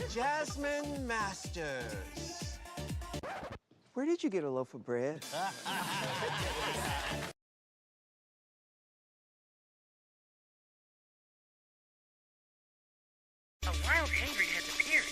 Jasmine Masters. Where did you get a loaf of bread? A wild angry has appeared.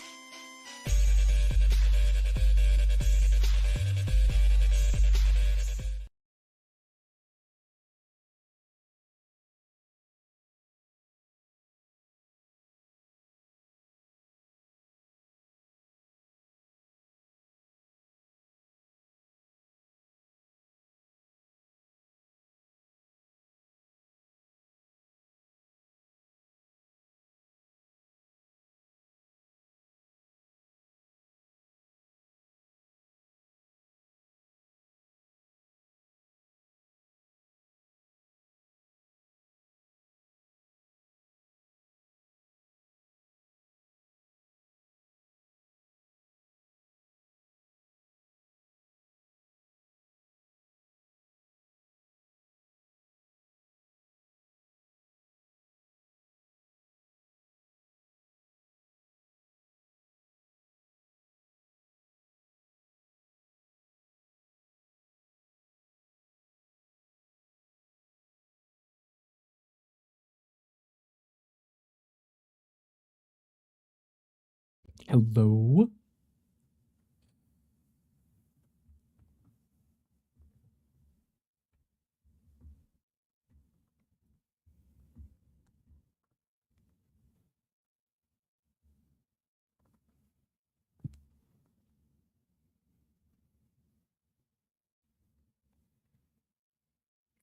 Hello?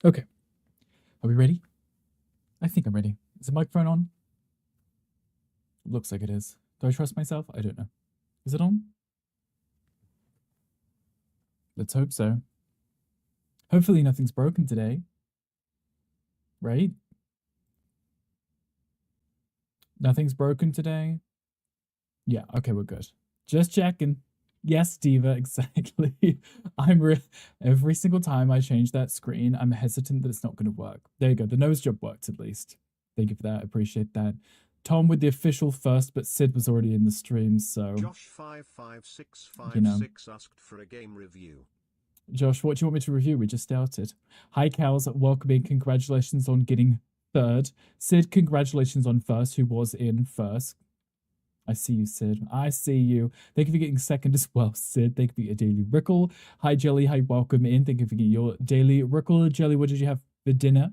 Okay. Are we ready? I think I'm ready. Is the microphone on? Looks like it is. Do I trust myself? I don't know. Is it on? Let's hope so. Hopefully nothing's broken today. Right? Nothing's broken today? Yeah, okay, we're good. Just checking. Yes, Diva, exactly. Every single time I change that screen, I'm hesitant that it's not going to work. There you go. The nose job worked at least. Thank you for that. I appreciate that. Tom with the official first, but Sid was already in the stream, so Josh55656 asked for a game review. Josh, what do you want me to review? We just started. Hi, Cows. Welcome in. Congratulations on getting third. Sid, congratulations on first, who was in first. I see you, Sid. I see you. Thank you for getting second as well, Sid. Thank you for your daily Rickle. Hi, Jelly. Hi, welcome in. Thank you for getting your daily Rickle. Jelly, what did you have for dinner?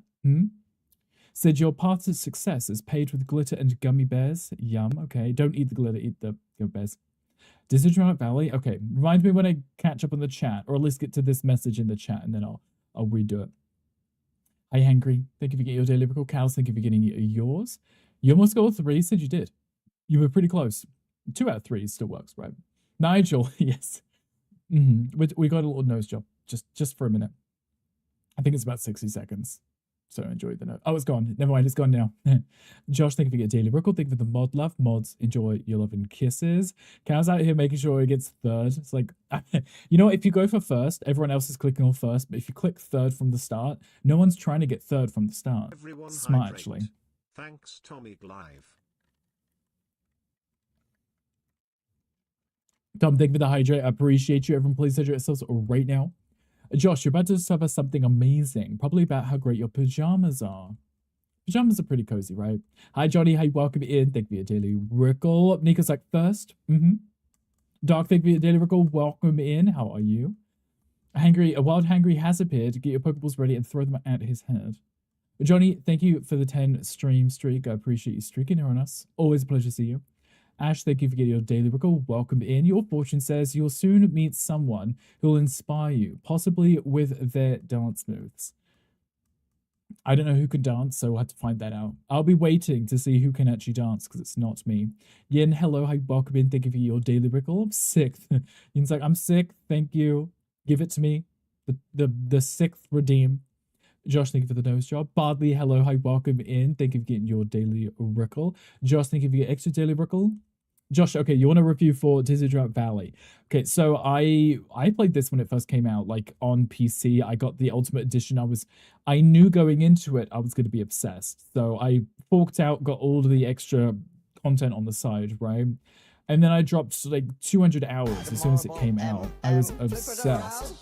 Sid, your path to success is paved with glitter and gummy bears. Yum. Okay. Don't eat the glitter. Eat the gummy bears. Disney Dreamlight Valley. Okay. Remind me when I catch up on the chat, or at least get to this message in the chat, and then I'll redo it. Hi, Hangry. Thank you for getting your daily Rickle. Cows, thank you for getting yours. You almost got all three. Sid, you did. You were pretty close. 2 out of 3 still works, right? Nigel, yes. We got a little nose job just for a minute. I think it's about 60 seconds. So enjoy the note. Oh, it's gone. Never mind, it's gone now. Josh, thank you for your daily Rickle. Thank you for the mod love. Mods, enjoy your love and kisses. Cow's out here making sure he gets third. It's like, you know, if you go for first, everyone else is clicking on first. But if you click third from the start, no one's trying to get third from the start. Everyone smart, hydrate. actually. Thanks, Tommy Live. Tom, thank you for the hydrate. I appreciate you. Everyone, please hydrate yourselves right now. Josh, you're about to discover something amazing. Probably about how great your pajamas are. Pajamas are pretty cozy, right? Hi, Johnny. Hi, welcome in. Thank you for your daily Rickle. Nika's like first. Dark, thank you for your daily Rickle. Welcome in. How are you? A wild hangry has appeared. Get your Pokeballs ready and throw them at his head. Johnny, thank you for the 10 stream streak. I appreciate you streaking here on us. Always a pleasure to see you. Ash, thank you for getting your daily Rickle. Welcome in. Your fortune says you'll soon meet someone who will inspire you, possibly with their dance moves. I don't know who can dance, so we'll have to find that out. I'll be waiting to see who can actually dance, because it's not me. Yin, hello, hi, welcome in. Thank you for your daily Rickle. I'm sick. Yin's like, I'm sick. Thank you. Give it to me. The sixth redeem. Josh, thank you for the nose job. Bardley, hello, hi, welcome in. Thank you for getting your daily Rickle. Josh, thank you for your extra daily Rickle. Josh, okay, you want a review for Disney Dreamlight Valley? Okay, so I played this when it first came out, like on PC. I got the Ultimate Edition. I knew going into it I was going to be obsessed. So I forked out, got all of the extra content on the side, right? And then I dropped like 200 hours as soon as it came out. I was obsessed.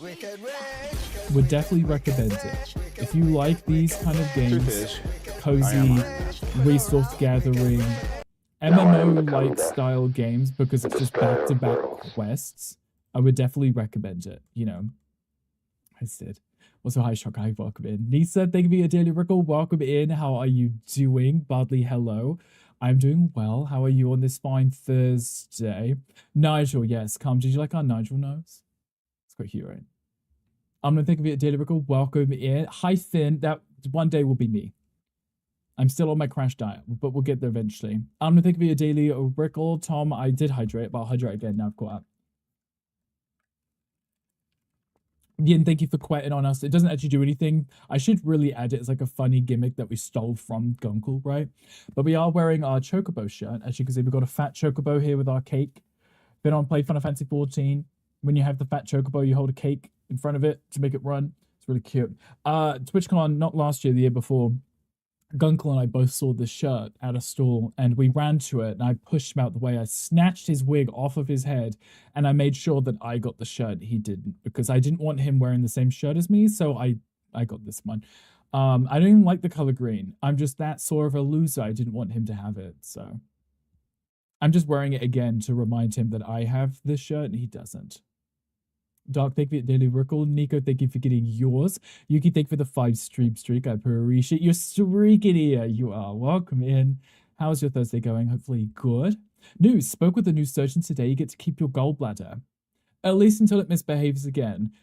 Would definitely recommend it. If you like these kind of games, cozy, resource gathering, MMO-like style games, because it's just back-to-back quests, I would definitely recommend it, you know. I said. Also, hi, Shock, hi, welcome in. Nisa, thank you for your daily Rickle. Welcome in. How are you doing? Badly, hello. I'm doing well. How are you on this fine Thursday? Nigel, yes, come. Did you like our Nigel nose? It's quite cute, right? I'm gonna think of it, daily Rickle. Welcome in. Hi, Finn. That one day will be me. I'm still on my crash diet, but we'll get there eventually. I'm gonna think of it, daily Rickle. Tom, I did hydrate, but I'll hydrate again now I've caught up. Yin, thank you for quieting on us. It doesn't actually do anything. I should really add it as like a funny gimmick that we stole from Gunkel, right? But we are wearing our Chocobo shirt. As you can see, we've got a fat Chocobo here with our cake. Been on Play Final Fantasy 14. When you have the fat Chocobo, you hold a cake in front of it to make it run. It's really cute. TwitchCon, not last year, the year before, Gunkel and I both saw this shirt at a stall, and we ran to it, and I pushed him out the way. I snatched his wig off of his head, and I made sure that I got the shirt. He didn't, because I didn't want him wearing the same shirt as me, so I got this one. I don't even like the color green. I'm just that sort of a loser. I didn't want him to have it, so I'm just wearing it again to remind him that I have this shirt, and he doesn't. Dark, thank you for Daily Rickle. Nico, thank you for getting yours. Yuki, thank you for the 5 stream streak. I appreciate your streaking here. You are welcome in. How's your Thursday going? Hopefully good. News, spoke with the new surgeon today. You get to keep your gallbladder. At least until it misbehaves again.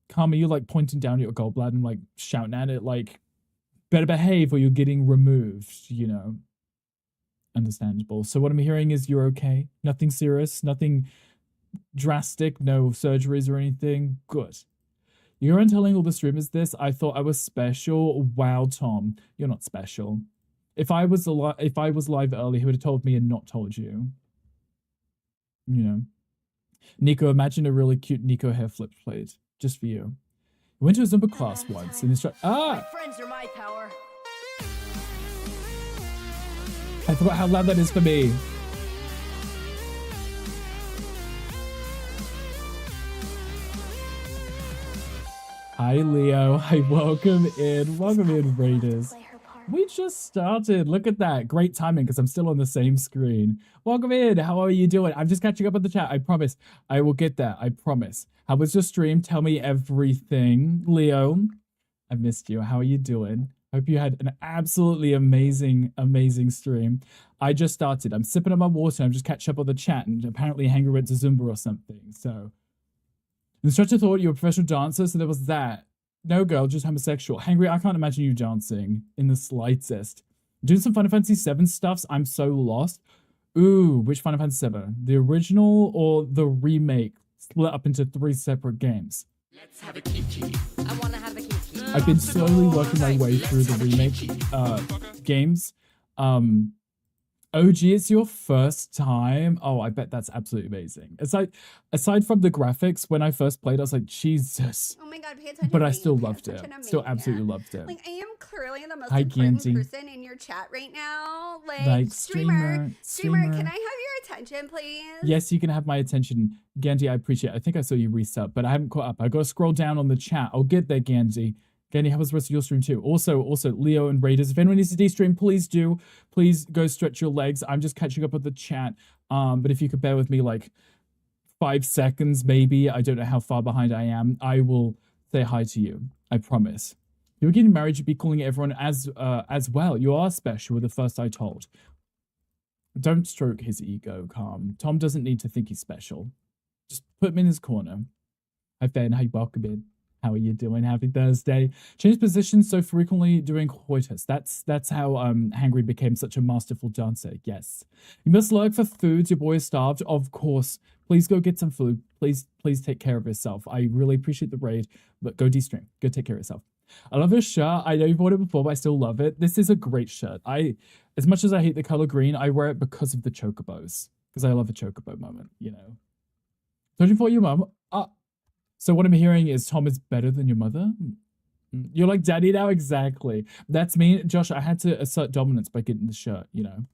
Karma, you're like pointing down at your gallbladder and like shouting at it like, better behave or you're getting removed, you know. Understandable. So what I'm hearing is you're okay. Nothing serious, nothing drastic, no surgeries or anything. Good. You're on telling all the streamers this. I thought I was special. Wow, Tom, you're not special. If I was live early, he would have told me and not told you. You know. Nico, imagine a really cute Nico hair flip plate just for you. I went to a Zumba class once and My friends are my power. I forgot how loud that is for me. Hi, Leo. Hi, welcome in. Welcome in, Raiders. We just started. Look at that. Great timing because I'm still on the same screen. Welcome in. How are you doing? I'm just catching up on the chat. I promise. I will get there. I promise. How was your stream? Tell me everything. Leo, I missed you. How are you doing? Hope you had an absolutely amazing, amazing stream. I just started. I'm sipping on my water. I'm just catching up on the chat. And apparently Hanger went to Zumba or something. So... the instructor thought you were a professional dancer, so there was that. No, girl, just homosexual. Hangry, I can't imagine you dancing in the slightest. Doing some Final Fantasy 7 stuffs, I'm so lost. Ooh, which Final Fantasy 7? The original or the remake split up into 3 separate games? Let's have a kiki. I want to have a kiki. I've been slowly working my way through the remake games. OG, it's your first time. Oh, I bet that's absolutely amazing. It's like, aside from the graphics, when I first played, I was like, Jesus. Oh my god, pay attention. But I still loved it. Still absolutely loved it. Like, I am clearly the most Hi, important Ganty. person in your chat right now. Like streamer, can I have your attention, please? Yes, you can have my attention. Gandhi, I appreciate it. I think I saw you resub, but I haven't caught up. I got to scroll down on the chat. I'll get there, Gandhi. Gandhi, how was the rest of your stream too? Also, Leo and Raiders, if anyone needs to de-stream, please do. Please go stretch your legs. I'm just catching up with the chat. But if you could bear with me like 5 seconds, maybe. I don't know how far behind I am. I will say hi to you. I promise. If you were getting married, you'd be calling everyone as well. You are special, were the first I told. Don't stroke his ego, calm. Tom doesn't need to think he's special. Just put him in his corner. Hi, Ben. Hi, welcome in. How are you doing? Happy Thursday. Change positions so frequently during coitus. That's how Hangry became such a masterful dancer. Yes. You must lurk for foods. Your boy is starved. Of course. Please go get some food. Please take care of yourself. I really appreciate the raid, but go de-stream. Go take care of yourself. I love this shirt. I know you bought it before, but I still love it. This is a great shirt. As much as I hate the color green, I wear it because of the chocobos. Because I love a chocobo moment, you know. Searching for your mum. So what I'm hearing is Tom is better than your mother? You're like daddy now? Exactly. That's me. Josh, I had to assert dominance by getting the shirt, you know.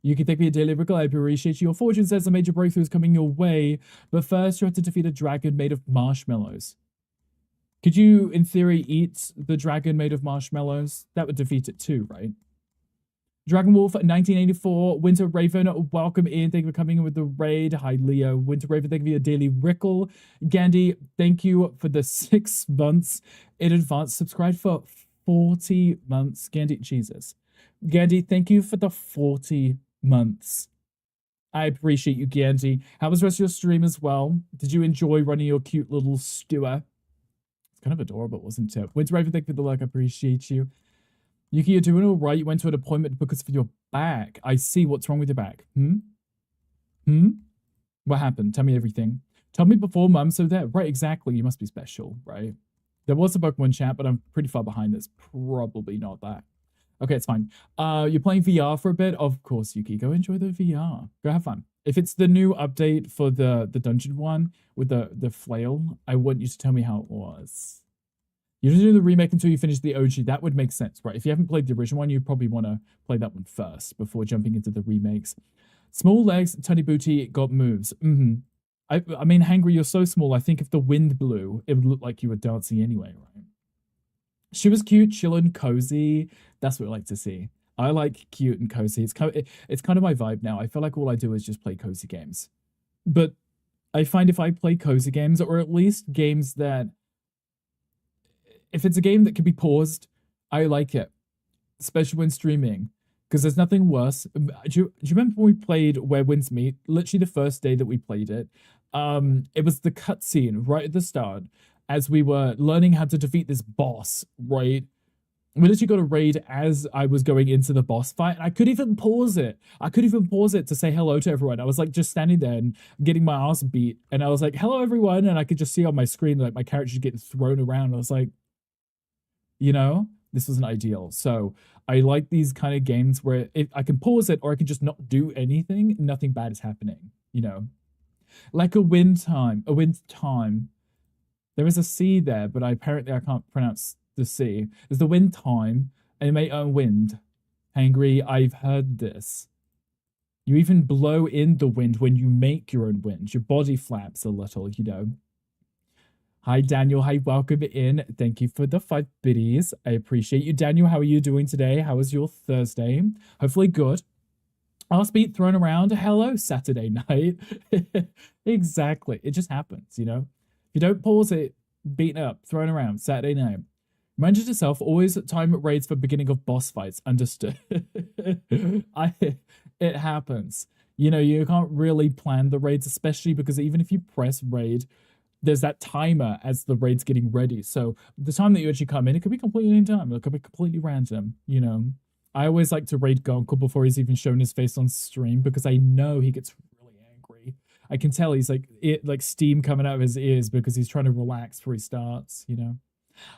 You can thank me a daily wrinkle. I appreciate you. Your fortune says a major breakthrough is coming your way, but first you have to defeat a dragon made of marshmallows. Could you, in theory, eat the dragon made of marshmallows? That would defeat it too, right? Dragon Wolf 1984, Winter Raven, welcome in. Thank you for coming in with the raid. Hi, Leo. Winter Raven, thank you for your daily rickle. Gandhi, thank you for the 6 months in advance. Subscribe for 40 months. Gandhi, Jesus. Gandhi, thank you for the 40 months. I appreciate you, Gandhi. How was the rest of your stream as well? Did you enjoy running your cute little stewer? It's kind of adorable, wasn't it? Winter Raven, thank you for the like. I appreciate you. Yuki, you're doing all right. You went to an appointment because of your back. I see. What's wrong with your back? What happened? Tell me everything. Tell me before, Mum. So there. Right, exactly. You must be special, right? There was a Pokemon chat, but I'm pretty far behind this. Probably not that. Okay, it's fine. You're playing VR for a bit? Of course, Yuki. Go enjoy the VR. Go have fun. If it's the new update for the dungeon one with the flail, I want you to tell me how it was. You don't do the remake until you finish the OG. That would make sense, right? If you haven't played the original one, you probably want to play that one first before jumping into the remakes. Small legs, tiny booty, got moves. I mean, Hangry, you're so small. I think if the wind blew, it would look like you were dancing anyway, right? She was cute, chill, and cozy. That's what I like to see. I like cute and cozy. It's kind of my vibe now. I feel like all I do is just play cozy games. But I find if I play cozy games, or at least games that, if it's a game that can be paused, I like it, especially when streaming, because there's nothing worse. Do you remember when we played Where Winds Meet? Literally the first day that we played it. It was the cutscene right at the start as we were learning how to defeat this boss, right? We literally got a raid as I was going into the boss fight, and I couldn't even pause it. I couldn't even pause it to say hello to everyone. I was like just standing there and getting my ass beat, and I was like, hello everyone, and I could just see on my screen like my character getting thrown around. I was like, you know, this wasn't ideal. So I like these kind of games where if I can pause it or I can just not do anything, nothing bad is happening, you know? Like a wind time. There is a C there, but apparently I can't pronounce the C. There's the wind time, and it may earn wind. Hangry, I've heard this. You even blow in the wind when you make your own wind. Your body flaps a little, you know? Hi, Daniel. Hi, welcome in. Thank you for the 5 biddies. I appreciate you. Daniel, how are you doing today? How was your Thursday? Hopefully good. Ass beat thrown around. Hello, Saturday night. Exactly. It just happens, you know? If you don't pause it, beaten up, thrown around, Saturday night. Remind yourself, always time raids for beginning of boss fights. Understood. It happens. You know, you can't really plan the raids, especially because even if you press raid, there's that timer as the raid's getting ready. So the time that you actually come in, it could be completely any time. It could be completely random, you know. I always like to raid Gonkel before he's even shown his face on stream because I know he gets really angry. I can tell he's like steam coming out of his ears because he's trying to relax before he starts, you know.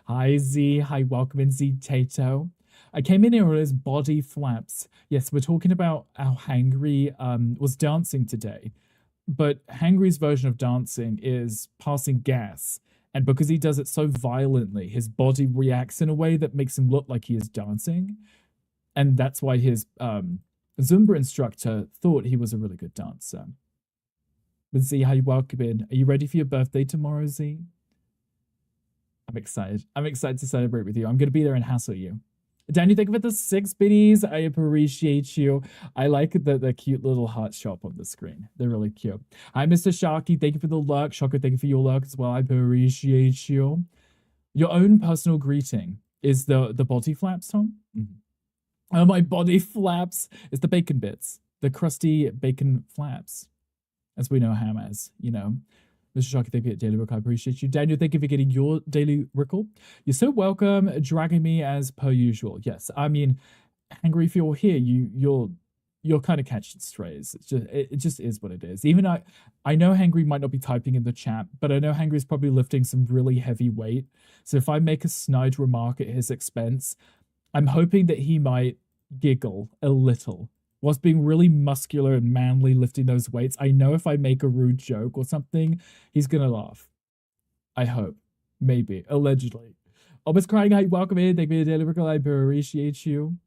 Hi, Z. Hi, welcome in, Z Tato. I came in here with his body flaps. Yes, we're talking about how Hangry was dancing today. But Hangry's version of dancing is passing gas. And because he does it so violently, his body reacts in a way that makes him look like he is dancing. And that's why his Zumba instructor thought he was a really good dancer. But Z, how you welcome in? Are you ready for your birthday tomorrow, Z? I'm excited. I'm excited to celebrate with you. I'm going to be there and hassle you. Daniel, thank you for the 6 biddies. I appreciate you. I like the cute little heart shop on the screen. They're really cute. Hi, Mr. Sharky. Thank you for the lurk. Shocker, thank you for your lurk as well. I appreciate you. Your own personal greeting is the body flaps, Tom? Oh, my body flaps. It's the bacon bits. The crusty bacon flaps. As we know Ham as, you know. Mr. Sharky, thank you for daily rickle. I appreciate you. Daniel, thank you for getting your daily rickle. You're so welcome, dragging me as per usual. Yes, I mean, Hangry, if you're here, you're kind of catching strays. It's just it just is what it is. Even I know Hangry might not be typing in the chat, but I know Hangry's probably lifting some really heavy weight. So if I make a snide remark at his expense, I'm hoping that he might giggle a little. Whilst being really muscular and manly lifting those weights, I know if I make a rude joke or something, he's gonna laugh. I hope. Maybe. Allegedly. Almost crying, hi, welcome in. Thank you for the daily rickle. I appreciate you.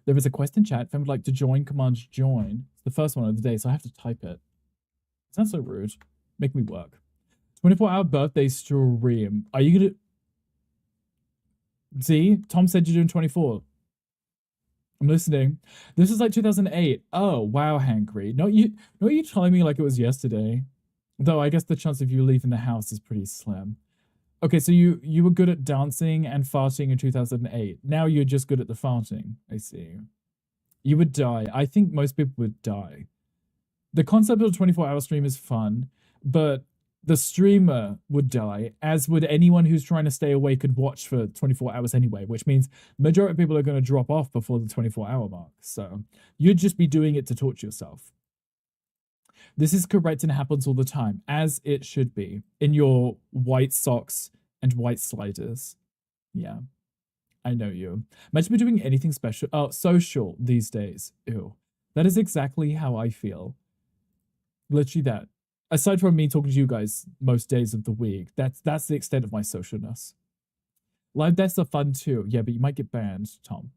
There is a quest in chat. If anyone would like to join, command join. It's the first one of the day, so I have to type it. Sounds so rude. Make me work. 24-hour birthday stream. Are you gonna... See? Tom said you're doing 24. I'm listening. This is like 2008. Oh, wow, Hankry. No, you telling me like it was yesterday. Though I guess the chance of you leaving the house is pretty slim. Okay, so you were good at dancing and farting in 2008. Now you're just good at the farting. I see. You would die. I think most people would die. The concept of a 24-hour stream is fun, but the streamer would die, as would anyone who's trying to stay awake and watch for 24 hours anyway, which means majority of people are going to drop off before the 24-hour mark. So you'd just be doing it to torture yourself. This is correct and happens all the time, as it should be, in your white socks and white sliders. Yeah, I know you. Imagine me doing anything special, social these days. Ew. That is exactly how I feel. Literally that. Aside from me talking to you guys most days of the week, that's the extent of my socialness. Live deaths are fun too. Yeah, but you might get banned, Tom.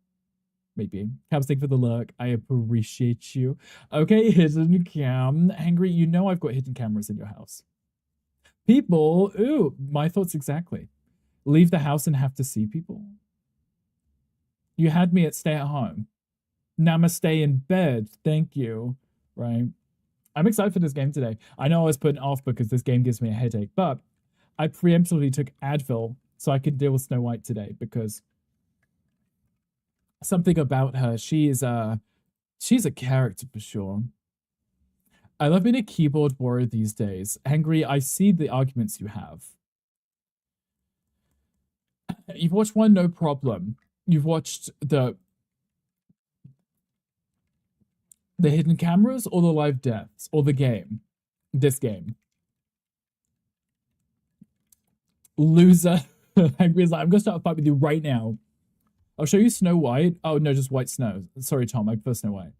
Maybe. Cabs, thank you for the look. I appreciate you. Okay, hidden cam. Angry, you know I've got hidden cameras in your house. People, ooh, my thoughts exactly. Leave the house and have to see people. You had me at stay at home. Namaste in bed. Thank you. Right. I'm excited for this game today. I know I was putting off because this game gives me a headache, but I preemptively took Advil so I could deal with Snow White today because something about her, she's a character for sure. I love being a keyboard warrior these days. Angry, I see the arguments you have. You've watched one, no problem. You've watched the hidden cameras or the live deaths or the game. This game. Loser. Angry is like, I'm going to start a fight with you right now. I'll show you Snow White. Oh, no, just White Snow. Sorry, Tom. I prefer Snow White.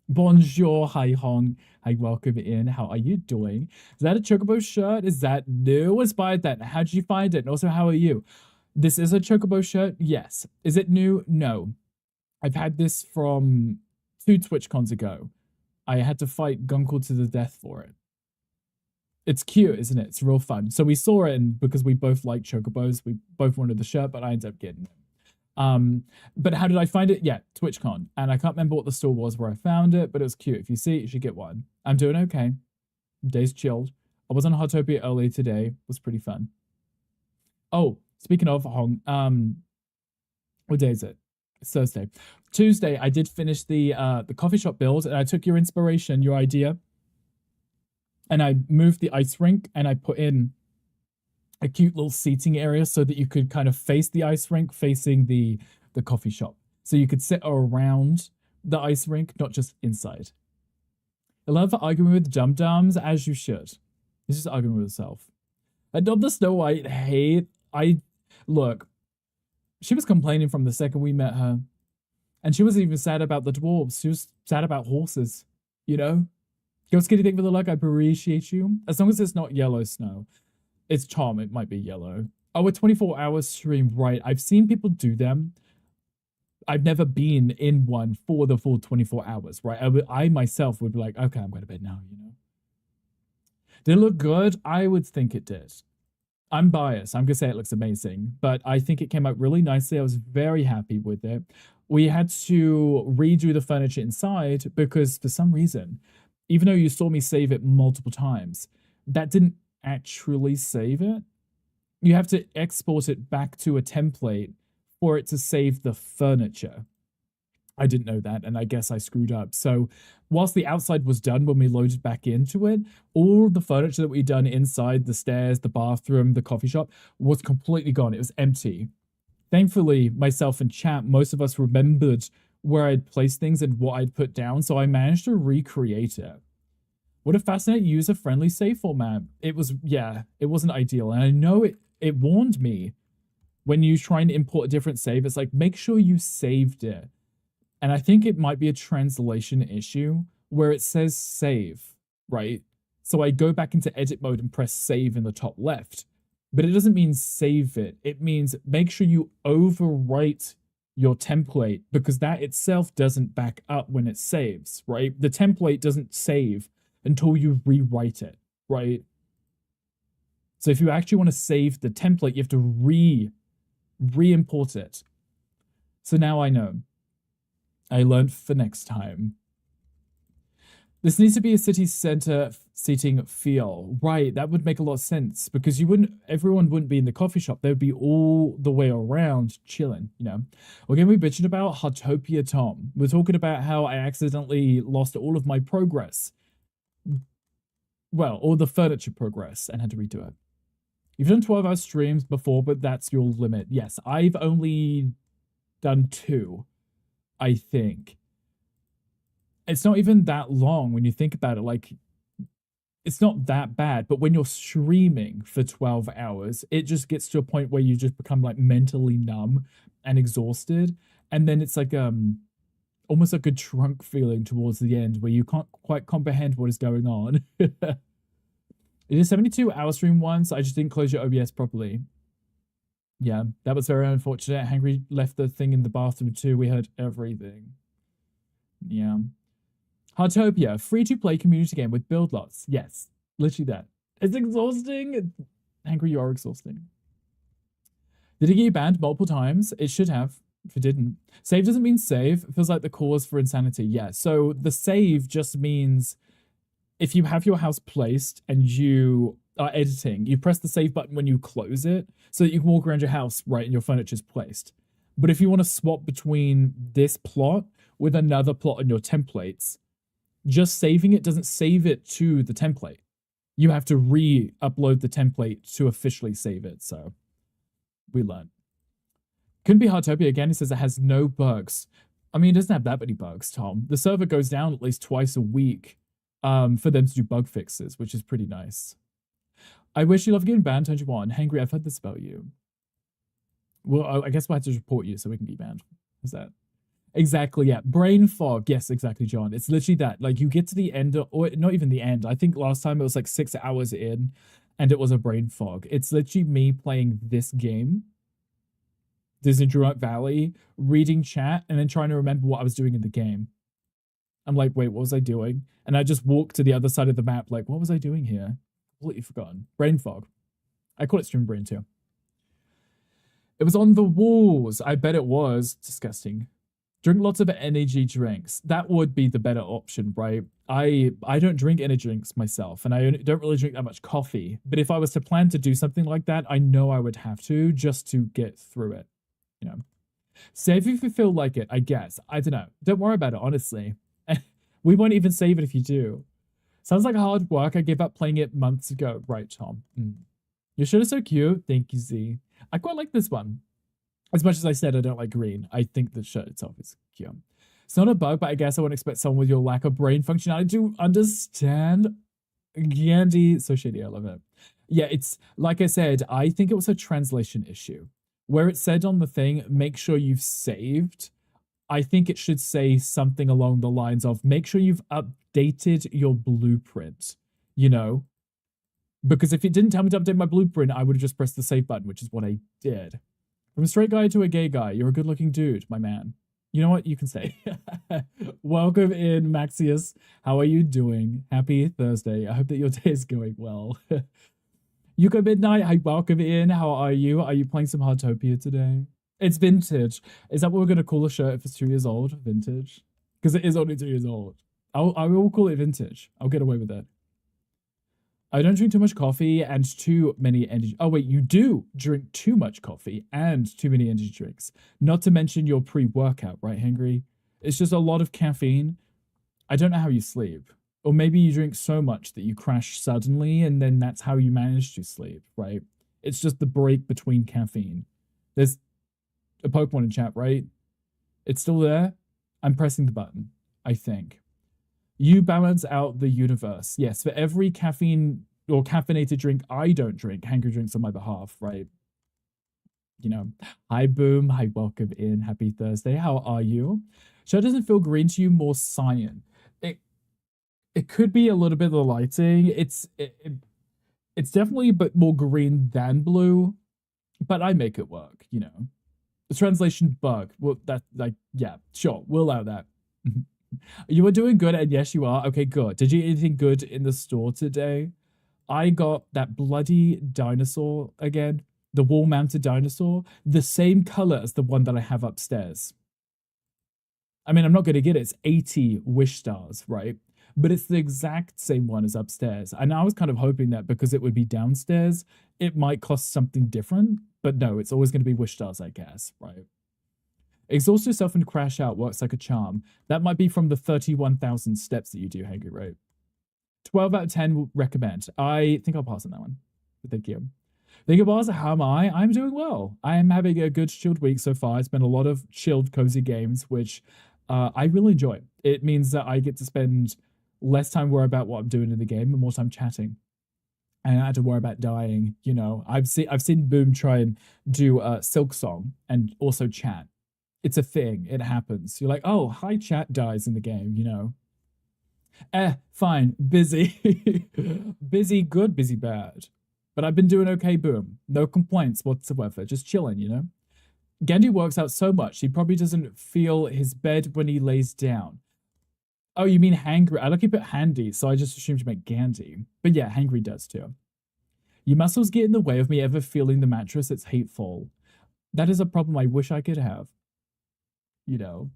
Bonjour. Hi, Hong. Hi, welcome in. How are you doing? Is that a Chocobo shirt? Is that new? What's by that? How did you find it? And also, how are you? This is a Chocobo shirt? Yes. Is it new? No. I've had this from 2 TwitchCons ago. I had to fight Gunkel to the death for it. It's cute, isn't it? It's real fun. So we saw it, and because we both like Chocobos, we both wanted the shirt, but I ended up getting it. But how did I find it? Yeah, TwitchCon. And I can't remember what the store was where I found it, but it was cute. If you see it, you should get one. I'm doing okay. Day's chilled. I was on Hotopia earlier today. It was pretty fun. Oh, speaking of Hong, what day is it? It's Thursday. Tuesday, I did finish the coffee shop build, and I took your inspiration, your idea, and I moved the ice rink, and I put in a cute little seating area so that you could kind of face the ice rink facing the coffee shop. So you could sit around the ice rink, not just inside. I love arguing with dum-dums, as you should. He's just arguing with herself. And on the Snow White hate, look, she was complaining from the second we met her. And she wasn't even sad about the dwarves. She was sad about horses, you know? Go Skinny, thank you for the luck. I appreciate you. As long as it's not yellow snow. It's Tom. It might be yellow. Oh, a 24-hour stream. Right. I've seen people do them. I've never been in one for the full 24 hours, right? I myself would be like, okay, I'm going to bed now, you know? Did it look good? I would think it did. I'm biased. I'm going to say it looks amazing, but I think it came out really nicely. I was very happy with it. We had to redo the furniture inside because for some reason, even though you saw me save it multiple times, that didn't actually save it. You have to export it back to a template for it to save the furniture. I didn't know that, and I guess I screwed up. So whilst the outside was done when we loaded back into it, all the furniture that we'd done inside, the stairs, the bathroom, the coffee shop, was completely gone. It was empty. Thankfully, myself and chat, most of us remembered where I'd placed things and what I'd put down, so I managed to recreate it. What a fascinating user-friendly save format. It was, yeah, it wasn't ideal. And I know it warned me when you try and import a different save, it's like, make sure you saved it. And I think it might be a translation issue where it says save, right? So I go back into edit mode and press save in the top left. But it doesn't mean save it. It means make sure you overwrite your template because that itself doesn't back up when it saves, right? The template doesn't save until you rewrite it, right? So if you actually want to save the template, you have to re-import it. So now I know. I learned for next time. This needs to be a city center seating feel. Right, that would make a lot of sense because everyone wouldn't be in the coffee shop. They would be all the way around chilling, you know. We're going to be bitching about Heartopia, Tom. We're talking about how I accidentally lost all of my progress. Well, all the furniture progress and had to redo it. You've done 12-hour streams before, but that's your limit. Yes, I've only done 2, I think. It's not even that long when you think about it. Like, it's not that bad, but when you're streaming for 12 hours, it just gets to a point where you just become like mentally numb and exhausted. And then it's like almost like a drunk feeling towards the end where you can't quite comprehend what is going on. It is 72-hour stream once. I just didn't close your OBS properly. Yeah, that was very unfortunate. Hangry left the thing in the bathroom too. We heard everything. Yeah. Heartopia, free-to-play community game with build lots. Yes, literally that. It's exhausting. Angry, you are exhausting. Did it get you banned multiple times? It should have, if it didn't. Save doesn't mean save. It feels like the cause for insanity. Yeah, so the save just means if you have your house placed and you are editing, you press the save button when you close it so that you can walk around your house, right, and your furniture's placed. But if you want to swap between this plot with another plot in your templates, just saving it doesn't save it to the template. You have to re-upload the template to officially save it. So we learned. Couldn't be Heartopia again. It says it has no bugs. I mean, it doesn't have that many bugs, Tom. The server goes down at least twice a week for them to do bug fixes, which is pretty nice. I wish you love getting banned, 21. Hangry, I've heard this about you. Well, I guess we'll have to report you so we can get banned. Is that? Exactly, yeah. Brain fog. Yes, exactly, John. It's literally that. Like, you get to the end, or not even the end. I think last time it was like 6 hours in, and it was a brain fog. It's literally me playing this game, Disney Dreamlight Valley, reading chat, and then trying to remember what I was doing in the game. I'm like, wait, what was I doing? And I just walk to the other side of the map, like, what was I doing here? Completely forgotten. Brain fog. I call it stream brain too. It was on the walls. I bet it was. Disgusting. Drink lots of energy drinks. That would be the better option, right? I don't drink energy drinks myself, and I don't really drink that much coffee. But if I was to plan to do something like that, I know I would have to just to get through it, you know. Save if you feel like it, I guess. I don't know. Don't worry about it, honestly. We won't even save it if you do. Sounds like hard work. I gave up playing it months ago. Right, Tom. Your shirt is so cute. Thank you, Z. I quite like this one. As much as I said I don't like green, I think the shirt itself is cute. It's not a bug, but I guess I wouldn't expect someone with your lack of brain functionality to understand. Gandhi, so shady, I love it. Yeah, it's, like I said, I think it was a translation issue. Where it said on the thing, make sure you've saved, I think it should say something along the lines of, make sure you've updated your blueprint, you know? Because if it didn't tell me to update my blueprint, I would have just pressed the save button, which is what I did. From a straight guy to a gay guy, you're a good-looking dude, my man. You know what? You can say. Welcome in, Maxius. How are you doing? Happy Thursday. I hope that your day is going well. Yuko Midnight, hi, welcome in. How are you? Are you playing some Heartopia today? It's vintage. Is that what we're going to call a shirt if it's 2 years old? Vintage? Because it is only 2 years old. I will call it vintage. I'll get away with it. I don't drink too much coffee and too many energy. Oh, wait, you do drink too much coffee and too many energy drinks. Not to mention your pre-workout, right, Hangry? It's just a lot of caffeine. I don't know how you sleep. Or maybe you drink so much that you crash suddenly and then that's how you manage to sleep, right? It's just the break between caffeine. There's a Pokemon in chat, right? It's still there. I'm pressing the button, I think. You balance out the universe. Yes, for every caffeine or caffeinated drink I don't drink, Hangry drinks on my behalf, right? You know, hi Boom, hi, welcome in, happy Thursday. How are you? Shirt doesn't feel green to you, more cyan. It could be a little bit of the lighting. It's definitely a bit more green than blue, but I make it work, you know. The translation bug. Well, that, like, yeah, sure, we'll allow that. You are doing good, and yes, you are. Okay, good. Did you eat anything good in the store today? I got that bloody dinosaur again, the wall-mounted dinosaur, the same color as the one that I have upstairs. I mean, I'm not going to get it. It's 80 wish stars, right? But it's the exact same one as upstairs. And I was kind of hoping that because it would be downstairs, it might cost something different. But no, it's always going to be wish stars, I guess, right? Exhaust yourself and crash out works like a charm. That might be from the 31,000 steps that you do, Hangry, right? 12 out of 10 will recommend. I think I'll pass on that one. Thank you. Thank you, boss. How am I? I'm doing well. I am having a good chilled week so far. It's been a lot of chilled, cozy games, which I really enjoy. It means that I get to spend less time worrying about what I'm doing in the game and more time chatting. And I don't have to worry about dying. You know, I've seen Boom try and do Silk Song and also chat. It's a thing. It happens. You're like, oh, hi, chat dies in the game, you know. Fine. Busy. Busy good, busy bad. But I've been doing okay, Boom. No complaints whatsoever. Just chilling, you know. Gandhi works out so much, he probably doesn't feel his bed when he lays down. Oh, you mean hangry? I like you put handy, so I just assumed you meant Gandhi. But yeah, hangry does too. Your muscles get in the way of me ever feeling the mattress. It's hateful. That is a problem I wish I could have. You know.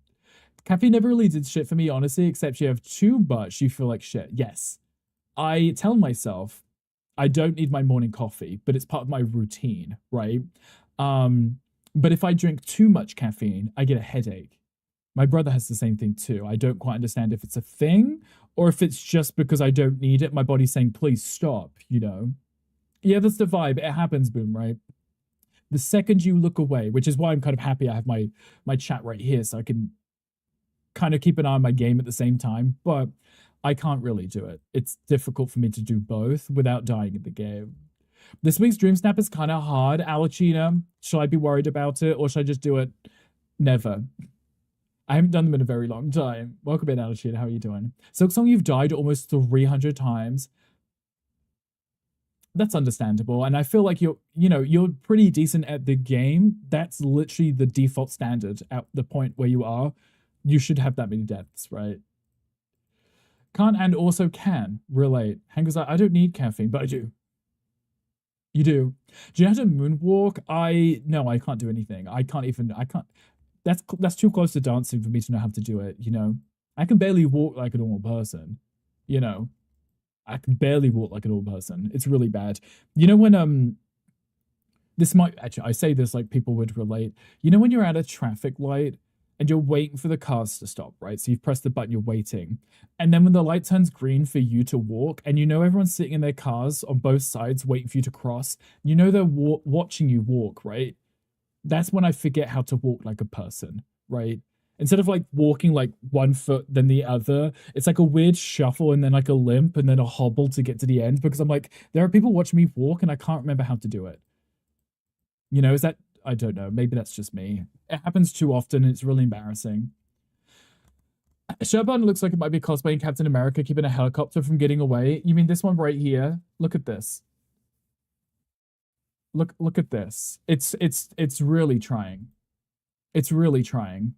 Caffeine never really did shit for me, honestly, except you have too much, you feel like shit. Yes. I tell myself I don't need my morning coffee, but it's part of my routine, right? But if I drink too much caffeine, I get a headache. My brother has the same thing too. I don't quite understand if it's a thing or if it's just because I don't need it. My body's saying, please stop, you know? Yeah, that's the vibe. It happens, Boom, right? The second you look away, which is why I'm kind of happy I have my chat right here so I can kind of keep an eye on my game at the same time, but I can't really do it. It's difficult for me to do both without dying in the game. This week's Dream Snap is kind of hard. Alachina, should I be worried about it or should I just do it? Never. I haven't done them in a very long time. Welcome in, Alachina. How are you doing? Silk Song, you've died almost 300 times. That's understandable. And I feel like you're pretty decent at the game. That's literally the default standard at the point where you are. You should have that many deaths, right? Can't and also can relate. Hanger's like, I don't need caffeine, but I do. You do. Do you know how to moonwalk? No, I can't do anything. I can't. That's too close to dancing for me to know how to do it, you know? I can barely walk like a normal person, you know? I can barely walk like a normal person. It's really bad. You know when, this might, actually, I say this like people would relate. You know when you're at a traffic light and you're waiting for the cars to stop, right? So you've pressed the button, you're waiting. And then when the light turns green for you to walk, and you know everyone's sitting in their cars on both sides waiting for you to cross, you know they're watching you walk, right? That's when I forget how to walk like a person, right? Instead of like walking like one foot then the other, it's like a weird shuffle and then like a limp and then a hobble to get to the end because I'm like, there are people watching me walk and I can't remember how to do it. You know, is that, I don't know, maybe that's just me. It happens too often and it's really embarrassing. Sherburne looks like it might be cosplaying Captain America keeping a helicopter from getting away. You mean this one right here? Look at this. Look at this. It's really trying. It's really trying.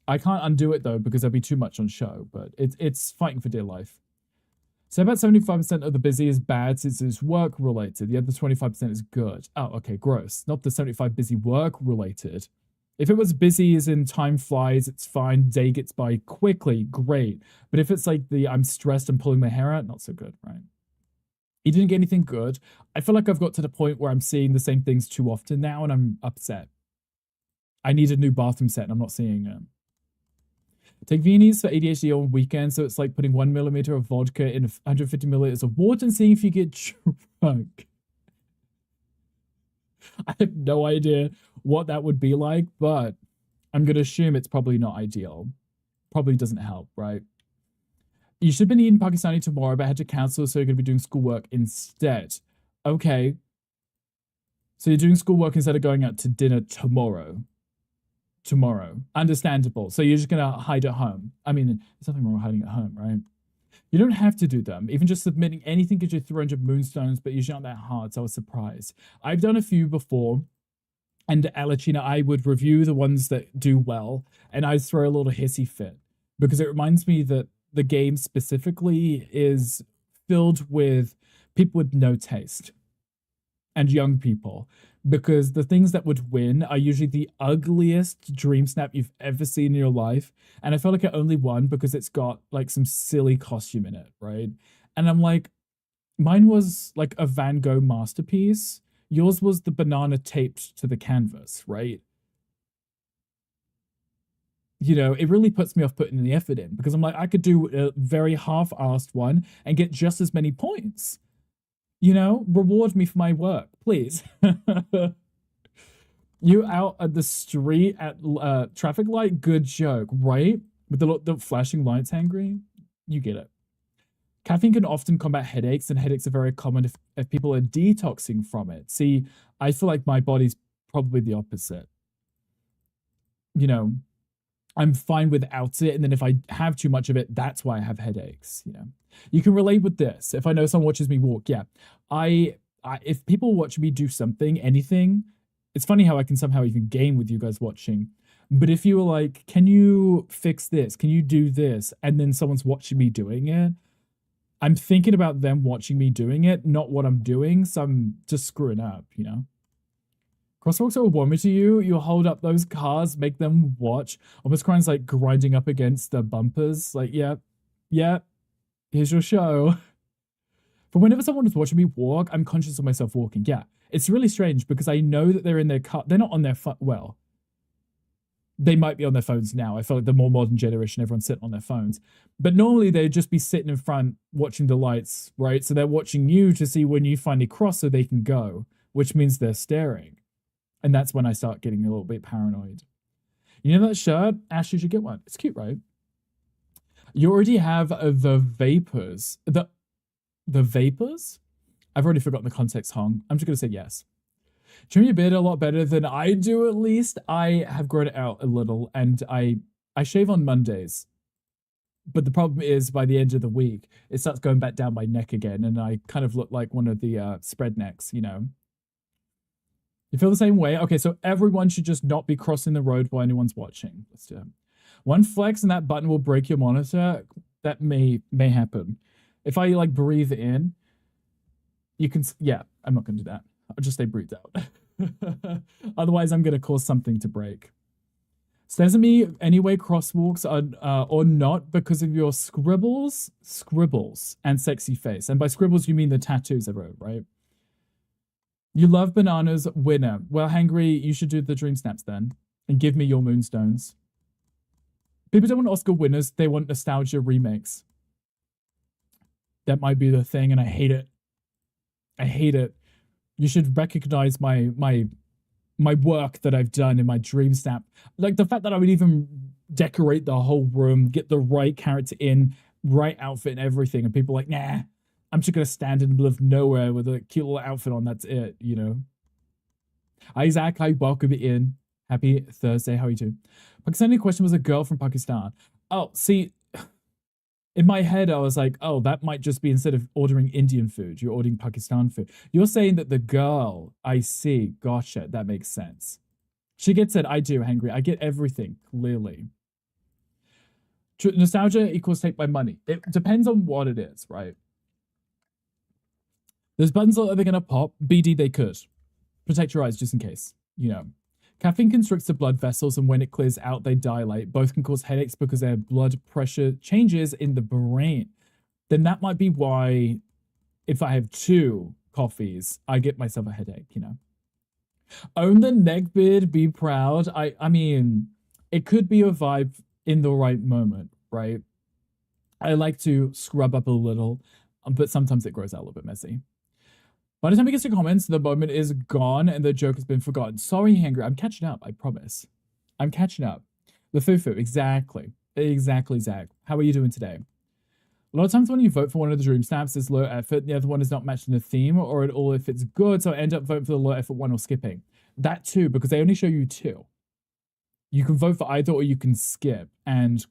I can't undo it though because there'll be too much on show, but it's fighting for dear life. So about 75% of the busy is bad since it's work related. The other 25% is good. Oh, okay, gross. Not the 75 busy work related. If it was busy as in time flies, it's fine. Day gets by quickly, great. But if it's like the I'm stressed and pulling my hair out, not so good, right? He didn't get anything good. I feel like I've got to the point where I'm seeing the same things too often now and I'm upset. I need a new bathroom set and I'm not seeing it. Take Viennese for ADHD on weekends, so it's like putting 1 milliliter of vodka in 150 milliliters of water and seeing if you get drunk. I have no idea what that would be like, but I'm going to assume it's probably not ideal. Probably doesn't help, right? You should have been eating Pakistani tomorrow, but had to cancel, so you're going to be doing schoolwork instead. Okay. So you're doing schoolwork instead of going out to dinner tomorrow. Understandable. So you're just going to hide at home. I mean, there's nothing wrong with hiding at home, right? You don't have to do them. Even just submitting anything gives you 300 moonstones, but usually not that hard, so I was surprised. I've done a few before. And Alachina, I would review the ones that do well, and I'd throw a little hissy fit because it reminds me that the game specifically is filled with people with no taste and young people, because the things that would win are usually the ugliest dream snap you've ever seen in your life. And I felt like it only won because it's got like some silly costume in it, right? And I'm like, mine was like a Van Gogh masterpiece. Yours was the banana taped to the canvas, right? You know, it really puts me off putting the effort in because I'm like, I could do a very half-assed one and get just as many points. You know, reward me for my work, please. You out at the street at traffic light, good joke, right? With the flashing lights angry, you get it. Caffeine can often combat headaches, and headaches are very common if people are detoxing from it. See, I feel like my body's probably the opposite. You know, I'm fine without it, and then if I have too much of it, that's why I have headaches, you know. You can relate with this. If I know someone watches me walk, yeah. If people watch me do something, anything, it's funny how I can somehow even game with you guys watching. But if you were like, can you fix this? Can you do this? And then someone's watching me doing it, I'm thinking about them watching me doing it, not what I'm doing. So I'm just screwing up, you know? Crosswalks are a warmer to you. You hold up those cars, make them watch. Almost crying's like grinding up against the bumpers. Like, yeah, here's your show. But whenever someone is watching me walk, I'm conscious of myself walking. Yeah, it's really strange because I know that they're in their car. They're not on their phone. Well, they might be on their phones now. I feel like the more modern generation, everyone's sitting on their phones. But normally they'd just be sitting in front watching the lights, right? So they're watching you to see when you finally cross so they can go, which means they're staring. And that's when I start getting a little bit paranoid. You know that shirt? Ash, you should get one. It's cute, right? You already have the vapors. The vapors? I've already forgotten the context, Hong. I'm just going to say yes. Trim your beard a lot better than I do, at least. I have grown it out a little, and I shave on Mondays. But the problem is, by the end of the week, it starts going back down my neck again, and I kind of look like one of the spread necks, you know? You feel the same way? Okay, so everyone should just not be crossing the road while anyone's watching. Let's do it. One flex and that button will break your monitor. That may happen. If I like breathe in, you can, yeah, I'm not going to do that. I'll just stay breathed out. Otherwise, I'm going to cause something to break. Stares at me anyway, crosswalks are or not because of your scribbles, and sexy face. And by scribbles, you mean the tattoos I wrote, right? You love bananas, winner. Well, Hangry, you should do the dream snaps then. And give me your moonstones. People don't want Oscar winners. They want nostalgia remakes. That might be the thing, and I hate it. I hate it. You should recognize my work that I've done in my dream snap. Like the fact that I would even decorate the whole room, get the right character in, right outfit and everything. And people are like, nah, I'm just going to stand in the middle of nowhere with a cute little outfit on. That's it, you know. Hi, Zach. Hi, welcome in. Happy Thursday. How are you doing? Pakistani question was a girl from Pakistan. Oh, see, in my head, I was like, oh, that might just be instead of ordering Indian food, you're ordering Pakistan food. You're saying that the girl, I see. Gotcha. That makes sense. She gets it. I do, Hangry. I get everything, clearly. Nostalgia equals take my money. It depends on what it is, right? Those buttons, are they going to pop? BD, they could. Protect your eyes just in case, you know. Caffeine constricts the blood vessels, and when it clears out, they dilate. Both can cause headaches because their blood pressure changes in the brain. Then that might be why, if I have 2 coffees, I get myself a headache, you know. Own the neckbeard, be proud. I mean, it could be a vibe in the right moment, right? I like to scrub up a little, but sometimes it grows out a little bit messy. By the time it gets to comments, the moment is gone and the joke has been forgotten. Sorry, Hangry. I'm catching up. I promise. I'm catching up. The fufu. Exactly. Exactly, Zach. How are you doing today? A lot of times when you vote for one of the dream snaps, it's low effort. And the other one is not matching the theme or at all if it's good. So I end up voting for the low effort one or skipping. That too, because they only show you 2. You can vote for either or you can skip. And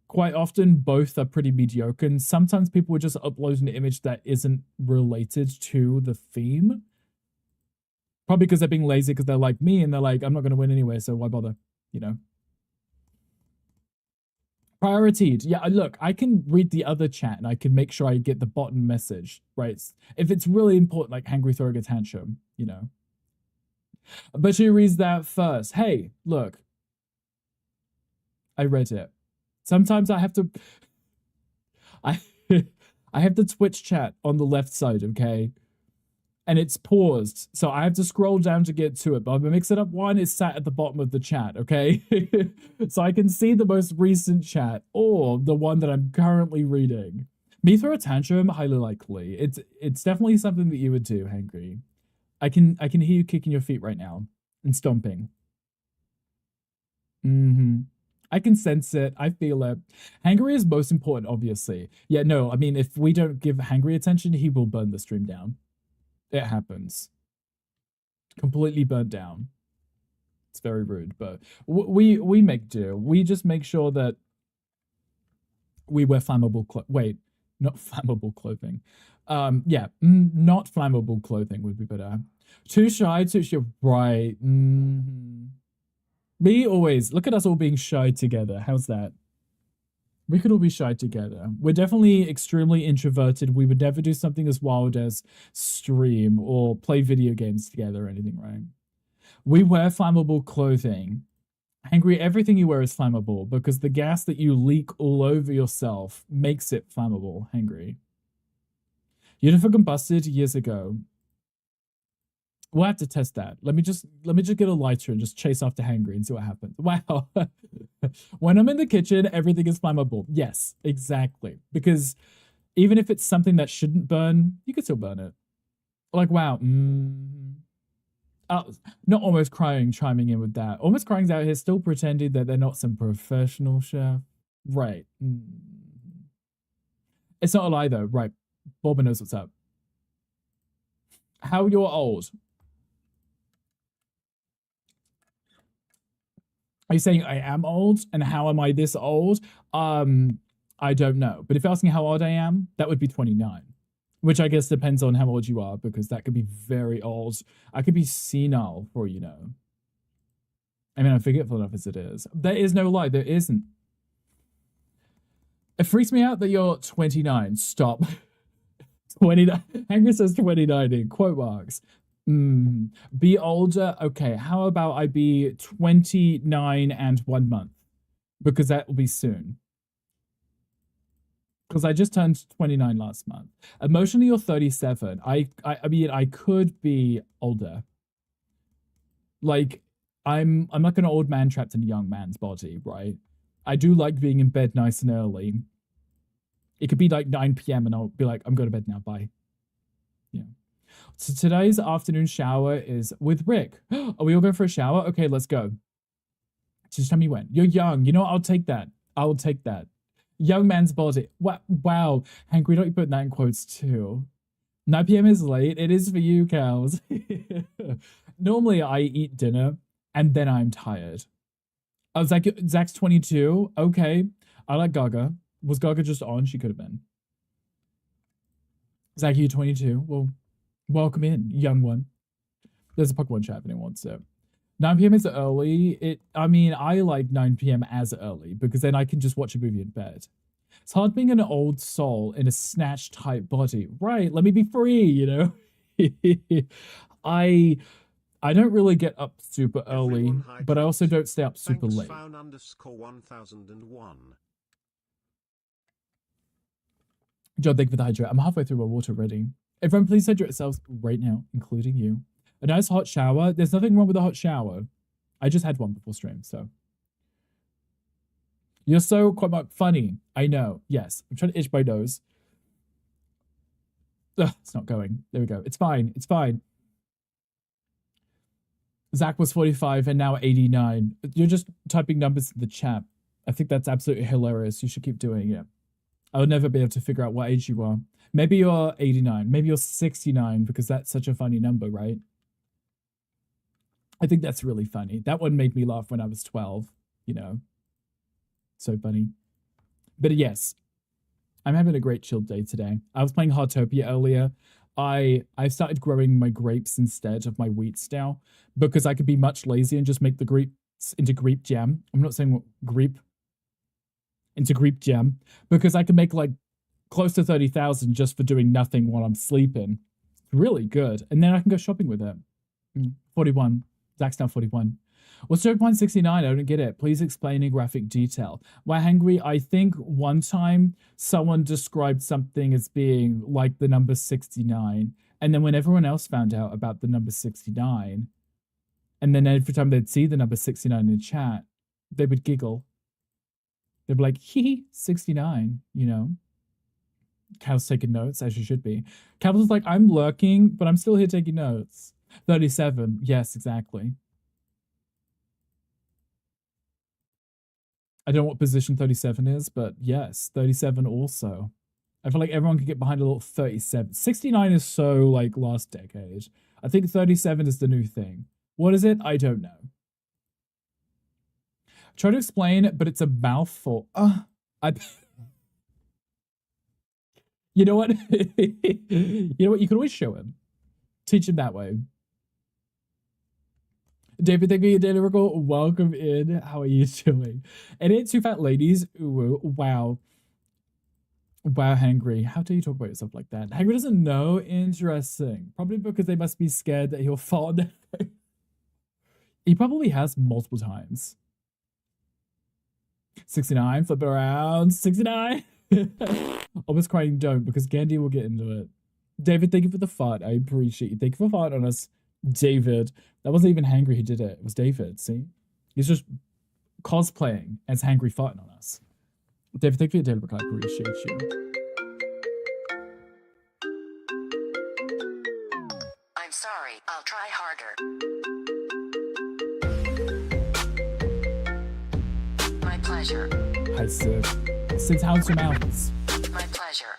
quite often, both are pretty mediocre. And sometimes people will just upload an image that isn't related to the theme. Probably because they're being lazy because they're like me and they're like, I'm not going to win anyway, so why bother? You know? Priorities. Yeah, look, I can read the other chat and I can make sure I get the bottom message, right? If it's really important, like Hangry throwing a tantrum, you know. But she reads that first. Hey, look. I read it. Sometimes I have to... I have the Twitch chat on the left side, okay? And it's paused, so I have to scroll down to get to it. But I'm gonna mix it up. One is sat at the bottom of the chat, okay? So I can see the most recent chat or the one that I'm currently reading. Me throw a tantrum, highly likely. It's definitely something that you would do, Hangry. I can hear you kicking your feet right now and stomping. I can sense it. I feel it. Hangry is most important, obviously. Yeah, no, I mean, if we don't give Hangry attention, he will burn the stream down. It happens. Completely burnt down. It's very rude, but we make do. We just make sure that we wear flammable wait, not flammable clothing. Yeah, not flammable clothing would be better. Too shy, right. Me always, look at us all being shy together. How's that? We could all be shy together. We're definitely extremely introverted. We would never do something as wild as stream or play video games together or anything, right? We wear flammable clothing. Hangry, everything you wear is flammable because the gas that you leak all over yourself makes it flammable, Hangry. Unifor combusted years ago. We'll have to test that. Let me just get a lighter and just chase after Hangry and see what happens. Wow. When I'm in the kitchen, everything is flammable. Yes, exactly. Because even if it's something that shouldn't burn, you can still burn it. Like, wow. Not almost crying, chiming in with that. Almost crying's out here still pretending that they're not some professional chef. Right. It's not a lie though. Right. Boba knows what's up. How you're old. Are you saying I am old? And how am I this old? I don't know. But if you're asking how old I am, that would be 29. Which I guess depends on how old you are, because that could be very old. I could be senile for you know. I mean, I'm forgetful enough as it is. There is no lie. There isn't. It freaks me out that you're 29. Stop. 29. Hangry says 29 in quote marks. Be older. Okay, how about I be 29 and 1 month? Because that will be soon. Because I just turned 29 last month. Emotionally, you're 37. I mean, I could be older. Like, I'm like an old man trapped in a young man's body, right? I do like being in bed nice and early. It could be like 9 p.m. and I'll be like, I'm going to bed now, bye. Yeah. So today's afternoon shower is with Rick. Are we all going for a shower? Okay, let's go. Just tell me when. You're young. You know what? I'll take that. I'll take that. Young man's body. Wow. Hank, we don't put that in quotes too. 9 p.m. is late. It is for you, cows. Normally, I eat dinner and then I'm tired. Oh, Zach's 22. Okay. I like Gaga. Was Gaga just on? She could have been. Zach, you 22. Well, welcome in, young one. There's a Pokemon chat if anyone wants it. 9 p.m. is early. I mean, I like 9 p.m. as early because then I can just watch a movie in bed. It's hard being an old soul in a snatch type body. Right, let me be free, you know? I don't really get up super early, but I also don't stay up super late. _1001. John, thank you for the hydrate. I'm halfway through my water already. Everyone, please hydrate yourselves right now, including you. A nice hot shower. There's nothing wrong with a hot shower. I just had one before stream, so. You're so quite funny. I know. Yes. I'm trying to itch my nose. Ugh, it's not going. There we go. It's fine. It's fine. Zach was 45 and now 89. You're just typing numbers in the chat. I think that's absolutely hilarious. You should keep doing it. I would never be able to figure out what age you are. Maybe you're 89. Maybe you're 69 because that's such a funny number, right? I think that's really funny. That one made me laugh when I was 12, you know. So funny. But yes, I'm having a great chill day today. I was playing Heartopia earlier. I started growing my grapes instead of my wheats now because I could be much lazier and just make the grapes into grape jam. I'm not saying what grape into grape jam because I can make like close to 30,000 just for doing nothing while I'm sleeping. It's really good. And then I can go shopping with it. 41. Zach's now 41. What's 0.69? I don't get it. Please explain in graphic detail. Why hungry? I think one time someone described something as being like the number 69. And then when everyone else found out about the number 69, and then every time they'd see the number 69 in the chat, they would giggle. They'd be like, hee, 69, you know? Cal's taking notes, as you should be. Cal was like, I'm lurking, but I'm still here taking notes. 37. Yes, exactly. I don't know what position 37 is, but yes, 37 also. I feel like everyone can get behind a little 37. 69 is so like last decade. I think 37 is the new thing. What is it? I don't know. Try to explain, but it's a mouthful. You know what? You know what? You can always show him. Teach him that way. David, thank you, Daily Rickle. Welcome in. How are you doing? It ain't two fat ladies. Ooh, wow. Wow, Hangry. How dare you talk about yourself like that? Hangry doesn't know. Interesting. Probably because they must be scared that he'll fall on their face. He probably has multiple times. 69, flip it around. 69. Almost crying don't because Gandhi will get into it. David, thank you for the fart. I appreciate you. Thank you for farting on us. David. That wasn't even Hangry who did it. It was David, see? He's just cosplaying as Hangry farting on us. David, thank you for your daily. I appreciate you. I'm sorry. I'll try harder. My pleasure. Hi, Sid. Sid, how's your mouths? My pleasure.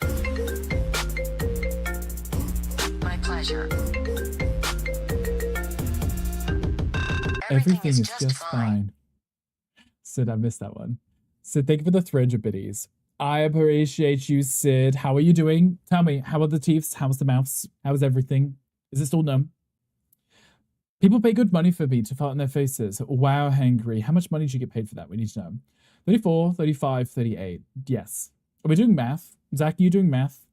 My pleasure. Everything is just fine. Sid, I missed that one. Sid, thank you for the 300 biddies. I appreciate you, Sid. How are you doing? Tell me, how are the teeths? How's the mouths? How's everything? Is it still numb? People pay good money for me to fart in their faces. Wow, Hangry. How much money did you get paid for that? We need to know. 34, 35, 38. Yes. Are we doing math? Zach, are you doing math?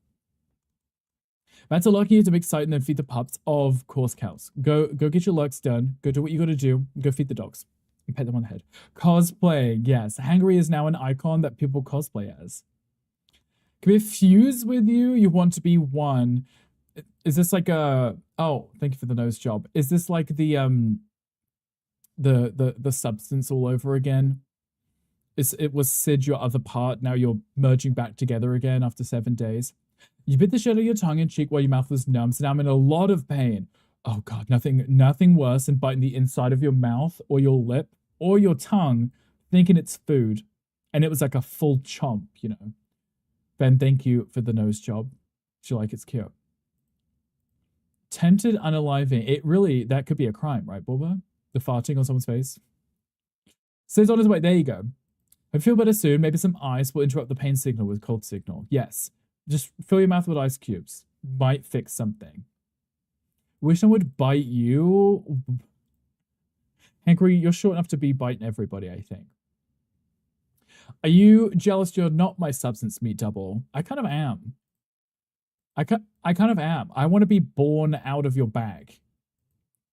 That's a lucky to make sight and then feed the pups. Of course, cows. Go get your lurks done. Go do what you gotta do. Go feed the dogs. And pet them on the head. Cosplaying, yes. Hangry is now an icon that people cosplay as. Can we fuse with you? You want to be one. Is this like a... Oh, thank you for the nose job. Is this like the substance all over again? It was Sid, your other part. Now you're merging back together again after 7 days. You bit the shit out of your tongue and cheek while your mouth was numb, so now I'm in a lot of pain. Oh god, nothing worse than biting the inside of your mouth or your lip or your tongue thinking it's food. And it was like a full chomp, you know. Ben, thank you for the nose job. Do you like it's cute? Tempted unaliving. It really, that could be a crime, right, Bulba? The farting on someone's face. Says on his way. There you go. I feel better soon. Maybe some ice will interrupt the pain signal with cold signal. Yes. Just fill your mouth with ice cubes. Might fix something. Wish I would bite you. Hangry, you're short enough to be biting everybody, I think. Are you jealous you're not my substance meat double? I kind of am. I kind of am. I want to be born out of your bag.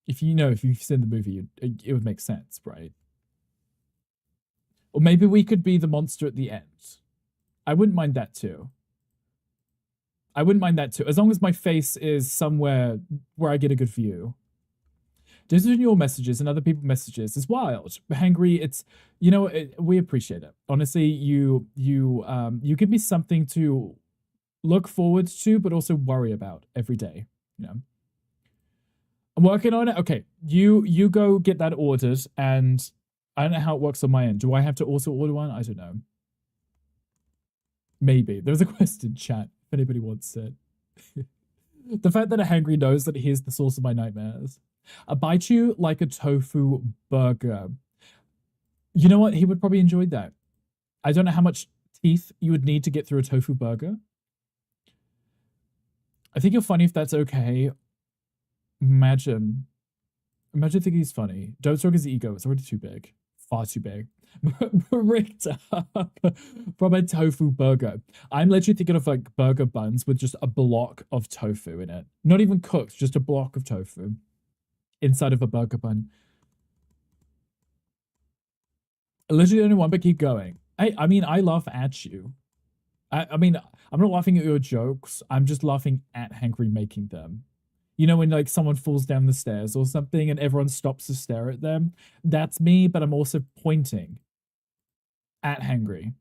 If you've seen the movie, it would make sense, right? Or maybe we could be the monster at the end. I wouldn't mind that too. As long as my face is somewhere where I get a good view. Disregarding your messages and other people's messages is wild. Hangry, it's, we appreciate it. Honestly, you give me something to look forward to, but also worry about every day. I'm working on it. Okay, you go get that ordered, and I don't know how it works on my end. Do I have to also order one? I don't know. Maybe. There's a question chat if anybody wants it. The fact that a hangry knows that he's the source of my nightmares. I bite you like a tofu burger. You know what? He would probably enjoy that. I don't know how much teeth you would need to get through a tofu burger. I think you're funny if that's okay. Imagine thinking he's funny. Don't stroke his ego. It's already too big. Far too big. Rigged up from a tofu burger. I'm literally thinking of like burger buns with just a block of tofu in it. Not even cooked, just a block of tofu inside of a burger bun. Literally only one, but keep going. I mean, I laugh at you. I mean, I'm not laughing at your jokes. I'm just laughing at Hankry making them. You know, when like someone falls down the stairs or something and everyone stops to stare at them? That's me, but I'm also pointing at Hangry.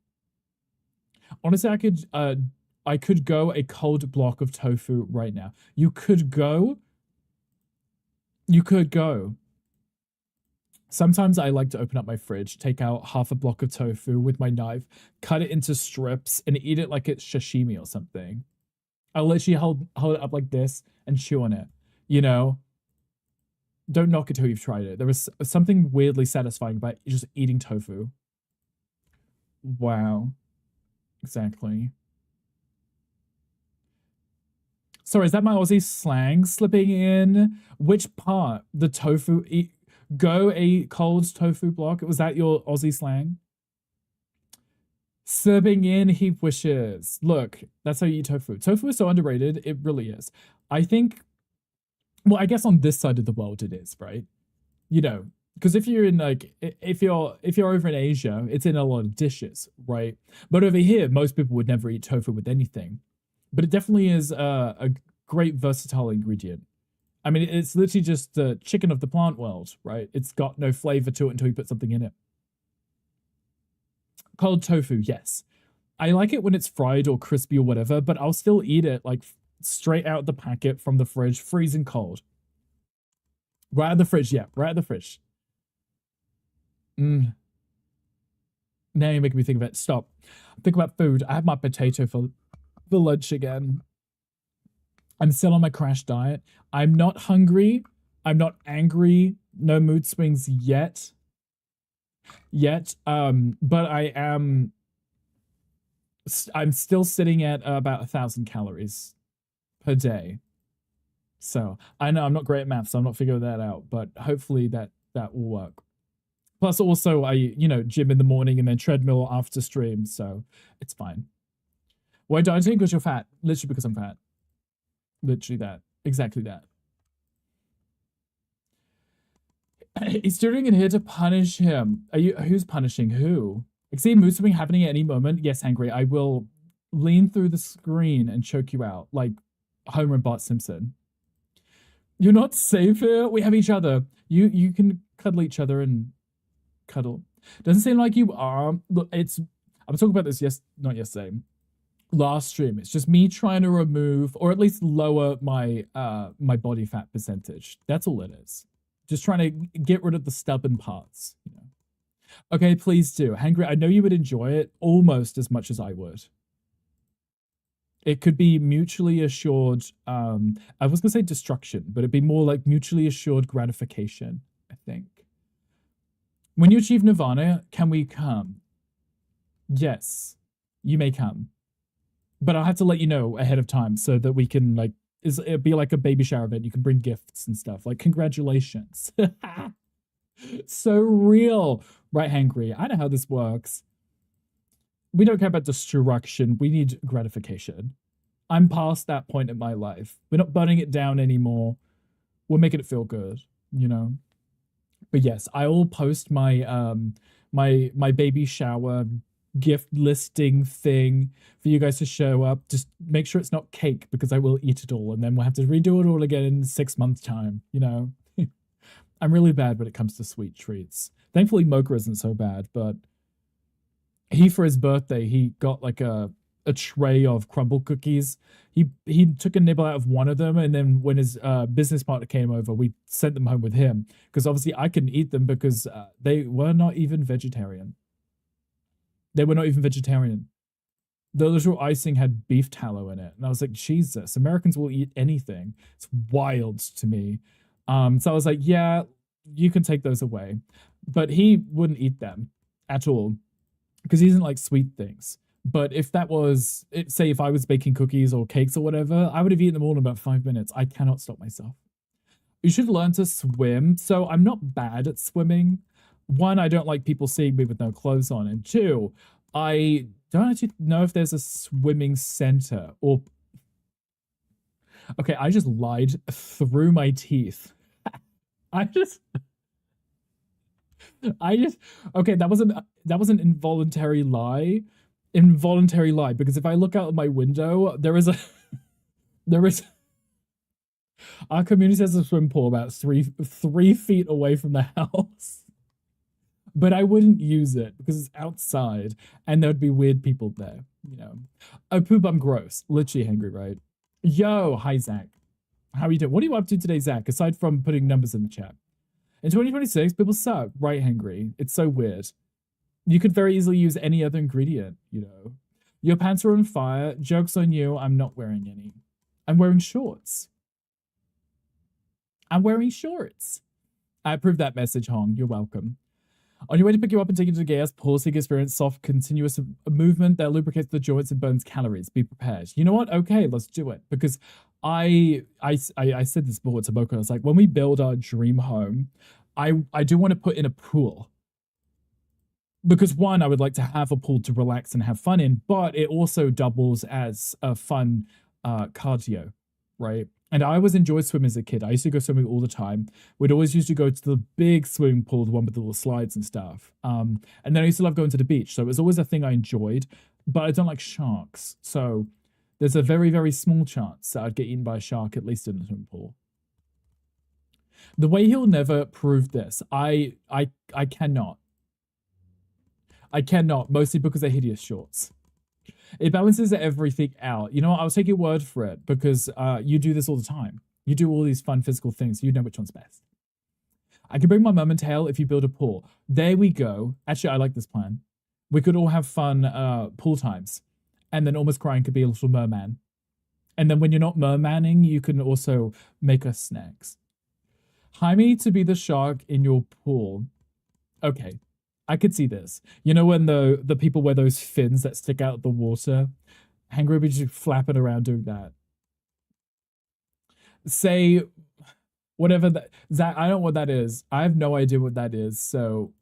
Honestly, I could go a cold block of tofu right now. You could go. Sometimes I like to open up my fridge, take out half a block of tofu with my knife, cut it into strips, and eat it like it's sashimi or something. I'll literally hold it up like this and chew on it, you know? Don't knock it till you've tried it. There was something weirdly satisfying about just eating tofu. Wow. Exactly. Sorry, is that my Aussie slang slipping in? Which part? The tofu? Go a cold tofu block? Was that your Aussie slang? Serving in, he wishes. Look, that's how you eat tofu. Tofu is so underrated. It really is. I think, well, I guess on this side of the world it is, right? You know, because if you're in like, if you're over in Asia, it's in a lot of dishes, right? But over here, most people would never eat tofu with anything. But it definitely is a great versatile ingredient. I mean, it's literally just the chicken of the plant world, right? It's got no flavor to it until you put something in it. Cold tofu, yes. I like it when it's fried or crispy or whatever, but I'll still eat it like straight out the packet from the fridge, freezing cold. Right out of the fridge, yeah, right out of the fridge. Now you're making me think of it. Stop. Think about food. I had my potato for lunch again. I'm still on my crash diet. I'm not hungry. I'm not angry. No mood swings yet. But I am. I'm still sitting at about 1,000 calories per day. So I know I'm not great at maths, so I'm not figuring that out. But hopefully that will work. Plus, also I gym in the morning and then treadmill after stream, so it's fine. Why don't I think because you're fat? Literally because I'm fat. Literally that. Exactly that. He's doing it here to punish him. Who's punishing who? I see mood swing happening at any moment. Yes, Angry. I will lean through the screen and choke you out like Homer and Bart Simpson. You're not safe here. We have each other. You can cuddle each other and cuddle. Doesn't seem like you are. Look, I'm talking about this not yesterday. Last stream. It's just me trying to remove or at least lower my my body fat percentage. That's all it is. Just trying to get rid of the stubborn parts, you know. Okay, please do. Hangry, I know you would enjoy it almost as much as I would. It could be mutually assured, I was gonna say destruction, but it'd be more like mutually assured gratification, I think. When you achieve Nirvana, can we come? Yes, you may come. But I'll have to let you know ahead of time so that we can like it'd be like a baby shower event. You can bring gifts and stuff. Like congratulations. So real. Right, Hangry. I know how this works. We don't care about destruction. We need gratification. I'm past that point in my life. We're not burning it down anymore. We're making it feel good, you know? But yes, I will post my my baby shower gift listing thing for you guys to show up. Just make sure it's not cake because I will eat it all and then we'll have to redo it all again in 6 months time, you know. I'm really bad when it comes to sweet treats. Thankfully Mocha isn't so bad, but he for his birthday he got like a tray of crumble cookies. He took a nibble out of one of them and then when his business partner came over we sent them home with him because obviously I couldn't eat them because they were not even vegetarian. They were not even vegetarian. The little icing had beef tallow in it. And I was like, Jesus, Americans will eat anything. It's wild to me. So I was like, yeah, you can take those away. But he wouldn't eat them at all because he doesn't like sweet things. But if that was, say, if I was baking cookies or cakes or whatever, I would have eaten them all in about 5 minutes. I cannot stop myself. You should learn to swim. So I'm not bad at swimming. One, I don't like people seeing me with no clothes on. And two, I don't actually know if there's a swimming center or... Okay, I just lied through my teeth. Okay, that was an involuntary lie. Involuntary lie, because if I look out of my window, there is our community has a swim pool about three feet away from the house. But I wouldn't use it because it's outside and there'd be weird people there, you know. Oh, poop, I'm gross. Literally hangry, right? Yo, hi, Zach. How are you doing? What are you up to today, Zach, aside from putting numbers in the chat? In 2026, people suck, right, hangry? It's so weird. You could very easily use any other ingredient, you know. Your pants are on fire. Joke's on you. I'm not wearing any. I'm wearing shorts. I'm wearing shorts. I approve that message, Hong. You're welcome. On your way to pick you up and take you to the gas, pause to experience soft, continuous movement that lubricates the joints and burns calories. Be prepared. You know what? Okay, let's do it. Because I said this before to Boca. I was like, when we build our dream home, I do want to put in a pool. Because one, I would like to have a pool to relax and have fun in, but it also doubles as a fun cardio, right? And I always enjoyed swimming as a kid. I used to go swimming all the time. We'd always used to go to the big swimming pool, the one with the little slides and stuff. And then I used to love going to the beach. So it was always a thing I enjoyed, but I don't like sharks. So there's a very, very small chance that I'd get eaten by a shark, at least in the swimming pool. The way he'll never prove this, I cannot. I cannot, mostly because they're hideous shorts. It balances everything out. You know what? I'll take your word for it because you do this all the time. You do all these fun physical things. You know which one's best. I can bring my mum and tail if you build a pool. There we go. Actually, I like this plan. We could all have fun pool times. And then Almost Crying could be a little merman. And then when you're not mermaning, you can also make us snacks. Jaime to be the shark in your pool. Okay. I could see this. You know when the people wear those fins that stick out of the water? Hangry would be just flapping around doing that. Say whatever that I don't know what that is. I have no idea what that is, so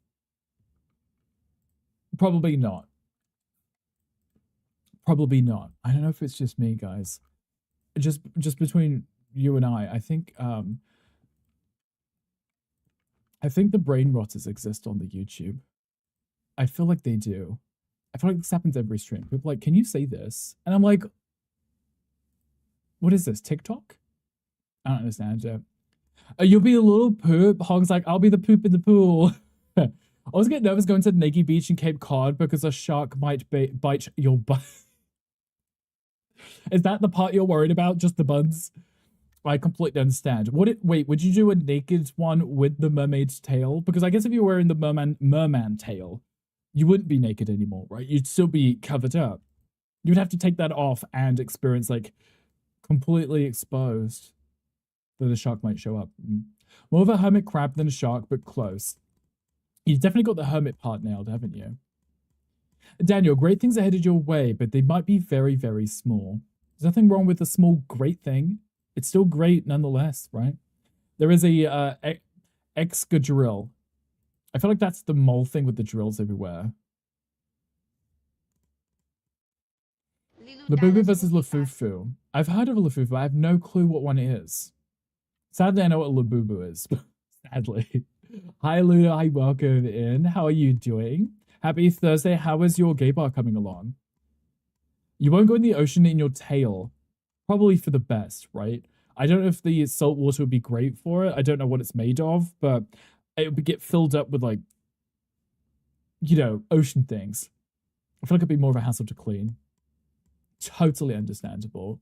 probably not. Probably not. I don't know if it's just me, guys. Just between you and I think the brain rotters exist on the YouTube. I feel like they do. I feel like this happens every stream. People are like, can you say this? And I'm like, what is this, TikTok? I don't understand it. You'll be a little poop. Hong's like, I'll be the poop in the pool. I always get nervous going to Naked Beach in Cape Cod because a shark might bite your butt. Is that the part you're worried about? Just the buns? I completely understand. Wait, would you do a naked one with the mermaid's tail? Because I guess if you're wearing the merman tail, you wouldn't be naked anymore, right? You'd still be covered up. You'd have to take that off and experience like completely exposed. Though the shark might show up. More of a hermit crab than a shark, but close. You've definitely got the hermit part nailed, haven't you? Daniel, great things are headed your way, but they might be very, very small. There's nothing wrong with a small great thing. It's still great nonetheless, right? There is a Excadrill. I feel like that's the mole thing with the drills everywhere. Labubu versus Lafufu. I've heard of a Lafufu, but I have no clue what one is. Sadly, I know what Labubu is. Sadly. Hi, Luna. Hi, welcome in. How are you doing? Happy Thursday. How is your gay bar coming along? You won't go in the ocean in your tail. Probably for the best, right? I don't know if the salt water would be great for it. I don't know what it's made of, but it would get filled up with, like, you know, ocean things. I feel like it'd be more of a hassle to clean. Totally understandable.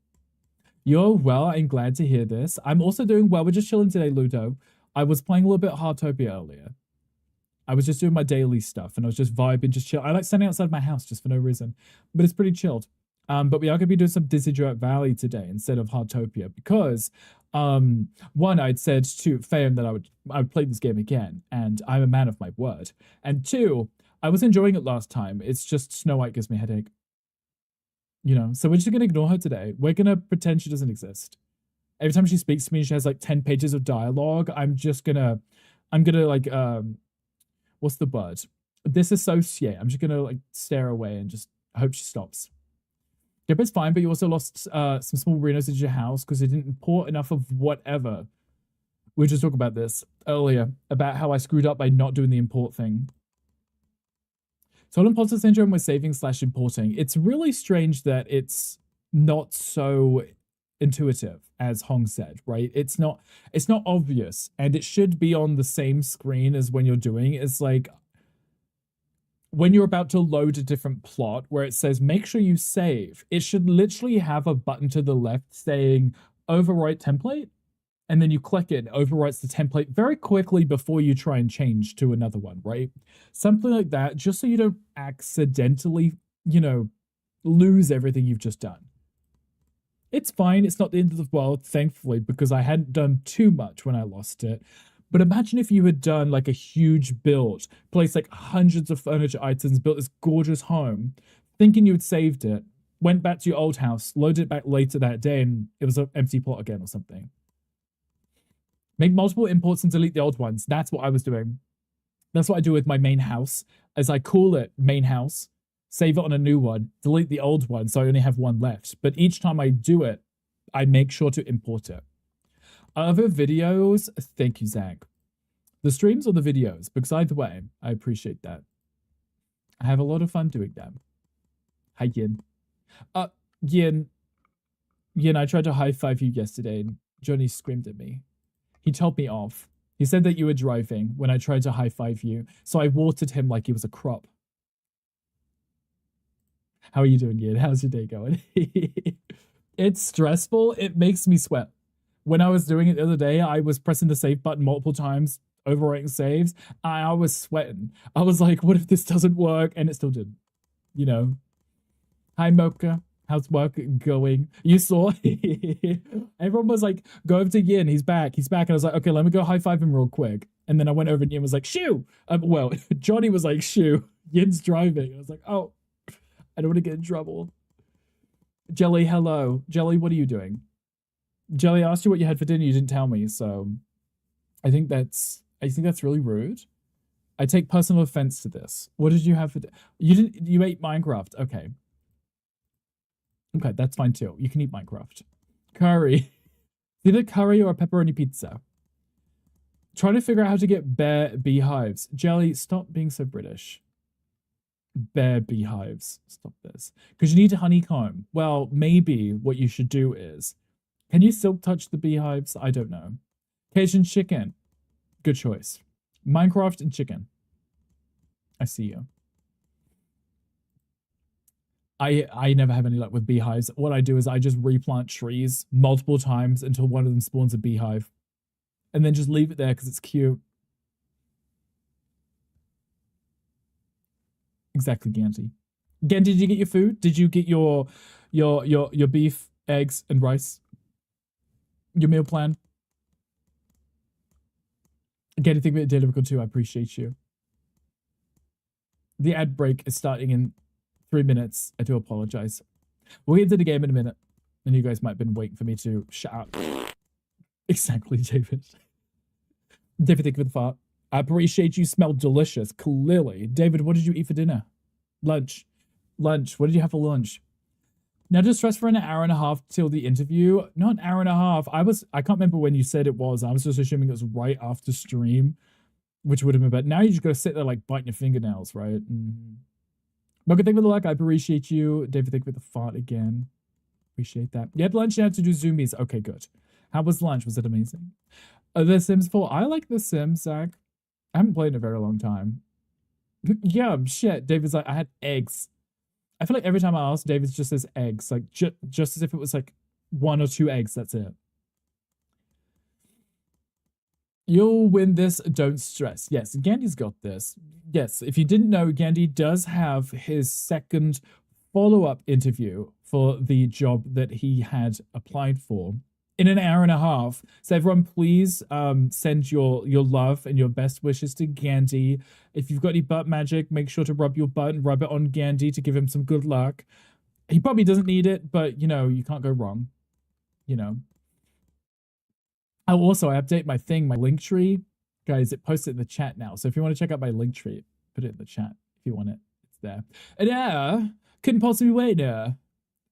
You're well. I'm glad to hear this. I'm also doing well. We're just chilling today, Ludo. I was playing a little bit of Heartopia earlier. I was just doing my daily stuff, and I was just vibing, just chill. I like standing outside my house just for no reason, but it's pretty chilled. But we are going to be doing some Disney Dreamlight Valley today instead of Heartopia because, one, I'd said to Fam that I would play this game again, and I'm a man of my word. And two, I was enjoying it last time. It's just Snow White gives me a headache. You know, so we're just gonna ignore her today. We're gonna pretend she doesn't exist. Every time she speaks to me, she has like 10 pages of dialogue. I'm gonna like what's the word? Disassociate. I'm just gonna like stare away and just hope she stops. Yep, it's fine, but you also lost some small rhinos into your house because it didn't import enough of whatever. We were just talking about this earlier, about how I screwed up by not doing the import thing. Total imposter syndrome with saving/importing. It's really strange that it's not so intuitive, as Hong said, right? It's not obvious, and it should be on the same screen as when you're doing it. It's like when you're about to load a different plot where it says make sure you save, it should literally have a button to the left saying overwrite template, and then you click it, and it overwrites the template very quickly before you try and change to another one, right? Something like that, just so you don't accidentally, you know, lose everything you've just done. It's fine, it's not the end of the world, thankfully, because I hadn't done too much when I lost it. But imagine if you had done like a huge build, placed like hundreds of furniture items, built this gorgeous home, thinking you had saved it, went back to your old house, loaded it back later that day, and it was an empty plot again or something. Make multiple imports and delete the old ones. That's what I was doing. That's what I do with my main house, as I call it main house, save it on a new one, delete the old one, so I only have one left. But each time I do it, I make sure to import it. Other videos, thank you, Zach. The streams or the videos? Because either way, I appreciate that. I have a lot of fun doing them. Hi, Yin. Yin, I tried to high-five you yesterday, and Johnny screamed at me. He told me off. He said that you were driving when I tried to high-five you, so I watered him like he was a crop. How are you doing, Yin? How's your day going? It's stressful. It makes me sweat. When I was doing it the other day, I was pressing the save button multiple times, overwriting saves. I was sweating. I was like, what if this doesn't work? And it still did. You know. Hi, Mocha. How's work going? You saw? Everyone was like, go over to Yin. He's back. He's back. And I was like, okay, let me go high-five him real quick. And then I went over and Yin was like, shoo. Well, Johnny was like, shoo. Yin's driving. I was like, oh, I don't want to get in trouble. Jelly, hello. Jelly, what are you doing? Jelly, I asked you what you had for dinner. You didn't tell me. So I think that's really rude. I take personal offense to this. What did you have for dinner? You ate Minecraft. Okay. Okay, that's fine too. You can eat Minecraft. Curry. Either curry or a pepperoni pizza. Trying to figure out how to get bear beehives. Jelly, stop being so British. Bear beehives. Stop this. Because you need a honeycomb. Well, maybe what you should do is... Can you silk touch the beehives? I don't know. Cajun chicken. Good choice. Minecraft and chicken. I see you. I never have any luck with beehives. What I do is I just replant trees multiple times until one of them spawns a beehive. And then just leave it there because it's cute. Exactly, Ganty. Ganty, did you get your food? Did you get your beef, eggs, and rice? Your meal plan? Again, think about Daily too. I appreciate you. The ad break is starting in 3 minutes. I do apologize. We'll get into the game in a minute. And you guys might have been waiting for me to shut up. Exactly, David. David, thank you for the fart. I appreciate you smell delicious, clearly. David, what did you eat for dinner? Lunch. Lunch. What did you have for lunch? Now just stress for an hour and a half till the interview. Not an hour and a half. I can't remember when you said it was. I was just assuming it was right after stream, which would have been better. Now you just gotta sit there like biting your fingernails, right? Mocha, thank you for the luck. I appreciate you. David, thank you for the fart again. Appreciate that. You had lunch now to do zoomies. Okay, good. How was lunch? Was it amazing? The Sims 4. I like The Sims, Zach. I haven't played in a very long time. Yeah, shit. David's like, I had eggs. I feel like every time I ask, David just says eggs. Like, just as if it was like 1 or 2 eggs. That's it. You'll win this. Don't stress. Yes, Gandhi's got this. Yes, if you didn't know, Gandhi does have his second follow-up interview for the job that he had applied for in an hour and a half. So everyone, please send your love and your best wishes to Gandhi. If you've got any butt magic, make sure to rub your butt and rub it on Gandhi to give him some good luck. He probably doesn't need it, but you know, you can't go wrong. You know. Oh, also, I update my thing, my link tree. Guys, it posted in the chat now. So if you want to check out my link tree, put it in the chat if you want it. It's there. And couldn't possibly wait now.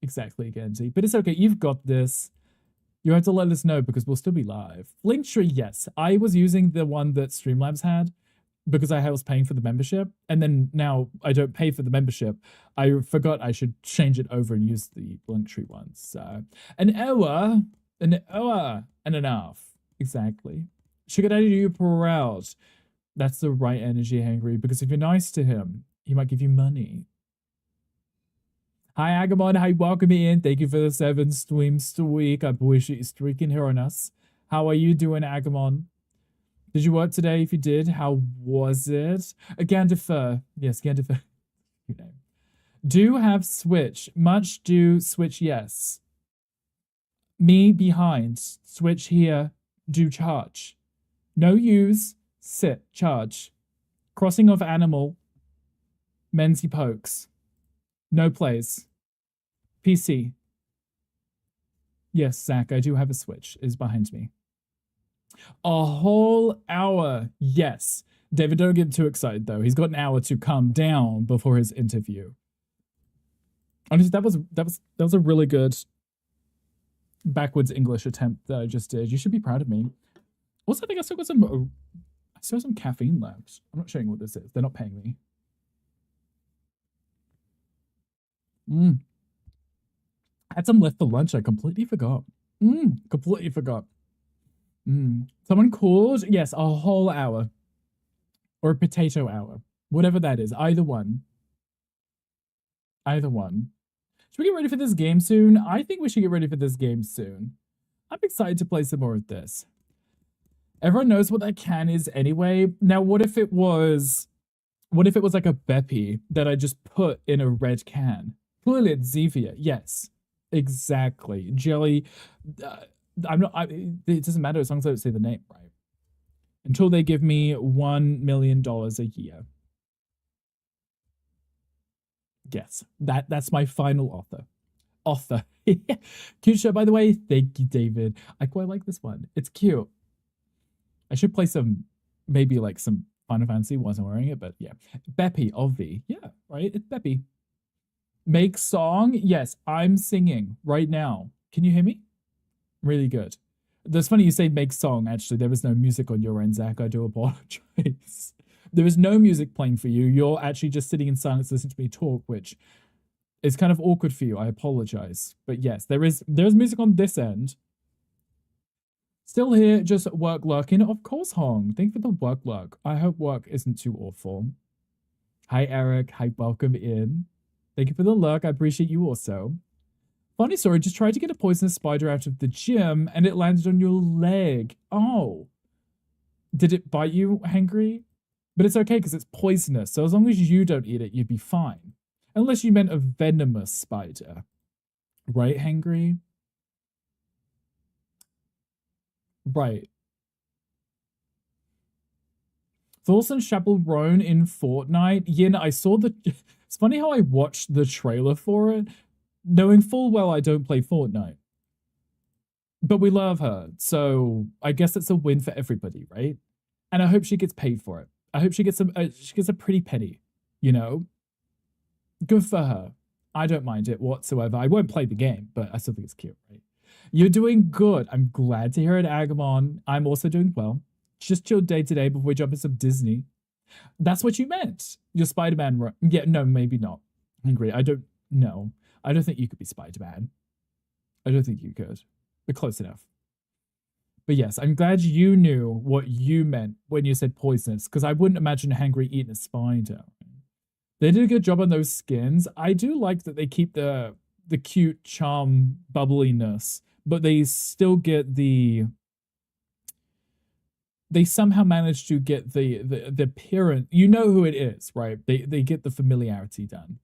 Exactly, Genji. But it's okay. You've got this. You have to let us know because we'll still be live. Linktree, yes. I was using the one that Streamlabs had because I was paying for the membership. And then now I don't pay for the membership. I forgot I should change it over and use the Linktree one. So an hour, and a half. Exactly. Sugar Daddy, do you proud? That's the right energy, Hangry, because if you're nice to him, he might give you money. Hi, Agamon. Hi, welcome in. Thank you for the 7 streams a week. I appreciate you streaking here on us. How are you doing, Agamon? Did you work today? If you did, how was it? Gandifer. Yes, Gandifer. Your name. Do have Switch. Much do Switch, yes. Me behind. Switch here. Do charge. No use. Sit. Charge. Crossing of animal. Mensy pokes. No plays. PC. Yes, Zach, I do have a Switch. Is behind me. A whole hour. Yes. David, don't get too excited, though. He's got an hour to calm down before his interview. Honestly, that was a really good backwards English attempt that I just did. You should be proud of me. Also, I think I still got some caffeine left. I'm not showing what this is. They're not paying me. I had some left for lunch. I completely forgot. Completely forgot. Someone called? Yes, a whole hour. Or a potato hour. Whatever that is. Either one. Either one. Should we get ready for this game soon? I think we should get ready for this game soon. I'm excited to play some more of this. Everyone knows what that can is anyway. Now, what if it was like a Beppy that I just put in a red can? Clearly it's Zevia. Yes, exactly. Jelly. It doesn't matter as long as I don't say the name, right? Until they give me $1 million a year. Yes, that's my final offer. Cute show, by the way. Thank you, David. I quite like this one. It's cute. I should play maybe like some Final Fantasy. Wasn't wearing it, but yeah. Beppy, Ovi. Yeah, right? It's Beppy. Make song? Yes, I'm singing right now. Can you hear me? Really good. That's funny you say make song. Actually, there was no music on your end, Zach. I do apologize. There is no music playing for you. You're actually just sitting in silence listening to me talk, which is kind of awkward for you. I apologize. But yes, there is music on this end. Still here, just work lurking. Of course, Hong. Thank you for the work lurk. I hope work isn't too awful. Hi, Eric. Hi, welcome in. Thank you for the lurk. I appreciate you also. Funny story, just tried to get a poisonous spider out of the gym and it landed on your leg. Oh. Did it bite you, Hangry? But it's okay because it's poisonous, so as long as you don't eat it, you'd be fine. Unless you meant a venomous spider. Right, Hangry? Right. Thorson Chappell-Roan in Fortnite. Yin, I saw the... It's funny how I watched the trailer for it, knowing full well I don't play Fortnite. But we love her, so I guess it's a win for everybody, right? And I hope she gets paid for it. I hope she gets a pretty penny, you know? Good for her. I don't mind it whatsoever. I won't play the game, but I still think it's cute, right? You're doing good. I'm glad to hear it, Agamon. I'm also doing well. Just chilled day to day before we jump into some Disney. That's what you meant. Your Spider-Man. Yeah, no, maybe not. Hungry. I don't know. I don't think you could be Spider-Man. I don't think you could. But close enough. But yes, I'm glad you knew what you meant when you said poisonous, because I wouldn't imagine Hangry eating a spider. They did a good job on those skins. I do like that they keep the cute charm bubbliness, but they still get the... They somehow manage to get the appearance. You know who it is, right? They get the familiarity done.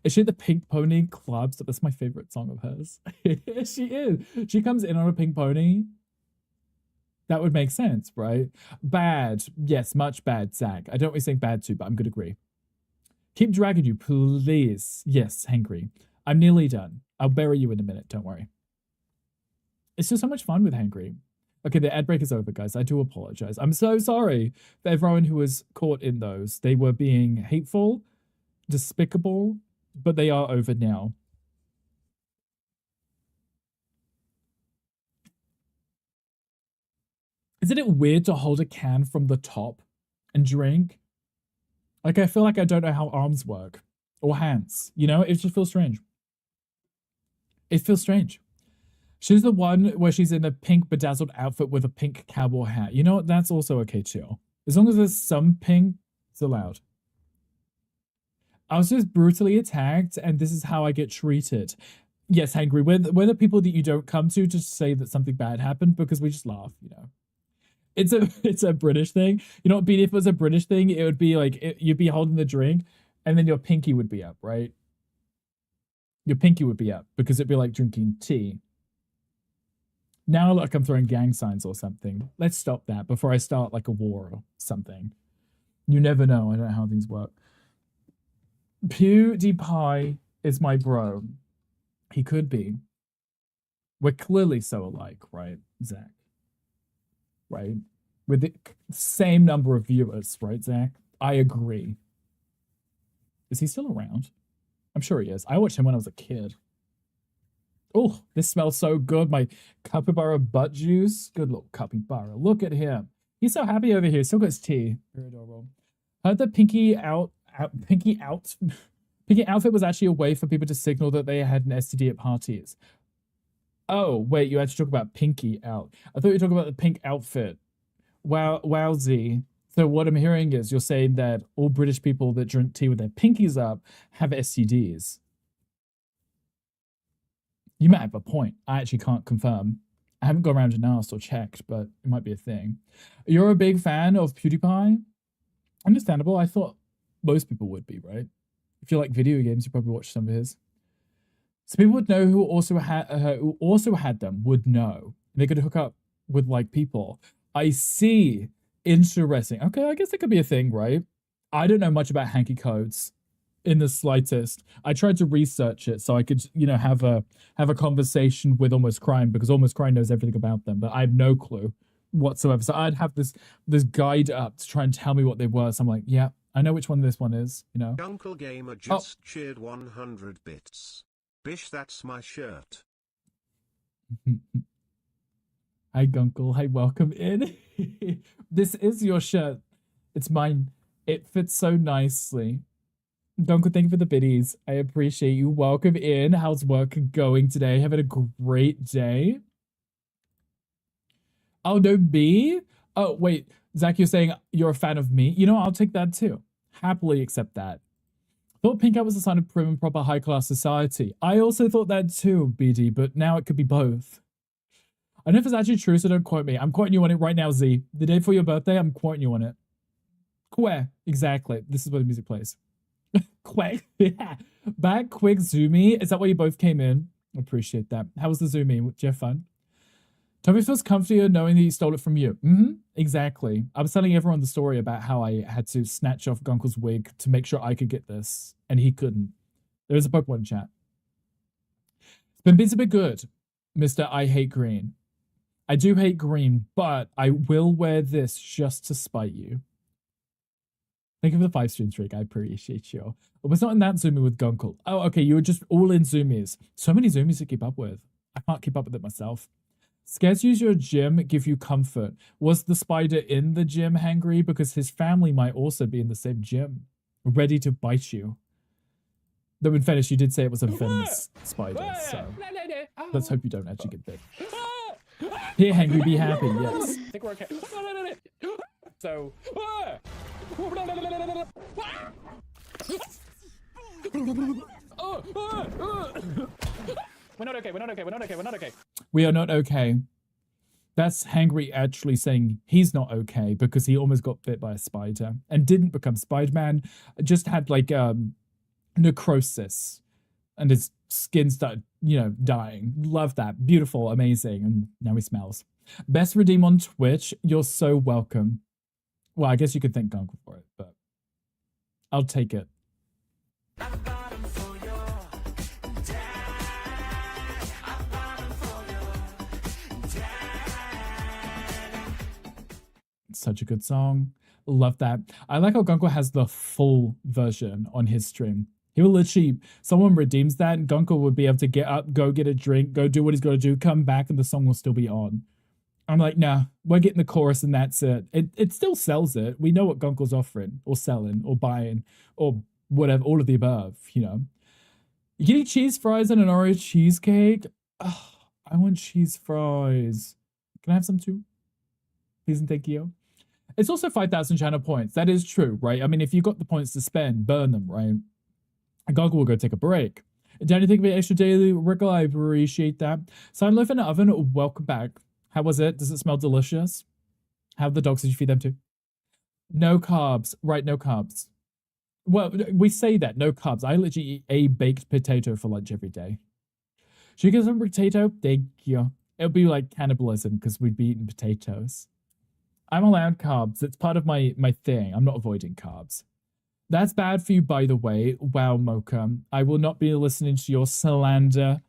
Is she the Pink Pony Clubs? That's my favorite song of hers. She is. She comes in on a pink pony. That would make sense, right? Bad. Yes, much bad, Zach. I don't always think bad too, but I'm going to agree. Keep dragging you, please. Yes, Hangry. I'm nearly done. I'll bury you in a minute. Don't worry. It's just so much fun with Hangry. Okay, the ad break is over, guys. I do apologize. I'm so sorry for everyone who was caught in those. They were being hateful, despicable, but they are over now. Isn't it weird to hold a can from the top and drink? Like, I feel like I don't know how arms work or hands. You know, it just feels strange. It feels strange. She's the one where she's in a pink bedazzled outfit with a pink cowboy hat. You know what? That's also okay too. As long as there's some pink, it's allowed. I was just brutally attacked, and this is how I get treated. Yes, Hangry, we're the people that you don't come to just say that something bad happened because we just laugh, you know. It's a British thing. You know what, BD, if it was a British thing, it would be like, you'd be holding the drink, and then your pinky would be up, right? Your pinky would be up, because it'd be like drinking tea. Now, like, I'm throwing gang signs or something. Let's stop that before I start, like, a war or something. You never know. I don't know how things work. PewDiePie is my bro. He could be. We're clearly so alike, right, Zach? Right? With the same number of viewers, right, Zach? I agree. Is he still around? I'm sure he is. I watched him when I was a kid. Oh, this smells so good. My capybara butt juice. Good little capybara. Look at him. He's so happy over here. Still got his tea. Very adorable. Heard the pinky outfit was actually a way for people to signal that they had an STD at parties. Oh, wait, you actually talk about pinky out. I thought you were talking about the pink outfit. Wow, wowzy. So what I'm hearing is you're saying that all British people that drink tea with their pinkies up have STDs. You might have a point. I actually can't confirm. I haven't gone around and asked or checked, but it might be a thing. You're a big fan of PewDiePie? Understandable. I thought most people would be, right? If you like video games, you probably watch some of his. So people would know who also had them would know. They could hook up with like people. I see. Interesting. Okay, I guess it could be a thing, right? I don't know much about hanky codes in the slightest. I tried to research it so I could, you know, have a conversation with Almost Crime, because Almost Crime knows everything about them, but I have no clue whatsoever. So I'd have this guide up to try and tell me what they were. So I'm like, yeah, I know which one this one is, you know. Uncle Gamer just cheered 100 bits. Bish, that's my shirt. Hi, Gunkle. Hi, welcome in. This is your shirt. It's mine. It fits so nicely. Gunkle, thank you for the biddies. I appreciate you. Welcome in. How's work going today? Having a great day? Oh, no, me? Oh, wait. Zach, you're saying you're a fan of me? You know, I'll take that too. Happily accept that. Thought pink out was a sign of prim and proper high-class society. I also thought that too, BD, but now it could be both. I don't know if it's actually true, so don't quote me. I'm quoting you on it right now, Z. The day before your birthday, I'm quoting you on it. Queer. Exactly. This is where the music plays. Quick. Yeah. Back quick, Zoomy. Is that why you both came in? I appreciate that. How was the Zoomy? Did you have fun? Tommy feels comfier knowing that he stole it from you. Exactly. I was telling everyone the story about how I had to snatch off Gunkle's wig to make sure I could get this, and he couldn't. There was a Pokemon chat. It's been busy but good, Mr. I Hate Green. I do hate green, but I will wear this just to spite you. Thank you for the 5-stream streak. I appreciate you. I was not in that Zoomy with Gunkle. Oh, okay. You were just all in Zoomies. So many Zoomies to keep up with. I can't keep up with it myself. Scares use your gym, give you comfort. Was the spider in the gym hangry? Because his family might also be in the same gym, ready to bite you. Though in fairness, you did say it was a venomous spider, so let's hope you don't actually get bit. Here, hangry, be happy, yes. I think we're okay. So... We're not okay, we're not okay, we're not okay, we're not okay. We are not okay. That's Hangry actually saying he's not okay because he almost got bit by a spider and didn't become Spider-Man, just had like necrosis and his skin started, you know, dying. Love that. Beautiful, amazing. And now he smells. Best redeem on Twitch. You're so welcome. Well, I guess you could thank Gunkle for it, but I'll take it. Such a good song. Love that. I like how Gunko has the full version on his stream. He will literally, someone redeems that, and Gunko would be able to get up, go get a drink, go do what he's got to do, come back, and the song will still be on. I'm like, nah, we're getting the chorus and that's it. It still sells it. We know what Gunko's offering, or selling, or buying, or whatever, all of the above, you know. You getting cheese fries and an Oreo cheesecake? Oh, I want cheese fries. Can I have some too? Please and thank you. It's also 5,000 channel points. That is true, right? I mean, if you got the points to spend, burn them, right? And Gunko will go take a break. Danny, think of it extra daily. Rickle, I appreciate that. Sign Loaf in the oven, welcome back. How was it? Does it smell delicious? How the dogs did you feed them to? No carbs. Right, no carbs. Well, we say that, no carbs. I literally eat a baked potato for lunch every day. Should you get some potato? Thank you. It'll be like cannibalism because we'd be eating potatoes. I'm allowed carbs. It's part of my thing. I'm not avoiding carbs. That's bad for you, by the way. Wow, Mocha. I will not be listening to your slander.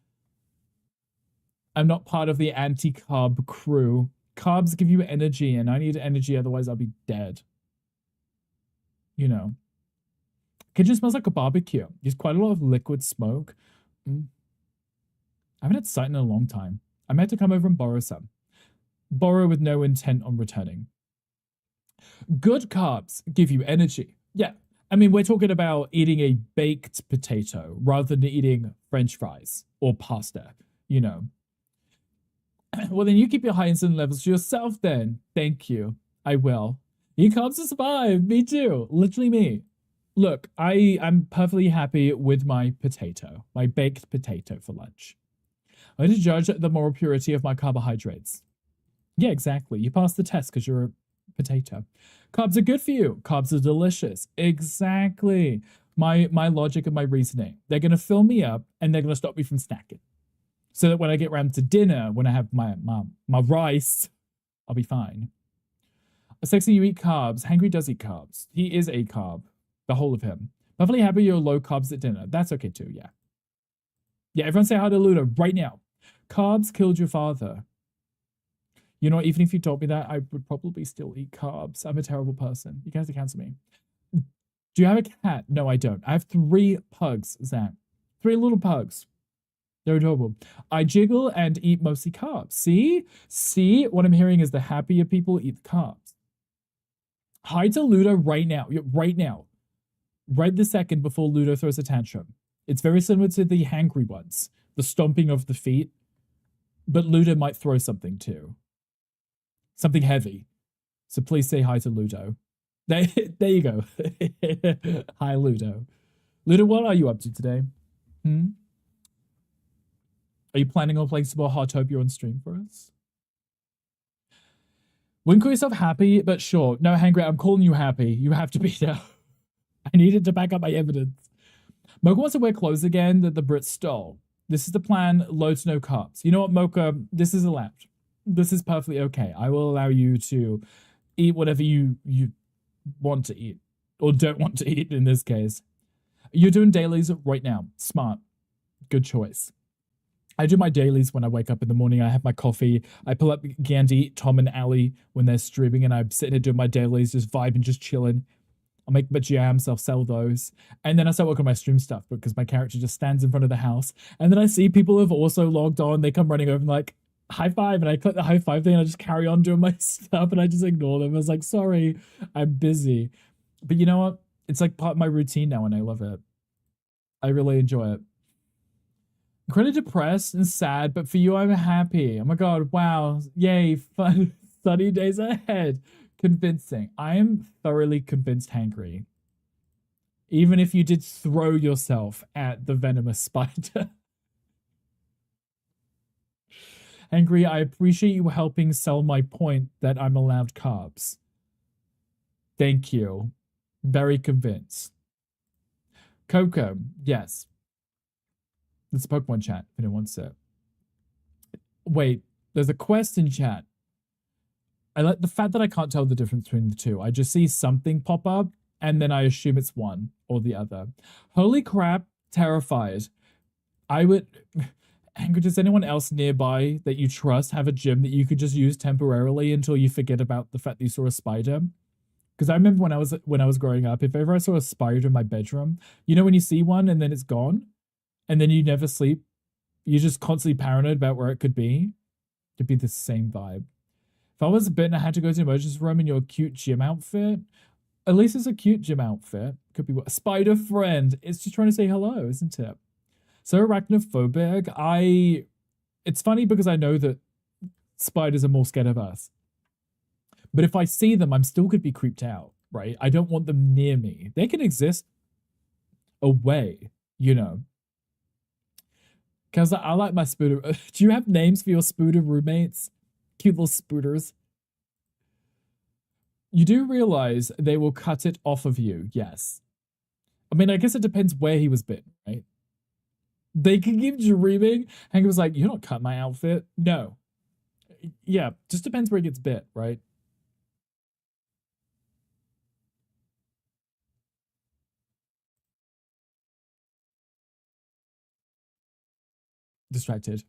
I'm not part of the anti-carb crew. Carbs give you energy, and I need energy, otherwise I'll be dead. You know. Kitchen smells like a barbecue. There's quite a lot of liquid smoke. I haven't had sight in a long time. I might have to come over and borrow some. Borrow with no intent on returning. Good carbs give you energy. Yeah. I mean, we're talking about eating a baked potato rather than eating French fries or pasta, you know. Well, then you keep your high insulin levels to yourself then. Thank you. I will. Eat carbs to survive. Me too. Literally me. Look, I'm perfectly happy with my potato, my baked potato for lunch. I need to judge the moral purity of my carbohydrates. Yeah, exactly. You pass the test because you're a potato. Carbs are good for you. Carbs are delicious. Exactly. My logic and my reasoning. They're going to fill me up and they're going to stop me from snacking. So that when I get around to dinner, when I have my rice, I'll be fine. Sexy, you eat carbs. Hangry does eat carbs. He is a carb. The whole of him. Perfectly happy you're low carbs at dinner. That's okay too, yeah. Yeah, everyone say hi to Ludo right now. Carbs killed your father. You know what, even if you told me that, I would probably still eat carbs. I'm a terrible person. You guys have to cancel me. Do you have a cat? No, I don't. I have 3 pugs, Zach. 3 little pugs. They're adorable. I jiggle and eat mostly carbs. See? See? What I'm hearing is the happier people eat the carbs. Hi to Ludo right now. Right now. Right this second before Ludo throws a tantrum. It's very similar to the hangry ones. The stomping of the feet. But Ludo might throw something too. Something heavy. So please say hi to Ludo. There you go. Hi, Ludo. Ludo, what are you up to today? Are you planning on playing some more Heartopia on stream for us? Wouldn't call yourself happy, but sure. No, Hangry, I'm calling you happy. You have to be there. I needed to back up my evidence. Mocha wants to wear clothes again that the Brits stole. This is the plan, loads no carbs. You know what, Mocha? This is allowed. This is perfectly okay. I will allow you to eat whatever you want to eat. Or don't want to eat in this case. You're doing dailies right now. Smart. Good choice. I do my dailies when I wake up in the morning. I have my coffee. I pull up Gandhi, Tom, and Ali when they're streaming, and I'm sitting here doing my dailies, just vibing, just chilling. I'll make my jams, I'll sell those. And then I start working on my stream stuff because my character just stands in front of the house. And then I see people who have also logged on. They come running over and like, high five. And I click the high five thing and I just carry on doing my stuff and I just ignore them. I was like, sorry, I'm busy. But you know what? It's like part of my routine now and I love it. I really enjoy it. I'm kind of depressed and sad, but for you, I'm happy. Oh my God, wow. Yay, fun, sunny days ahead. Convincing. I am thoroughly convinced, Hangry. Even if you did throw yourself at the venomous spider. Hangry, I appreciate you helping sell my point that I'm allowed carbs. Thank you. Very convinced. Coco, yes. It's a Pokemon chat, if anyone wants it. Wait, there's a quest in chat. I like the fact that I can't tell the difference between the two. I just see something pop up, and then I assume it's one or the other. Holy crap, terrified. I would... Angry, does anyone else nearby that you trust have a gym that you could just use temporarily until you forget about the fact that you saw a spider? Because I remember when I was growing up, if ever I saw a spider in my bedroom, you know when you see one and then it's gone, and then you never sleep, you're just constantly paranoid about where it could be. It'd be the same vibe. If I was bitten, I had to go to the emergency room in your cute gym outfit. At least it's a cute gym outfit. Could be what? A spider friend. It's just trying to say hello, isn't it? So arachnophobic. It's funny because I know that spiders are more scared of us. But if I see them, I'm still going to be creeped out, right? I don't want them near me. They can exist away, you know. Because I like my spooter. Do you have names for your spooter roommates? Cute little spooters. You do realize they will cut it off of you, yes. I mean, I guess it depends where he was bitten, right? They can keep dreaming. Hank was like, you don't cut my outfit. No. Yeah, just depends where he gets bit, right? Distracted.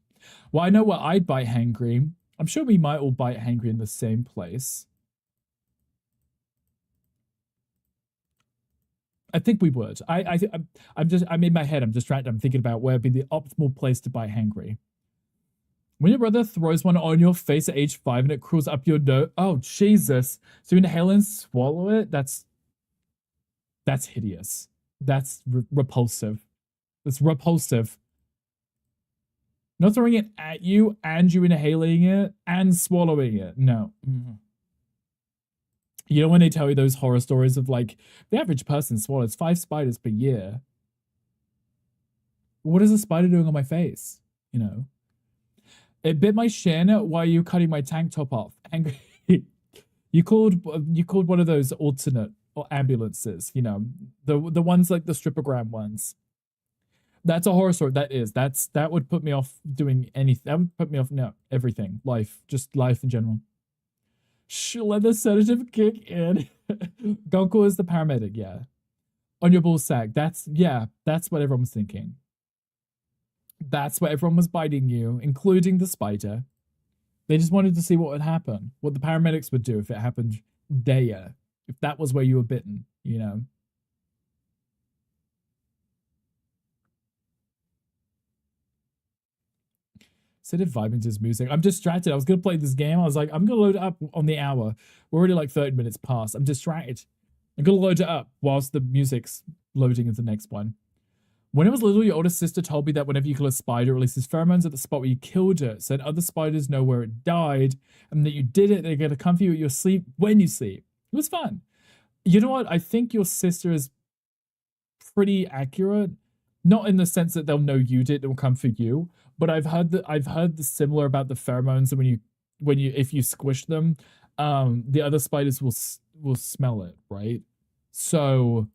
Well, I know where I'd bite Hangry. I'm sure we might all bite Hangry in the same place. I think we would. I'm in my head. I'm distracted. I'm thinking about where would be the optimal place to bite Hangry. When your brother throws one on your face at age 5 and it crawls up your nose. Oh, Jesus. So you inhale and swallow it? That's hideous. That's repulsive. That's repulsive. Not throwing it at you and you inhaling it and swallowing it. No. You know when they tell you those horror stories of like, the average person swallows 5 spiders per year. What is a spider doing on my face? You know? It bit my shin while you cutting my tank top off. And you called one of those alternate or ambulances, you know, the ones like the strippogram ones. That's a horror story. That would put me off doing anything. That would put me off everything. Life. Just life in general. Let the sedative kick in. Gunkel is the paramedic, yeah. On your ball sack. That's what everyone was thinking. That's what everyone was biting you, including the spider. They just wanted to see what would happen. What the paramedics would do if it happened there. If that was where you were bitten, you know. Instead of vibing to his music, I'm distracted. I was going to play this game. I was like, I'm going to load it up on the hour. We're already like 30 minutes past. I'm distracted. I'm going to load it up whilst the music's loading into the next one. When I was little, your older sister told me that whenever you kill a spider, it releases pheromones at the spot where you killed it, so that other spiders know where it died, and that you did it, they're going to come for you at your sleep when you sleep. It was fun. You know what? I think your sister is pretty accurate. Not in the sense that they'll know you did, they'll come for you. But I've heard the similar about the pheromones, and if you squish them, the other spiders will smell it, right? So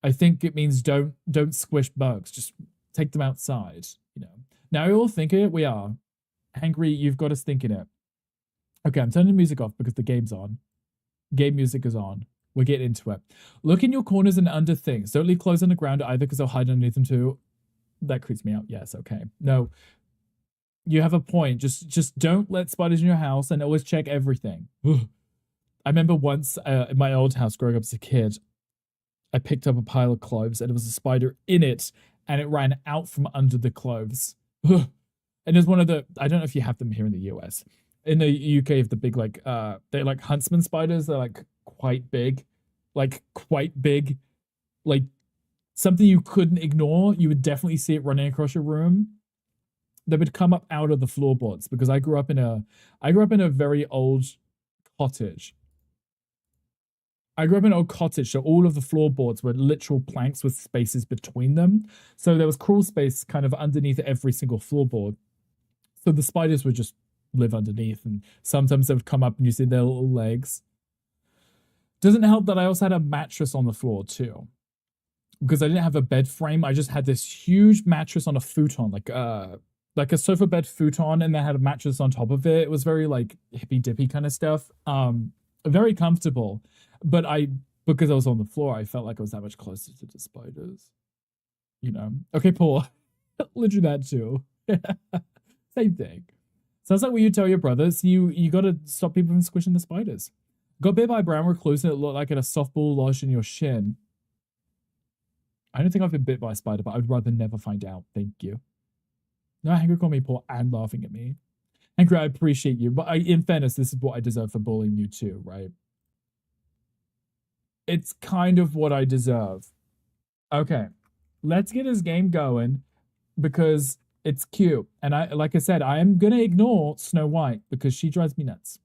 I think it means don't squish bugs. Just take them outside, you know. Now we all think it. We are. Hangry, you've got us thinking it. Okay, I'm turning the music off because the game's on. Game music is on. We're getting into it. Look in your corners and under things. Don't leave clothes on the ground either because they'll hide underneath them too. That creeps me out. Yes, okay. No, you have a point. Just don't let spiders in your house and always check everything. I remember once in my old house growing up as a kid, I picked up a pile of clothes and there was a spider in it and it ran out from under the clothes. And there's one of the, I don't know if you have them here in the US. In the UK, you have the big, like, they're like huntsman spiders. They're like quite big. Like something you couldn't ignore. You would definitely see it running across your room. They would come up out of the floorboards because I grew up in a very old cottage. So all of the floorboards were literal planks with spaces between them. So there was crawl space kind of underneath every single floorboard. So the spiders would just live underneath, and sometimes they would come up and you see their little legs. Doesn't help that I also had a mattress on the floor too. Because I didn't have a bed frame, I just had this huge mattress on a futon, like a sofa bed futon, and then I had a mattress on top of it. It was very like hippy dippy kind of stuff. Very comfortable. But because I was on the floor, I felt like I was that much closer to the spiders. You know. Okay, Paul. Literally that too. Same thing. Sounds like when you tell your brothers, you gotta stop people from squishing the spiders. Got bit by a brown recluse and it looked like it had a softball lodged in your shin. I don't think I've been bit by a spider, but I'd rather never find out. Thank you. No, Hanker called me poor and laughing at me. Hanker, I appreciate you, but in fairness, this is what I deserve for bullying you too, right? It's kind of what I deserve. Okay, let's get this game going because it's cute. And like I said, I am gonna ignore Snow White because she drives me nuts.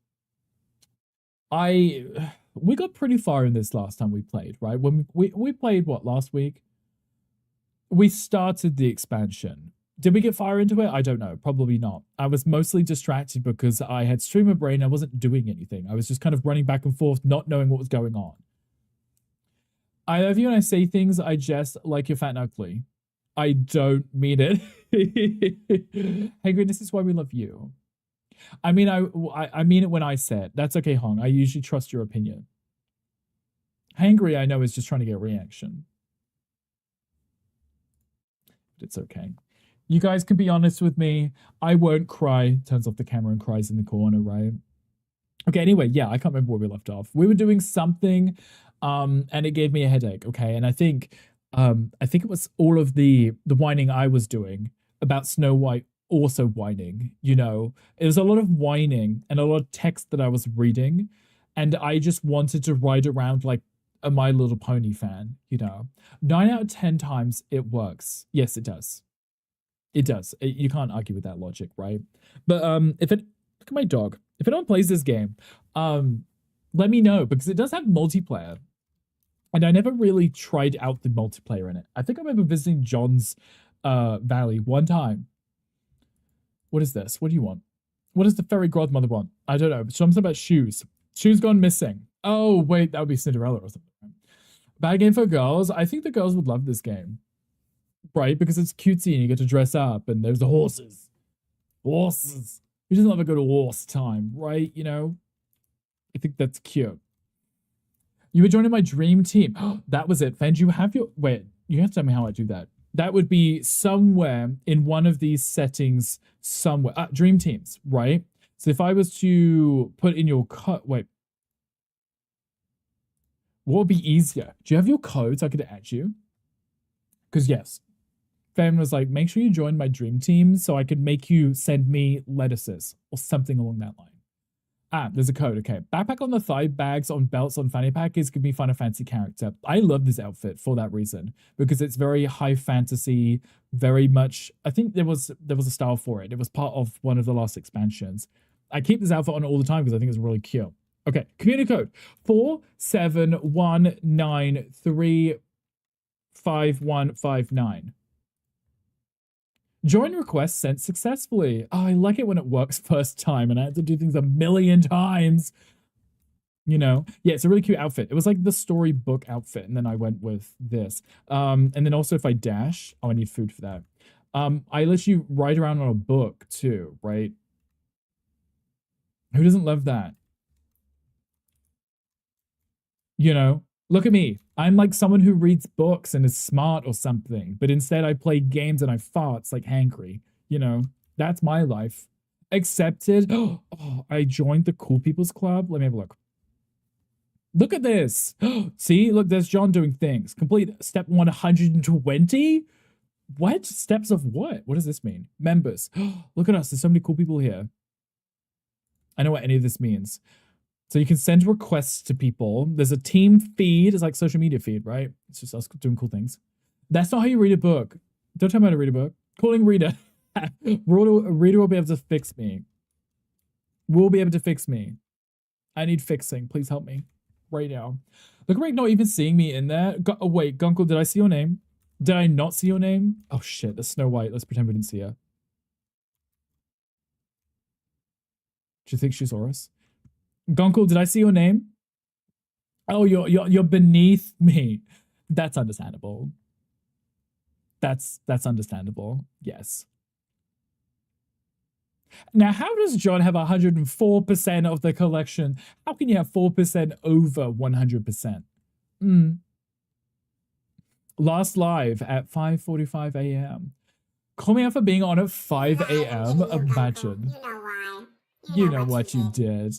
We got pretty far in this last time we played, right? When we played what, last week? We started the expansion. Did we get far into it? I don't know. Probably not. I was mostly distracted because I had streamer brain. I wasn't doing anything. I was just kind of running back and forth, not knowing what was going on. I love you when I say things I jest like you're fat and ugly. I don't mean it. Hey, this is why we love you. I mean, I mean it when I say it. That's okay, Hong. I usually trust your opinion. Hangry, I know, is just trying to get a reaction. But it's okay. You guys can be honest with me. I won't cry. Turns off the camera and cries in the corner, right? Okay, anyway, yeah, I can't remember where we left off. We were doing something, and it gave me a headache, okay? And I think it was all of the whining I was doing about Snow White also whining, you know? It was a lot of whining and a lot of text that I was reading, and I just wanted to ride around like a My Little Pony fan, you know? 9 out of 10 times it works. Yes, it does. It does. You can't argue with that logic, right? But look at my dog. If anyone plays this game, let me know because it does have multiplayer. And I never really tried out the multiplayer in it. I think I remember visiting John's Valley one time. What is this? What do you want? What does the fairy godmother want? I don't know. Something about shoes. Shoes gone missing. Oh, wait, that would be Cinderella or something. Bad game for girls. I think the girls would love this game. Right? Because it's cutesy and you get to dress up and there's the horses. Horses. Who doesn't love a good horse time, right? You know? I think that's cute. You were joining my dream team. That was it. Fend, you have your... Wait, you have to tell me how I do that. That would be somewhere in one of these settings somewhere. Dream teams, right? So if I was to put in your code... Wait. What would be easier? Do you have your codes I could add you? Because yes. Fan was like, make sure you join my dream team so I could make you send me lettuces or something along that line. There's a code. Okay. Backpack on the thigh, bags on belts on fanny pack is going to be Final Fantasy character. I love this outfit for that reason because it's very high fantasy, very much. I think there was a style for it. It was part of one of the last expansions. I keep this outfit on all the time because I think it's really cute. Okay. Community code 471935159. Join request sent successfully. Oh, I like it when it works first time and I had to do things a million times. You know? Yeah, it's a really cute outfit. It was like the storybook outfit, and then I went with this. And then also if I dash, I need food for that. I let you ride around on a book too, right? Who doesn't love that? You know? Look at me. I'm like someone who reads books and is smart or something, but instead I play games and I farts like Hankry. You know, that's my life. Accepted. Oh, I joined the Cool People's Club. Let me have a look. Look at this. See, look, there's John doing things. Complete step 120. What? Steps of what? What does this mean? Members. Look at us. There's so many cool people here. I know what any of this means. So you can send requests to people. There's a team feed. It's like social media feed, right? It's just us doing cool things. That's not how you read a book. Don't tell me how to read a book. Calling reader. Reader will be able to fix me. Will be able to fix me. I need fixing. Please help me right now. Look at Rick not even seeing me in there. Oh, wait, Gunkle, did I see your name? Did I not see your name? Oh, shit. That's Snow White. Let's pretend we didn't see her. Do you think she saw us? Gunkle, did I see your name? Oh, you're beneath me. That's understandable. That's understandable. Yes. Now, how does John have 104% of the collection? How can you have 4% over 100%? Last live at 5:45 a.m. Call me out for being on at 5 a.m. Imagine. You know why. You know what you did.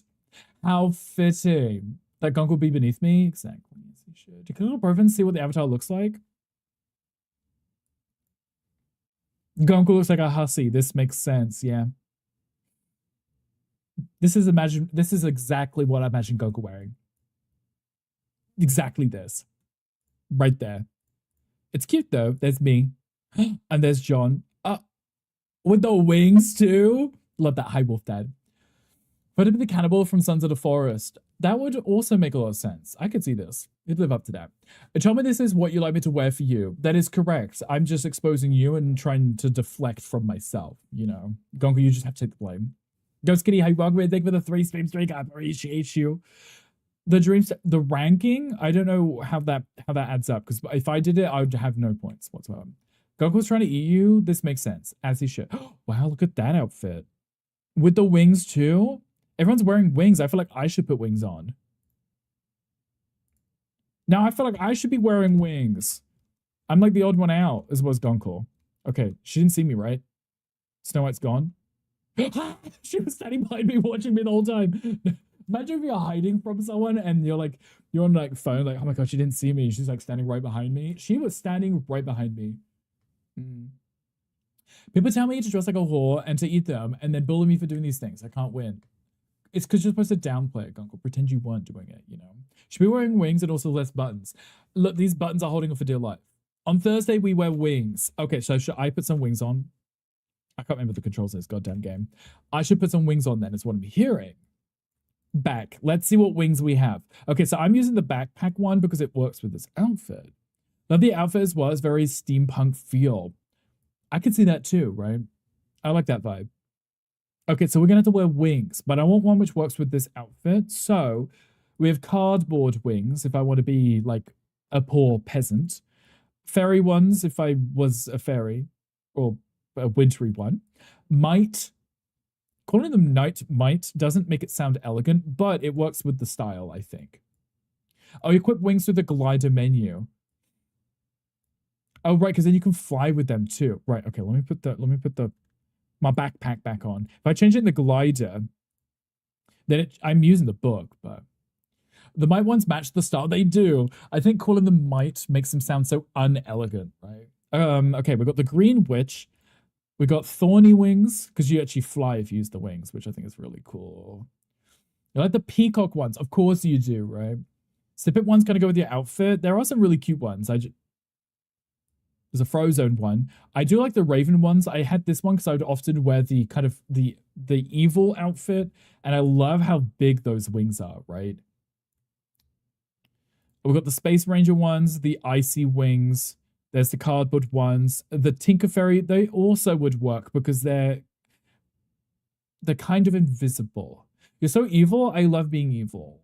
How fitting. That Gunk will be beneath me? Exactly. Yes, he should. Can little Broven see what the avatar looks like? Gonku looks like a hussy. This makes sense, yeah. This is exactly what I imagine Goku wearing. Exactly this. Right there. It's cute though. There's me. And there's John. With the wings too. Love that. Hi, Wolf Dad. But it'd be the cannibal from Sons of the Forest. That would also make a lot of sense. I could see this. It'd live up to that. Tell me this is what you like me to wear for you. That is correct. I'm just exposing you and trying to deflect from myself, you know. Gonku, you just have to take the blame. Ghost Kitty, hi, welcome. Thank you for the 3 stream streak. I appreciate you. The ranking, I don't know how that adds up, because if I did it, I would have no points whatsoever. Goku was trying to eat you. This makes sense, as he should. Wow, look at that outfit. With the wings too? Everyone's wearing wings. I feel like I should put wings on. Now I feel like I should be wearing wings. I'm like the odd one out, as well as Gonko. Okay, she didn't see me, right? Snow White's gone. She was standing behind me, watching me the whole time. Imagine if you're hiding from someone and you're on like phone, like, oh my god, she didn't see me. She's like standing right behind me. She was standing right behind me. People tell me to dress like a whore and to eat them, and then bully me for doing these things. I can't win. It's because you're supposed to downplay it, Gunkel. Pretend you weren't doing it, you know? Should be wearing wings and also less buttons. Look, these buttons are holding on for dear life. On Thursday, we wear wings. Okay, so should I put some wings on? I can't remember the controls in this goddamn game. I should put some wings on then, is what I'm hearing. Back. Let's see what wings we have. Okay, so I'm using the backpack one because it works with this outfit. Now, the outfit as well is very steampunk feel. I can see that too, right? I like that vibe. Okay, so we're going to have to wear wings, but I want one which works with this outfit. So we have cardboard wings if I want to be like a poor peasant. Fairy ones if I was a fairy or a wintry one. Might. Calling them night might doesn't make it sound elegant, but it works with the style, I think. Oh, equip wings with the glider menu. Oh, right, because then you can fly with them too. Right, okay, let me put my backpack back on. If I change it in the glider, then I'm using the book, but the might ones match the style. They do. I think calling them might makes them sound so unelegant, right? Okay, we've got the green witch. We got thorny wings, because you actually fly if you use the wings, which I think is really cool. You like the peacock ones? Of course you do, right? Snippet one's going to go with your outfit. There are some really cute ones. There's a Frozone one. I do like the Raven ones. I had this one because I would often wear the kind of the evil outfit, and I love how big those wings are, right? We've got the Space Ranger ones, the icy wings. There's the cardboard ones. The Tinker Fairy, they also would work because they're kind of invisible. You're so evil. I love being evil,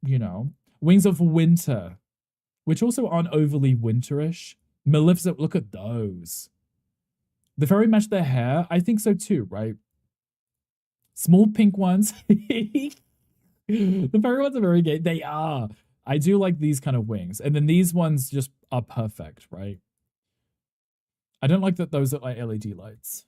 you know? Wings of Winter, which also aren't overly winterish. Maleficent, look at those. The fairy match their hair. I think so too, right? Small pink ones. The fairy ones are very gay. They are. I do like these kind of wings. And then these ones just are perfect, right? I don't like that those are like LED lights.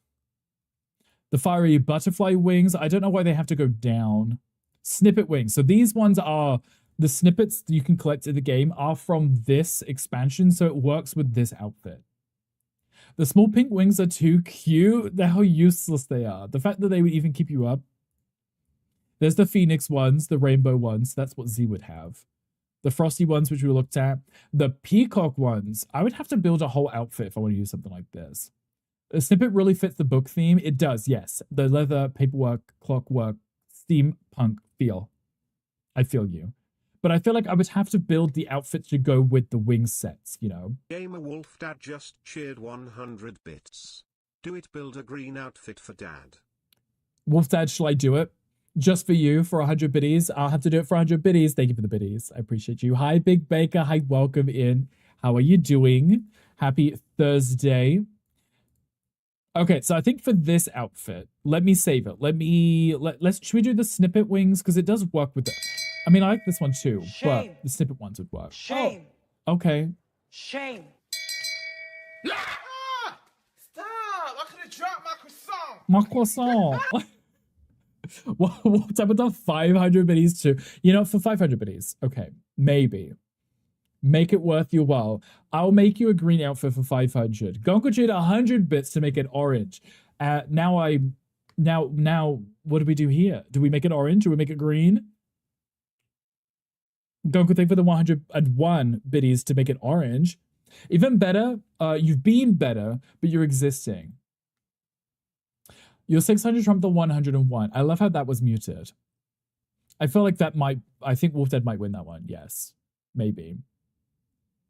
The fiery butterfly wings. I don't know why they have to go down. Snippet wings. So these ones are... The snippets you can collect in the game are from this expansion, so it works with this outfit. The small pink wings are too cute. They're how useless they are. The fact that they would even keep you up. There's the Phoenix ones, the rainbow ones. That's what Z would have. The frosty ones, which we looked at. The peacock ones. I would have to build a whole outfit if I want to use something like this. The snippet really fits the book theme. It does, yes. The leather, paperwork, clockwork, steampunk feel. I feel you. But I feel like I would have to build the outfit to go with the wing sets, you know? Gamer Wolf Dad just cheered 100 bits. Do it, build a green outfit for Dad. Wolf Dad, shall I do it? Just for you, for 100 biddies. I'll have to do it for 100 biddies. Thank you for the biddies. I appreciate you. Hi, Big Baker. Hi, welcome in. How are you doing? Happy Thursday. Okay, so I think for this outfit, let me save it. Should we do the snippet wings? Because it does work with the... I mean, I like this one too, but the snippet ones would work. Shame. Oh, okay. Shame. Ah! Stop! My croissant. What's up with the 500 biddies too? You know, for 500 biddies, okay, maybe. Make it worth your while. I'll make you a green outfit for 500. Gonko cheated 100 bits to make it orange. Now, what do we do here? Do we make it orange? Do we make it green? Gonko, thank for the 101 biddies to make it orange. Even better, you've been better, but you're existing. Your 600 trumped the 101. I love how that was muted. I feel like that might, I think Wolf Dead might win that one. Yes, maybe.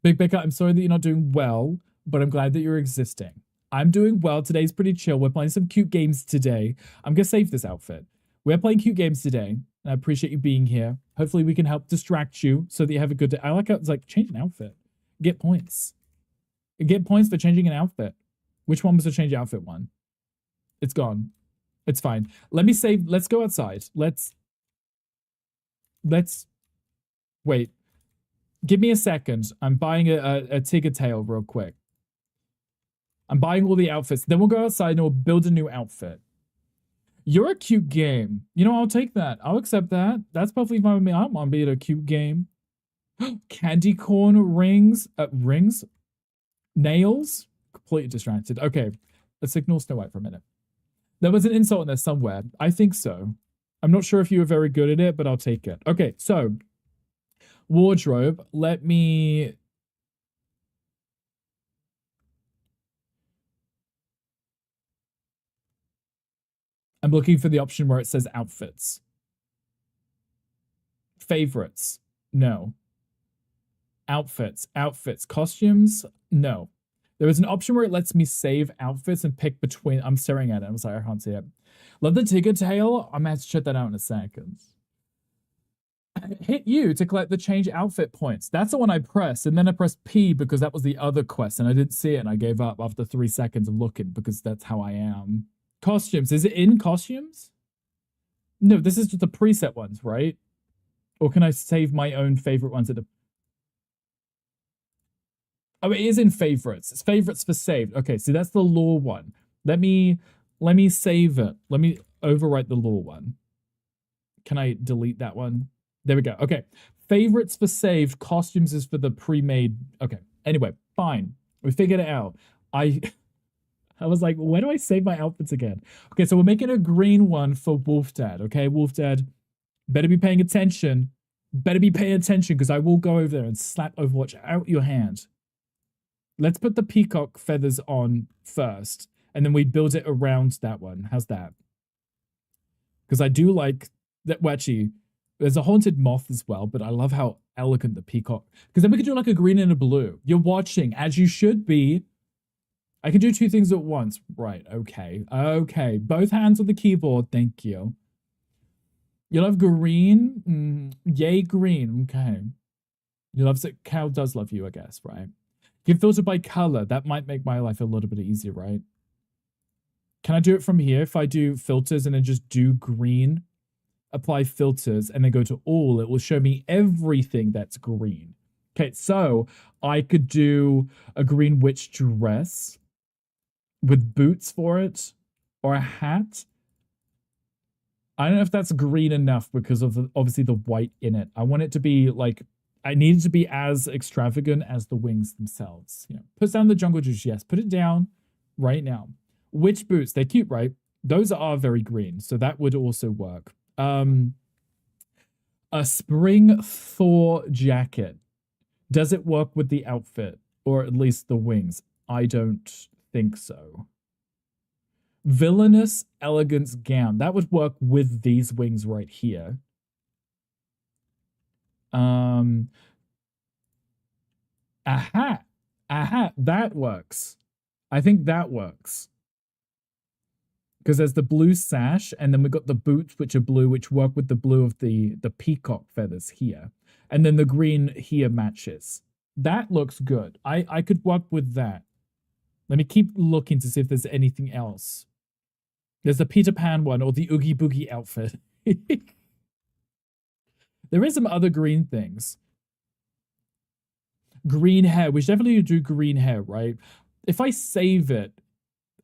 Big Becca, I'm sorry that you're not doing well, but I'm glad that you're existing. I'm doing well. Today's pretty chill. We're playing some cute games today. I'm going to save this outfit. We're playing cute games today, and I appreciate you being here. Hopefully we can help distract you so that you have a good day. I like how it's like, change an outfit. Get points. Get points for changing an outfit. Which one was the change outfit one? It's gone. It's fine. Let me save. Let's go outside. Let's wait. Give me a second. I'm buying a ticker tail real quick. I'm buying all the outfits. Then we'll go outside and we'll build a new outfit. You're a cute game. You know, I'll take that. I'll accept that. That's perfectly fine with me. I don't want to be a cute game. Candy corn rings. Rings? Nails? Completely distracted. Okay. Let's ignore Snow White for a minute. There was an insult in there somewhere. I think so. I'm not sure if you were very good at it, but I'll take it. Okay, so wardrobe. Let me... I'm looking for the option where it says outfits. Favorites. No. Outfits. Outfits. Costumes. No. There is an option where it lets me save outfits and pick between... I'm staring at it. I'm sorry, I can't see it. Love the ticker tail. I'm going to have to check that out in a second. Hit U to collect the change outfit points. That's the one I pressed. And then I pressed P because that was the other quest. And I didn't see it. And I gave up after 3 seconds of looking because that's how I am. Costumes. Is it in costumes? No, this is just the preset ones, right? Or can I save my own favorite ones at the... Oh, it is in favorites. It's favorites for saved. Okay, so that's the lore one. Let me save it. Let me overwrite the lore one. Can I delete that one? There we go. Okay. Favorites for saved. Costumes is for the pre-made. Okay. Anyway, fine. We figured it out. I was like, where do I save my outfits again? Okay, so we're making a green one for Wolf Dad. Okay, Wolf Dad, better be paying attention. Better be paying attention because I will go over there and slap Overwatch out your hand. Let's put the peacock feathers on first, and then we build it around that one. How's that? Because I do like that. Well, actually, there's a haunted moth as well, but I love how elegant the peacock. Because then we could do like a green and a blue. You're watching, as you should be. I can do 2 things at once. Right, okay. Okay, both hands on the keyboard. Thank you. You love green? Yay, green. Okay. You love it. Cal does love you, I guess, right? Give filter by color. That might make my life a little bit easier, right? Can I do it from here? If I do filters and then just do green, apply filters, and then go to all, it will show me everything that's green. Okay, so I could do a green witch dress with boots for it, or a hat. I don't know if that's green enough because of obviously the white in it. I want it to be like, I need it to be as extravagant as the wings themselves. You know, put down the jungle juice. Yes, put it down right now. Witch boots, they're cute, right? Those are very green, so that would also work. A spring Thor jacket. Does it work with the outfit, or at least the wings? I don't think so. Villainous elegance gown. That would work with these wings right here. A hat. A hat. That works. I think that works. Because there's the blue sash, and then we've got the boots, which are blue, which work with the blue of the peacock feathers here. And then the green here matches. That looks good. I could work with that. Let me keep looking to see if there's anything else. There's the Peter Pan one, or the Oogie Boogie outfit. There is some other green things. Green hair. We should definitely do green hair, right? If I save it,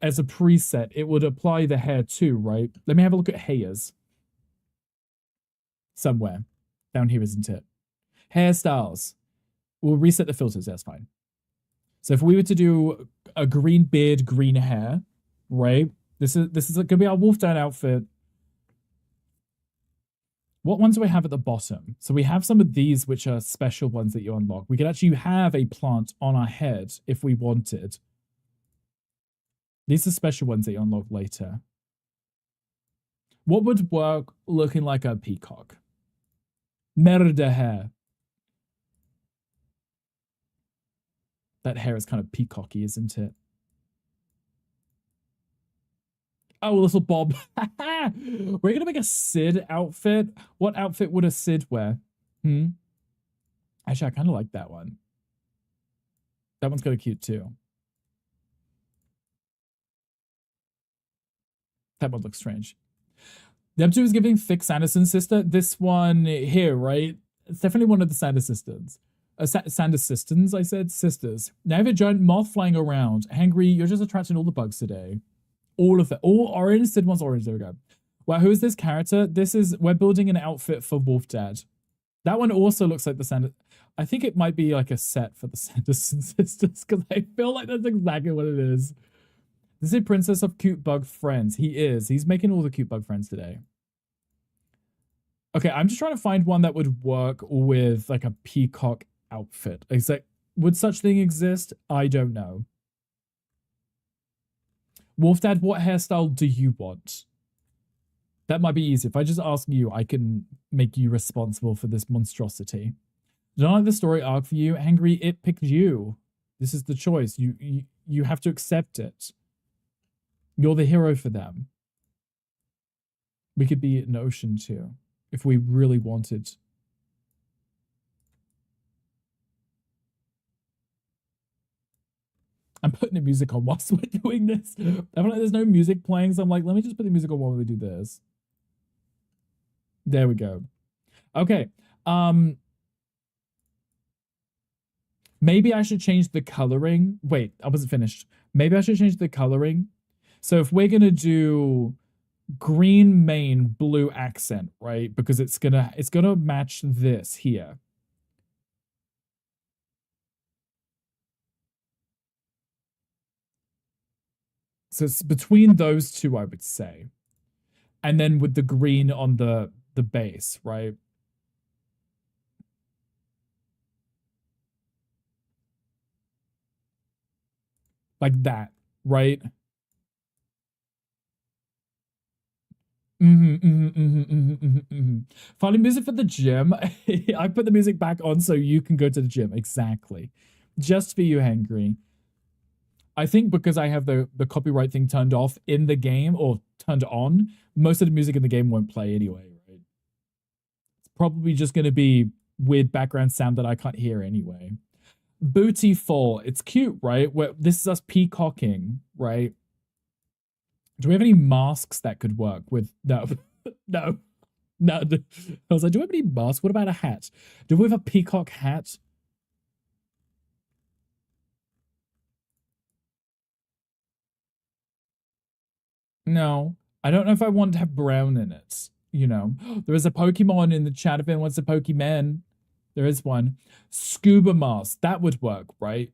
as a preset, it would apply the hair too, right? Let me have a look at hairs. Somewhere. Down here, isn't it? Hairstyles. We'll reset the filters, that's fine. So if we were to do a green beard, green hair, right? This is gonna be our wolf dad outfit. What ones do we have at the bottom? So we have some of these, which are special ones that you unlock. We could actually have a plant on our head if we wanted. These are special ones that you unlock later. What would work looking like a peacock? Merda hair. That hair is kind of peacocky, isn't it? Oh, little Bob. We're going to make a Sid outfit. What outfit would a Sid wear? Actually, I kind of like that one. That one's kind of cute too. That one looks strange. Neptune is giving thick Sanderson's sister. This one here, right? It's definitely one of the Sand assistants. Sand assistants, I said? Sisters. Now I have a giant moth flying around. Hangry, you're just attracting all the bugs today. All of it. All orange. Sid wants orange. There we go. Wow, who is this character? We're building an outfit for Wolf Dad. That one also looks like the Sand. I think it might be like a set for the Sanderson sisters because I feel like that's exactly what it is. This is Princess of Cute Bug Friends. He is. He's making all the cute bug friends today. Okay, I'm just trying to find one that would work with like a peacock outfit. It's like, would such thing exist? I don't know. Wolf Dad, what hairstyle do you want? That might be easy. If I just ask you, I can make you responsible for this monstrosity. Don't like the story arc for you. Angry, it picked you. This is the choice. You have to accept it. You're the hero for them. We could be an ocean too, if we really wanted. I'm putting the music on whilst we're doing this. I feel like there's no music playing, so I'm like, let me just put the music on while we do this. There we go. Okay. Maybe I should change the coloring. Wait, I wasn't finished. Maybe I should change the coloring. So if we're gonna do green mane, blue accent, right? Because it's gonna match this here. So it's between those two, I would say. And then with the green on the base, right? Like that, right? Finding music for the gym. I put the music back on so you can go to the gym. Exactly. Just for you, Hangry. I think because I have the copyright thing turned off in the game or turned on, most of the music in the game won't play anyway, right? It's probably just going to be weird background sound that I can't hear anyway. Booty Fall. It's cute, right? This is us peacocking, right? Do we have any masks that could work with... No. No. No. I was like, do we have any masks? What about a hat? Do we have a peacock hat? No. I don't know if I want to have brown in it. You know. There is a Pokemon in the chat. If anyone wants a Pokemon, there is one. Scuba mask. That would work, right?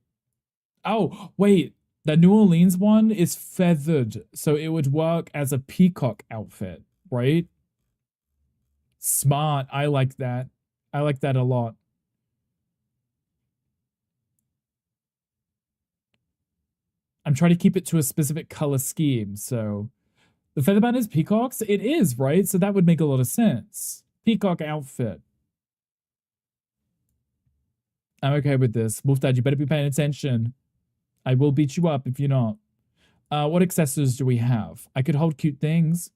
Oh, wait. The New Orleans one is feathered, so it would work as a peacock outfit, right? Smart. I like that. I like that a lot. I'm trying to keep it to a specific color scheme, so... The featherband is peacocks? It is, right? So that would make a lot of sense. Peacock outfit. I'm okay with this. Wolf Dad, you better be paying attention. I will beat you up if you're not. What accessories do we have? I could hold cute things.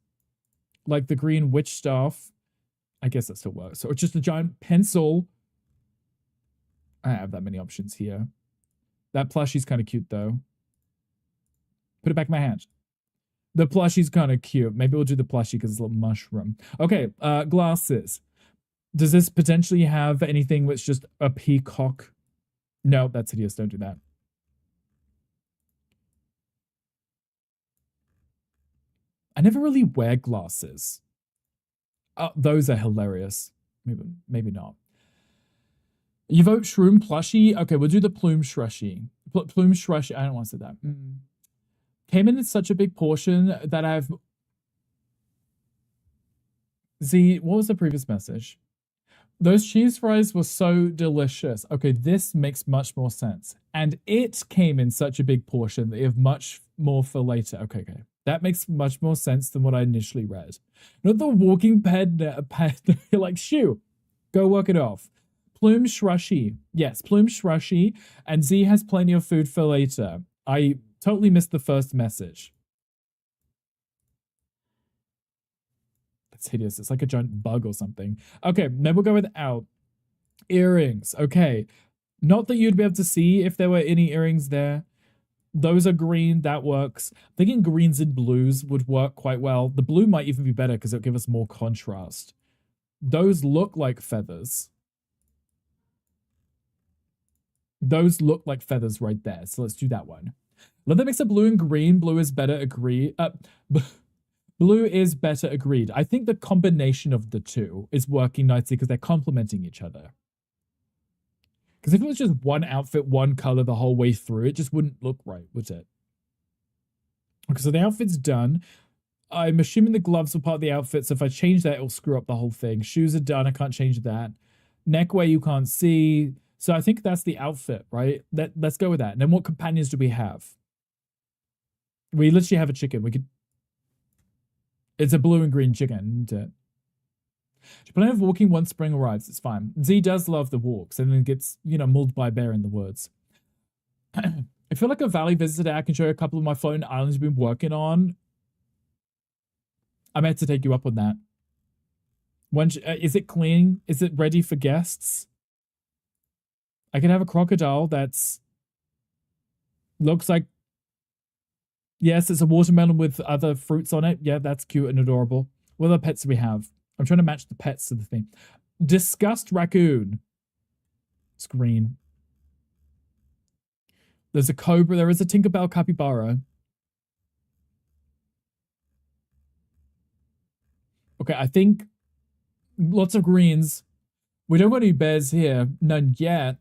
Like the green witch staff. I guess that still works. Or just a giant pencil. I don't have that many options here. That plushie's kind of cute, though. Put it back in my hand. The plushie's kind of cute. Maybe we'll do the plushie because it's a little mushroom. Okay, glasses. Does this potentially have anything that's just a peacock? No, that's hideous. Don't do that. I never really wear glasses. Those are hilarious. Maybe not. You vote Shroom Plushie? Okay, we'll do the Plume Shrushie. Plume Shrushie. I don't want to say that. Came in such a big portion that I've... Z, what was the previous message? Those cheese fries were so delicious. Okay, this makes much more sense. And it came in such a big portion that you have much more for later. Okay. That makes much more sense than what I initially read. Not the walking pet. You're like, shoo, go work it off. Plume Shrushie. Yes, Plume Shrushie. And Z has plenty of food for later. I totally missed the first message. That's hideous. It's like a giant bug or something. Okay, then we'll go with out. Earrings. Okay. Not that you'd be able to see if there were any earrings there. Those are green. That works. Thinking greens and blues would work quite well. The blue might even be better because it'll give us more contrast. Those look like feathers. Those look like feathers right there. So let's do that one. Let them mix up blue and green. Blue is better. Agree. Blue is better. Agreed. I think the combination of the two is working nicely because they're complementing each other. Because if it was just one outfit, one color the whole way through, it just wouldn't look right, would it? Okay, so the outfit's done. I'm assuming the gloves are part of the outfit, so if I change that, it'll screw up the whole thing. Shoes are done. I can't change that. Neckwear you can't see. So I think that's the outfit, right? Let's go with that. And then what companions do we have? We literally have a chicken. We could... It's a blue and green chicken, isn't it? She plan of walking once spring arrives. It's fine. Z does love the walks and then gets, mauled by a bear in the woods. I feel like a valley visitor. I can show you a couple of my floating islands we've been working on. I meant to take you up on that. Is it clean? Is it ready for guests? I can have a crocodile that's... Looks like... Yes, it's a watermelon with other fruits on it. Yeah, that's cute and adorable. What other pets do we have? I'm trying to match the pets to the thing. Disgust raccoon. It's green. There's a cobra. There is a Tinkerbell capybara. Okay, I think lots of greens. We don't got any bears here. None yet.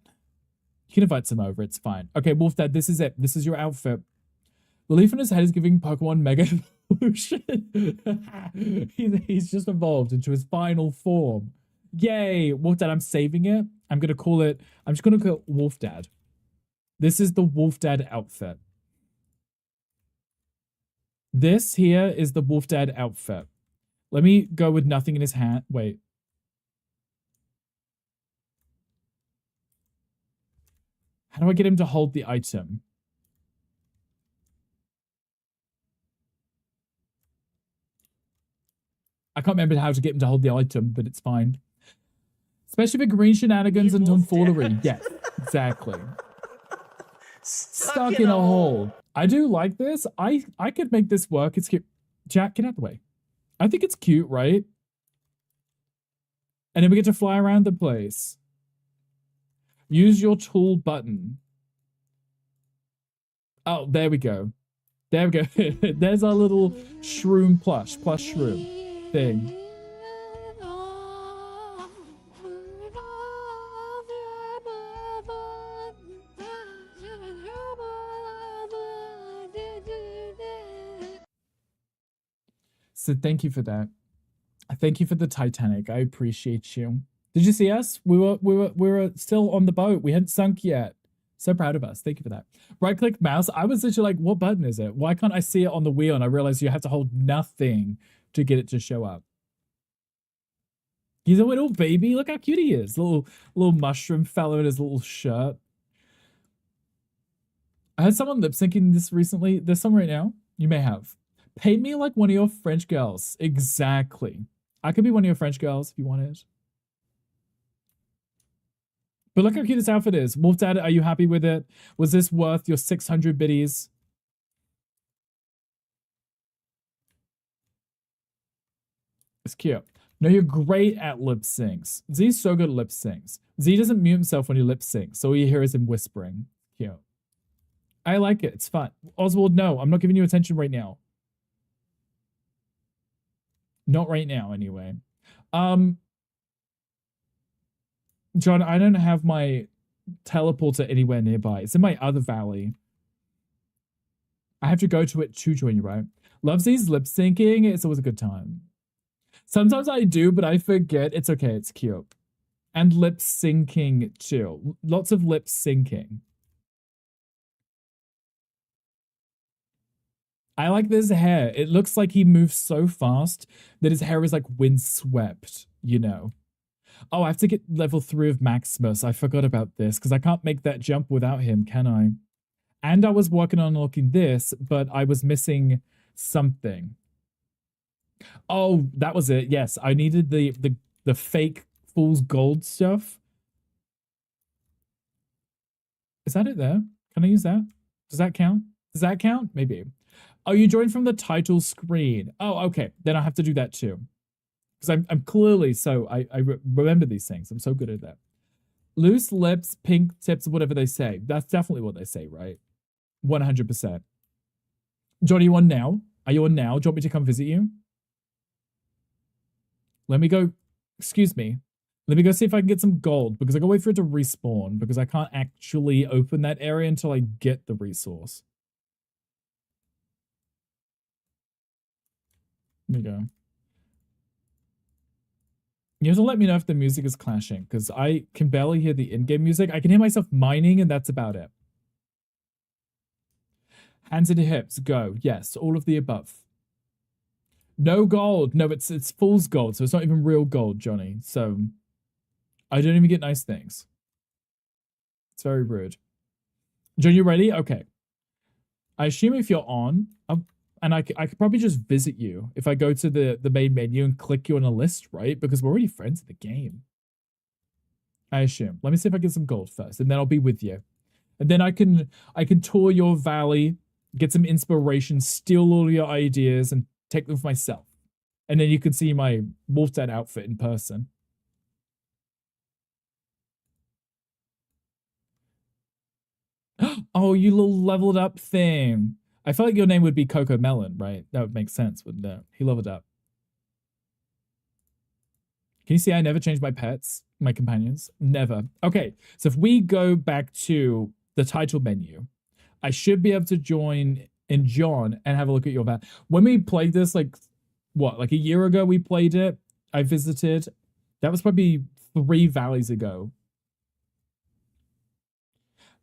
You can invite some over. It's fine. Okay, Wolf Dad, this is it. This is your outfit. The leaf on his head is giving Pokemon Mega Evolution. he's just evolved into his final form. Yay! Wolf Dad, I'm saving it. I'm just going to call it Wolf Dad. This is the Wolf Dad outfit. This here is the Wolf Dad outfit. Let me go with nothing in his hand. Wait. How do I get him to hold the item? I can't remember how to get him to hold the item, but it's fine. Especially for green shenanigans and tomfoolery. Yes, exactly. Stuck in a hole. I do like this. I could make this work. It's cute. Jack, get out of the way. I think it's cute, right? And then we get to fly around the place. Use your tool button. Oh, there we go. There we go. There's our little shroom plush shroom thing. So thank you for that. Thank you for the Titanic. I appreciate you. Did you see us? We were still on the boat. We hadn't sunk yet. So proud of us. Thank you for that. Right click mouse. I was literally like, what button is it? Why can't I see it on the wheel? And I realized you have to hold nothing to get it to show up. He's a little baby. Look how cute he is. Little mushroom fellow in his little shirt. I had someone lip syncing this recently. There's some right now. You may have. Paint me like one of your French girls. Exactly. I could be one of your French girls if you wanted. But look how cute this outfit is. Wolf Dad, are you happy with it? Was this worth your 600 biddies? It's cute. No, you're great at lip syncs. Z's so good at lip syncs. Z doesn't mute himself when he lip syncs, so all you hear is him whispering. Cute. I like it. It's fun. Oswald, no, I'm not giving you attention right now. Not right now, anyway. John, I don't have my teleporter anywhere nearby. It's in my other valley. I have to go to it to join you, right? Loves these lip syncing. It's always a good time. Sometimes I do, but I forget. It's okay. It's cute. And lip syncing too. Lots of lip syncing. I like this hair. It looks like he moves so fast that his hair is like windswept, you know. Oh, I have to get level 3 of Maximus. I forgot about this because I can't make that jump without him, can I? And I was working on unlocking this, but I was missing something. Oh, that was it. Yes, I needed the fake fool's gold stuff. Is that it there? Can I use that? Does that count? Does that count? Maybe. Oh, you joined from the title screen. Oh, okay. Then I have to do that too. Because I'm clearly so, I remember these things. I'm so good at that. Loose lips, pink tips, whatever they say. That's definitely what they say, right? 100%. John, are you on now? Are you on now? Do you want me to come visit you? Let me go, excuse me. Let me go see if I can get some gold because I gotta wait for it to respawn because I can't actually open that area until I get the resource. There you go. You have to let me know if the music is clashing because I can barely hear the in-game music. I can hear myself mining and that's about it. Hands into hips, go. Yes, all of the above. No gold. No, it's fool's gold, so it's not even real gold, Johnny. So I don't even get nice things. It's very rude. John, you ready? Okay. I assume if you're on, and I could probably just visit you if I go to the main menu and click you on a list, right? Because we're already friends in the game. I assume. Let me see if I get some gold first, and then I'll be with you. And then I can tour your valley, get some inspiration, steal all your ideas, and take them for myself. And then you can see my Wolf Den outfit in person. Oh, you little leveled up thing. I felt like your name would be Coco Melon, right? That would make sense, wouldn't it? He leveled up. Can you see I never change my pets, my companions? Never. Okay, so if we go back to the title menu, I should be able to join in John and have a look at your van. When we played this, like, what, like a year ago we played it, I visited. That was probably 3 valleys ago.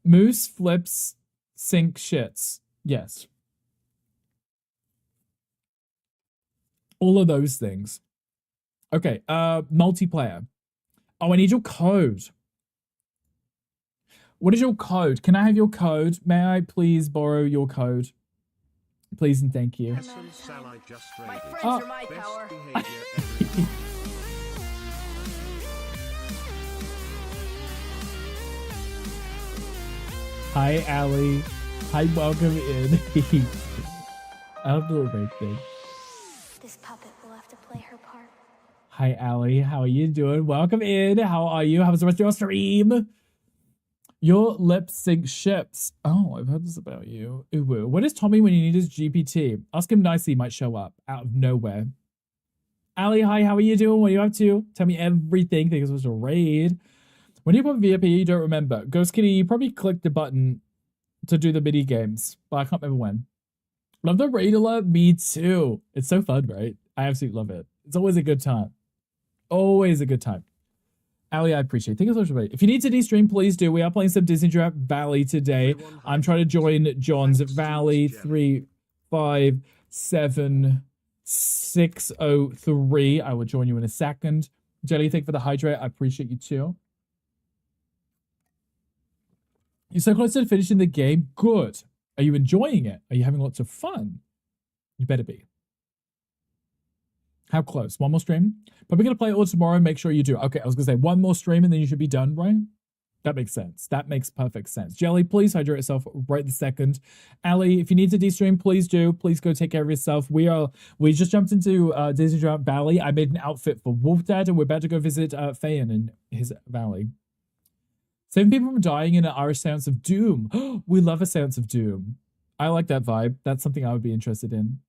Moose flips, sink shits. Yes. All of those things. Okay, multiplayer. Oh, I need your code. What is your code? Can I have your code? May I please borrow your code? Please and thank you. My friends are my power. Hi, Allie. Hi, welcome in. I love the little rape thing. This puppet will have to play her part. Hi, Allie. How are you doing? Welcome in. How are you? How was the rest of your stream? Your lip sync ships. Oh, I've heard this about you. Ooh, what is Tommy when you need his GPT? Ask him nicely, he might show up out of nowhere. Allie, hi, how are you doing? What are you up to? Tell me everything. Think this was a raid. When you put VIP, you don't remember. Ghost Kitty, you probably clicked the button to do the mini games, but I can't remember when. Love the raid alert. Me too. It's so fun, right? I absolutely love it. It's always a good time. Always a good time. Allie, I appreciate it. Thank you so much for it. If you need to de-stream, please do. We are playing some Disney Dreamlight Valley today. I'm trying to join John's Valley 357603. I will join you in a second. Jelly, thank you for the hydrate. I appreciate you too. You're so close to finishing the game. Good. Are you enjoying it? Are you having lots of fun? You better be. How close? One more stream? Probably going to play it all tomorrow. Make sure you do. Okay, I was going to say one more stream and then you should be done, right? That makes sense. That makes perfect sense. Jelly, please hydrate yourself right this second. Allie, if you need to de-stream, please do. Please go take care of yourself. We just jumped into Disney Dreamlight Valley. I made an outfit for Wolf Dad and we're about to go visit Fayan in his valley. Saving people from dying in an Irish Seance of Doom. We love a Seance of Doom. I like that vibe. That's something I would be interested in.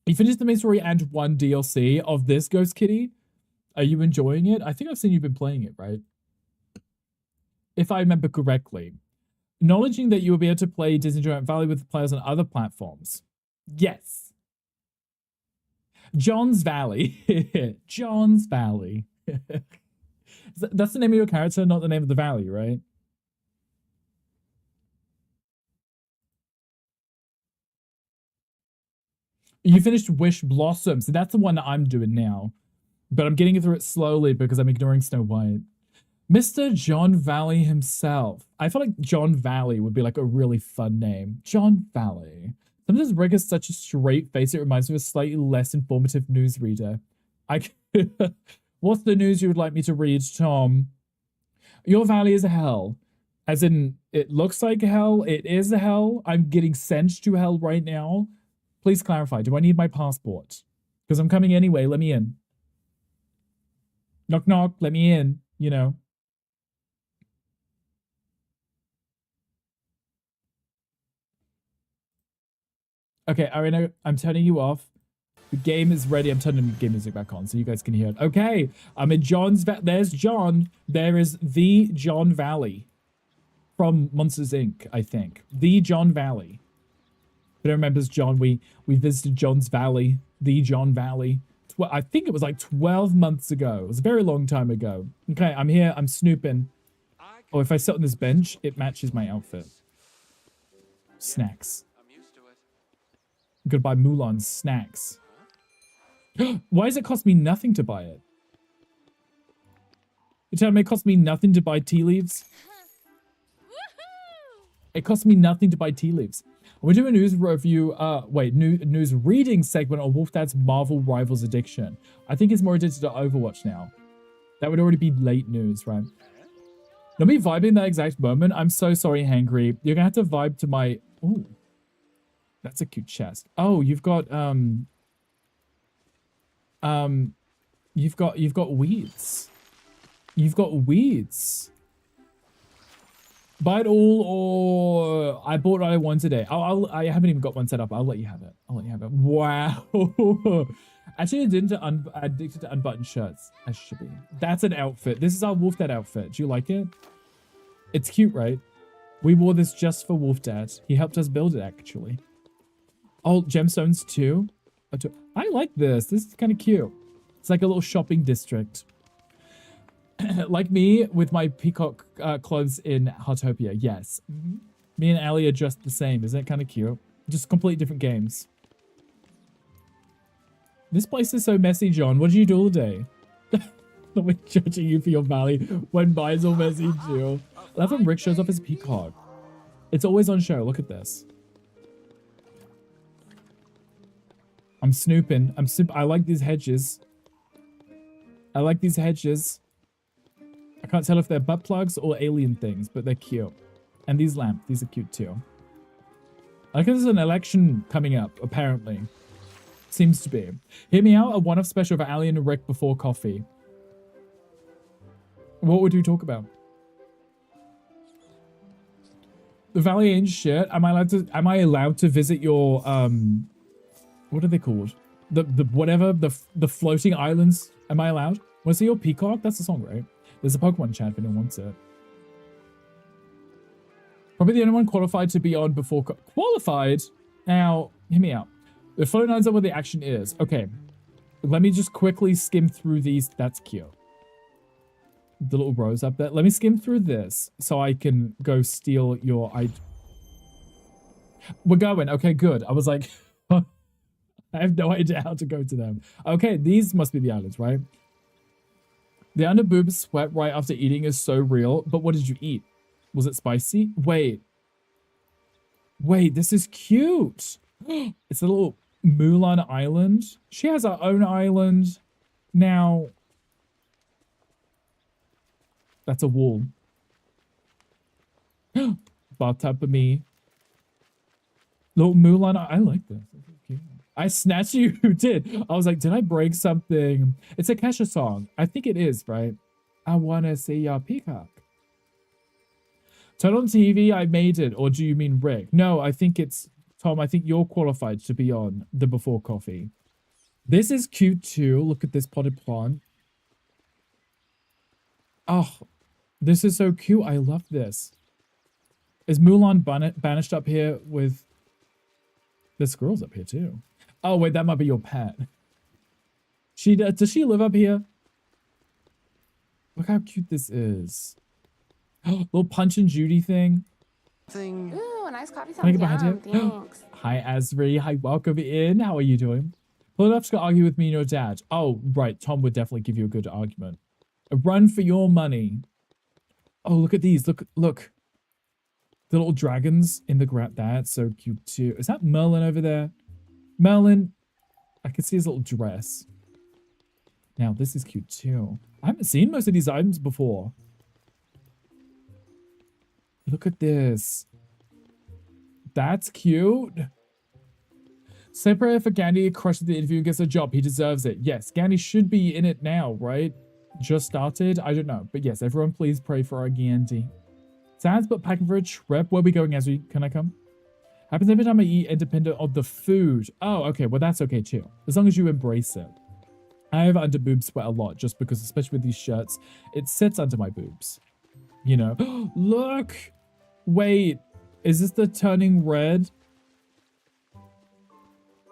You finished the main story and one DLC of this Ghost Kitty. Are you enjoying it? I think I've seen you've been playing it, right? If I remember correctly. Acknowledging that you will be able to play Disney Dreamlight Valley with players on other platforms. Yes. John's Valley. John's Valley. That's the name of your character, not the name of the valley, right? You finished Wish Blossom. So that's the one that I'm doing now. But I'm getting through it slowly because I'm ignoring Snow White. Mr. John Valley himself. I feel like John Valley would be like a really fun name. John Valley. Sometimes Rick has such a straight face, it reminds me of a slightly less informative newsreader. What's the news you would like me to read, Tom? Your valley is a hell. As in, it looks like hell. It is a hell. I'm getting sent to hell right now. Please clarify. Do I need my passport? Because I'm coming anyway. Let me in. Knock, knock. Let me in. You know. Okay, Arena, I'm turning you off. The game is ready. I'm turning the game music back on so you guys can hear it. Okay, I'm in John's There's John. There is the John Valley from Monsters Inc., I think. The John Valley. But I remember as John, we visited John's Valley. The John Valley. I think it was like 12 months ago. It was a very long time ago. Okay, I'm here. I'm snooping. Oh, if I sit on this bench, it matches my outfit. Snacks. I'm gonna buy Mulan's snacks. Why does it cost me nothing to buy it? You tell me it cost me nothing to buy tea leaves? It cost me nothing to buy tea leaves. We're doing a news review, news reading segment on Wolf Dad's Marvel Rivals Addiction. I think it's more addicted to Overwatch now. That would already be late news, right? Not me vibing that exact moment. I'm so sorry, Hangry. You're gonna have to vibe to my... Ooh. That's a cute chest. Oh, you've got, you've got weeds. You've got weeds. Buy it all, or I bought what I want today. I haven't even got one set up. I'll let you have it. I'll let you have it. Wow. Actually, addicted to unbuttoned shirts. I should be. That's an outfit. This is our Wolf Dad outfit. Do you like it? It's cute, right? We wore this just for Wolf Dad. He helped us build it, actually. Oh, gemstones too? I like this. This is kind of cute. It's like a little shopping district. Like me with my peacock clothes in Heartopia. Yes. Me and Ellie are just the same. Isn't it kind of cute? Just completely different games. This place is so messy, John. What did you do all day? Not me judging you for your valley when mine's all messy too. I love when Rick shows off his peacock. It's always on show. Look at this. I'm snooping. I like these hedges. I like these hedges. I can't tell if they're butt plugs or alien things, but they're cute. And these lamps, these are cute too. I guess there's an election coming up, apparently. Seems to be. Hear me out, a one-off special for Ali and Rick before coffee. What would we talk about? The Valley ain't shit. Am I allowed to visit your what are they called? The floating islands. Am I allowed? Want to see your peacock? That's the song, right? There's a Pokemon chat if anyone wants it. Probably the only one qualified to be on before qualified. Now, hear me out. The floating islands are where the action is. Okay. Let me just quickly skim through these. That's cute. The little rose up there. Let me skim through this so I can go steal your... We're going. Okay, good. I was like... I have no idea how to go to them. Okay, these must be the islands, right? The underboob sweat right after eating is so real. But what did you eat? Was it spicy? Wait. Wait, this is cute. It's a little Mulan island. She has her own island. Now, that's a wall. Bathtub for me. Little Mulan. I like this. I snatched you. Who did? I was like, did I break something? It's a Kesha song. I think it is, right? I want to see your peacock. Turn on TV. I made it. Or do you mean Rick? No, I think it's Tom, I think you're qualified to be on the before coffee. This is cute too. Look at this potted plant. Oh, this is so cute. I love this. Is Mulan banished up here with... There's squirrels up here too. Oh, wait, that might be your pet. Does she live up here? Look how cute this is. Little Punch and Judy thing. Ooh, a nice coffee. Can I get behind Yum, you? thanks. Hi, Asri. Hi, welcome in. How are you doing? Pull enough to argue with me and your dad. Oh, right. Tom would definitely give you a good argument. A run for your money. Oh, look at these. Look. The little dragons in the ground. That's so cute too. Is that Merlin over there? Merlin. I can see his little dress. Now, this is cute too. I haven't seen most of these items before. Look at this. That's cute. Say prayer for Gandhi crushes the interview and gets a job. He deserves it. Yes, Gandhi should be in it now, right? Just started? I don't know. But yes, everyone please pray for our Gandhi. Sounds but packing for a trip. Where are we going, Azri? Can I come? Happens every time I eat independent of the food. Oh, okay. Well, that's okay too. As long as you embrace it. I have under boob sweat a lot just because, especially with these shirts, it sits under my boobs. You know? Look! Wait. Is this the turning red?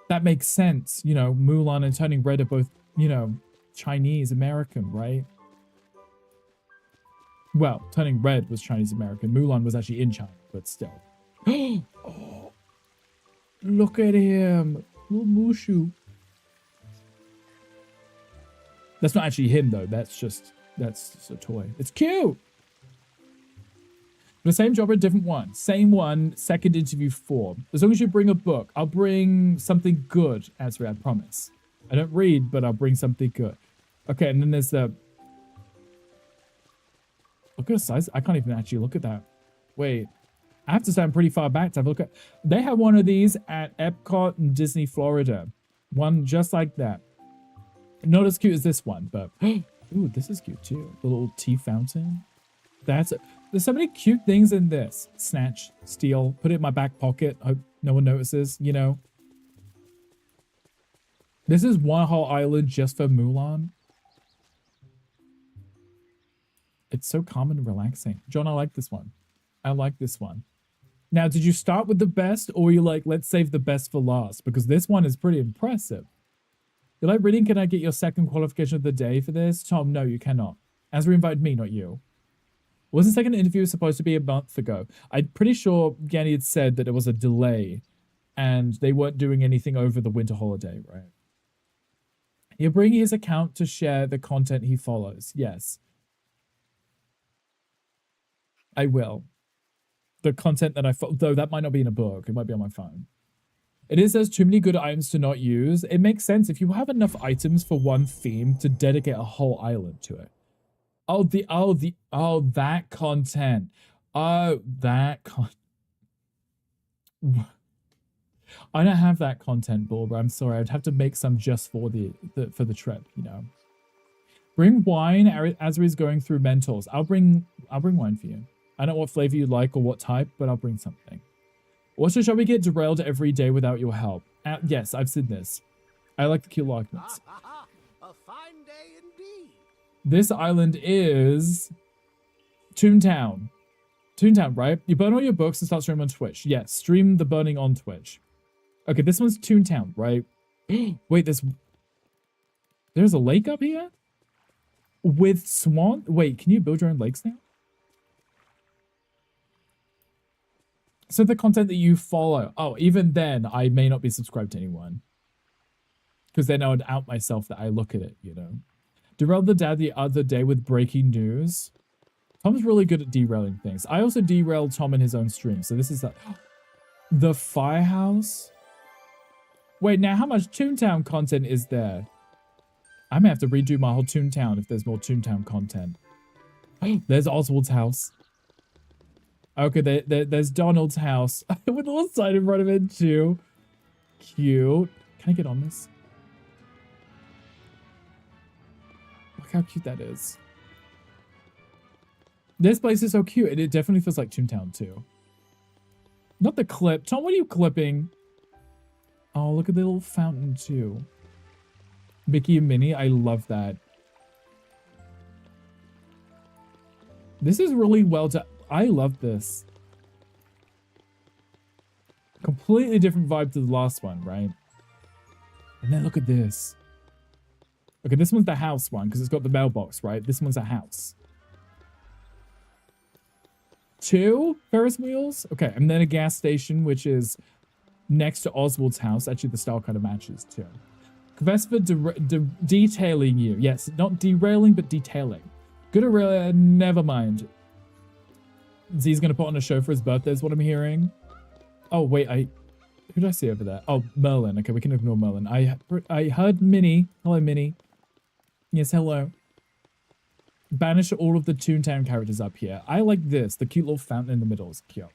That makes sense. You know, Mulan and turning red are both, you know, Chinese American, right? Well, turning red was Chinese American. Mulan was actually in China, but still. Oh, look at him. Little Mushu. That's not actually him, though. That's just a toy. It's cute. The same job, a different one. Same one, second interview 4. As long as you bring a book. I'll bring something good, Azri, I promise. I don't read, but I'll bring something good. Okay, and then there's the... Look at the size. I can't even actually look at that. Wait. I have to stand pretty far back to have a look at... They have one of these at Epcot in Disney, Florida. One just like that. Not as cute as this one, but... Ooh, this is cute too. The little tea fountain. There's so many cute things in this. Snatch, steal, put it in my back pocket. Hope no one notices, you know. This is one whole island just for Mulan. It's so calm and relaxing. John, I like this one. I like this one. Now, did you start with the best, or were you like, let's save the best for last? Because this one is pretty impressive. You like reading? Can I get your second qualification of the day for this? Tom, no, you cannot. Azri invited me, not you. Was the second interview supposed to be a month ago? I'm pretty sure Gandhi had said that it was a delay and they weren't doing anything over the winter holiday, right? He'll bring his account to share the content he follows. Yes. I will. The content that I follow, though that might not be in a book. It might be on my phone. It is there's too many good items to not use. It makes sense if you have enough items for one theme to dedicate a whole island to it. That content. I don't have that content, Bulba. I'm sorry. I'd have to make some just for the trip, you know. Bring wine. Azri's going through mentors. I'll bring wine for you. I don't know what flavor you like or what type, but I'll bring something. Also, shall we get derailed every day without your help? Yes, I've seen this. I like the cute arguments. A fine day indeed. This island is Toontown. Toontown, right? You burn all your books and start streaming on Twitch. Yes, stream the burning on Twitch. Okay, this one's Toontown, right? Wait, there's a lake up here? With swan? Wait, can you build your own lakes now? So the content that you follow. Oh, even then, I may not be subscribed to anyone. Because then I would out myself that I look at it, you know. Derailed the dad the other day with breaking news. Tom's really good at derailing things. I also derailed Tom in his own stream. So this is the firehouse. Wait, now how much Toontown content is there? I may have to redo my whole Toontown if there's more Toontown content. There's Oswald's house. Okay, there's Donald's house. With a little sign in front of it too. Cute. Can I get on this? Look how cute that is. This place is so cute, and it definitely feels like Toontown too. Not the clip. Tom, what are you clipping? Oh, look at the little fountain too. Mickey and Minnie, I love that. This is really well done. I love this. Completely different vibe to the last one, right? And then look at this. Okay, this one's the house one because it's got the mailbox, right? This one's a house. 2 Ferris wheels? Okay, and then a gas station, which is next to Oswald's house. Actually, the style kind of matches too. Confess for detailing you. Yes, not derailing, but detailing. Good or never mind. Z's gonna put on a show for his birthday is what I'm hearing. Oh, wait, who did I see over there? Oh, Merlin. Okay, we can ignore Merlin. I heard Minnie. Hello, Minnie. Yes, hello. Banish all of the Toontown characters up here. I like this. The cute little fountain in the middle is cute.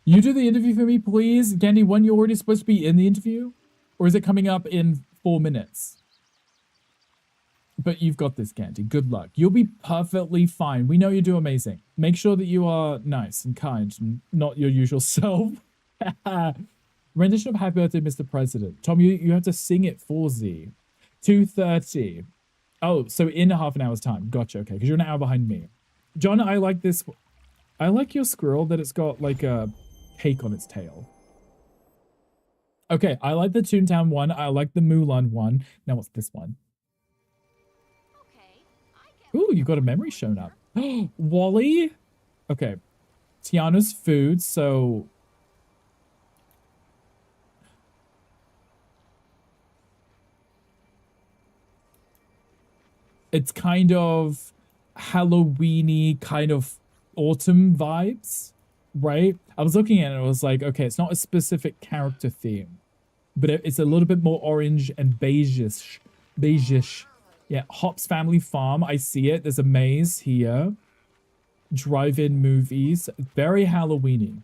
You do the interview for me, please. Gandhi, when you're already supposed to be in the interview? Or is it coming up in 4 minutes? But you've got this, Gandhi. Good luck. You'll be perfectly fine. We know you do amazing. Make sure that you are nice and kind and not your usual self. Rendition of Happy Birthday, Mr. President. Tom, you have to sing it for Z. 2:30. Oh, so in half an hour's time. Gotcha, okay, because you're an hour behind me. John, I like this. I like your squirrel that it's got like a cake on its tail. Okay, I like the Toontown one. I like the Mulan one. Now what's this one? Ooh, you got a memory shown up. Wally? Okay. Tiana's food, so... It's kind of Halloween-y, kind of autumn vibes, right? I was looking at it and I was like, okay, it's not a specific character theme, but it's a little bit more orange and beigeish. Beigeish. Yeah, Hop's Family Farm. I see it. There's a maze here. Drive-in movies. Very Halloween-y.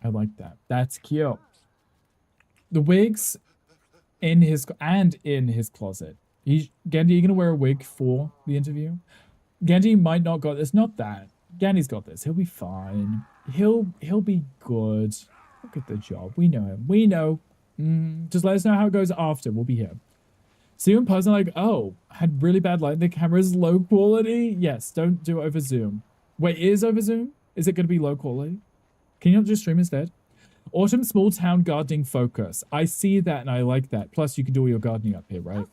I like that. That's cute. The wigs in his closet. Gandhi, you gonna wear a wig for the interview? Gandhi might not got this. Not that. Gandhi's got this. He'll be fine. He'll be good. Look at the job. We know him. We know. Just let us know how it goes after. We'll be here. See you in person, like, oh, had really bad light. The camera's low quality. Yes, don't do it over Zoom. Wait, is over Zoom? Is it going to be low quality? Can you not just stream instead? Autumn small town gardening focus. I see that and I like that. Plus, you can do all your gardening up here, right?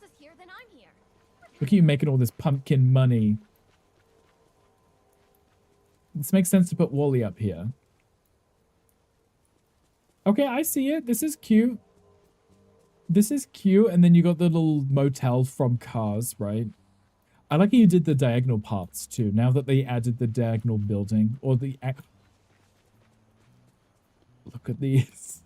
Look at you making all this pumpkin money. This makes sense to put Wally up here. Okay, I see it. This is cute. This is cute. And then you got the little motel from Cars, right? I like how you did the diagonal paths too. Now that they added the diagonal building or the... Look at these.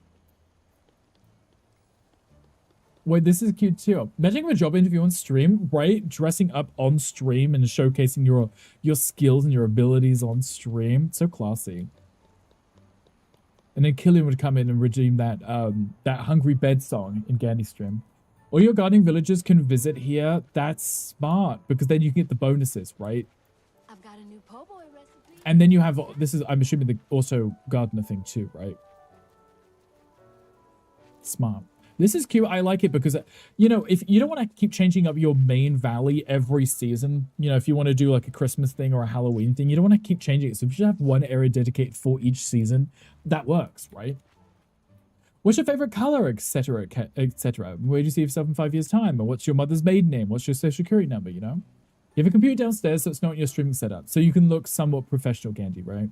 Wait, this is cute too. Imagine a job interview on stream, right? Dressing up on stream and showcasing your skills and your abilities on stream. So classy. And then Killian would come in and redeem that that Hungry Bed song in Gandhi stream. All your gardening villagers can visit here. That's smart because then you can get the bonuses, right? I've got a new po' boy recipe. And then you have this is I'm assuming the also gardener thing too, right? Smart. This is cute. I like it because, you know, if you don't want to keep changing up your main valley every season, you know, if you want to do like a Christmas thing or a Halloween thing, you don't want to keep changing it. So if you should have one area dedicated for each season, that works, right? What's your favorite color, etc., etc.? Where do you see yourself in 5 years' time? Or what's your mother's maiden name? What's your social security number, you know? You have a computer downstairs, so it's not your streaming setup. So you can look somewhat professional, Gandhi, right?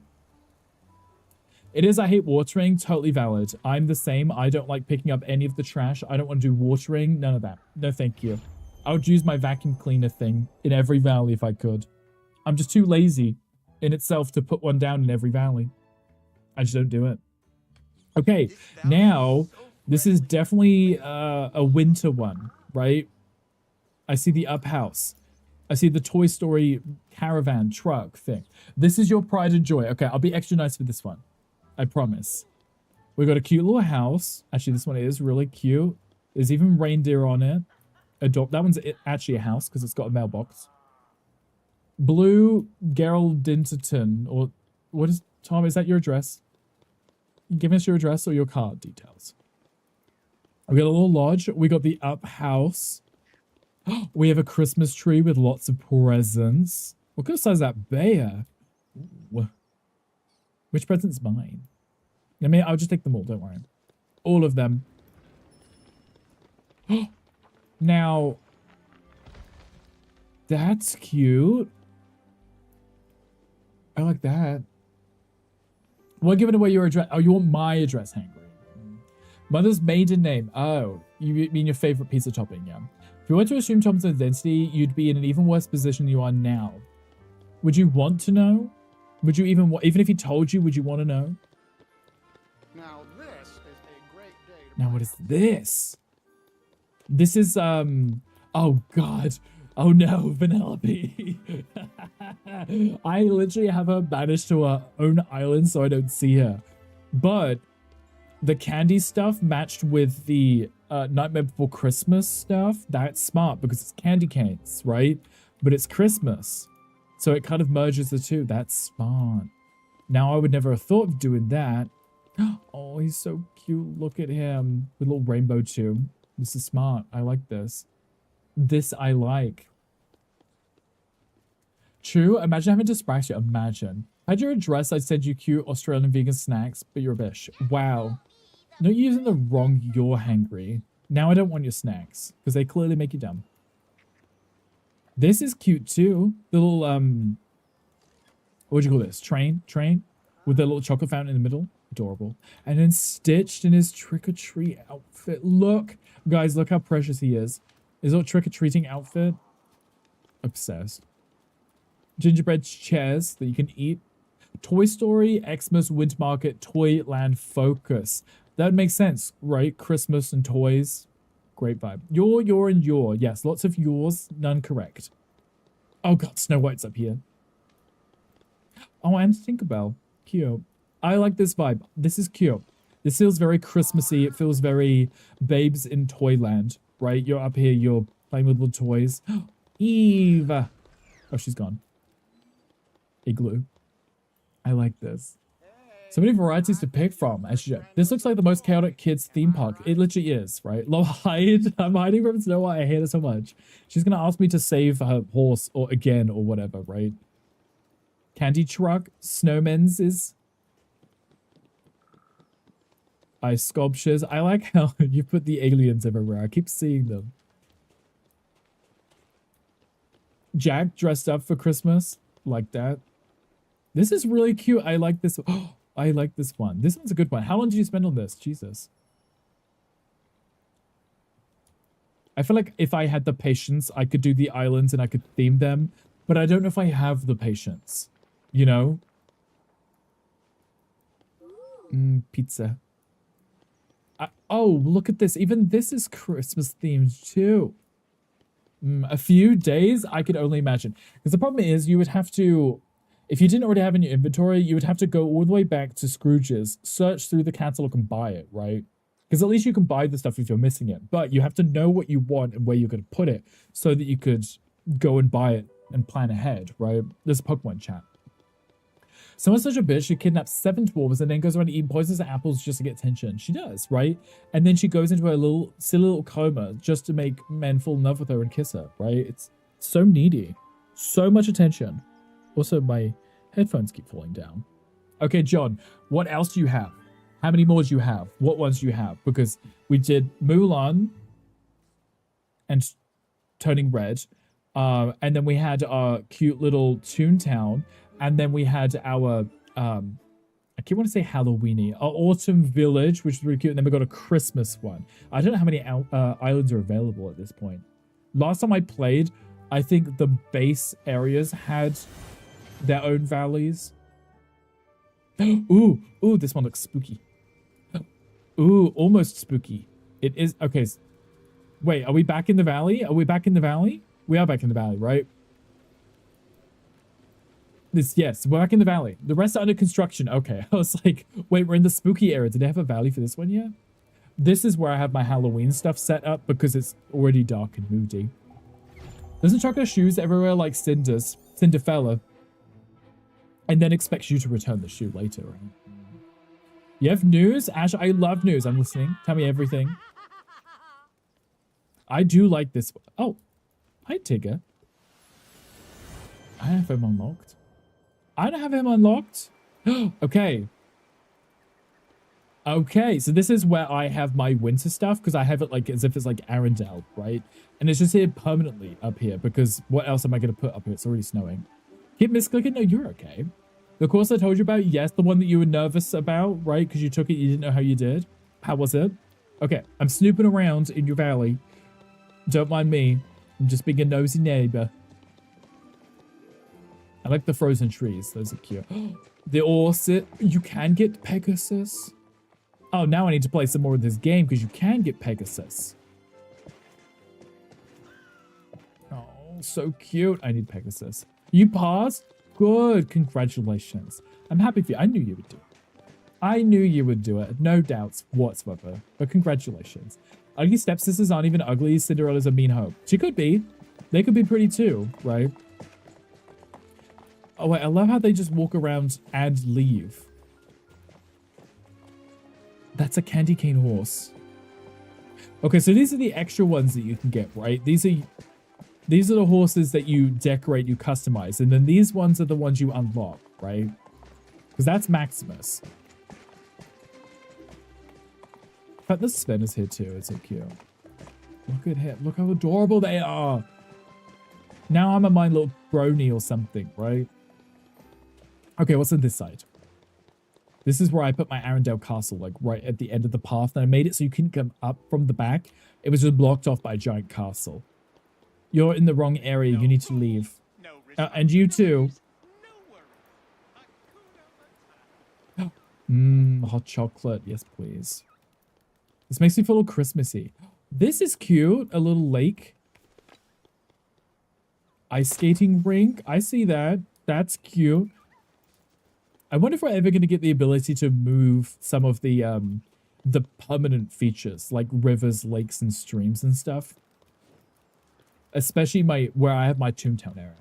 It is, I hate watering, totally valid. I'm the same. I don't like picking up any of the trash. I don't want to do watering, none of that. No, thank you. I would use my vacuum cleaner thing in every valley if I could. I'm just too lazy in itself to put one down in every valley. I just don't do it. Okay, now, this is definitely a winter one, right? I see the up house. I see the Toy Story caravan truck thing. This is your pride and joy. Okay, I'll be extra nice with this one. I promise. We got a cute little house. Actually, this one is really cute. There's even reindeer on it. That one's actually a house because it's got a mailbox. Blue Geraldinton, or what is Tom? Is that your address? Give us your address or your card details. We got a little lodge. We got the up house. We have a Christmas tree with lots of presents. What kind of size is that bear? Ooh. Which present's mine? I mean, I'll just take them all. Don't worry. All of them. Now, that's cute. I like that. Well, giving away your address. Oh, you want my address, Hangry? Mother's maiden name. Oh, you mean your favorite pizza topping, yeah. If you were to assume Tom's identity, you'd be in an even worse position than you are now. Would you want to know? Would you even if he told you, would you want to know? Now this is a great day. Now what is this? This is oh god. Oh no, Vanellope. I literally have her banished to her own island so I don't see her. But the candy stuff matched with the Nightmare Before Christmas stuff, that's smart because it's candy canes, right? But it's Christmas. So it kind of merges the two. That's smart. Now I would never have thought of doing that. Oh, he's so cute. Look at him with a little rainbow too. This is smart. I like this. This I like. True. Imagine having to splash it. Imagine. If I had your address, I'd send you cute Australian vegan snacks, but you're a bish. Wow. No, you're using the wrong you're hangry. Now I don't want your snacks because they clearly make you dumb. This is cute too. The little what would you call this? Train with the little chocolate fountain in the middle. Adorable. And then stitched in his trick-or-treat outfit. Look, guys, look how precious he is. His little trick-or-treating outfit. Obsessed. Gingerbread chairs that you can eat. Toy Story, Xmas, Winter Market, Toyland Focus. That makes sense, right? Christmas and toys. Great vibe. Your, and your. Yes, lots of yours, none correct. Oh god, Snow White's up here. Oh, and Tinkerbell. Cute. I like this vibe. This is cute. This feels very Christmassy. It feels very babes in Toyland, right? You're up here, you're playing with little toys. Eve. Oh, she's gone. Igloo. I like this. So many varieties to pick from. This looks like the most chaotic kids theme park. It literally is, right? Low hide. I'm hiding from Snow White. I hate her so much. She's gonna ask me to save her horse or again or whatever, right? Candy truck. Snowmen's is. Ice sculptures. I like how you put the aliens everywhere. I keep seeing them. Jack dressed up for Christmas. Like that. This is really cute. I like this. Oh, I like this one. This one's a good one. How long did you spend on this? Jesus. I feel like if I had the patience, I could do the islands and I could theme them. But I don't know if I have the patience. You know? Pizza. Oh, look at this. Even this is Christmas themed too. A few days, I could only imagine. Because the problem is you would have to... If you didn't already have in your inventory, you would have to go all the way back to Scrooge's, search through the catalog and buy it, right? Because at least you can buy the stuff if you're missing it. But you have to know what you want and where you're going to put it so that you could go and buy it and plan ahead, right? There's a Pokemon chat. Someone's such a bitch, she kidnaps 7 dwarves and then goes around eating poisonous apples just to get attention. She does, right? And then she goes into a little silly little coma just to make men fall in love with her and kiss her, right? It's so needy. So much attention. Also, my headphones keep falling down. Okay, John, what else do you have? How many more do you have? What ones do you have? Because we did Mulan and Turning Red. And then we had our cute little Toontown. And then we had our, I keep wanting to say Halloweeny, our Autumn Village, which is really cute. And then we got a Christmas one. I don't know how many islands are available at this point. Last time I played, I think the base areas had their own valleys. Ooh, this one looks spooky. Ooh, almost spooky. It is, okay. Wait, are we back in the valley? Are we back in the valley? We are back in the valley, right? Yes, we're back in the valley. The rest are under construction. Okay, I was like, wait, we're in the spooky area. Did they have a valley for this one yet? This is where I have my Halloween stuff set up because it's already dark and moody. Doesn't chuck her shoes everywhere like Cinderfella, and then expects you to return the shoe later, right? You have news? Ash, I love news. I'm listening. Tell me everything. I do like this. Oh, hi, Tigger. I don't have him unlocked. I don't have him unlocked. Okay. Okay, so this is where I have my winter stuff because I have it like as if it's like Arendelle, right? And it's just here permanently up here because what else am I going to put up here? It's already snowing. Keep misclicking? No, you're okay. The course I told you about? Yes, the one that you were nervous about, right? Because you took it, you didn't know how you did. How was it? Okay, I'm snooping around in your valley. Don't mind me. I'm just being a nosy neighbor. I like the frozen trees. Those are cute. The Orset. You can get Pegasus. Oh, now I need to play some more of this game because you can get Pegasus. Oh, so cute. I need Pegasus. You paused? Good. Congratulations. I'm happy for you. I knew you would do it. I knew you would do it. No doubts whatsoever. But congratulations. Ugly stepsisters aren't even ugly. Cinderella's a mean hoe. She could be. They could be pretty too, right? Oh, wait. I love how they just walk around and leave. That's a candy cane horse. Okay, so these are the extra ones that you can get, right? These are the horses that you decorate, you customize. And then these ones are the ones you unlock, right? Because that's Maximus. But the spinner's here too. It's so cute. Look at him. Look how adorable they are. Now I'm a my little brony or something, right? Okay, what's on this side? This is where I put my Arendelle castle, like right at the end of the path. And I made it so you couldn't come up from the back. It was just blocked off by a giant castle. You're in the wrong area. You need to leave. And you too. Hot chocolate. Yes, please. This makes me feel a little Christmassy. This is cute. A little lake. Ice skating rink. I see that. That's cute. I wonder if we're ever going to get the ability to move some of the permanent features like rivers, lakes, and streams and stuff. Especially where I have my Toontown area.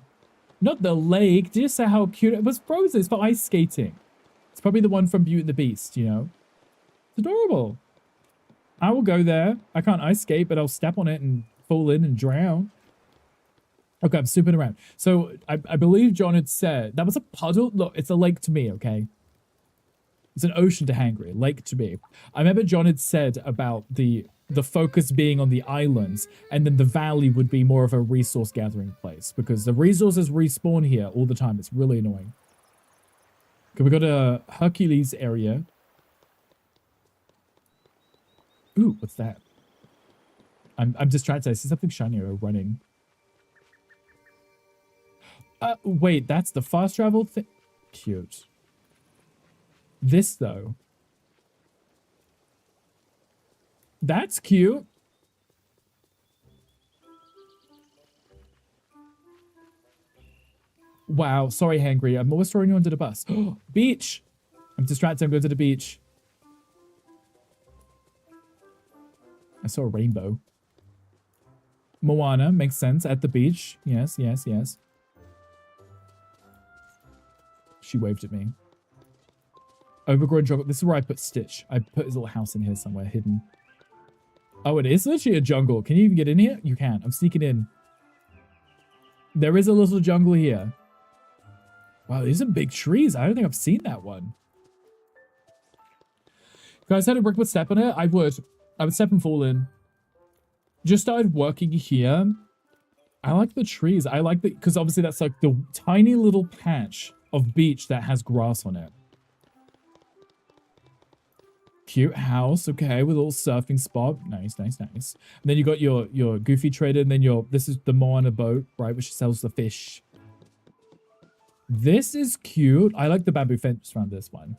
Not the lake. Did you say how cute it was? Frozen. It's for ice skating. It's probably the one from Beauty and the Beast, you know? It's adorable. I will go there. I can't ice skate, but I'll step on it and fall in and drown. Okay, I'm snooping around. So I believe John had said that was a puddle. Look, it's a lake to me, okay? It's an ocean to Hangry, lake to me. I remember John had said about the focus being on the islands, and then the valley would be more of a resource gathering place because the resources respawn here all the time. It's really annoying. Okay, we got a Hercules area. Ooh, what's that? I'm distracted. I see something shiny running. Wait, that's the fast travel thing? Cute. This, though. That's cute. Wow, sorry, Hangry. I'm always throwing you under the bus. Beach! I'm distracted. I'm going to the beach. I saw a rainbow. Moana, makes sense. At the beach. Yes, yes, yes. She waved at me. Overgrown jungle. This is where I put Stitch. I put his little house in here somewhere hidden. Oh, it is literally a jungle. Can you even get in here? You can. I'm sneaking in. There is a little jungle here. Wow, these are big trees. I don't think I've seen that one. Guys, had a brick would step on it? I would step and fall in. Just started working here. I like the trees. I like the, because obviously that's like the tiny little patch of beach that has grass on it. Cute house, okay, with a little surfing spot. Nice, nice, nice. And then you got your Goofy trader, and then this is the Moana boat, right, which sells the fish. This is cute. I like the bamboo fence around this one.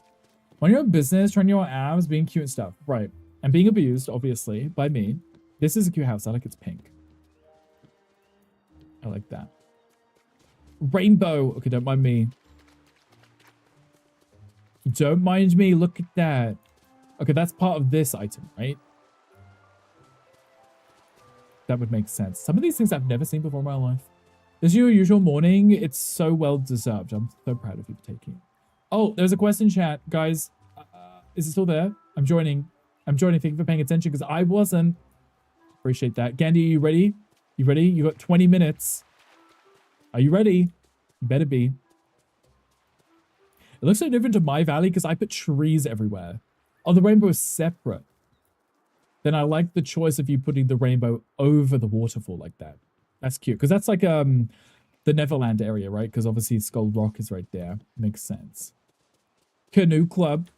Run your own business, run your own abs, being cute and stuff. Right. And being abused, obviously, by me. This is a cute house. I like it's pink. I like that. Rainbow. Okay, don't mind me. Don't mind me. Look at that. Okay, that's part of this item, right? That would make sense. Some of these things I've never seen before in my life. This is your usual morning. It's so well deserved. I'm so proud of you for taking it. Oh, there's a question chat. Guys, is it still there? I'm joining. Thank you for paying attention because I wasn't. Appreciate that. Gandhi, are you ready? You ready? You got 20 minutes. Are you ready? You better be. It looks so different to my valley because I put trees everywhere. Oh, the rainbow is separate. Then I like the choice of you putting the rainbow over the waterfall like that. That's cute. Because that's like the Neverland area, right? Because obviously Skull Rock is right there. Makes sense. Canoe Club.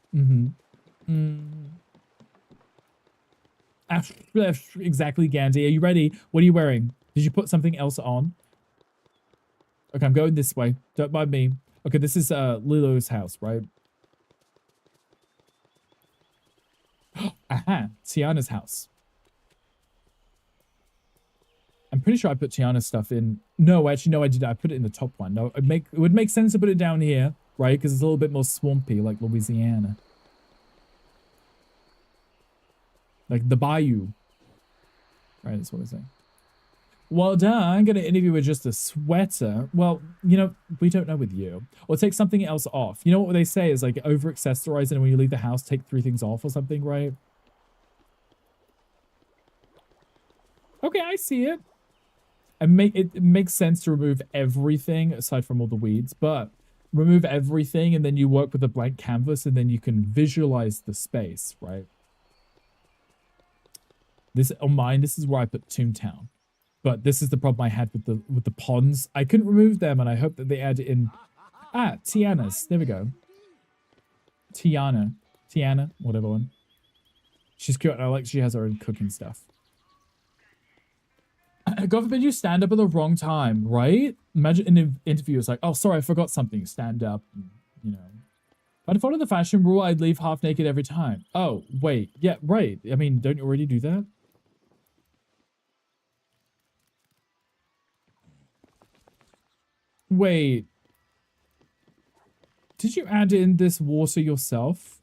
Exactly, Gandhi. Are you ready? What are you wearing? Did you put something else on? Okay, I'm going this way. Don't mind me. Okay, this is Lilo's house, right? Aha, Tiana's house. I'm pretty sure I put Tiana's stuff in. No, actually, no, I did. I put it in the top one. No, it would make sense to put it down here, right? Because it's a little bit more swampy, like Louisiana. Like the bayou. Right, that's what I say. Well done. I'm going to interview with just a sweater. Well, you know, we don't know with you. Or take something else off. You know what they say is like over-accessorize, and when you leave the house, take 3 things off or something, right? Okay, I see it. It makes sense to remove everything aside from all the weeds, but remove everything and then you work with a blank canvas and then you can visualize the space, right? This on mine, this is where I put Toontown. But this is the problem I had with the ponds. I couldn't remove them, and I hope that they add it in. Ah, Tiana's. There we go. Tiana, whatever one. She's cute, and I like she has her own cooking stuff. God forbid you stand up at the wrong time, right? Imagine an interview is like, oh, sorry, I forgot something. Stand up, you know. If I'd follow the fashion rule, I'd leave half naked every time. Oh, wait. Yeah, right. I mean, don't you already do that? Wait. Did you add in this water yourself?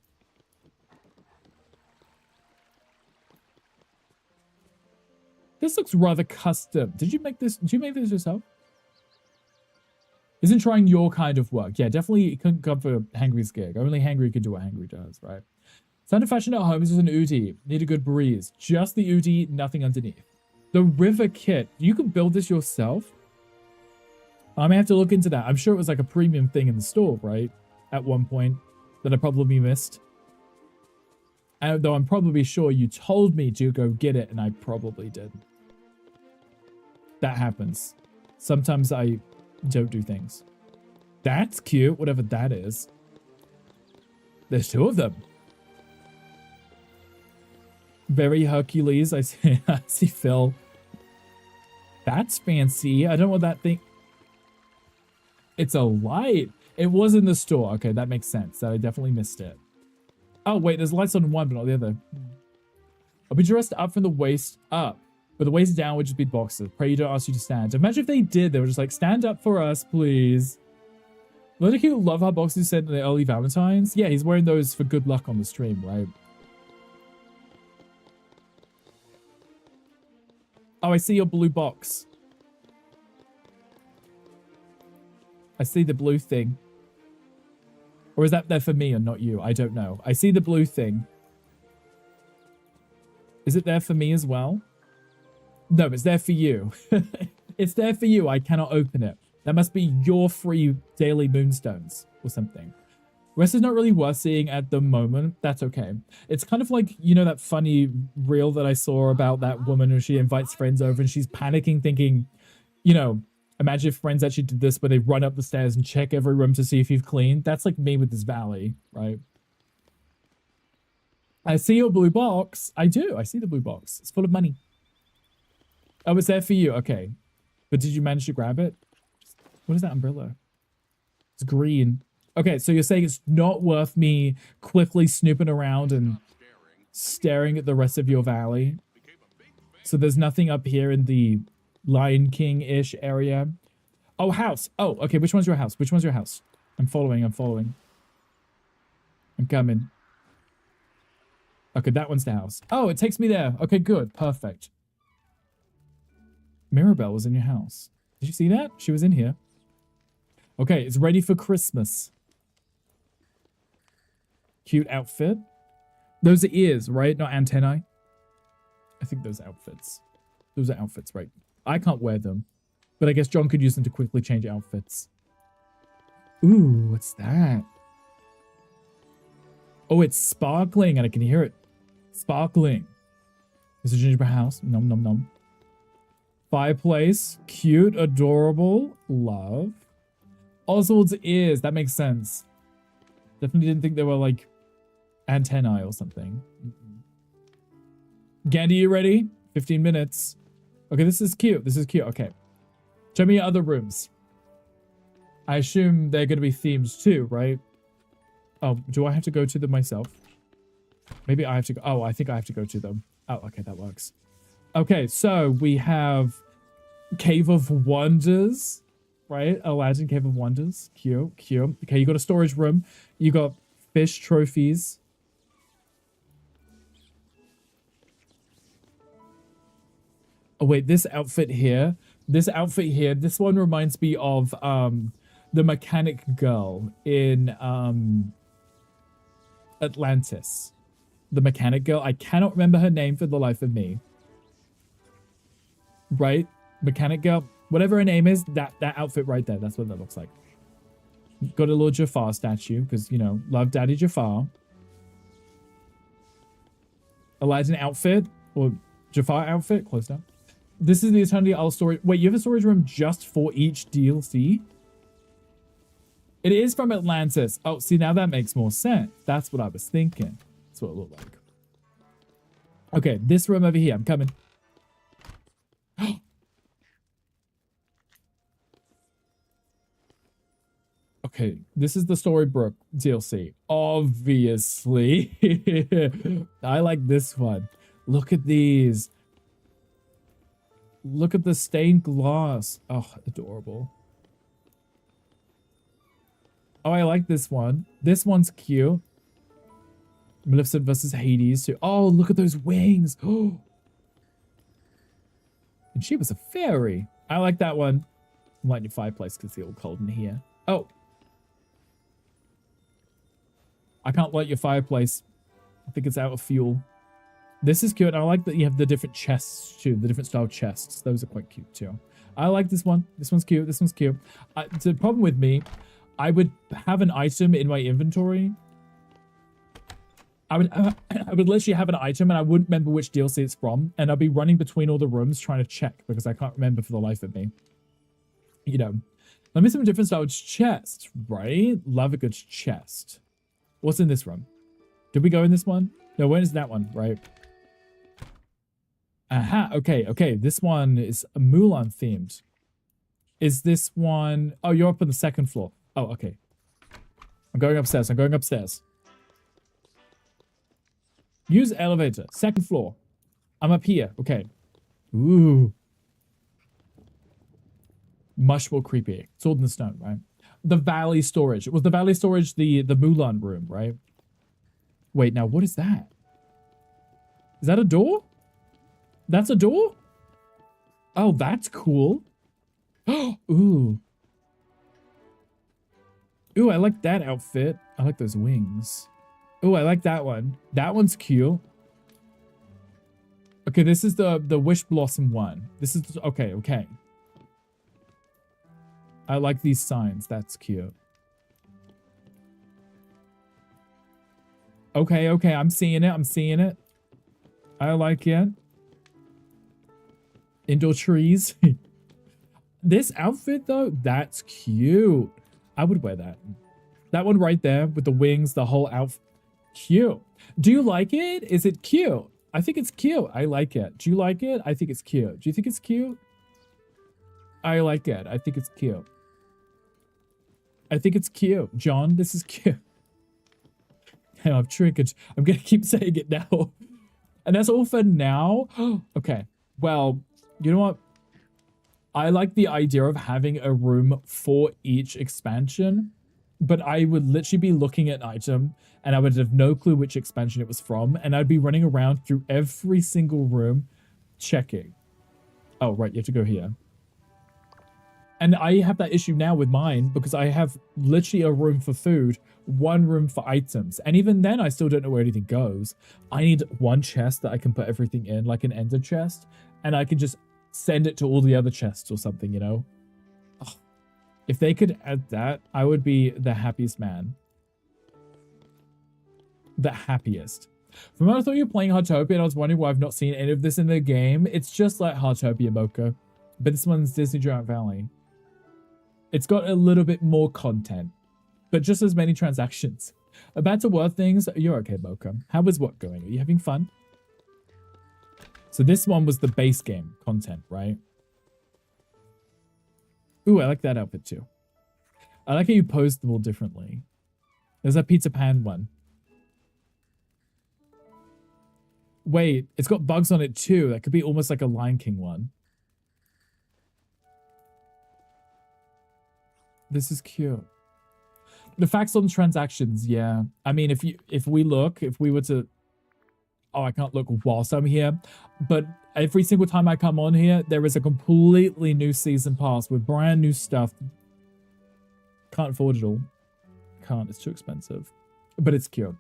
This looks rather custom. Did you make this? Did you make this yourself? Isn't trying your kind of work. Yeah, definitely it couldn't come for Hangry's gig. Only Hangry could do what Hangry does, right? Standard fashion at home is just an Udi. Need a good breeze. Just the Udi, nothing underneath. The river kit. You can build this yourself? I may have to look into that. I'm sure it was like a premium thing in the store, right? At one point that I probably missed. Though I'm probably sure you told me to go get it and I probably didn't. That happens. Sometimes I don't do things. That's cute, whatever that is. There's 2 of them. Very Hercules. I see Phil. That's fancy. I don't know what that thing... It's a light. It was in the store. Okay, that makes sense. I definitely missed it. Oh, wait, there's lights on one, but not the other. I'll be dressed up from the waist up. But the waist down would just be boxers. Pray you don't ask you to stand. Imagine if they did. They were just like, stand up for us, please. Look at you love how boxers said in the early Valentines. Yeah, he's wearing those for good luck on the stream, right? Oh, I see your blue box. I see the blue thing. Or is that there for me and not you? I don't know. I see the blue thing. Is it there for me as well? No, it's there for you. It's there for you. I cannot open it. That must be your free daily moonstones or something. Rest is not really worth seeing at the moment. That's okay. It's kind of like, you know, that funny reel that I saw about that woman who she invites friends over and she's panicking thinking, you know, imagine if friends actually did this, but they run up the stairs and check every room to see if you've cleaned. That's like me with this valley, right? I see your blue box. I do. I see the blue box. It's full of money. Oh, it's there for you. Okay. But did you manage to grab it? What is that umbrella? It's green. Okay, so you're saying it's not worth me quickly snooping around and staring at the rest of your valley? So there's nothing up here in the Lion King-ish area? Oh, house. Oh, okay. Which one's your house? Which one's your house? I'm following. I'm coming. Okay, that one's the house. Oh, it takes me there. Okay, good. Perfect. Mirabelle was in your house. Did you see that? She was in here. Okay, it's ready for Christmas. Cute outfit. Those are ears, right? Not antennae. I think those outfits. Those are outfits, right? I can't wear them. But I guess John could use them to quickly change outfits. Ooh, what's that? Oh, it's sparkling and I can hear it. Sparkling. It's a gingerbread house. Nom nom nom. Fireplace. Cute, adorable. Love. Oswald's ears. That makes sense. Definitely didn't think they were like antennae or something. Gandhi, you ready? 15 minutes. Okay, this is cute. This is cute. Okay. Show me your other rooms. I assume they're going to be themed too, right? Oh, do I have to go to them myself? Maybe I have to go. Oh, I think I have to go to them. Oh, okay, that works. Okay, so we have Cave of Wonders, right? Aladdin Cave of Wonders. Cute, cute. Okay, you got a storage room. You got fish trophies. Oh, wait, this outfit here. This one reminds me of the mechanic girl in Atlantis. The mechanic girl. I cannot remember her name for the life of me. Right? Mechanic girl. Whatever her name is, that outfit right there. That's what that looks like. Got a little Jafar statue, because, you know, love Daddy Jafar. Aladdin outfit, or Jafar outfit, close down. This is the Eternity Isle storage. Wait, you have a storage room just for each DLC? It is from Atlantis. Oh, see, now that makes more sense. That's what I was thinking. That's what it looked like. Okay, this room over here. I'm coming. Okay, this is the Storybrooke DLC. Obviously. I like this one. Look at these. Look at the stained glass. Oh, adorable. Oh, I like this one. This one's cute. Maleficent versus Hades too. Oh, look at those wings. Oh. And she was a fairy. I like that one. I'm lighting your fireplace because it's all cold in here. Oh. I can't light your fireplace. I think it's out of fuel. This is cute. I like that you have the different chests too. The different style chests. Those are quite cute too. I like this one. This one's cute. This one's cute. The problem with me, I would have an item in my inventory. I would literally have an item and I wouldn't remember which DLC it's from. And I'd be running between all the rooms trying to check because I can't remember for the life of me. You know, let me some different style chests, right? Love a good chest. What's in this room? Did we go in this one? No, when is that one? Right. Aha. Okay. Okay. This one is Mulan themed. Is this one? Oh, you're up on the second floor. Oh, okay. I'm going upstairs. I'm going upstairs. Use elevator. Second floor. I'm up here. Okay. Ooh. Much more creepy. Sword in the stone, right? The Valley storage. Was the Valley storage the Mulan room, right? Wait, now what is that? Is that a door? That's a door? Oh, that's cool. Ooh. Ooh, I like that outfit. I like those wings. Ooh, I like that one. That one's cute. Okay, this is the Wish Blossom one. This is, okay, okay. I like these signs. That's cute. Okay, okay, I'm seeing it. I'm seeing it. I like it. Indoor trees. This outfit, though, that's cute. I would wear that. That one right there with the wings, the whole outfit. Cute. Do you like it? Is it cute? I think it's cute. I like it. Do you like it? I think it's cute. Do you think it's cute? I like it. I think it's cute. I think it's cute. John, this is cute. I've triggered. I'm going to keep saying it now. And that's all for now. Okay. Well, you know what? I like the idea of having a room for each expansion, but I would literally be looking at an item and I would have no clue which expansion it was from. And I'd be running around through every single room checking. Oh, right. You have to go here. And I have that issue now with mine because I have literally a room for food, one room for items. And even then, I still don't know where anything goes. I need one chest that I can put everything in, like an ender chest. And I can just send it to all the other chests or something, you know? Oh, if they could add that, I would be the happiest man. The happiest. From what I thought you were playing Heartopia, and I was wondering why I've not seen any of this in the game. It's just like Heartopia, Mocha. But this one's Disney Dreamlight Valley. It's got a little bit more content, but just as many transactions. About to work things, you're okay, Mocha. How is what going? Are you having fun? So this one was the base game content, right? Ooh, I like that outfit too. I like how you posed them all differently. There's a Peter Pan one. Wait, it's got bugs on it too. That could be almost like a Lion King one. This is cute. The facts on transactions, yeah. I mean, if we were to... Oh, I can't look whilst I'm here. But every single time I come on here, there is a completely new season pass with brand new stuff. Can't afford it all. Can't, it's too expensive. But it's cute.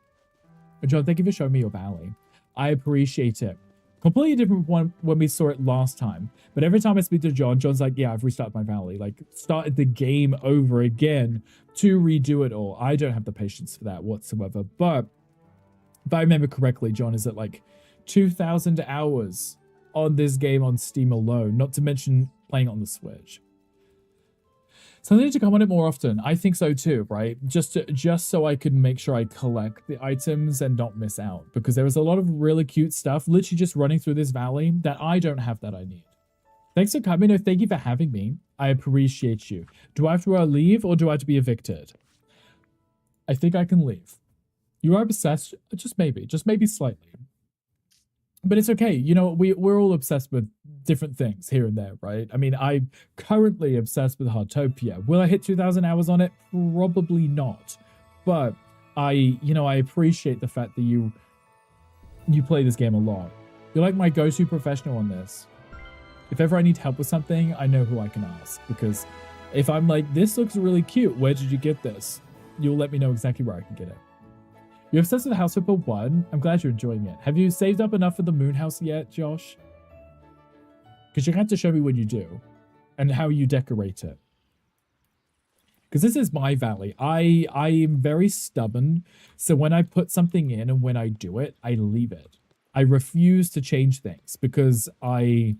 John, thank you for showing me your valley. I appreciate it. Completely different one when we saw it last time. But every time I speak to John, John's like, yeah, I've restarted my valley. Like, started the game over again to redo it all. I don't have the patience for that whatsoever. But if I remember correctly, John is at like 2,000 hours on this game on Steam alone. Not to mention playing on the Switch. So I need to come on it more often. I think so too, right? Just so I can make sure I collect the items and not miss out. Because there was a lot of really cute stuff literally just running through this valley that I don't have that I need. Thanks for coming. No, thank you for having me. I appreciate you. Do I have to leave or do I have to be evicted? I think I can leave. You are obsessed? Just maybe slightly. But it's okay. You know, we're all obsessed with different things here and there, right? I mean, I'm currently obsessed with Heartopia. Will I hit 2,000 hours on it? Probably not. But I appreciate the fact that you play this game a lot. You're like my go-to professional on this. If ever I need help with something, I know who I can ask. Because if I'm like, this looks really cute, where did you get this? You'll let me know exactly where I can get it. You're obsessed with House Flipper 1? I'm glad you're enjoying it. Have you saved up enough for the moon house yet, Josh? Because you're going to have to show me when you do. And how you decorate it. Because this is my valley. I am very stubborn. So when I put something in and when I do it, I leave it. I refuse to change things. Because I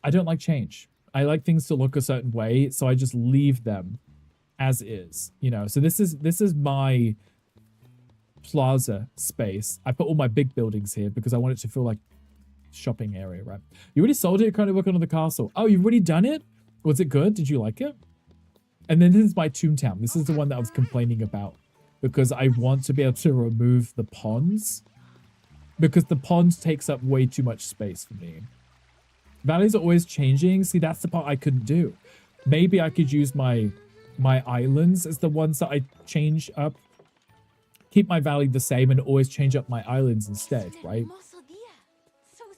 don't like change. I like things to look a certain way. So I just leave them as is. You know, so this is my plaza space. I put all my big buildings here because I want it to feel like shopping area, right? You already sold it? You're currently working on the castle. Oh, you've already done it? Was it good? Did you like it? And then this is my Toontown. This is the one that I was complaining about because I want to be able to remove the ponds because the ponds takes up way too much space for me. Valleys are always changing. See, that's the part I couldn't do. Maybe I could use my islands as the ones that I change up. Keep my valley the same and always change up my islands instead, right?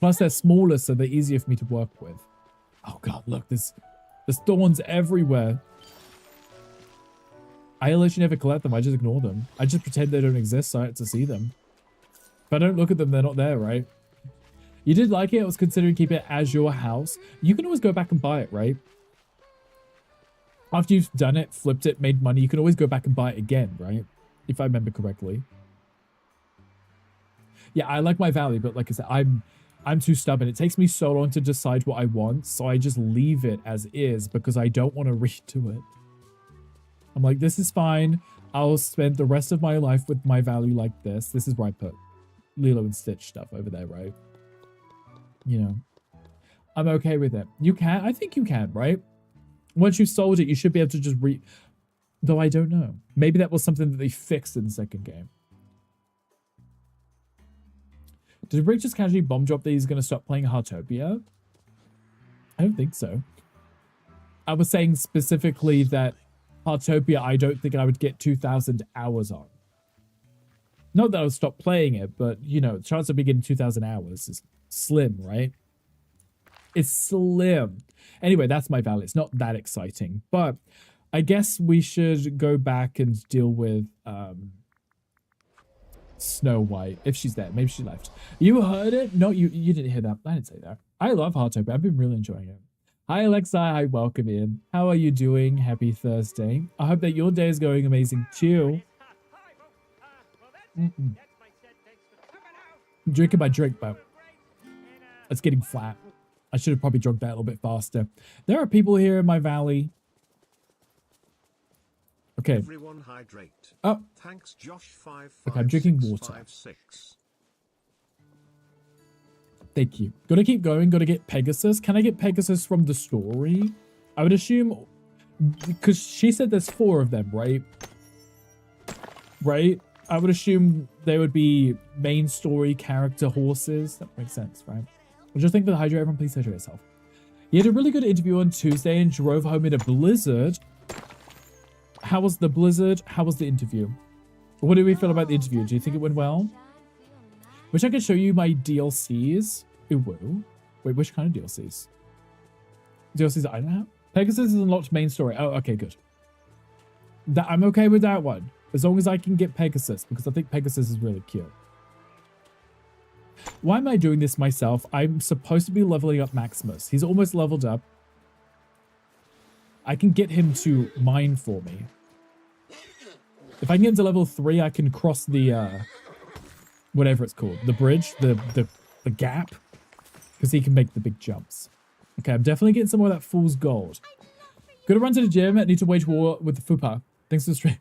Plus they're smaller, so they're easier for me to work with. Oh god, look, there's thorns everywhere. I literally never collect them, I just ignore them. I just pretend they don't exist so I have to see them. If I don't look at them, they're not there, right? You did like it, I was considering keeping it as your house. You can always go back and buy it, right? After you've done it, flipped it, made money, you can always go back and buy it again, right? If I remember correctly. Yeah, I like my valley, but like I said, I'm too stubborn. It takes me so long to decide what I want, so I just leave it as is because I don't want to redo it. I'm like, this is fine. I'll spend the rest of my life with my valley like this. This is where I put Lilo and Stitch stuff over there, right? You know, I'm okay with it. You can, I think you can, right? Once you've sold it, you should be able to just though I don't know. Maybe that was something that they fixed in the second game. Did Rick just casually bomb drop that he's going to stop playing Heartopia? I don't think so. I was saying specifically that Heartopia, I don't think I would get 2,000 hours on. Not that I would stop playing it, but, you know, the chance of me getting 2,000 hours is slim, right? It's slim. Anyway, that's my valley. It's not that exciting, but I guess we should go back and deal with Snow White if she's there. Maybe she left. You heard it? No, you didn't hear that. I didn't say that. I love Heartopia. I've been really enjoying it. Hi, Alexa. Hi, welcome in. How are you doing? Happy Thursday. I hope that your day is going amazing too. I'm drinking my drink, but it's getting flat. I should have probably drunk that a little bit faster. There are people here in my valley. Okay. Everyone hydrate. Oh. Thanks, Josh. Okay, I'm drinking water. 556. Thank you. Gotta keep going. Gotta get Pegasus. Can I get Pegasus from the story? I would assume, because she said there's 4 of them, right? Right? I would assume they would be main story character horses. That makes sense, right? I just think for the Hydra, everyone please hydrate yourself. He had a really good interview on Tuesday and drove home in a blizzard. How was the blizzard? How was the interview? What do we feel about the interview? Do you think it went well? Wish I could show you my DLCs. Ooh. Wait, which kind of DLCs? DLCs I don't have? Pegasus is unlocked main story. Oh, okay, good. I'm okay with that one. As long as I can get Pegasus, because I think Pegasus is really cute. Why am I doing this myself? I'm supposed to be leveling up Maximus. He's almost leveled up. I can get him to mine for me. If I can get him to level 3, I can cross the, whatever it's called. The bridge, the gap. Because he can make the big jumps. Okay, I'm definitely getting some more of that fool's gold. Gotta run to the gym. I need to wage war with the Fupa. Thanks for the stream.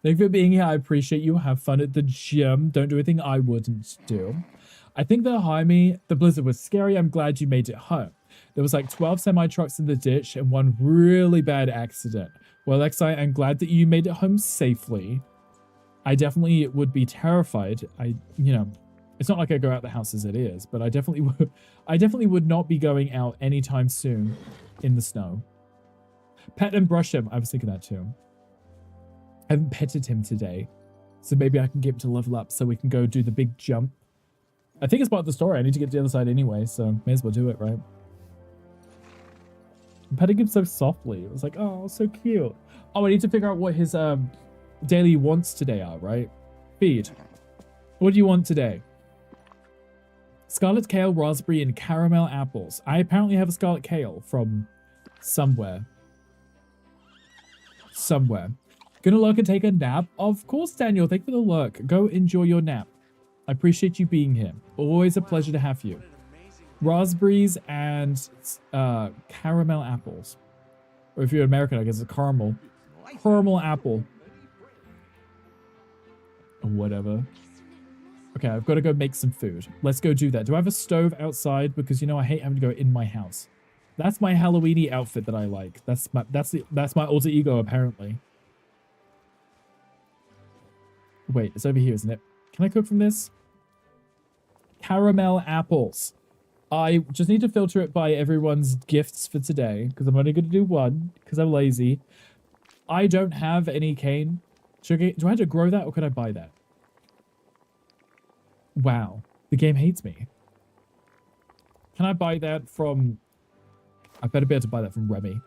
Thank you for being here. I appreciate you. Have fun at the gym. Don't do anything I wouldn't do. I think they'll hire me. The blizzard was scary. I'm glad you made it home. There was like 12 semi-trucks in the ditch and one really bad accident. Well, Alexei, I'm glad that you made it home safely. I definitely would be terrified. It's not like I go out the house as it is, but I definitely would not be going out anytime soon in the snow. Pet and brush him. I was thinking that too. I haven't petted him today, so maybe I can get him to level up so we can go do the big jump. I think it's part of the story. I need to get to the other side anyway, so may as well do it, right? I'm petting him so softly. It was like, oh, so cute. Oh, I need to figure out what his daily wants today are, right? Feed. What do you want today? Scarlet kale, raspberry, and caramel apples. I apparently have a scarlet kale from somewhere. Gonna lurk and take a nap? Of course, Daniel. Thank you for the lurk. Go enjoy your nap. I appreciate you being here. Always a pleasure to have you. Raspberries and caramel apples. Or if you're American, I guess it's caramel. Caramel apple. Or whatever. Okay, I've got to go make some food. Let's go do that. Do I have a stove outside? Because, you know, I hate having to go in my house. That's my Halloween-y outfit that I like. That's my alter ego, apparently. Wait, it's over here, isn't it? Can I cook from this? Caramel apples. I just need to filter it by everyone's gifts for today, because I'm only going to do one, because I'm lazy. I don't have any cane. Do I have to grow that, or could I buy that? Wow, the game hates me. Can I buy that from... I better be able to buy that from Remy.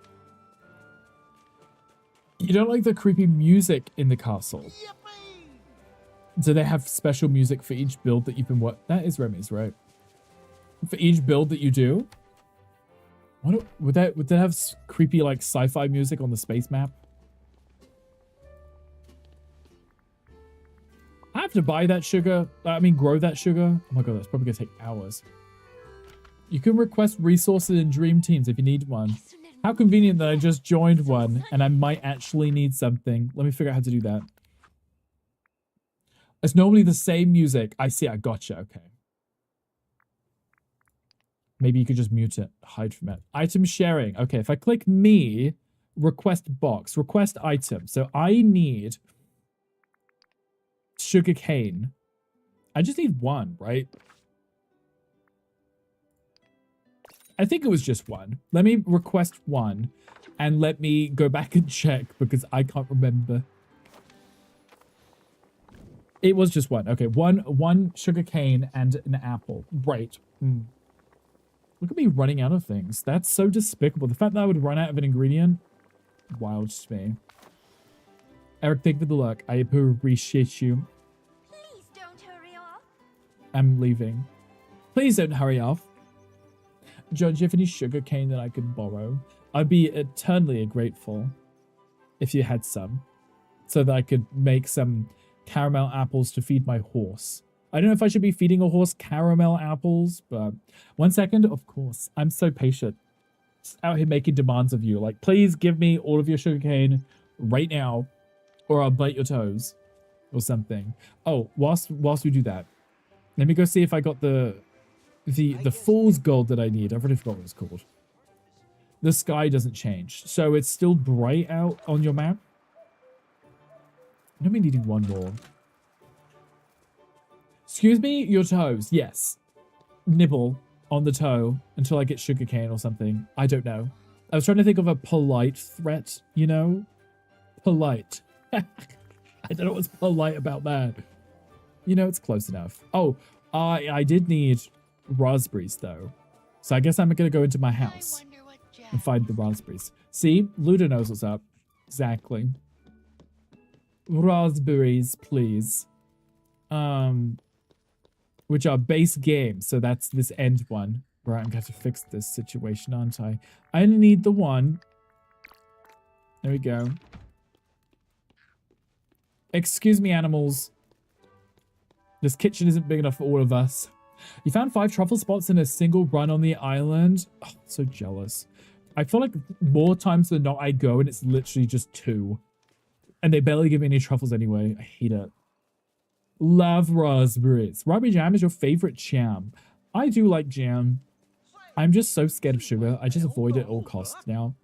You don't like the creepy music in the castle? Do they have special music for each build that you've been That is Remy's, right? For each build that you do? Would that have creepy like sci-fi music on the space map? I have to buy that sugar. Grow that sugar. Oh my god, that's probably gonna take hours. You can request resources in Dream Teams if you need one. How convenient that I just joined one and I might actually need something. Let me figure out how to do that. It's normally the same music. I see. I gotcha. Okay. Maybe you could just mute it. Hide from it. Item sharing. Okay. If I click me, request box, request item. So I need sugar cane. I just need one, right? I think it was just one. Let me request one and let me go back and check because I can't remember. It was just one. Okay, one sugar cane and an apple. Right. Look at me running out of things. That's so despicable. The fact that I would run out of an ingredient, wild to me. Eric, thank you for the luck. I appreciate you. Please don't hurry off. I'm leaving. Please don't hurry off. John, do you have any sugar cane that I could borrow? I'd be eternally grateful if you had some, so that I could make some caramel apples to feed my horse. I don't know if I should be feeding a horse caramel apples, but 1 second, of course. I'm so patient. Just out here making demands of you. Like, please give me all of your sugarcane right now, or I'll bite your toes or something. Oh, whilst we do that, let me go see if I got the fool's gold that I need. I've already forgot what it's called. The sky doesn't change, so it's still bright out on your map. I'm needing one more. Excuse me, your toes. Yes. Nibble on the toe until I get sugarcane or something. I don't know. I was trying to think of a polite threat, you know? Polite. I don't know what's polite about that. You know, it's close enough. Oh, I did need raspberries, though. So I guess I'm going to go into my house and find the raspberries. See? Luda knows what's up. Exactly. Raspberries, please. Which are base games, so that's this end one. Right, I'm gonna have to fix this situation, aren't I? I only need the one. There we go. Excuse me, animals. This kitchen isn't big enough for all of us. You found 5 truffle spots in a single run on the island. Oh, so jealous. I feel like more times than not I go and it's literally just 2. And they barely give me any truffles anyway. I hate it. Love raspberries. Raspberry jam is your favorite jam. I do like jam. I'm just so scared of sugar. I just avoid it at all costs now.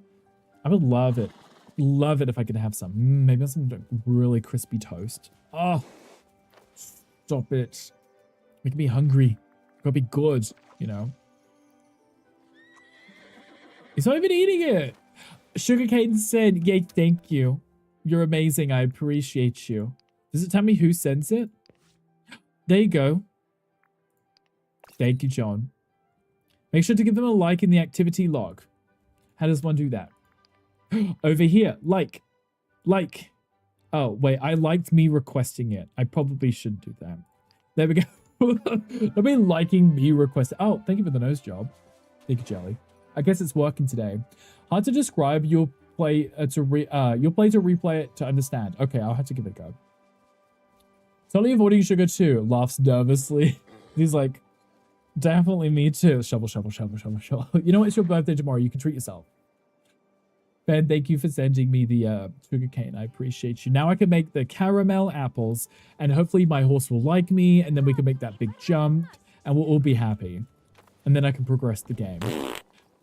I would love it. Love it if I could have some. Maybe some really crispy toast. Oh, stop it. Making me hungry. Gotta be good, you know. He's not even eating it. Sugarcane said, yay, thank you. You're amazing. I appreciate you. Does it tell me who sends it? There you go. Thank you, John. Make sure to give them a like in the activity log. How does one do that? Over here. Like. Oh, wait. I liked me requesting it. I probably should do that. There we go. I've been liking me request. Oh, thank you for the nose job. Thank you, Jelly. I guess it's working today. Hard to describe. You'll play to replay it to understand. Okay, I'll have to give it a go. Totally avoiding sugar too. Laughs nervously. He's like, definitely me too. Shovel, shovel, shovel, shovel, shovel. You know, it's your birthday tomorrow. You can treat yourself. Ben, thank you for sending me the sugar cane. I appreciate you. Now I can make the caramel apples, and hopefully my horse will like me, and then we can make that big jump, and we'll all be happy. And then I can progress the game.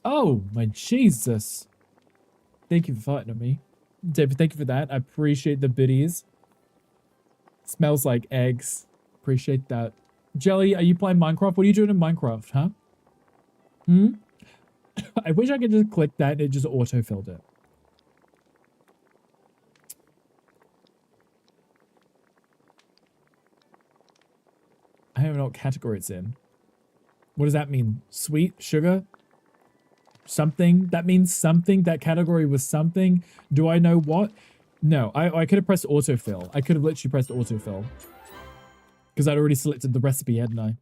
Oh, my Jesus. Thank you for fighting on me. David, thank you for that. I appreciate the biddies. Smells like eggs. Appreciate that. Jelly, are you playing Minecraft? What are you doing in Minecraft, huh? I wish I could just click that and it just auto-filled it. I don't know what category it's in. What does that mean? Sweet? Sugar? Something? That means something? That category was something? Do I know what? No, I could have pressed autofill. I could have literally pressed autofill. Because I'd already selected the recipe, hadn't I?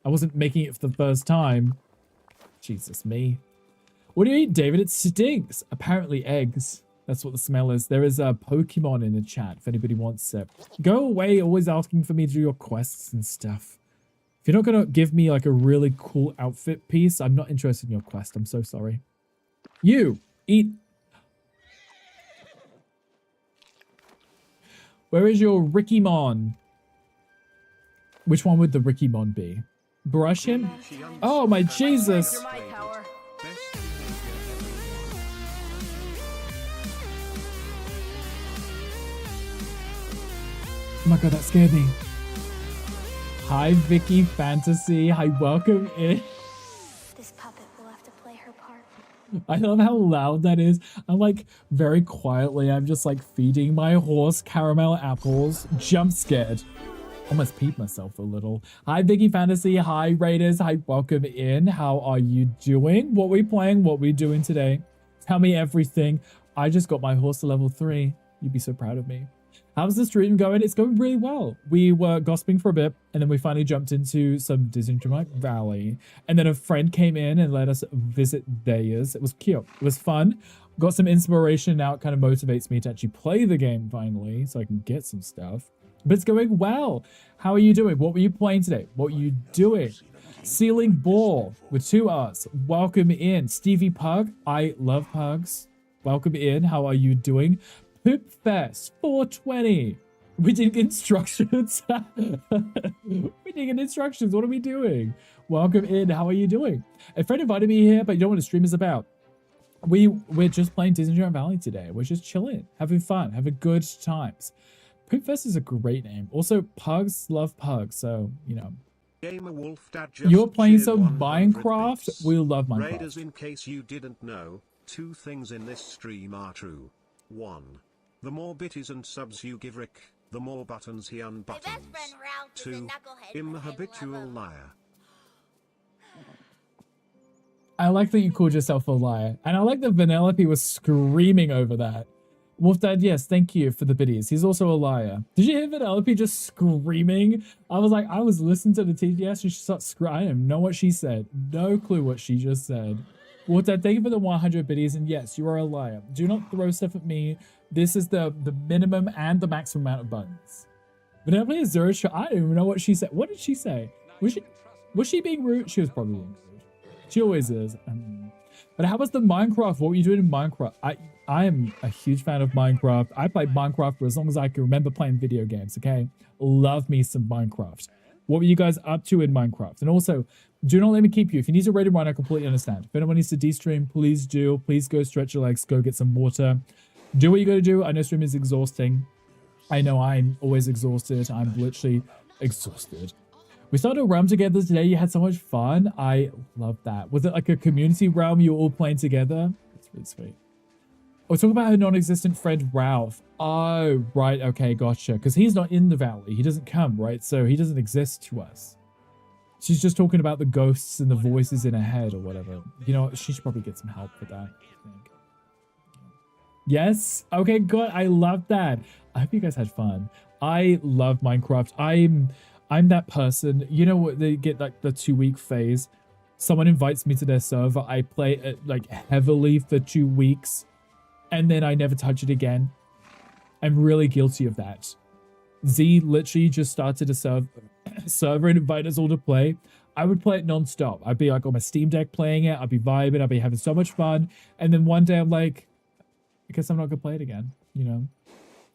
I wasn't making it for the first time. Jesus, me. What do you eat, David? It stinks. Apparently eggs. That's what the smell is. There is a Pokemon in the chat if anybody wants it. Go away, always asking for me to do your quests and stuff. If you're not going to give me like a really cool outfit piece, I'm not interested in your quest. I'm so sorry. You, eat. Where is your Rickymon? Which one would the Rickymon be? Brush him? Oh my Jesus! Oh my god, that scared me. Hi, Vicky Fantasy. Hi, welcome in. This puppet will have to play her part. I love how loud that is. I'm like very quietly. I'm just like feeding my horse caramel apples. Jump scared. Almost peed myself a little. Hi, Vicky Fantasy. Hi, Raiders. Hi, welcome in. How are you doing? What we playing? What we doing today? Tell me everything. I just got my horse to level 3. You'd be so proud of me. How's the stream going? It's going really well. We were gossiping for a bit, and then we finally jumped into some Disney Dreamlight Valley. And then a friend came in and let us visit theirs. It was cute. It was fun. Got some inspiration. Now it kind of motivates me to actually play the game finally, so I can get some stuff. But it's going well. How are you doing? What were you playing today? What were you doing? Ceiling Ball with 2 R's. Welcome in. Stevie Pug. I love pugs. Welcome in. How are you doing? Poop Fest 420. We didn't get instructions. We didn't get instructions. What are we doing? Welcome in. How are you doing? A friend invited me here, but you know what a stream is about. We're just playing Disney Dreamlight Valley today. We're just chilling, having fun, having good times. Poop Fest is a great name. Also, pugs love pugs, so you know. You're playing some Minecraft. Bits. We love Minecraft. Raiders, in case you didn't know, 2 things in this stream are true. 1. The more bitties and subs you give Rick, the more buttons he unbuttons. 2. I'm a habitual liar. I like that you called yourself a liar. And I like that Vanellope was screaming over that. Wolf Dad, yes, thank you for the biddies. He's also a liar. Did you hear Vanellope just screaming? I was listening to the TGS and she started screaming. I don't know what she said. No clue what she just said. Wolf Dad, thank you for the 100 biddies. And yes, you are a liar. Do not throw stuff at me. This is the minimum and the maximum amount of buttons. Vanellope is 0 shot. I don't even know what she said. What did she say? Was she being rude? She was probably being rude. She always is. But how was the Minecraft? What were you doing in Minecraft? I am a huge fan of Minecraft. I played Minecraft for as long as I can remember playing video games, okay? Love me some Minecraft. What were you guys up to in Minecraft? And also, do not let me keep you. If you need to raid and run, I completely understand. If anyone needs to de-stream, please do. Please go stretch your legs, go get some water. Do what you gotta do. I know stream is exhausting. I know I'm always exhausted. I'm literally exhausted. We started a realm together today. You had so much fun. I love that. Was it like a community realm you were all playing together? That's really sweet. Oh, talk about her non-existent friend Ralph. Oh, right. Okay, gotcha. Because he's not in the valley. He doesn't come, right? So he doesn't exist to us. She's just talking about the ghosts and the voices in her head or whatever. You know, she should probably get some help with that, I think. Yes? Okay, good. I love that. I hope you guys had fun. I love Minecraft. I'm that person. You know what? They get like the 2-week phase. Someone invites me to their server. I play it like heavily for 2 weeks. And then I never touch it again. I'm really guilty of that. Z literally just started a server and invited us all to play. I would play it non-stop. I'd be like on my Steam Deck playing it. I'd be vibing. I'd be having so much fun. And then one day I'm like, I guess I'm not going to play it again, you know?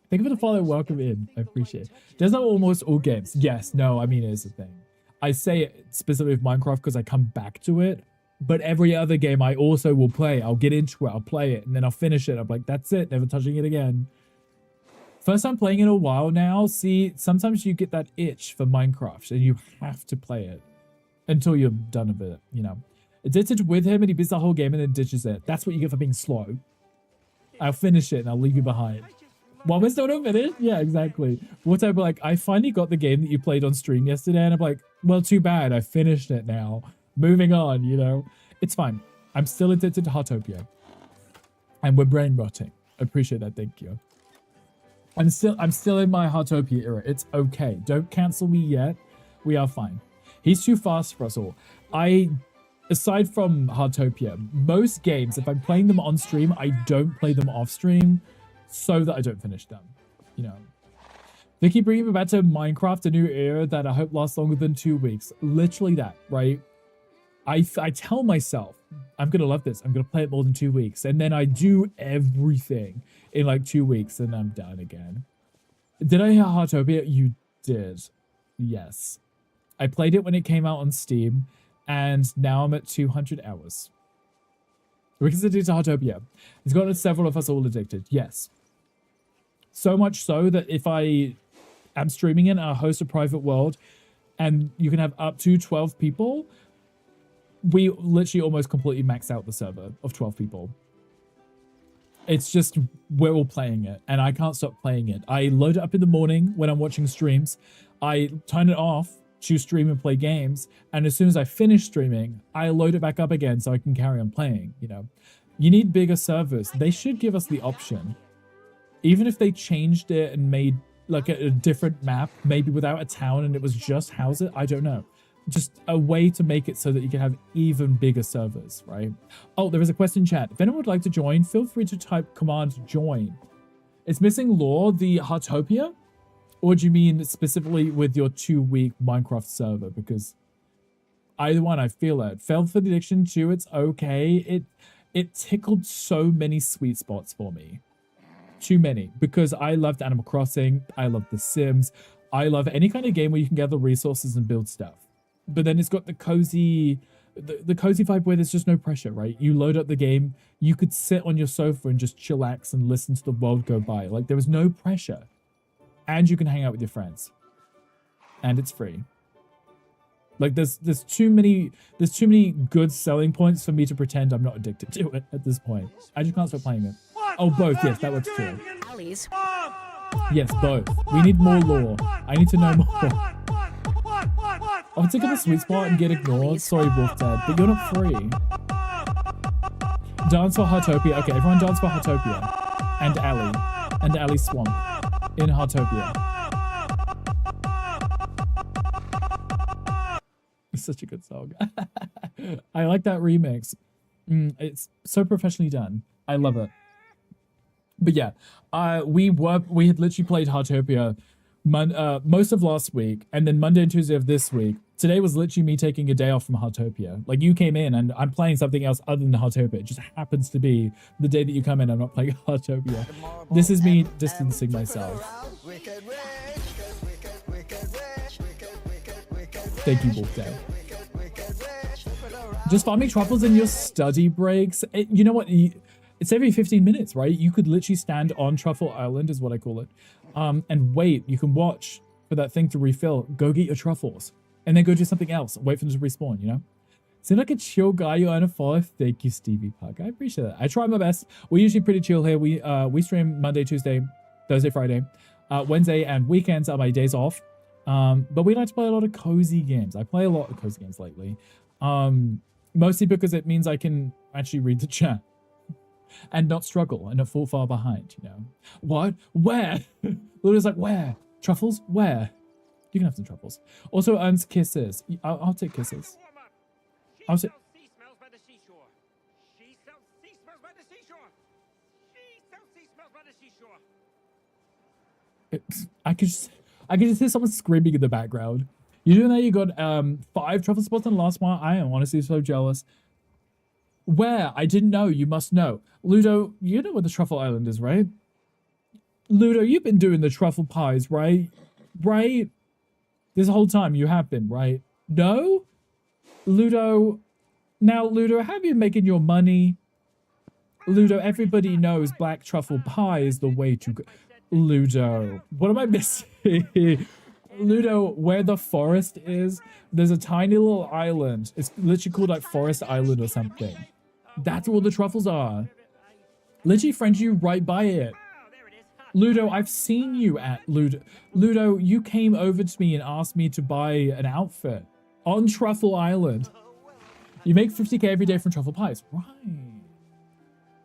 Thank you for the follow. Welcome in. I appreciate it. Does that almost all games? Yes. No, I mean, it is a thing. I say it specifically with Minecraft because I come back to it. But every other game I also will play. I'll get into it. I'll play it. And then I'll finish it. I'm like, that's it. Never touching it again. First time playing in a while now. See, sometimes you get that itch for Minecraft. And you have to play it. Until you're done with it, you know. Addicted with him and he beats the whole game and then ditches it. That's what you get for being slow. I'll finish it and I'll leave you behind. Well, we're still not finished? Yeah, exactly. What I'd be like, I finally got the game that you played on stream yesterday. And I'm like, well, too bad. I finished it now. Moving on, you know. It's fine. I'm still addicted to Heartopia. And we're brain rotting. Appreciate that. Thank you. I'm still in my Heartopia era. It's okay. Don't cancel me yet. We are fine. He's too fast for us all. Aside from Heartopia, most games, if I'm playing them on stream, I don't play them off stream so that I don't finish them, you know. Vicky bringing me back to Minecraft, a new era that I hope lasts longer than 2 weeks. Literally that, right? I tell myself, I'm going to love this. I'm going to play it more than 2 weeks. And then I do everything in like 2 weeks and I'm done again. Did I hear Heartopia? You did. Yes. I played it when it came out on Steam. And now I'm at 200 hours. Rick's addicted to Heartopia. It's gotten several of us all addicted. Yes. So much so that if I am streaming it and I host a private world and you can have up to 12 people, we literally almost completely max out the server of 12 people. It's just, we're all playing it and I can't stop playing it. I load it up in the morning when I'm watching streams. I turn it off, choose stream and play games. And as soon as I finish streaming, I load it back up again so I can carry on playing, you know. You need bigger servers. They should give us the option. Even if they changed it and made like a different map, maybe without a town and it was just houses, I don't know. Just a way to make it so that you can have even bigger servers, right? Oh, there is a question in chat. If anyone would like to join, feel free to type command join. It's missing lore, the Heartopia? Or do you mean specifically with your 2-week Minecraft server? Because either one, I feel it. Failed for the Addiction 2, it's okay. It tickled so many sweet spots for me. Too many. Because I loved Animal Crossing, I love The Sims, I love any kind of game where you can gather resources and build stuff. But then it's got the cozy vibe where there's just no pressure, right? You load up the game, you could sit on your sofa and just chillax and listen to the world go by. Like, there was no pressure. And you can hang out with your friends. And it's free. Like, there's too many good selling points for me to pretend I'm not addicted to it at this point. I just can't stop playing it. Oh, both, yes, that works too. Yes, both. We need more lore. I need to know more. I'll take up a sweet spot and get ignored. Sorry, Wolf Dad, but you're not free. Dance for Heartopia. Okay, everyone dance for Heartopia. And Alley. And Alley Swamp. In Heartopia. It's such a good song. I like that remix. It's so professionally done. I love it. But yeah, we had literally played Heartopia most of last week, and then Monday and Tuesday of this week. Today was literally me taking a day off from Heartopia. Like, you came in and I'm playing something else other than Heartopia. It just happens to be the day that you come in I'm not playing Heartopia. This is me distancing myself. Thank you, Wolfdale. Just farming truffles in your study breaks. You know what? It's every 15 minutes, right? You could literally stand on Truffle Island, is what I call it, and wait. You can watch for that thing to refill. Go get your truffles. And then go do something else. Wait for them to respawn, you know? Seem like a chill guy. You earn a follow. Thank you, Stevie Puck. I appreciate that. I try my best. We're usually pretty chill here. We stream Monday, Tuesday, Thursday, Friday. Wednesday and weekends are my days off. But we like to play a lot of cozy games. I play a lot of cozy games lately. Mostly because it means I can actually read the chat. And not struggle and not fall far behind, you know? What? Where? Luda's like, where? Truffles? Where? You can have some truffles. Also earns kisses. I'll take kisses. I'll say. I could just hear someone screaming in the background. You doing that? You got 5 truffle spots in the last one. I am honestly so jealous. Where? I didn't know. You must know. Ludo, you know where the Truffle Island is, right? Ludo, you've been doing the truffle pies, right? Right? This whole time you have been, right? No? Ludo, now Ludo, have you making your money? Ludo, everybody knows black truffle pie is the way to go. Ludo, what am I missing? Ludo, where the forest is, there's a tiny little island. It's literally called like Forest Island or something. That's where all the truffles are. Literally, friend, you right by it. Ludo, I've seen you at Ludo. Ludo, you came over to me and asked me to buy an outfit on Truffle Island. You make 50k every day from truffle pies. Right.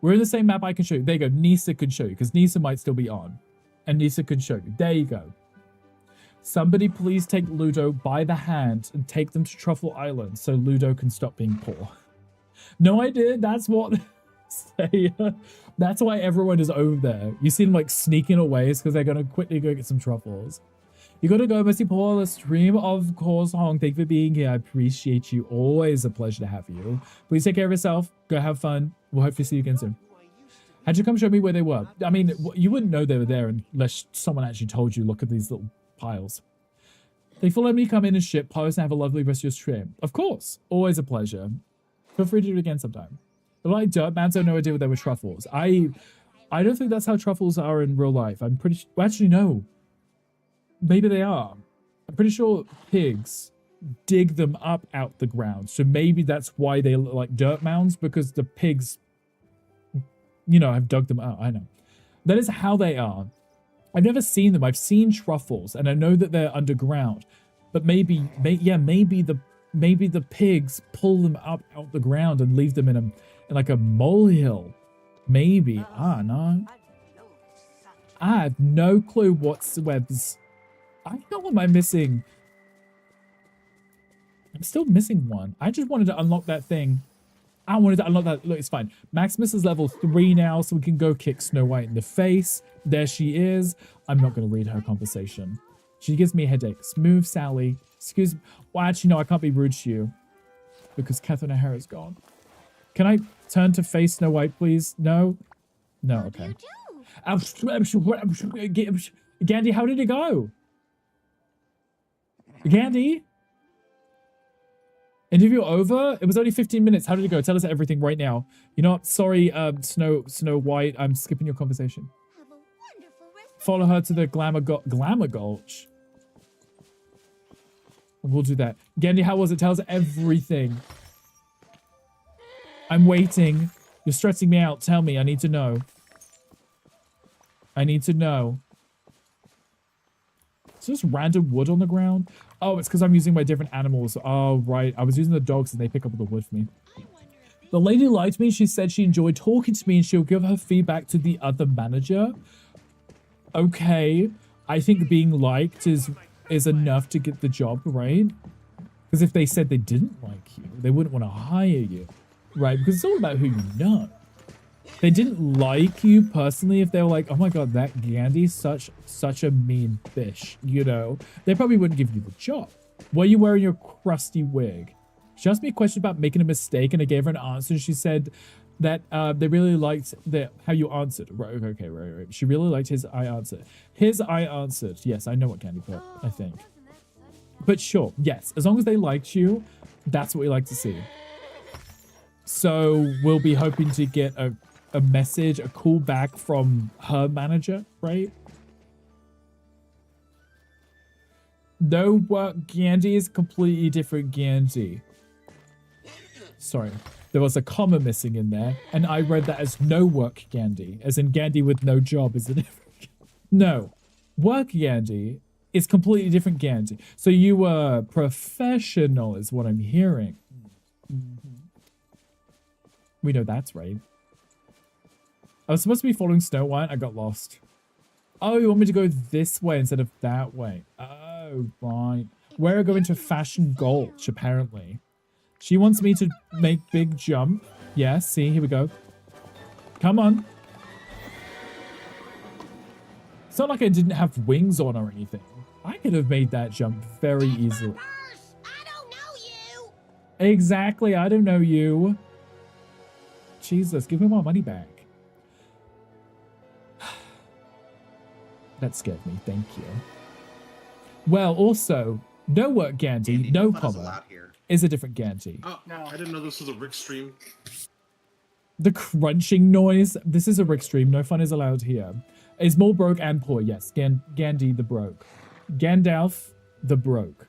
We're in the same map I can show you. There you go. Nisa can show you because Nisa might still be on. And Nisa can show you. There you go. Somebody please take Ludo by the hand and take them to Truffle Island so Ludo can stop being poor. No, I did. That's what say. That's why everyone is over there. You see them like sneaking away because they're going to quickly go get some truffles. You got to go, Missy Paul. The stream, of course, Hong. Thank you for being here. I appreciate you. Always a pleasure to have you. Please take care of yourself. Go have fun. We'll hopefully see you again soon. How'd you come show me where they were? I mean, you wouldn't know they were there unless someone actually told you, look at these little piles. Thank you for letting me come in and ship post and have a lovely rest of your stream. Of course. Always a pleasure. Feel free to do it again sometime. But like dirt mans have no idea what they were truffles. I don't think that's how truffles are in real life. I'm pretty well, actually no. Maybe they are. I'm pretty sure pigs dig them up out the ground. So maybe that's why they look like dirt mounds, because the pigs, you know, have dug them out. I know. That is how they are. I've never seen them. I've seen truffles, and I know that they're underground. But maybe the pigs pull them up out the ground and leave them in like a molehill. Maybe. I don't know. I have no clue whatsoever. What am I missing? I'm still missing one. I just wanted to unlock that thing. I wanted to unlock that. Look, it's fine. Maximus is level 3 now, so we can go kick Snow White in the face. There she is. I'm not going to read her conversation. She gives me headaches. Move, Sally. Excuse me. Well, actually, no, I can't be rude to you. Because Catherine O'Hara's gone. Can I turn to face Snow White, please? No? No, okay. Gandhi, how did it go? Gandhi? Interview over? It was only 15 minutes. How did it go? Tell us everything right now. You know what? Sorry, Snow White. I'm skipping your conversation. Follow her to the Glamour Gulch. We'll do that. Gandhi, how was it? Tell us everything. I'm waiting. You're stressing me out. Tell me. I need to know. I need to know. Is there just random wood on the ground? Oh, it's because I'm using my different animals. Oh, right. I was using the dogs and they pick up the wood for me. The lady liked me. She said she enjoyed talking to me and she'll give her feedback to the other manager. Okay. I think being liked is enough to get the job, right? Because if they said they didn't like you, they wouldn't want to hire you, right? Because it's all about who you know. They didn't like you personally if they were like, oh my god, that Gandhi's such a mean fish, you know? They probably wouldn't give you the job. Were you wearing your crusty wig? She asked me a question about making a mistake and I gave her an answer. She said that they really liked how you answered. Right, okay, right. She really liked his I answered. His I answered. Yes, I know what Gandhi put, I think. But sure, yes, as long as they liked you, that's what we like to see. So we'll be hoping to get a message, a call back from her manager, right? No work Gandhi is completely different Gandhi. Sorry, there was a comma missing in there, and I read that as no work Gandhi, as in Gandhi with no job is a different. No, work Gandhi is completely different Gandhi. So you were professional is what I'm hearing. We know that's right. I was supposed to be following Snow White. I got lost. Oh, you want me to go this way instead of that way? Oh, right. We're going to Fashion Gulch, apparently. She wants me to make big jump. Yeah, see, here we go. Come on. It's not like I didn't have wings on or anything. I could have made that jump very easily. I don't know you. Exactly, I don't know you. Jesus, give me my money back. That scared me, thank you. Well, also, no work Gandhi, no comma, is a different Gandhi. Oh, no. I didn't know this was a Rick stream. The crunching noise. This is a Rick stream. No fun is allowed here. Is more broke and poor. Yes, Gandhi the broke. Gandalf the broke.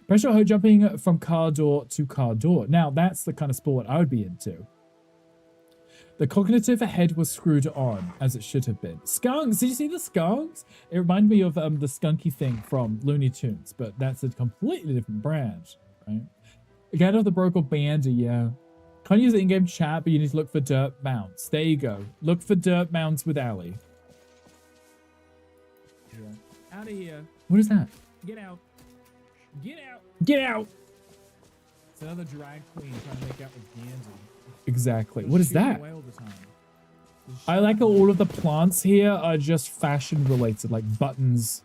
Pressure hoe jumping from car door to car door. Now, that's the kind of sport I would be into. The cognitive head was screwed on, as it should have been. Skunks! Did you see the skunks? It reminded me of the skunky thing from Looney Tunes, but that's a completely different brand, right? Gandalf the broke or Bandy, yeah. Can't use the in-game chat, but you need to look for dirt mounts. There you go. Look for dirt mounts with Ali. Yeah. Out of here. What is that? Get out. Get out. Get out. It's another drag queen trying to make out with Gandhi. Exactly. What is that? I like how all of the plants here are just fashion related, like buttons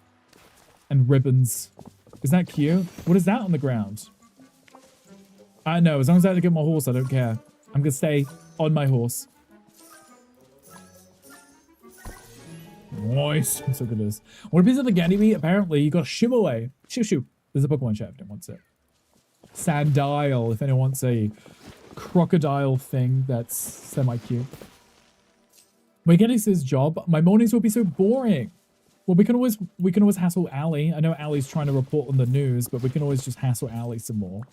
and ribbons. Is that cute? What is that on the ground? I know, as long as I don't get my horse, I don't care. I'm gonna stay on my horse. Nice. I'm so good at this. What a piece of the Gandhi meat, apparently you got a shim away. Shoo shoo. There's a Pokemon chat if anyone wants it. Sandile, if anyone wants a crocodile thing that's semi-cute. We're getting his job. My mornings will be so boring. Well, we can always hassle Ali. I know Ali's trying to report on the news, but we can always just hassle Ali some more.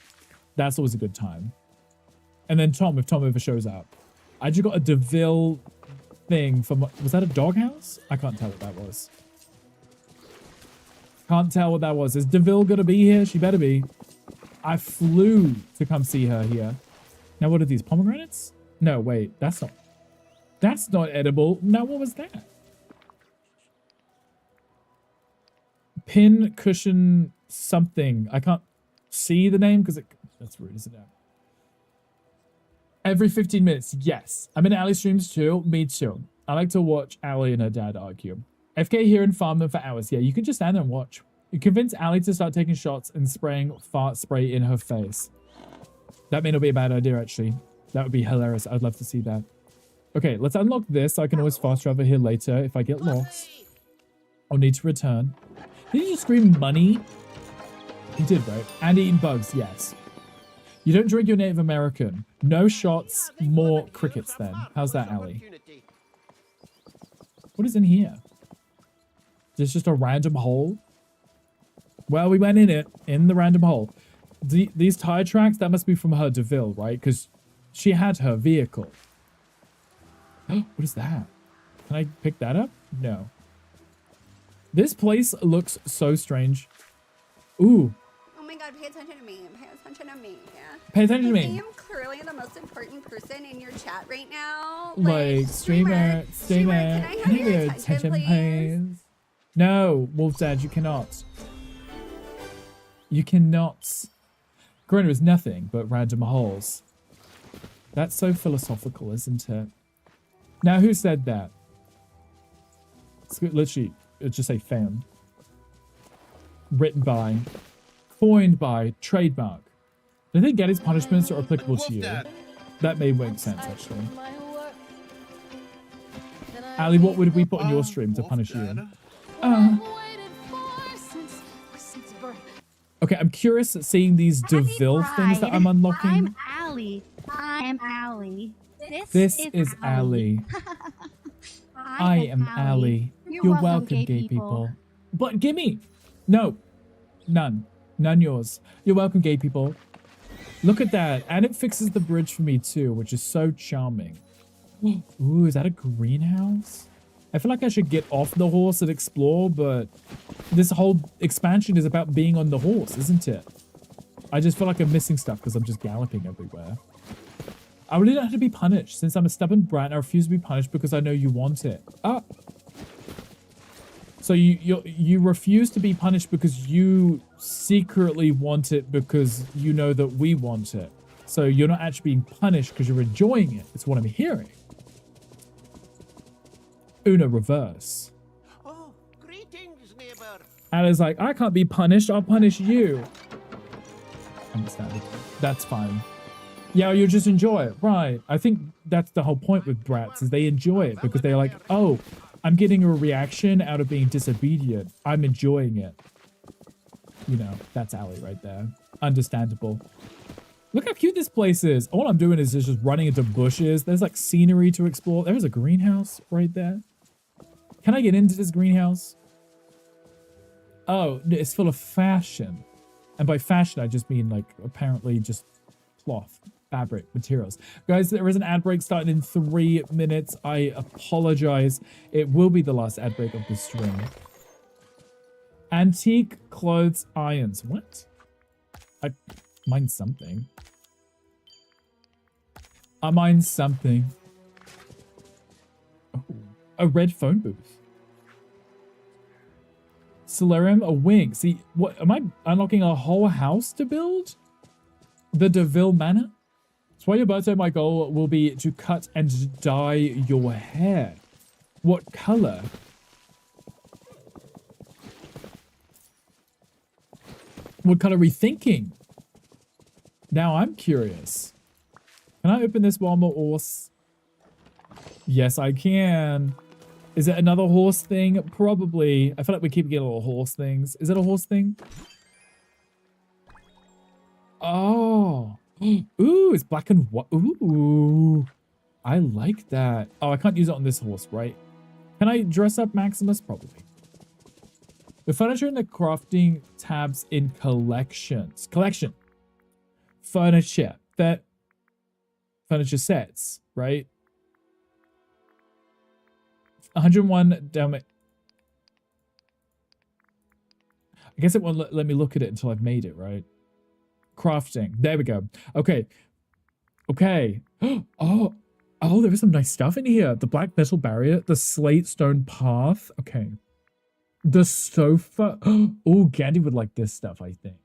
That's always a good time. And then Tom, if Tom ever shows up. I just got a DeVille thing from... Was that a doghouse? I can't tell what that was. Can't tell what that was. Is DeVille gonna be here? She better be. I flew to come see her here. Now, what are these? Pomegranates? No, wait. That's not edible. Now, what was that? Pin cushion something. I can't see the name because that's rude, isn't it? Every 15 minutes, yes. I'm in Ali streams too. Me too. I like to watch Ali and her dad argue. FK here and farm them for hours. Yeah, you can just stand there and watch. You convince Ali to start taking shots and spraying fart spray in her face. That may not be a bad idea, actually. That would be hilarious. I'd love to see that. Okay, let's unlock this so I can always fast travel here later if I get lost. I'll need to return. Did you scream money? He did, right? And eating bugs, yes. You don't drink your Native American. No shots, more crickets then. How's that, Ali? What is in here? There's just a random hole? Well, we went in it, in the random hole. These tire tracks, that must be from her DeVille, right? Because she had her vehicle. What is that? Can I pick that up? No. This place looks so strange. Ooh. Oh my god, pay attention to me. Pay attention to me. Pay attention to me. I am clearly the most important person in your chat right now. Like, streamer. Can I have your attention, please? No, Wolf Dad, you cannot. You cannot. Corona is nothing but random holes. That's so philosophical, isn't it? Now, who said that? It's literally, just say fan. Written by, coined by, trademark. I think Getty's punishments are applicable to you. That may make sense, actually. Ali, what would we put on your stream to punish you? Okay, I'm curious at seeing these DeVille things that I'm unlocking. I'm Ali. I'm Ali. This is Ali. I am Ali. You're welcome, gay people. But gimme! No. None. None yours. You're welcome, gay people. Look at that. And it fixes the bridge for me too, which is so charming. Ooh, is that a greenhouse? I feel like I should get off the horse and explore, but this whole expansion is about being on the horse, isn't it? I just feel like I'm missing stuff because I'm just galloping everywhere. I really don't have to be punished. Since I'm a stubborn brat, I refuse to be punished because I know you want it. Ah. So you refuse to be punished because you secretly want it because you know that we want it. So you're not actually being punished because you're enjoying it. It's what I'm hearing. Una reverse. Oh, greetings, neighbor. Ali's like, I can't be punished. I'll punish you. Understand. That's fine. Yeah, you just enjoy it. Right. I think that's the whole point with brats is they enjoy it because they're like, oh, I'm getting a reaction out of being disobedient. I'm enjoying it. You know, that's Ali right there. Understandable. Look how cute this place is. All I'm doing is just running into bushes. There's like scenery to explore. There's a greenhouse right there. Can I get into this greenhouse? Oh, it's full of fashion. And by fashion, I just mean like apparently just cloth, fabric, materials. Guys, there is an ad break starting in 3 minutes. I apologize. It will be the last ad break of the stream. Antique clothes irons. What? I mine something. I mine something. Oh, a red phone booth. Solarium, a wing. See, what am I unlocking a whole house to build? The DeVille Manor? So for your birthday, my goal will be to cut and dye your hair. What color? What color are we thinking? Now I'm curious. Can I open this one more horse? Yes, I can. Is it another horse thing? Probably. I feel like we keep getting little horse things. Is it a horse thing? Oh. Ooh, it's black and white. Ooh. I like that. Oh, I can't use it on this horse, right? Can I dress up Maximus? Probably. The furniture and the crafting tabs in collections. Collection. Furniture. Furniture sets, right? 101 down. I guess it won't let me look at it until I've made it, right? Crafting. There we go. Okay. Okay. Oh, there is some nice stuff in here. The black metal barrier, the slate stone path. Okay. The sofa. Oh, Gandhi would like this stuff, I think.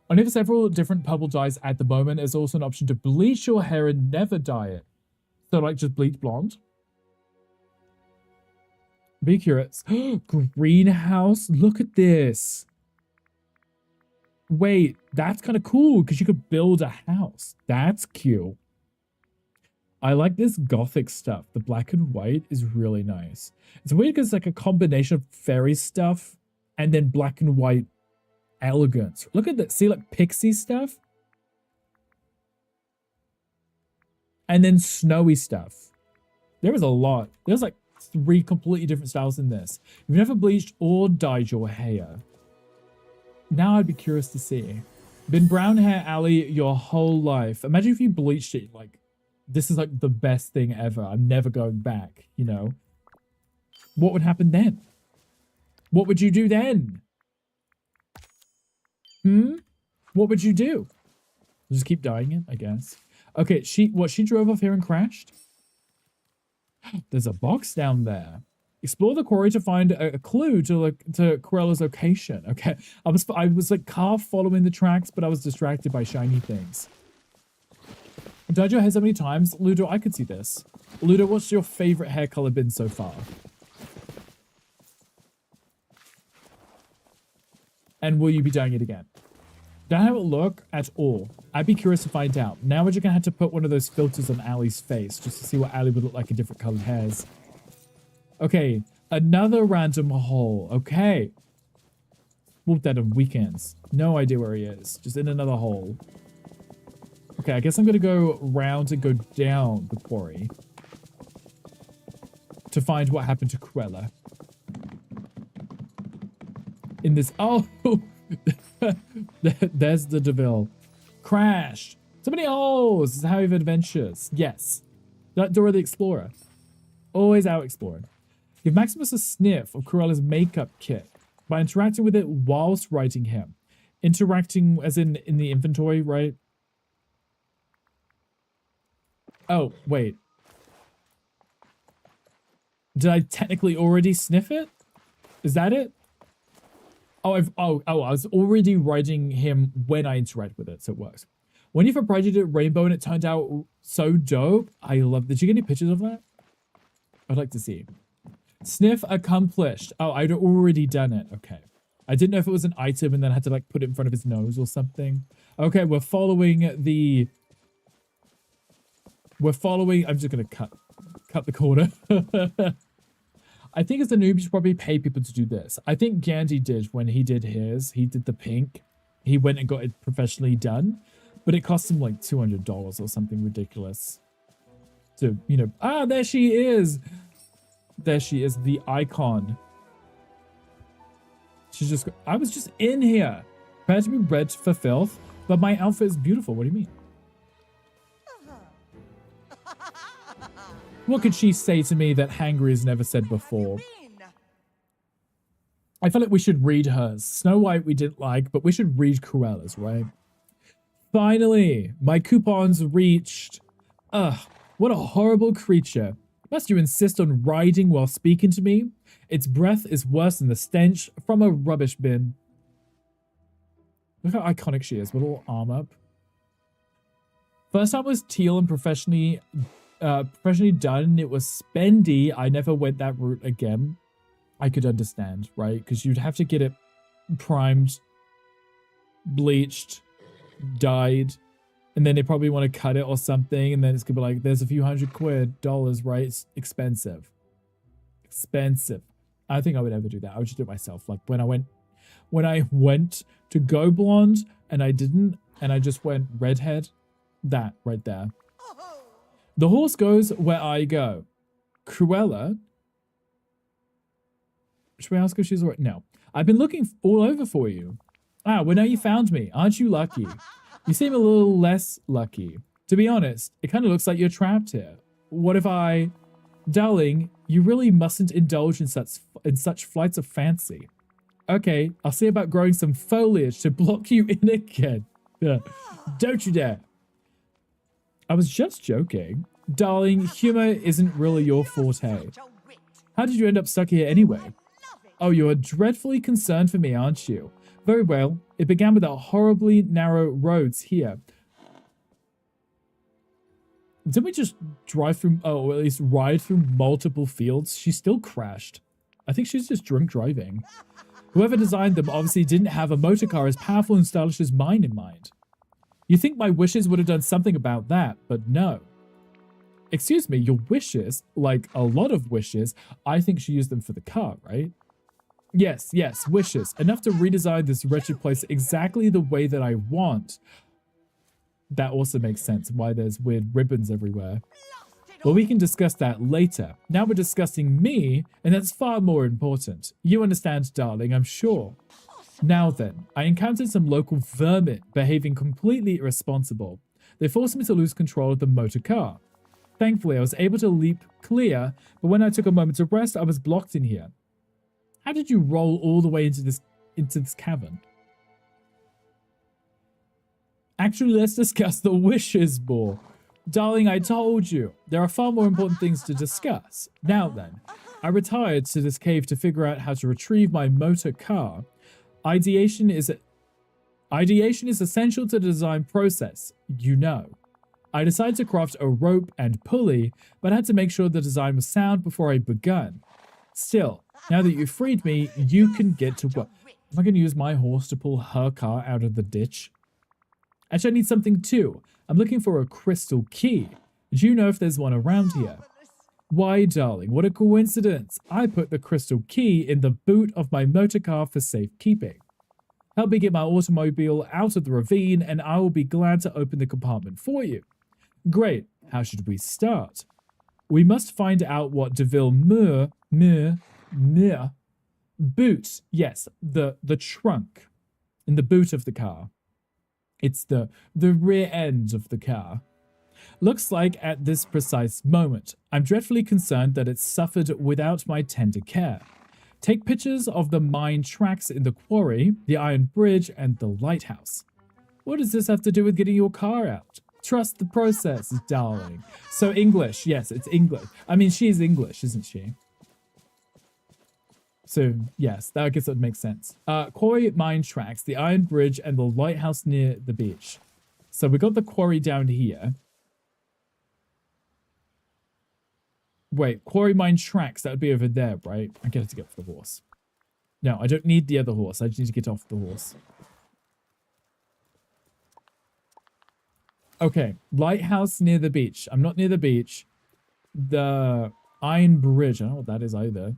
Only for several different purple dyes at the moment. There's also an option to bleach your hair and never dye it. So like just bleach blonde. Be curious. Greenhouse. Look at this. Wait, that's kind of cool because you could build a house. That's cute. I like this gothic stuff. The black and white is really nice. It's weird because it's like a combination of fairy stuff and then black and white elegance. Look at that. See, like pixie stuff. And then snowy stuff. There is a lot. There's like 3 completely different styles in this. You've never bleached or dyed your hair. Now I'd be curious to see. Been brown hair alley your whole life. Imagine if you bleached it like, this is like the best thing ever. I'm never going back, you know? What would happen then? What would you do then? What would you do? Just keep dyeing it, I guess. Okay, she drove off here and crashed? There's a box down there. Explore the quarry to find a clue to Corella's location. Okay, I was like half following the tracks, but I was distracted by shiny things. Dyed your hair so many times, Ludo. I could see this. Ludo, what's your favorite hair color been so far? And will you be dyeing it again? Don't have it look at all. I'd be curious to find out. Now we're just gonna have to put one of those filters on Ali's face just to see what Ali would look like in different colored hairs. Okay, another random hole. Okay. Swooped that on weekends. No idea where he is. Just in another hole. Okay, I guess I'm gonna go round and go down the quarry to find what happened to Cruella. In this, oh, there's the DeVille. Crashed. So many holes. This is how we have adventures. Yes. That Dora the Explorer. Always out exploring. Give Maximus a sniff of Corella's makeup kit by interacting with it whilst writing him. Interacting as in the inventory, right? Oh, wait. Did I technically already sniff it? Is that it? Oh, I was already writing him when I interact with it, so it works. When you projected it Rainbow and it turned out so dope, I love. Did you get any pictures of that? I'd like to see. Sniff accomplished. Oh, I'd already done it. Okay. I didn't know if it was an item and then I had to like put it in front of his nose or something. Okay, we're following the... I'm just gonna cut the corner. I think as a noob, you should probably pay people to do this. I think Gandhi did when he did his. He did the pink. He went and got it professionally done. But it cost him like $200 or something ridiculous. So, you know, there she is. There she is, the icon. She's just, I was just in here. Prepared to be bred for filth, but my outfit is beautiful. What do you mean? What could she say to me that Hangry has never said before? I feel like we should read hers. Snow White we didn't like, but we should read Cruella's, right? Finally, my coupons reached. Ugh, what a horrible creature. Must you insist on riding while speaking to me? Its breath is worse than the stench from a rubbish bin. Look how iconic she is with a little arm up. First time was teal and professionally done. It was spendy. I never went that route again. I could understand, right? Because you'd have to get it primed, bleached, dyed, and then they probably want to cut it or something, and then it's gonna be like, there's a few $100, right? It's expensive. Expensive. I don't think I would ever do that. I would just do it myself. Like when I went to go blonde and I didn't, and I just went redhead, that right there. The horse goes where I go. Cruella. Should we ask if she's alright? No. I've been looking all over for you. Ah, well now you found me. Aren't you lucky? You seem a little less lucky. To be honest, it kind of looks like you're trapped here. What if I... Darling, you really mustn't indulge in such flights of fancy. Okay, I'll see about growing some foliage to block you in again. Don't you dare. I was just joking. Darling, humor isn't really your forte. How did you end up stuck here anyway? Oh, you're dreadfully concerned for me, aren't you? Very well. It began with the horribly narrow roads here. Didn't we just drive through, or at least ride through multiple fields? She still crashed. I think she's just drunk driving. Whoever designed them obviously didn't have a motor car as powerful and stylish as mine in mind. You think my wishes would have done something about that, but no. Excuse me, your wishes, like a lot of wishes, I think she used them for the car, right? Yes, wishes. Enough to redesign this wretched place exactly the way that I want. That also makes sense, why there's weird ribbons everywhere. Well, we can discuss that later. Now we're discussing me, and that's far more important. You understand, darling, I'm sure. Now then, I encountered some local vermin behaving completely irresponsible. They forced me to lose control of the motor car. Thankfully, I was able to leap clear, but when I took a moment to rest, I was blocked in here. How did you roll all the way into this cavern? Actually, let's discuss the wishes more. Darling, I told you, there are far more important things to discuss. Now then, I retired to this cave to figure out how to retrieve my motor car. Ideation is essential to the design process, you know. I decided to craft a rope and pulley, but had to make sure the design was sound before I begun. Still, now that you've freed me, you can get to work. Am I going to use my horse to pull her car out of the ditch? Actually, I need something too. I'm looking for a crystal key. Do you know if there's one around here? Why, darling, what a coincidence. I put the crystal key in the boot of my motor car for safekeeping. Help me get my automobile out of the ravine and I will be glad to open the compartment for you. Great. How should we start? We must find out what Deville boot. Yes, the trunk in the boot of the car. It's the rear end of the car. Looks like at this precise moment, I'm dreadfully concerned that it's suffered without my tender care. Take pictures of the mine tracks in the quarry, the iron bridge, and the lighthouse. What does this have to do with getting your car out? Trust the process, darling. So English, yes, it's English. I mean, she's English, isn't she? So, yes, I guess that makes sense. Quarry mine tracks, the iron bridge, and the lighthouse near the beach. So we got the quarry down here. Wait, quarry mine tracks, that would be over there, right? I get to get off the horse. No, I don't need the other horse. I just need to get off the horse. Okay, lighthouse near the beach. I'm not near the beach. The iron bridge. I don't know what that is either.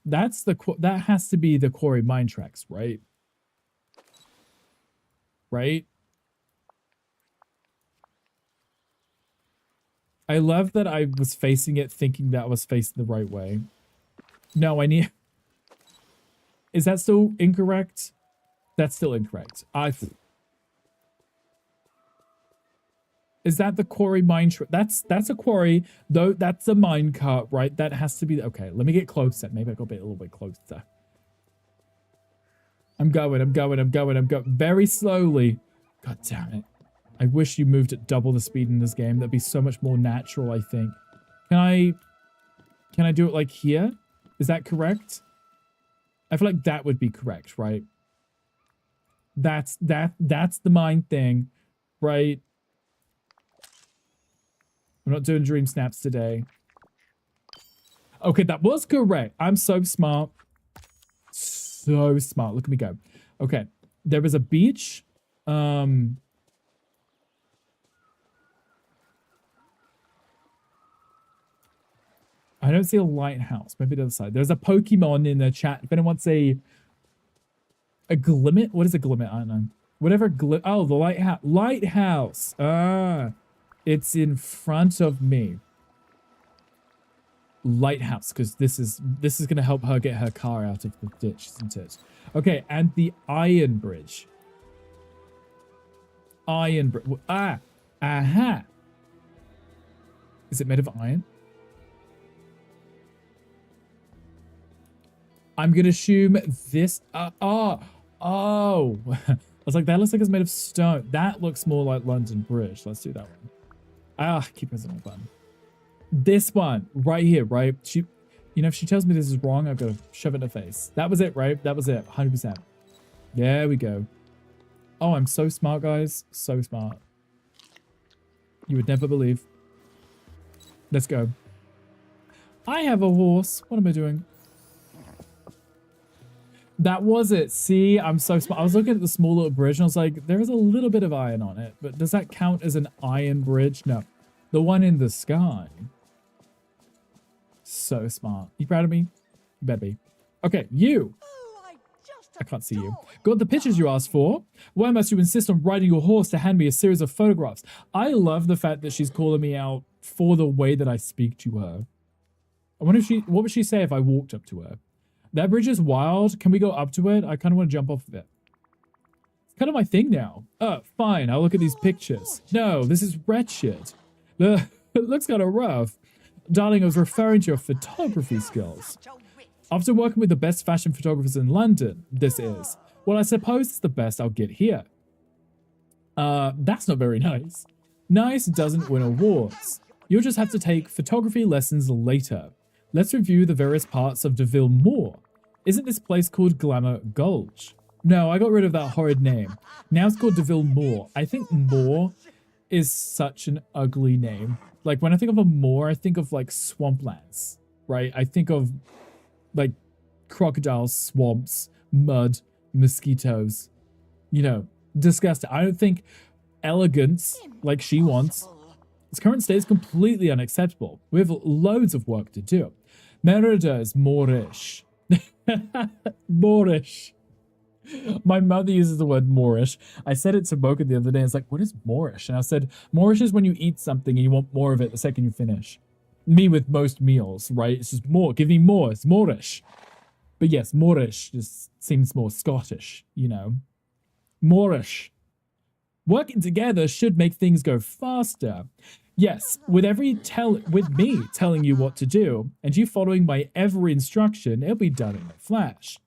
That has to be the quarry mine tracks, right? Right? I love that I was facing it thinking that I was facing the right way. No, I need... Is that still incorrect? That's still incorrect. Is that the quarry mine? That's a quarry, though. That's a mine cart, right? That has to be. Okay, let me get closer. Maybe I got a little bit closer. I'm going very slowly. God damn it! I wish you moved at double the speed in this game. That'd be so much more natural. I think. Can I do it like here? Is that correct? I feel like that would be correct, right? That's the mine thing, right? I'm not doing dream snaps today. Okay, that was correct. I'm so smart. So smart. Look at me go. Okay. There was a beach. I don't see a lighthouse. Maybe the other side. There's a Pokemon in the chat. If anyone wants a glimmet? What is a glimmet? I don't know. Whatever oh, the lighthouse. Lighthouse. Ah. It's in front of me. Lighthouse, because this is gonna help her get her car out of the ditch, isn't it? Okay, and the iron bridge. Iron bridge. Aha. Is it made of iron? I'm gonna assume this. Oh. I was like, that looks like it's made of stone. That looks more like London Bridge. Let's do that one. Keep pressing the button. This one right here, right? You know, if she tells me this is wrong, I've got to shove it in her face. That was it, right? That was it. 100%. There we go. Oh, I'm so smart, guys. So smart. You would never believe. Let's go. I have a horse. What am I doing? That was it. See, I'm so smart. I was looking at the small little bridge and I was like, there is a little bit of iron on it. But does that count as an iron bridge? No. The one in the sky. So smart. You proud of me? You better be. Okay, you. I can't see you. Got the pictures you asked for? Why must you insist on riding your horse to hand me a series of photographs? I love the fact that she's calling me out for the way that I speak to her. I wonder if what would she say if I walked up to her? That bridge is wild. Can we go up to it? I kind of want to jump off of it. It's kind of my thing now. Fine. I'll look at these pictures. No, this is wretched. It looks kind of rough. Darling, I was referring to your photography skills. After working with the best fashion photographers in London, this is. Well, I suppose it's the best I'll get here. That's not very nice. Nice doesn't win awards. You'll just have to take photography lessons later. Let's review the various parts of Deville Moor. Isn't this place called Glamour Gulch? No, I got rid of that horrid name. Now it's called Deville Moor. I think Moor is such an ugly name. Like, when I think of a moor, I think of, like, swamplands, right? I think of, like, crocodiles, swamps, mud, mosquitoes. You know, disgusting. I don't think elegance, like she wants. Its current state is completely unacceptable. We have loads of work to do. Merida is Moorish. Moorish. My mother uses the word Moorish. I said it to Mocha the other day. It's like, what is Moorish? And I said, Moorish is when you eat something and you want more of it the second you finish. Me with most meals, right? It's just more. Give me more. It's Moorish. But yes, Moorish just seems more Scottish, you know. Moorish. Working together should make things go faster. Yes, with me telling you what to do, and you following my every instruction, it'll be done in a flash.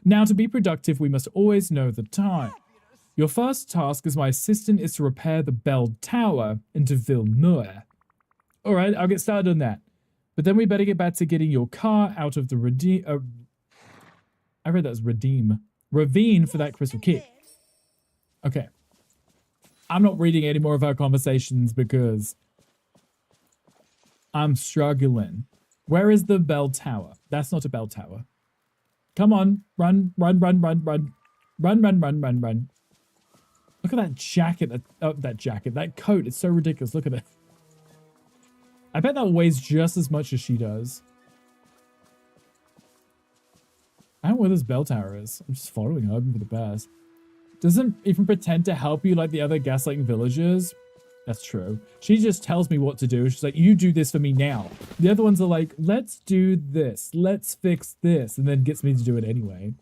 Now, to be productive, we must always know the time. Your first task as my assistant is to repair the bell tower in Deville Moor. All right, I'll get started on that. But then we better get back to getting your car out of the I read that as ravine for that crystal key. Okay. I'm not reading any more of our conversations because I'm struggling. Where is the bell tower? That's not a bell tower. Come on. Run, run, run, run, run. Run, run, run, run, run. Look at that jacket. That coat. It's so ridiculous. Look at it. I bet that weighs just as much as she does. I don't know where this bell tower is. I'm just following her, hoping for the best. Doesn't even pretend to help you like the other gaslighting villagers. That's true. She just tells me what to do. She's like, you do this for me now. The other ones are like, let's do this. Let's fix this. And then gets me to do it anyway.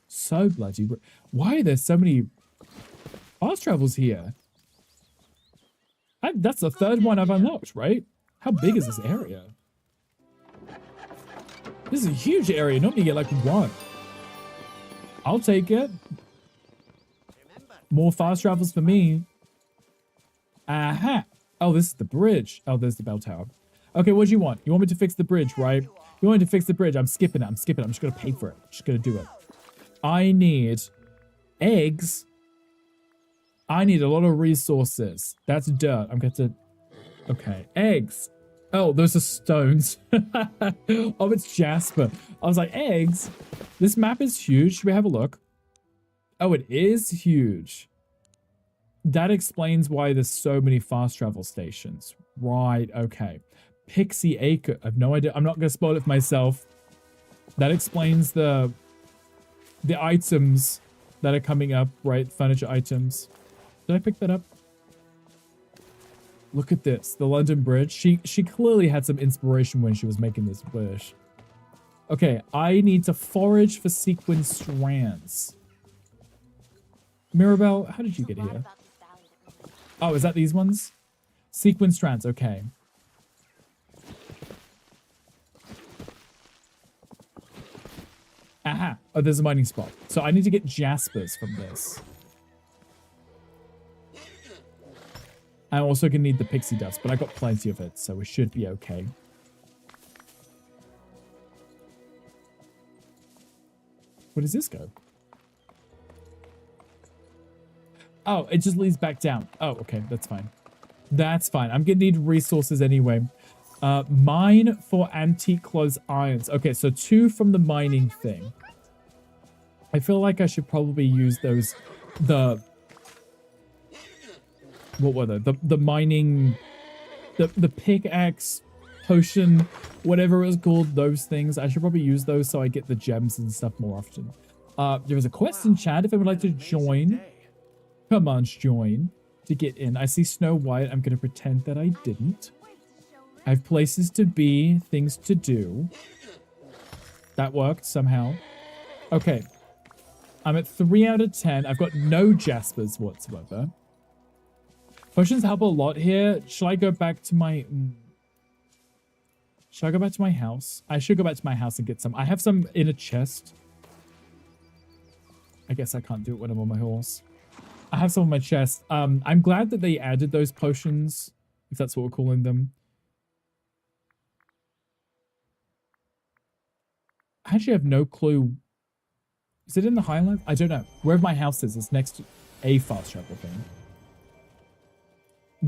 So bloody... Why are there so many fast travels here? That's the third one I've unlocked, right? How big is this area? This is a huge area. Normally you get like one. I'll take it. More fast travels for me. Aha. Oh, this is the bridge. Oh, there's the bell tower. Okay, what do you want? You want me to fix the bridge, right? You want me to fix the bridge. I'm skipping it. I'm skipping it. I'm just going to pay for it. I'm just going to do it. I need eggs. I need a lot of resources. That's dirt. I'm going to... Okay. Eggs. Oh, those are stones. Oh, it's Jasper. I was like, eggs? This map is huge. Should we have a look? Oh, it is huge. That explains why there's so many fast travel stations. Right, okay. Pixie Acre. I have no idea. I'm not going to spoil it for myself. That explains the items that are coming up, right? Furniture items. Did I pick that up? Look at this. The London Bridge. She clearly had some inspiration when she was making this wish. Okay, I need to forage for sequin strands. Mirabelle, how did you get here? Oh, is that these ones? Sequin strands, okay. Aha. Oh, there's a mining spot. So I need to get jaspers from this. I'm also going to need the pixie dust, but I got plenty of it, so we should be okay. Where does this go? Oh, it just leads back down. Oh, okay. That's fine. That's fine. I'm going to need resources anyway. Mine for antique clothes irons. Okay, so 2 from the mining thing. I feel like I should probably use those. What were they? The mining... The pickaxe, potion, whatever it was called, those things. I should probably use those so I get the gems and stuff more often. There is a quest in chat if I would like to join. Come on, join to get in. I see Snow White. I'm going to pretend that I didn't. I have places to be, things to do. That worked somehow. Okay. I'm at 3 out of 10. I've got no Jaspers whatsoever. Potions help a lot here. Shall I go back to my... Should I go back to my house? I should go back to my house and get some. I have some in a chest. I guess I can't do it when I'm on my horse. I have some in my chest. I'm glad that they added those potions, if that's what we're calling them. I actually have no clue. Is it in the Highlands? I don't know. Wherever my house is next to a fast travel thing.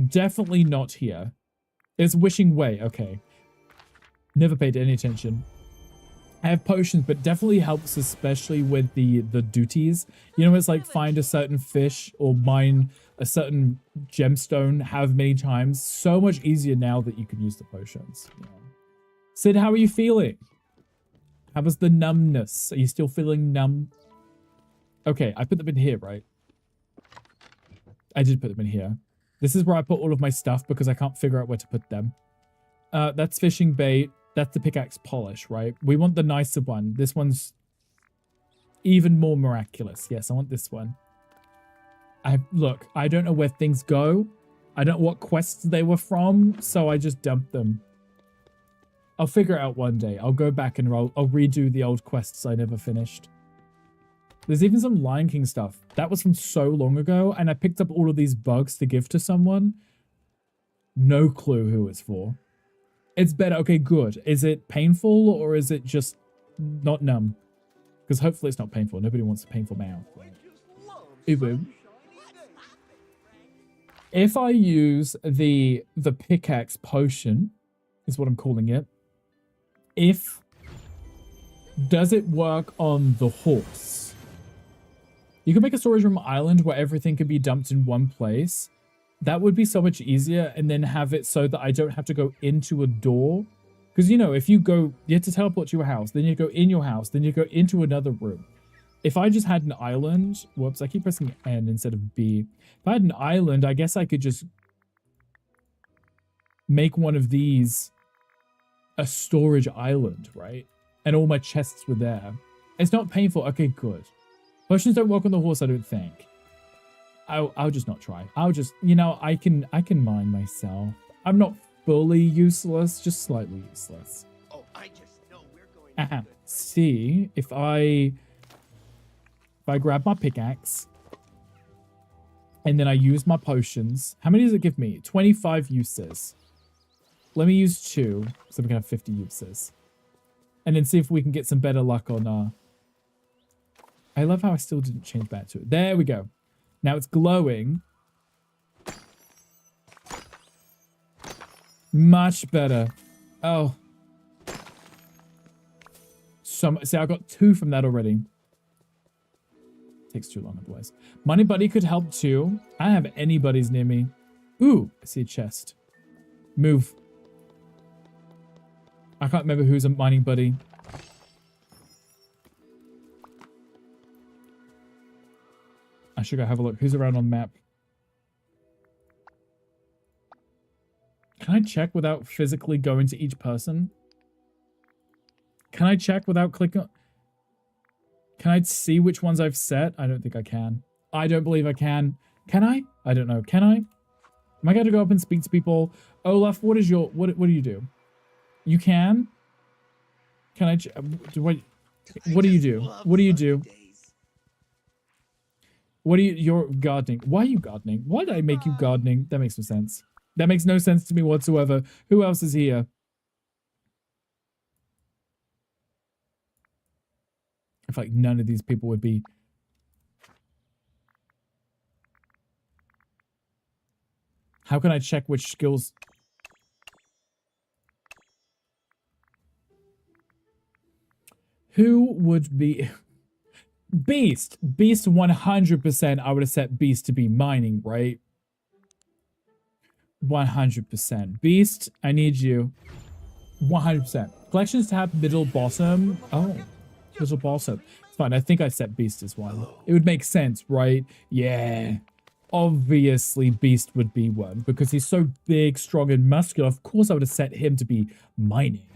Definitely not here. It's Wishing Way. Okay. Never paid any attention. I have potions, but definitely helps, especially with the duties. You know, it's like find a certain fish or mine a certain gemstone however many times. So much easier now that you can use the potions. Yeah. Sid, how are you feeling? How was the numbness? Are you still feeling numb? Okay, I put them in here, right? I did put them in here. This is where I put all of my stuff because I can't figure out where to put them. That's fishing bait. That's the pickaxe polish, right? We want the nicer one. This one's even more miraculous. Yes, I want this one. Look, I don't know where things go. I don't know what quests they were from, so I just dumped them. I'll figure it out one day. I'll go back and I'll redo the old quests I never finished. There's even some Lion King stuff. That was from so long ago, and I picked up all of these bugs to give to someone. No clue who it's for. It's better. Okay, good. Is it painful, or is it just not numb? Because hopefully it's not painful. Nobody wants a painful mouth. If I use the pickaxe potion, is what I'm calling it. Does it work on the horse? You can make a storage room island where everything can be dumped in one place. That would be so much easier, and then have it so that I don't have to go into a door. Because, you know, if you go, you have to teleport to your house, then you go in your house, then you go into another room. If I just had an island, whoops, I keep pressing N instead of B. If I had an island, I guess I could just make one of these a storage island, right? And all my chests were there. It's not painful. Okay, good. Potions don't work on the horse, I don't think. I'll just not try. I'll just, you know, I can mine myself. I'm not fully useless, just slightly useless. Oh, I just know we're going See, if I grab my pickaxe and then I use my potions, how many does it give me? 25 uses. Let me use 2, so we can have 50 uses. And then see if we can get some better luck on I love how I still didn't change back to it. There we go. Now it's glowing. Much better. Oh. See, I got 2 from that already. Takes too long otherwise. Money Buddy could help too. I don't have any buddies near me. Ooh, I see a chest. Move. I can't remember who's a mining buddy. I should go have a look. Who's around on the map? Can I check without physically going to each person? Can I check without clicking? Can I see which ones I've set? I don't think I can. I don't believe I can. Can I? I don't know. Can I? Am I going to go up and speak to people? Olaf, what is your... What do you do? You can? Can I... What do you do? What do you do? What are you... You're gardening. Why are you gardening? Why did I make you gardening? That makes no sense. That makes no sense to me whatsoever. Who else is here? I feel like none of these people would be. How can I check which skills? Who would be... Beast. Beast 100%. I would have set Beast to be mining, right? 100%. Beast, I need you. 100%. Collections tab, middle, bottom. Oh, middle, bottom. It's fine. I think I set Beast as one. It would make sense, right? Yeah. Obviously, Beast would be one because he's so big, strong, and muscular. Of course, I would have set him to be mining.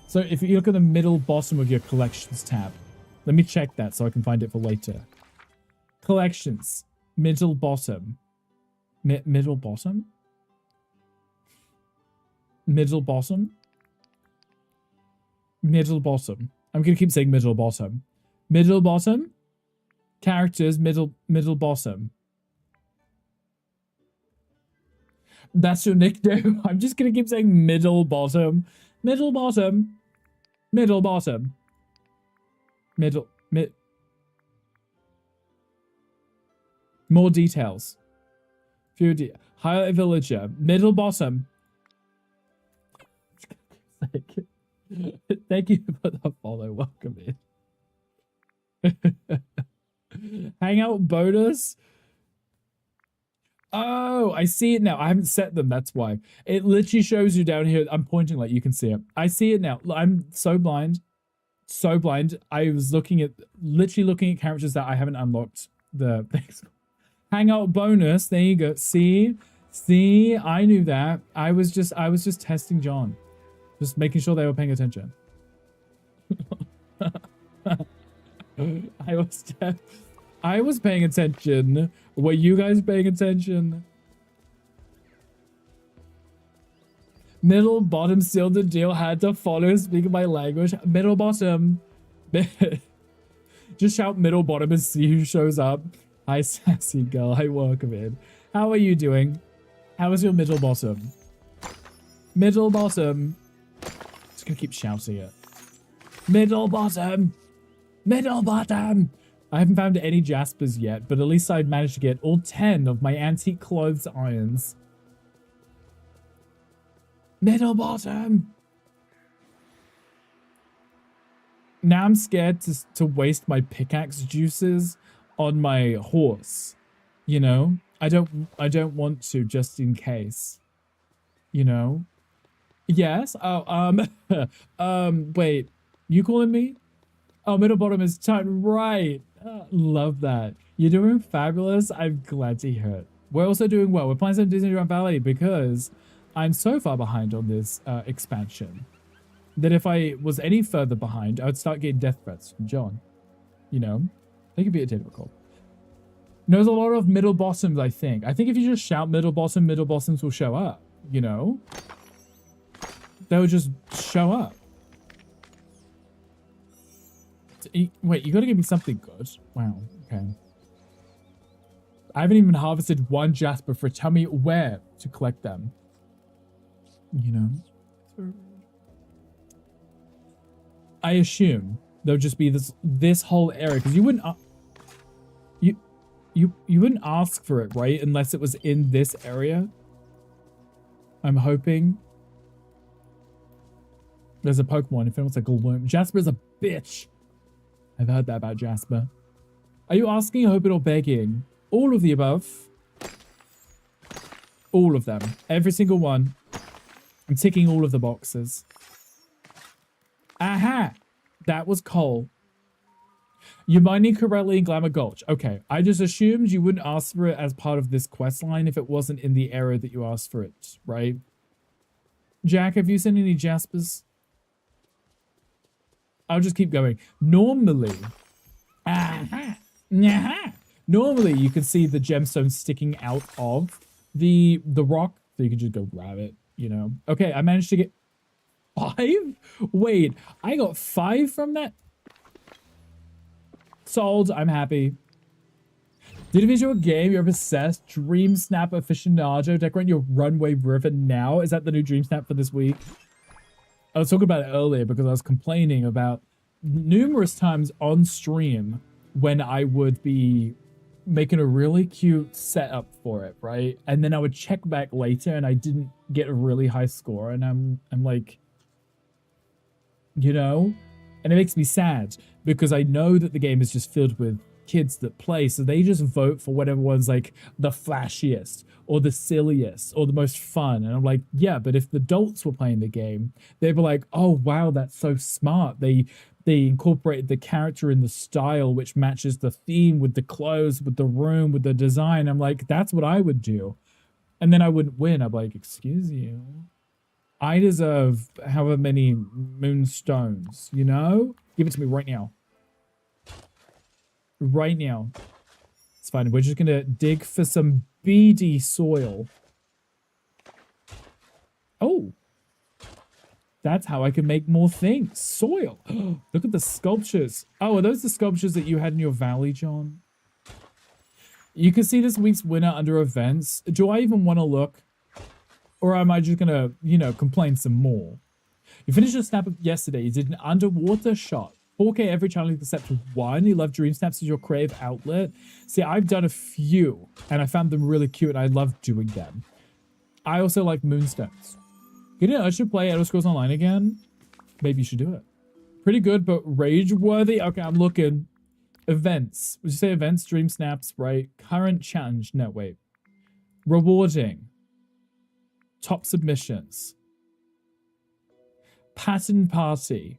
So if you look at the middle bottom of your collections tab, let me check that so I can find it for later. Collections, middle bottom. Middle bottom? Middle bottom? Middle bottom. I'm going to keep saying middle bottom. Middle bottom? Characters, middle bottom. That's your nickname. I'm just going to keep saying middle bottom. Middle bottom. Middle bottom. More details. Highlight villager. Middle bottom. Thank you for the follow. Welcome in. Hangout bonus. Oh, I see it now. I haven't set them. That's why. It literally shows you down here. I'm pointing like you can see it. I see it now. I'm so blind. So blind. I was literally looking at characters that I haven't unlocked the things. Hangout bonus. There you go. See, I knew that. I was just testing John. Just making sure they were paying attention. I was paying attention. Were you guys paying attention? Middle, bottom, sealed the deal. Had to follow, speak my language. Middle, bottom. Just shout middle, bottom and see who shows up. Hi, sassy girl. Hi, welcome in. How are you doing? How is your middle, bottom? Middle, bottom. Just gonna keep shouting it. Middle, bottom. Middle, bottom. I haven't found any Jaspers yet, but at least I've managed to get all 10 of my antique clothes irons. Middle bottom. Now I'm scared to waste my pickaxe juices on my horse. You know? I don't want to, just in case. You know? Yes? Oh, wait. You calling me? Oh, middle bottom is tight. Right. Love that. You're doing fabulous. I'm glad to hear it. We're also doing well. We're playing some Disney Dreamlight Valley because I'm so far behind on this expansion that if I was any further behind, I would start getting death threats from John. You know? They could be a typical. There's a lot of middle bottoms, I think. I think if you just shout middle bottoms will show up. You know? They would just show up. Wait, you gotta give me something good. Wow, okay. I haven't even harvested one Jasper for tell me where to collect them. You know? I assume there'll just be this whole area, because you wouldn't you wouldn't ask for it, right? Unless it was in this area. I'm hoping. There's a Pokemon. If anyone's a Gloom. Jasper's a bitch. I've heard that about Jasper. Are you asking, hoping, or begging? All of the above. All of them. Every single one. I'm ticking all of the boxes. Aha! That was coal. You're mining correctly in Glamour Gulch. Okay, I just assumed you wouldn't ask for it as part of this quest line if it wasn't in the area that you asked for it, right? Jack, have you seen any Jaspers? I'll just keep going. Normally, normally you can see the gemstone sticking out of the rock, so you can just go grab it, you know? Okay, I managed to get 5? Wait, I got 5 from that? Sold, I'm happy. Did a visual game, you're obsessed. Dream Snap aficionado, decorate your runway river now. Is that the new Dream Snap for this week? I was talking about it earlier because I was complaining about numerous times on stream when I would be making a really cute setup for it, right? And then I would check back later and I didn't get a really high score, and I'm like, you know, and it makes me sad because I know that the game is just filled with kids that play, so they just vote for whatever one's like the flashiest or the silliest or the most fun. And I'm like, yeah, but if the adults were playing the game, they'd be like, oh wow, that's so smart. They incorporated the character in the style which matches the theme with the clothes, with the room, with the design. I'm like, that's what I would do. And then I wouldn't win. I'm like, excuse you, I deserve however many moonstones, you know? Give it to me right now. Right now. It's fine. We're just gonna dig for some beady soil. Oh. That's how I can make more things. Soil. Look at the sculptures. Oh, are those the sculptures that you had in your valley, John? You can see this week's winner under events. Do I even want to look? Or am I just gonna, you know, complain some more? You finished a snap yesterday. You did an underwater shot. 4K every challenge except one. You love dream snaps as your creative outlet. See, I've done a few and I found them really cute and I love doing them. I also like moonstones. You know, I should play Elder Scrolls Online again. Maybe you should do it. Pretty good, but rage-worthy. Okay, I'm looking. Events. Would you say events? Dream snaps, right? Current challenge. No, wait. Rewarding. Top submissions. Pattern party.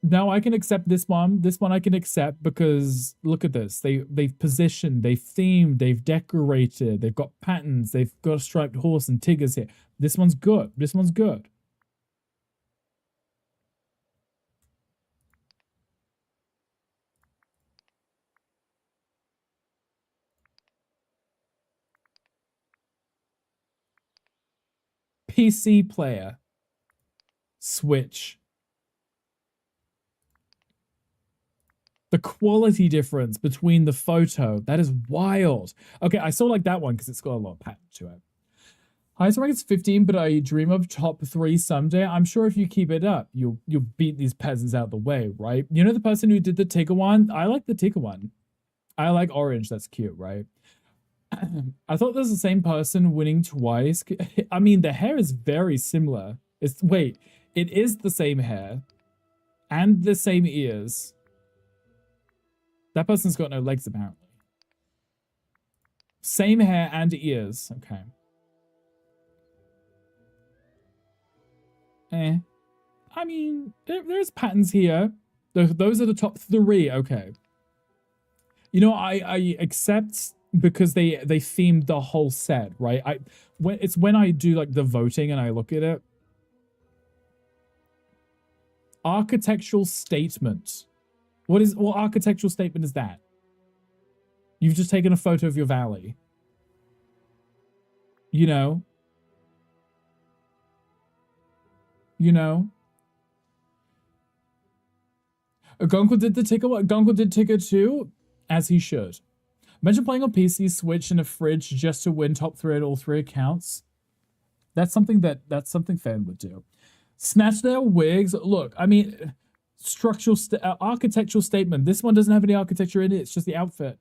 Now I can accept this one. This one I can accept because look at this. They've positioned, they've themed, they've decorated, they've got patterns, they've got a striped horse and Tigger's here. This one's good. This one's good. PC player. Switch. The quality difference between the photo, that is wild. Okay, I still like that one because it's got a lot of pattern to it. Highest rank is 15, but I dream of top 3 someday. I'm sure if you keep it up, you'll beat these peasants out of the way, right? You know the person who did the Tigger one? I like the Tigger one. I like orange, that's cute, right? I thought there's the same person winning twice. I mean, the hair is very similar. Wait, it is the same hair and the same ears. That person's got no legs, apparently. Same hair and ears. Okay. I mean, there's patterns here. Those are the top 3. Okay. You know, I accept because they themed the whole set, right? It's when I do like the voting and I look at it. Architectural statement. What architectural statement is that? You've just taken a photo of your valley. You know? You know? Gonko did the ticker. Gonko did ticker too, as he should. Imagine playing on PC, Switch, and a fridge just to win top 3 at all 3 accounts. That's something fan would do. Snatch their wigs. Look, I mean, architectural statement. This one doesn't have any architecture in it. It's just the outfit.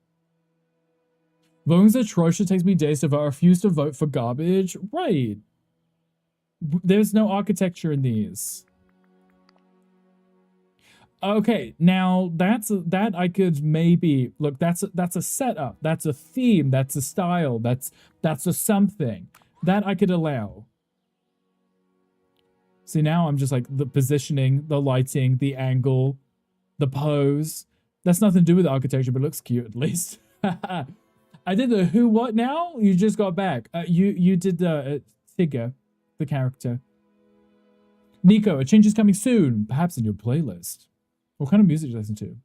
Voting's atrocious. Takes me days to vote. I refuse to vote for garbage. Right. There's no architecture in these. Okay, now that I could maybe look. That's a setup. That's a theme. That's a style. That's a something that I could allow. See, now I'm just like the positioning, the lighting, the angle, the pose. That's nothing to do with the architecture, but it looks cute at least. I did the who what now? You just got back. You did the Tigger, the character. Nico, a change is coming soon, perhaps in your playlist. What kind of music do you listen to?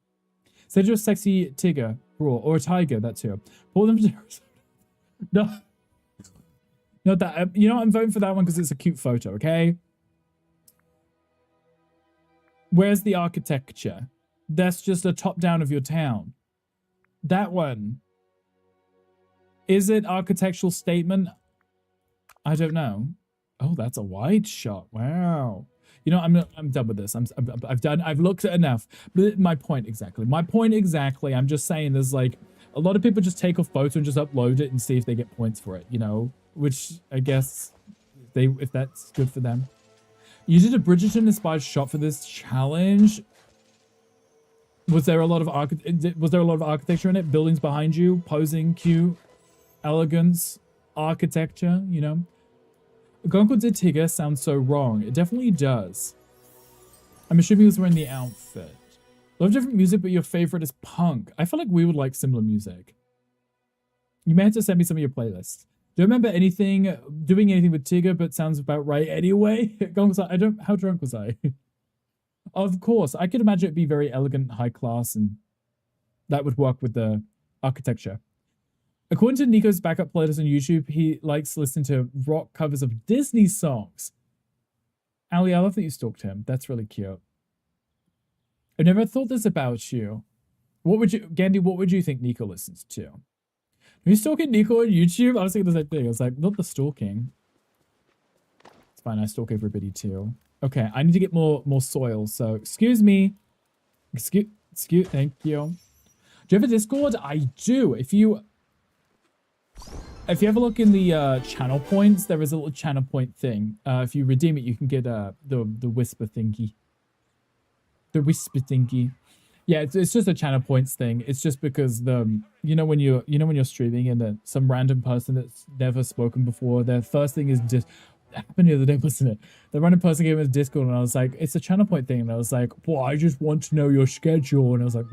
Said you're a sexy Tigger, or a tiger, that too. Pull them to No. Not that. You know what? I'm voting for that one because it's a cute photo, okay? Where's the architecture? That's just a top down of your town. That one. Is it architectural statement? I don't know. Oh, that's a wide shot. Wow. You know, I'm done with this. I've looked at enough. But my point exactly. I'm just saying there's like a lot of people just take a photo and just upload it and see if they get points for it, you know, which I guess if that's good for them. You did a Bridgerton inspired shot for this challenge. Was there a lot of architecture in it? Buildings behind you, posing, cute, elegance, architecture, you know? Gonko did Tigger sounds so wrong. It definitely does. I'm assuming he was wearing the outfit. Love different music, but your favorite is punk. I feel like we would like similar music. You may have to send me some of your playlists. Do you remember doing anything with Tigger, but sounds about right anyway? Gonko's like, how drunk was I? Of course, I could imagine it'd be very elegant, high class, and that would work with the architecture. According to Nico's backup playlist on YouTube, he likes listening to rock covers of Disney songs. Ali, I love that you stalked him. That's really cute. I never thought this about you. Gandhi, what would you think Nico listens to? Are you stalking Nico on YouTube? I was thinking the same thing. I was like, not the stalking. It's fine, I stalk everybody too. Okay, I need to get more soil, so excuse me. Excuse, thank you. Do you have a Discord? I do. If you have a look in the channel points, there is a little channel point thing. If you redeem it, you can get the whisper thingy. The whisper thingy. Yeah, it's just a channel points thing. It's just because you know when you're streaming and some random person that's never spoken before, their first thing is just happened the other day, wasn't it? The random person gave us Discord and I was like, it's a channel point thing, and I was like, well, I just want to know your schedule, and I was like,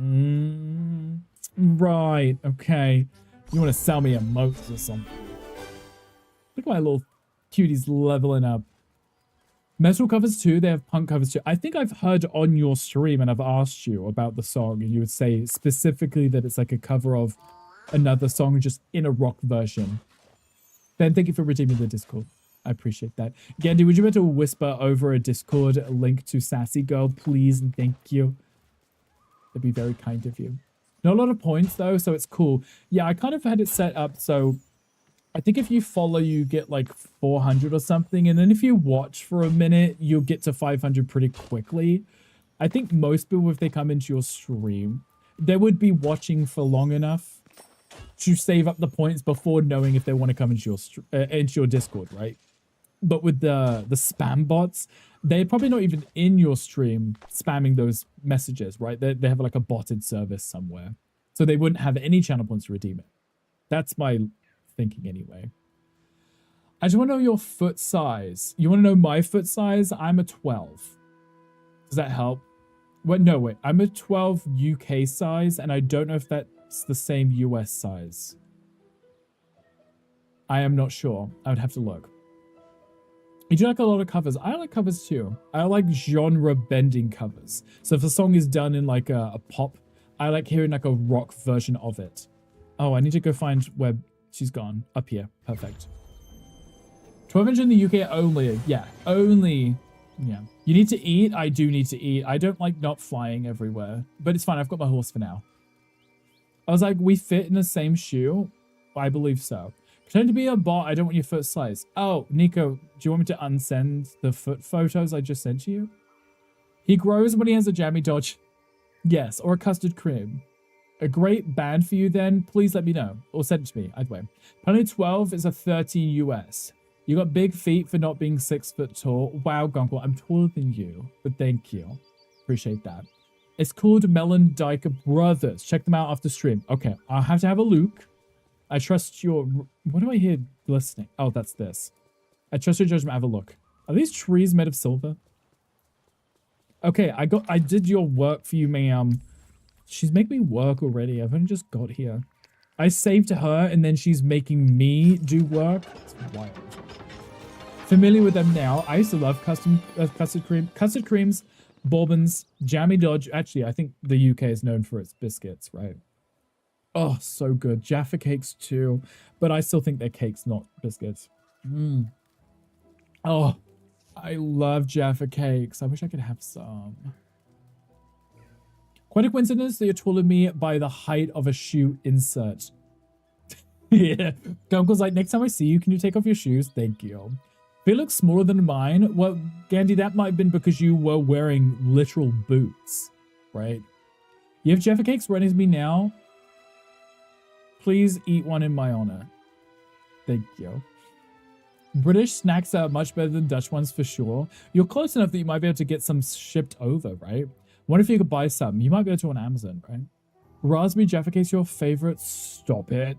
right, okay. You want to sell me emotes or something? Look at my little cuties leveling up. Metal covers too. They have punk covers too. I think I've heard on your stream and I've asked you about the song and you would say specifically that it's like a cover of another song just in a rock version. Ben, thank you for redeeming the Discord. I appreciate that. Gandhi, would you be able to whisper over a Discord link to Sassy Girl, please, and thank you? That'd be very kind of you. Not a lot of points though, so it's cool. Yeah, I kind of had it set up so I think if you follow, you get like 400 or something, and then if you watch for a minute, you'll get to 500 pretty quickly. I think most people, if they come into your stream, they would be watching for long enough to save up the points before knowing if they want to come into your Discord, right? But with the spam bots, they're probably not even in your stream spamming those messages, right? They have like a botted service somewhere. So they wouldn't have any channel points to redeem it. That's my thinking anyway. I just want to know your foot size. You want to know my foot size? I'm a 12. Does that help? Wait, no, wait. I'm a 12 UK size, and I don't know if that's the same US size. I am not sure. I would have to look. You do like a lot of covers. I like covers too. I like genre bending covers. So if a song is done in like a pop, I like hearing like a rock version of it. Oh, I need to go find where she's gone. Up here. Perfect. 12-inch in the UK only. Yeah, only. Yeah. You need to eat? I do need to eat. I don't like not flying everywhere. But it's fine. I've got my horse for now. I was like, we fit in the same shoe? I believe so. Pretend to be a bot. I don't want your foot size. Oh, Nico, do you want me to unsend the foot photos I just sent you? He grows when he has a jammy dodge. Yes, or a custard cream. A great band for you then? Please let me know. Or send it to me. Either way. Planet 12 is a 13 US. You got big feet for not being 6 foot tall. Wow, Gunkle, I'm taller than you. But thank you. Appreciate that. It's called Melon Dyker Brothers. Check them out after stream. Okay, I'll have to have a look. I trust your... What do I hear listening? Oh, that's this. I trust your judgment. Have a look. Are these trees made of silver? Okay, I did your work for you, ma'am. She's making me work already. I've only just got here. I saved her, and then she's making me do work. It's wild. Familiar with them now. I used to love custard creams, bourbons, jammy dodge. Actually, I think the UK is known for its biscuits, right? Oh, so good. Jaffa cakes too. But I still think they're cakes, not biscuits. Oh, I love Jaffa cakes. I wish I could have some. Quite a coincidence that you're taller than me by the height of a shoe insert. Yeah. Gunkle's like, next time I see you, can you take off your shoes? Thank you. Feet looks smaller than mine. Well, Gandhi, that might have been because you were wearing literal boots, right? You have Jaffa cakes ready to me now. Please eat one in my honor. Thank you. British snacks are much better than Dutch ones for sure. You're close enough that you might be able to get some shipped over, right? Wonder if you could buy some. You might be able to on Amazon, right? Raspberry Jaffa cakes your favorite? Stop it.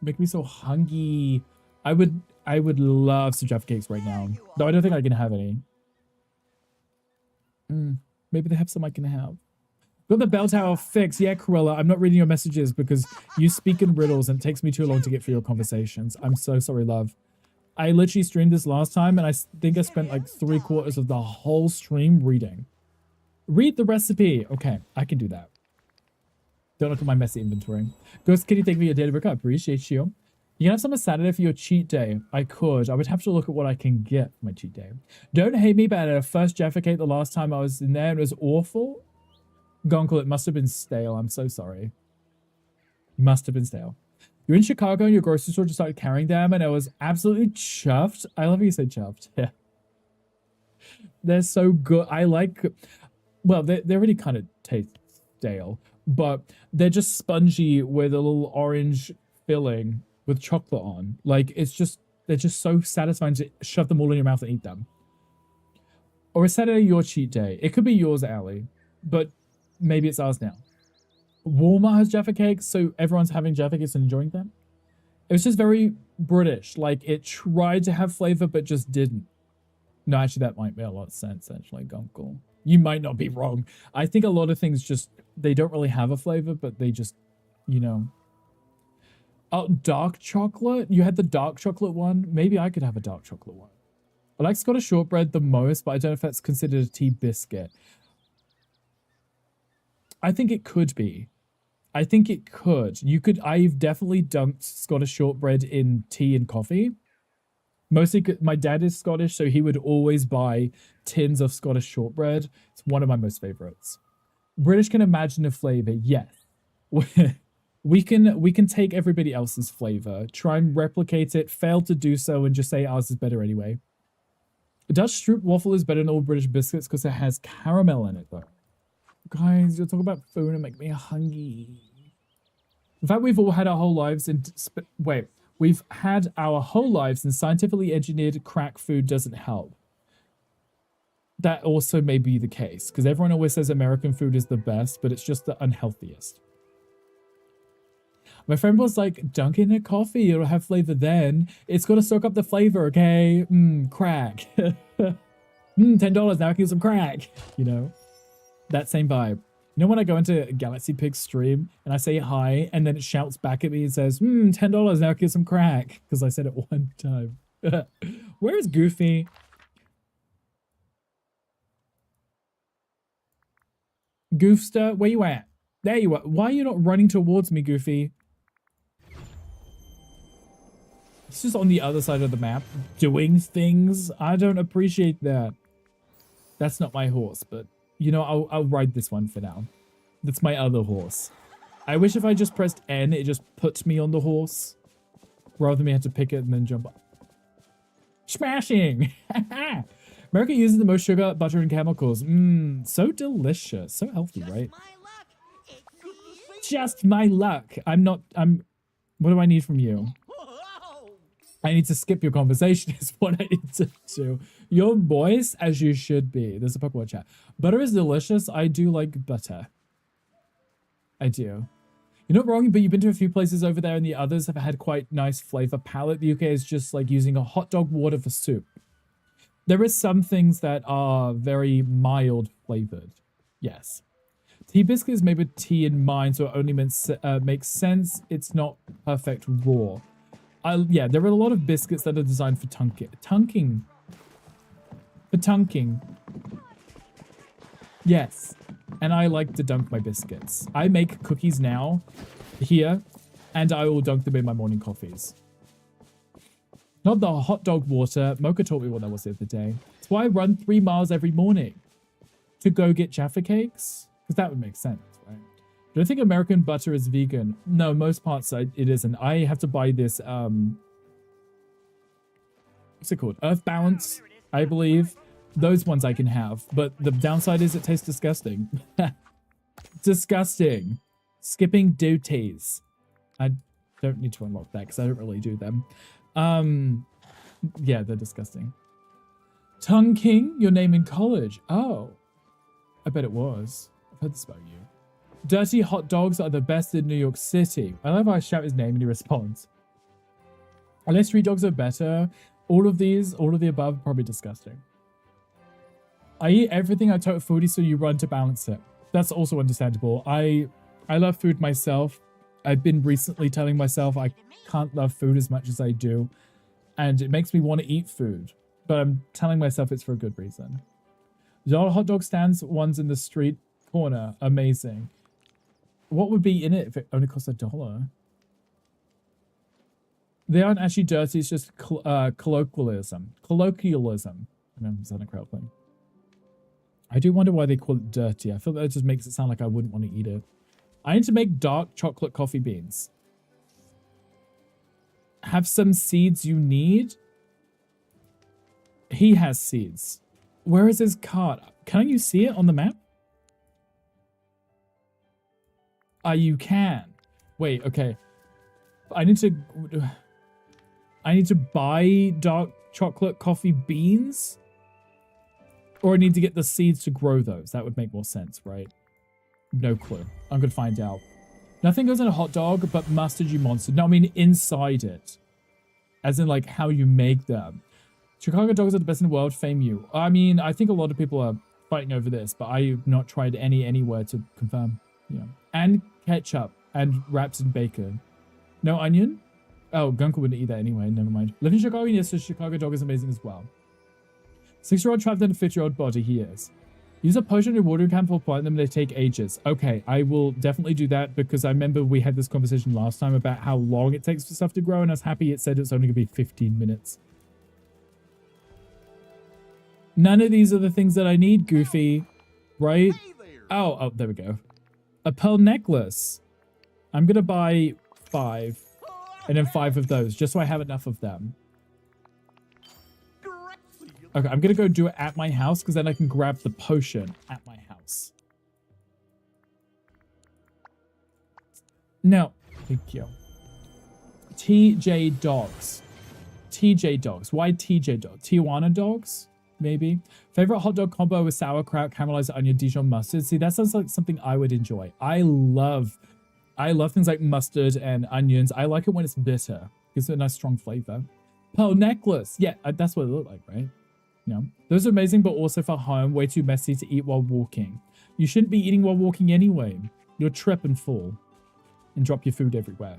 Make me so hungry. I would love some Jaffa cakes right now. Though I don't think I can have any. Maybe they have some I can have. Got the bell tower fixed. Yeah, Corella, I'm not reading your messages because you speak in riddles and it takes me too long to get through your conversations. I'm so sorry, love. I literally streamed this last time and I think I spent like 3/4 of the whole stream reading. Read the recipe. Okay, I can do that. Don't look at my messy inventory. Ghost Kitty, thank you for your data book. I appreciate you. You can have some on Saturday for your cheat day. I could. I would have to look at what I can get for my cheat day. Don't hate me, but I had a first Jaffa cake the last time I was in there and it was awful. Gonkel, it must have been stale. I'm so sorry. Must have been stale. You're in Chicago and your grocery store just started carrying them and I was absolutely chuffed. I love how you say chuffed. Yeah. They're so good. I like, well, they already kind of taste stale, but they're just spongy with a little orange filling with chocolate on. Like, it's just, they're just so satisfying to shove them all in your mouth and eat them. Or is Saturday your cheat day? It could be yours, Allie, but maybe it's ours now. Walmart has Jaffa cakes, so everyone's having Jaffa cakes and enjoying them. It was just very British. Like, it tried to have flavor, but just didn't. No, actually, that might make a lot of sense, actually, Gunkel. You might not be wrong. I think a lot of things just, they don't really have a flavor, but they just, you know. Oh, dark chocolate? You had the dark chocolate one? Maybe I could have a dark chocolate one. I like Scottish shortbread the most, but I don't know if that's considered a tea biscuit. I think it could be. I think it could. You could. I've definitely dunked Scottish shortbread in tea and coffee. Mostly, my dad is Scottish, so he would always buy tins of Scottish shortbread. It's one of my most favorites. British can imagine a flavor. Yes. We can take everybody else's flavor, try and replicate it, fail to do so, and just say ours is better anyway. A Dutch stroop waffle is better than all British biscuits because it has caramel in it, though. Guys, you're talking about food and make me hungry. In fact, we've all had our whole lives in... We've had our whole lives and scientifically engineered crack food doesn't help. That also may be the case, because everyone always says American food is the best, but it's just the unhealthiest. My friend was like, dunk in a coffee, it'll have flavor then. It's got to soak up the flavor, okay? Crack. $10, now I can get some crack. You know? That same vibe. You know when I go into Galaxy Pig's stream and I say hi and then it shouts back at me and says, $10, now I can get some crack. Because I said it one time. Where is Goofy? Goofster, where you at? There you are. Why are you not running towards me, Goofy? It's just on the other side of the map, doing things. I don't appreciate that. That's not my horse, but you know, I'll ride this one for now. That's my other horse. I wish if I just pressed N, it just puts me on the horse, rather than me have to pick it and then jump up. Smashing! America uses the most sugar, butter, and chemicals. So delicious. So healthy, right? Just my luck. What do I need from you? I need to skip your conversation is what I need to do. Your voice, as you should be. There's a Pokemon chat. Butter is delicious. I do like butter. I do. You're not wrong, but you've been to a few places over there and the others have had quite nice flavor palette. The UK is just like using a hot dog water for soup. There is some things that are very mild flavored. Yes. Tea biscuit is made with tea in mind, so it only makes sense. It's not perfect raw. Yeah, there are a lot of biscuits that are designed for tunking. For tunking. Yes. And I like to dunk my biscuits. I make cookies now, here, and I will dunk them in my morning coffees. Not the hot dog water. Mocha taught me what that was the other day. That's why I run 3 miles every morning. To go get Jaffa cakes? Because that would make sense, right? Do I think American butter is vegan? No, most parts it isn't. I have to buy this what's it called? Earth Balance, I believe. Those ones I can have, but the downside is it tastes disgusting. Disgusting. Skipping duties. I don't need to unlock that because I don't really do them. Yeah, they're disgusting. Tongue King, your name in college. Oh, I bet it was. I've heard this about you. Dirty hot dogs are the best in New York City. I love how I shout his name and he responds. Unless street dogs are better, all of the above are probably disgusting. I eat everything. I tote foodie, so you run to balance it. That's also understandable. I love food myself. I've been recently telling myself I can't love food as much as I do. And it makes me want to eat food. But I'm telling myself it's for a good reason. $1 hot dog stands, ones in the street corner. Amazing. What would be in it if it only cost $1? They aren't actually dirty. It's just colloquialism. Colloquialism. I don't know, is that a crowd thing? I do wonder why they call it dirty. I feel that just makes it sound like I wouldn't want to eat it. I need to make dark chocolate coffee beans. Have some seeds you need? He has seeds. Where is his cart? Can you see it on the map? You can. Wait, okay. I need to buy dark chocolate coffee beans? Or I need to get the seeds to grow those. That would make more sense, right? No clue. I'm going to find out. Nothing goes in a hot dog but mustard, you monster. No, I mean inside it. As in, like, how you make them. Chicago dogs are the best in the world. Fame you. I mean, I think a lot of people are fighting over this, but I've not tried any anywhere to confirm. Yeah. And ketchup. And wraps in bacon. No onion? Oh, Gunkel wouldn't eat that anyway. Never mind. Live in Chicago? Yes, the Chicago dog is amazing as well. 6-year-old trapped in a 50-year-old body, he is. Use a potion in your watering can for planting them, they take ages. Okay, I will definitely do that because I remember we had this conversation last time about how long it takes for stuff to grow, and I was happy it said it's only going to be 15 minutes. None of these are the things that I need, Goofy. Right? Oh, there we go. A pearl necklace. I'm going to buy 5. And then 5 of those, just so I have enough of them. Okay, I'm going to go do it at my house, because then I can grab the potion at my house. No. Thank you. TJ Dogs. TJ Dogs. Why TJ Dogs? Tijuana Dogs? Maybe. Favorite hot dog combo with sauerkraut, caramelized onion, Dijon mustard. See, that sounds like something I would enjoy. I love things like mustard and onions. I like it when it's bitter. Gives it a nice strong flavor. Pearl necklace. Yeah, that's what it looked like, right? You know, those are amazing, but also for home, way too messy to eat while walking. You shouldn't be eating while walking anyway. You'll trip and fall and drop your food everywhere.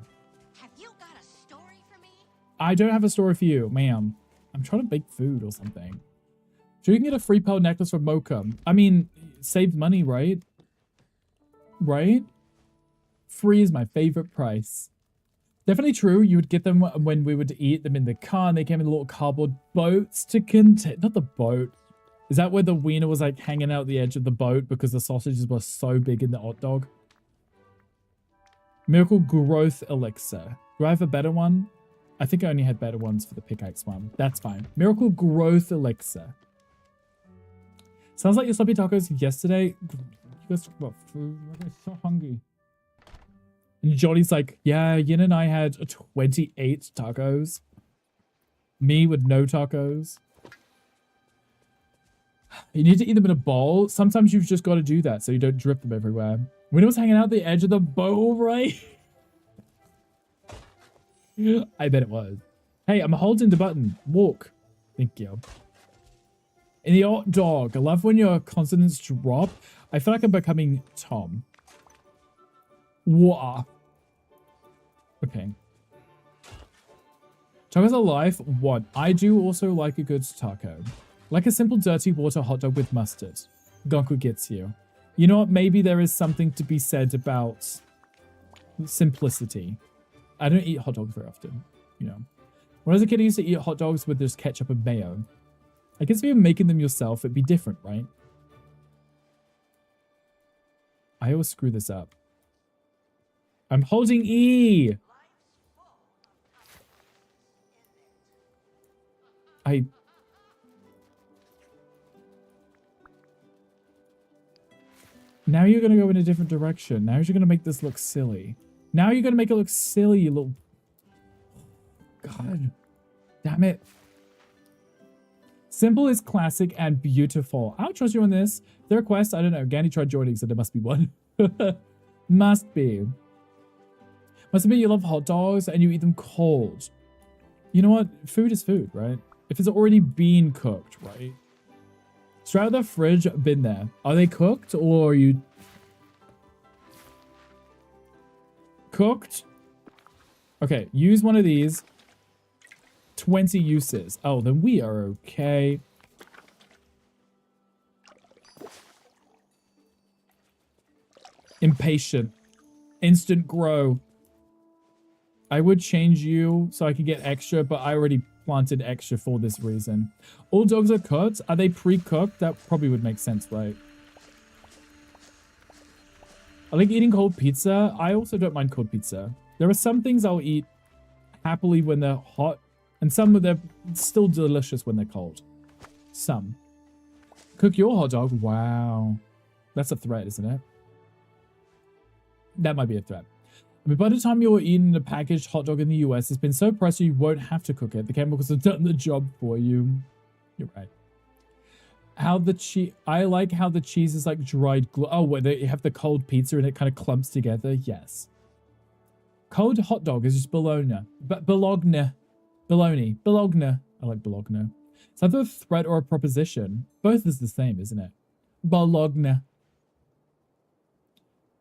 Have you got a story for me? I don't have a story for you, ma'am. I'm trying to bake food or something. So you can get a free pearl necklace from Mocha. I mean, save money, right? Right? Free is my favorite price. Definitely true. You would get them when we would eat them in the car, and they came in little cardboard boats to contain. Not the boat. Is that where the wiener was like hanging out the edge of the boat because the sausages were so big in the hot dog? Miracle Growth Elixir. Do I have a better one? I think I only had better ones for the pickaxe one. That's fine. Miracle Growth Elixir. Sounds like your sloppy tacos yesterday. You guys talk about food. I'm so hungry. And Johnny's like, yeah, Yin and I had 28 tacos. Me with no tacos. You need to eat them in a bowl. Sometimes you've just got to do that so you don't drip them everywhere. When it was hanging out the edge of the bowl, right? I bet it was. Hey, I'm holding the button. Walk. Thank you. In the hot dog, I love when your consonants drop. I feel like I'm becoming Tom. Water. Okay. Tacos are life. What? I do also like a good taco. Like a simple dirty water hot dog with mustard. Gonku gets you. You know what? Maybe there is something to be said about simplicity. I don't eat hot dogs very often, you know. When I was a kid, I used to eat hot dogs with just ketchup and mayo. I guess if you're making them yourself, it'd be different, right? I always screw this up. I'm holding E! Now you're gonna go in a different direction. Now you're gonna make this look silly. Now you're gonna make it look silly, you little... God. Damn it. Simple is classic and beautiful. I'll trust you on this. Their quest, I don't know. Gandhi tried joining, so there must be one. Must be. Must admit you love hot dogs and you eat them cold. You know what? Food is food, right? If it's already been cooked, right? Straight out of the fridge, been there. Are they cooked or are you... Cooked? Okay, use one of these. 20 uses. Oh, then we are okay. Impatient. Instant grow. I would change you so I could get extra, but I already planted extra for this reason. All dogs are cooked. Are they pre-cooked? That probably would make sense, right? I like eating cold pizza. I also don't mind cold pizza. There are some things I'll eat happily when they're hot, and some of them still delicious when they're cold. Some. Cook your hot dog. Wow. That's a threat, isn't it? That might be a threat. I mean, by the time you're eating a packaged hot dog in the US, it's been so pressed you won't have to cook it. The chemicals have done the job for you. You're right. How the cheese... I like how the cheese is like dried glue. Oh, where they have the cold pizza and it kind of clumps together. Yes. Cold hot dog is just bologna. But bologna. Bologna. Bologna. I like bologna. It's either a threat or a proposition. Both is the same, isn't it? Bologna.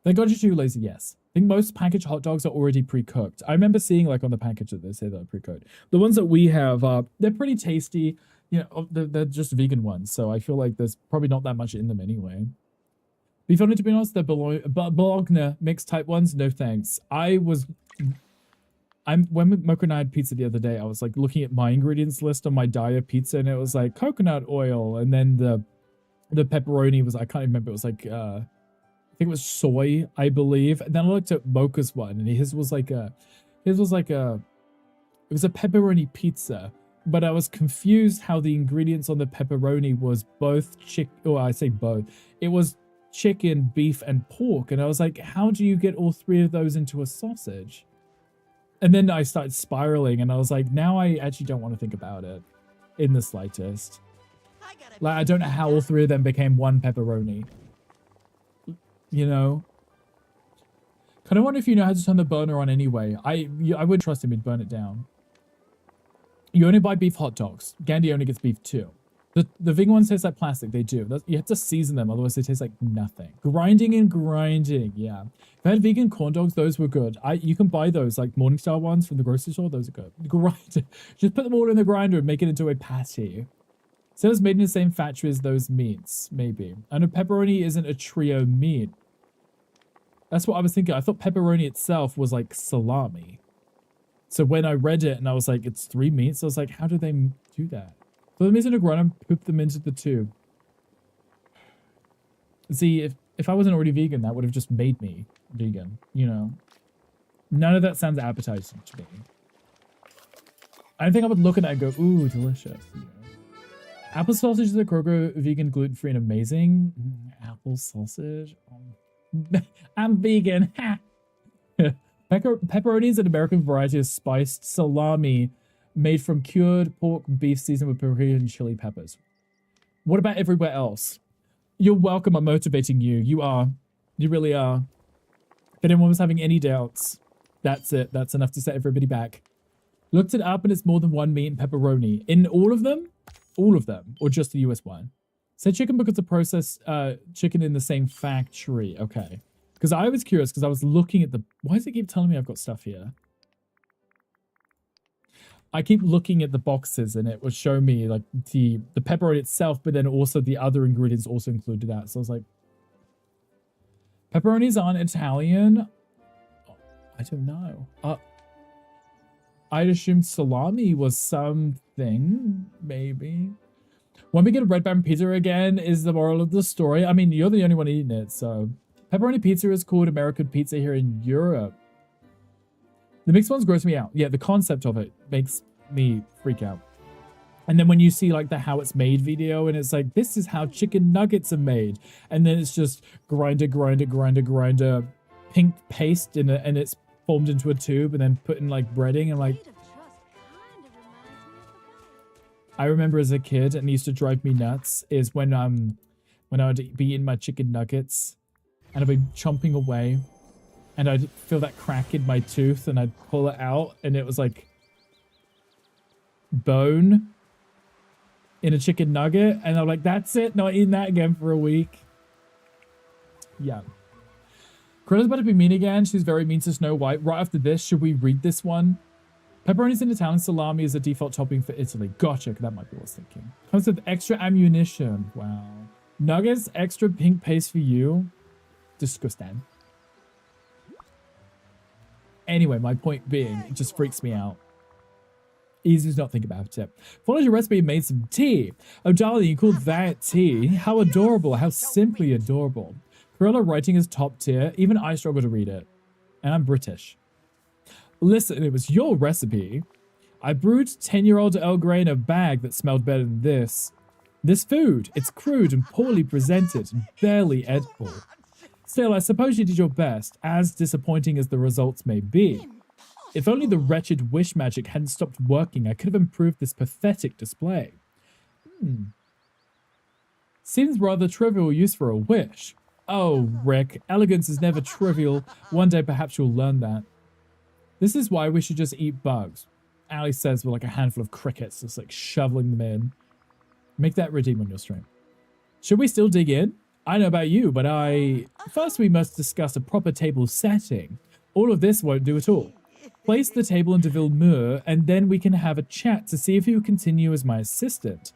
They got you too lazy, yes. I think most packaged hot dogs are already pre-cooked. I remember seeing like on the package that they say they're pre-cooked. The ones that we have, they're pretty tasty. You know, they're just vegan ones. So I feel like there's probably not that much in them anyway. Be funny to be honest, the bologna mixed type ones, no thanks. When Mocha and I had pizza the other day, I was like looking at my ingredients list on my Daya pizza and it was like coconut oil. And then the pepperoni was, I can't remember, it was like, I think it was soy, I believe. And then I looked at Mocha's one and his was like a pepperoni pizza. But I was confused how the ingredients on the pepperoni was both chicken, or I say both. It was chicken, beef, and pork. And I was like, how do you get all three of those into a sausage? And then I started spiraling and I was like, now I actually don't want to think about it in the slightest. Like, I don't know how all three of them became one pepperoni. You know? Kind of wonder if you know how to turn the burner on anyway. I would trust him, he'd burn it down. You only buy beef hot dogs. Gandhi only gets beef too. The vegan ones taste like plastic. They do. You have to season them, otherwise they taste like nothing. Grinding and grinding. Yeah. If I had vegan corn dogs, those were good. You can buy those like Morningstar ones from the grocery store. Those are good. Grind. Just put them all in the grinder and make it into a patty. So it was made in the same factory as those meats, maybe. And a pepperoni isn't a trio meat. That's what I was thinking. I thought pepperoni itself was like salami. So when I read it and I was like, it's 3 meats, I was like, how do they do that? So the meats in a grinder and poop them into the tube. See, if I wasn't already vegan, that would have just made me vegan, you know? None of that sounds appetizing to me. I don't think I would look at that and go, ooh, delicious. You know? Apple sausage is a Kroger vegan, gluten-free, and amazing. Apple sausage? I'm vegan. Pepperoni is an American variety of spiced salami made from cured pork beef seasoned with paprika and chili peppers. What about everywhere else? You're welcome. I'm motivating you. You are. You really are. If anyone was having any doubts, that's it. That's enough to set everybody back. Looked it up and it's more than one meat and pepperoni. In all of them? All of them. Or just the US one? Said chicken because of processed chicken in the same factory. Okay. Because I was curious because I was looking at the... Why does it keep telling me I've got stuff here? I keep looking at the boxes and it would show me like the pepperoni itself, but then also the other ingredients also included that. So I was like, pepperonis aren't Italian? I don't know. I'd assume salami was something, maybe. When we get a Red Baron pizza again is the moral of the story. I mean, you're the only one eating it, so... Pepperoni pizza is called American pizza here in Europe. The mixed ones gross me out. Yeah, the concept of it makes me freak out. And then when you see like the how it's made video and it's like, this is how chicken nuggets are made. And then it's just grinder, pink paste and it's formed into a tube and then put in like breading and like. I remember as a kid, and it used to drive me nuts, is when I would be eating my chicken nuggets and I'd be chomping away and I'd feel that crack in my tooth and I'd pull it out and it was like bone in a chicken nugget. And I'm like, that's it. Not eating that again for a week. Yeah. Corella's about to be mean again. She's very mean to Snow White. Right after this, should we read this one? Pepperoni's in Italian, salami is a default topping for Italy. Gotcha, that might be what I was thinking. Comes with extra ammunition. Wow. Nuggets, extra pink paste for you. Disgusting. Anyway, my point being, it just freaks me out. Easy to not think about it. Followed your recipe and made some tea. Oh, darling, you called that tea? How adorable. How simply adorable. Corella writing is top tier. Even I struggle to read it. And I'm British. Listen, it was your recipe. I brewed 10-year-old Earl Grey in a bag that smelled better than this. This food, it's crude and poorly presented and barely edible. Still, I suppose you did your best, as disappointing as the results may be. If only the wretched wish magic hadn't stopped working, I could have improved this pathetic display. Seems rather trivial use for a wish. Oh, Rick, elegance is never trivial. One day perhaps you'll learn that. This is why we should just eat bugs. Ali says with like a handful of crickets, just like shoveling them in. Make that redeem on your stream. Should we still dig in? I know about you, but first we must discuss a proper table setting. All of this won't do at all. Place the table in Deville Moor, and then we can have a chat to see if you continue as my assistant.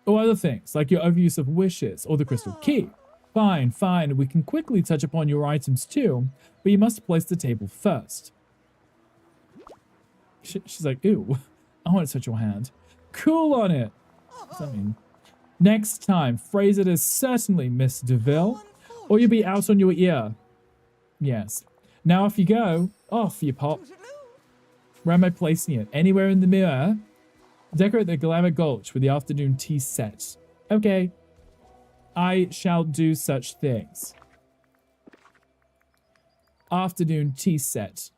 Or other things, like your overuse of wishes, or the crystal key. Fine, we can quickly touch upon your items too, but you must place the table first. She's like, ew, I want to touch your hand. Cool on it. What does that mean? Next time, phrase it as certainly, Miss Deville, or you'll be out on your ear. Yes. Now off you go. Off you pop. Where am I placing it? Anywhere in the mirror? Decorate the Glamour Gulch with the afternoon tea set. Okay. I shall do such things. Afternoon tea set.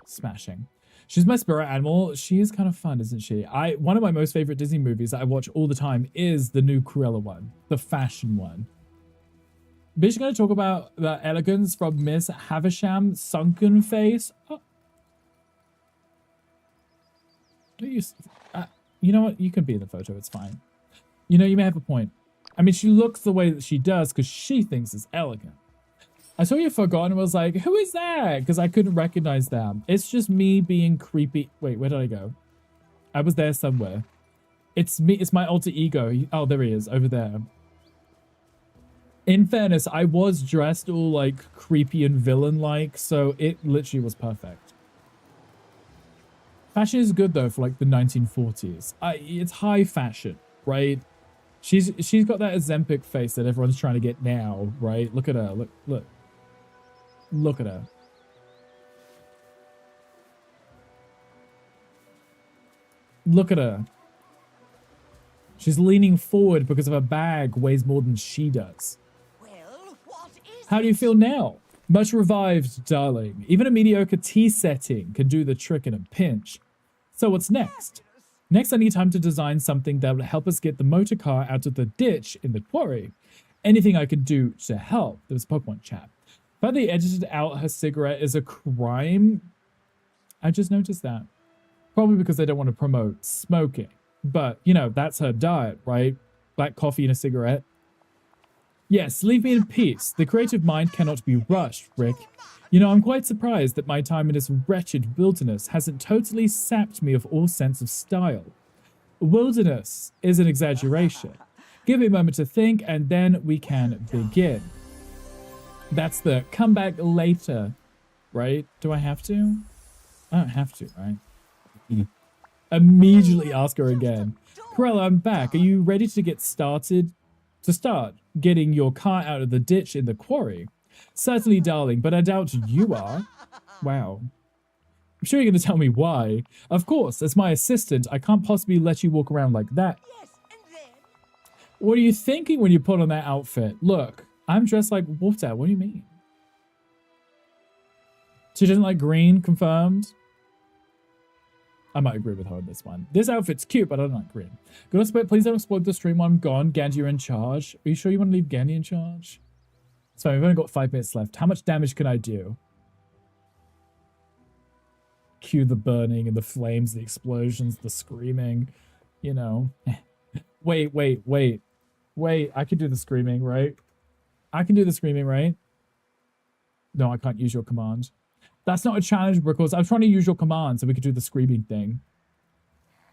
Smashing. She's my spirit animal. She is kind of fun, isn't she? One of my most favorite Disney movies that I watch all the time is the new Cruella one, the fashion one. Bitch, going to talk about the elegance from Miss Havisham, sunken face. Oh. You know what? You can be in the photo. It's fine. You know, you may have a point. I mean, she looks the way that she does because she thinks it's elegant. I saw you forgotten and was like, who is that? Because I couldn't recognize them. It's just me being creepy. Wait, where did I go? I was there somewhere. It's me. It's my alter ego. Oh, there he is over there. In fairness, I was dressed all like creepy and villain-like, so it literally was perfect. Fashion is good though for like the 1940s. It's high fashion, right? She's got that Ozempic face that everyone's trying to get now, right? Look at her. Look at her. Look at her. She's leaning forward because of her bag weighs more than she does. How do you feel now? Much revived, darling. Even a mediocre tea setting can do the trick in a pinch. So what's next? Next, I need time to design something that will help us get the motor car out of the ditch in the quarry. Anything I can do to help. There was a Pokemon chat. But they edited out her cigarette is a crime. I just noticed that. Probably because they don't want to promote smoking. But, you know, that's her diet, right? Black coffee and a cigarette. Yes, leave me in peace. The creative mind cannot be rushed, Rick. You know, I'm quite surprised that my time in this wretched wilderness hasn't totally sapped me of all sense of style. Wilderness is an exaggeration. Give me a moment to think, and then we can begin. That's the come back later, right? Do I have to? I don't have to, right? Immediately ask her again. Corella, I'm back. Are you ready to get started? To start getting your car out of the ditch in the quarry? Certainly, darling, but I doubt you are. Wow. sure you're going to tell me why. Of course, as my assistant, I can't possibly let you walk around like that. Yes, and then? What are you thinking when you put on that outfit? Look, I'm dressed like Wolf Dad. What do you mean? She doesn't like green, confirmed. I might agree with her on this one. This outfit's cute, but I don't like green. Go to split. Please don't explode the stream while I'm gone. Gandhi, you're in charge. Are you sure you want to leave Gandhi in charge? So we've only got 5 minutes left. How much damage can I do? Cue the burning and the flames, the explosions, the screaming. You know. Wait. I can do the screaming, right? I can do the screaming, right? No, I can't use your command. That's not a challenge, Brickles. I was trying to use your command so we could do the screaming thing.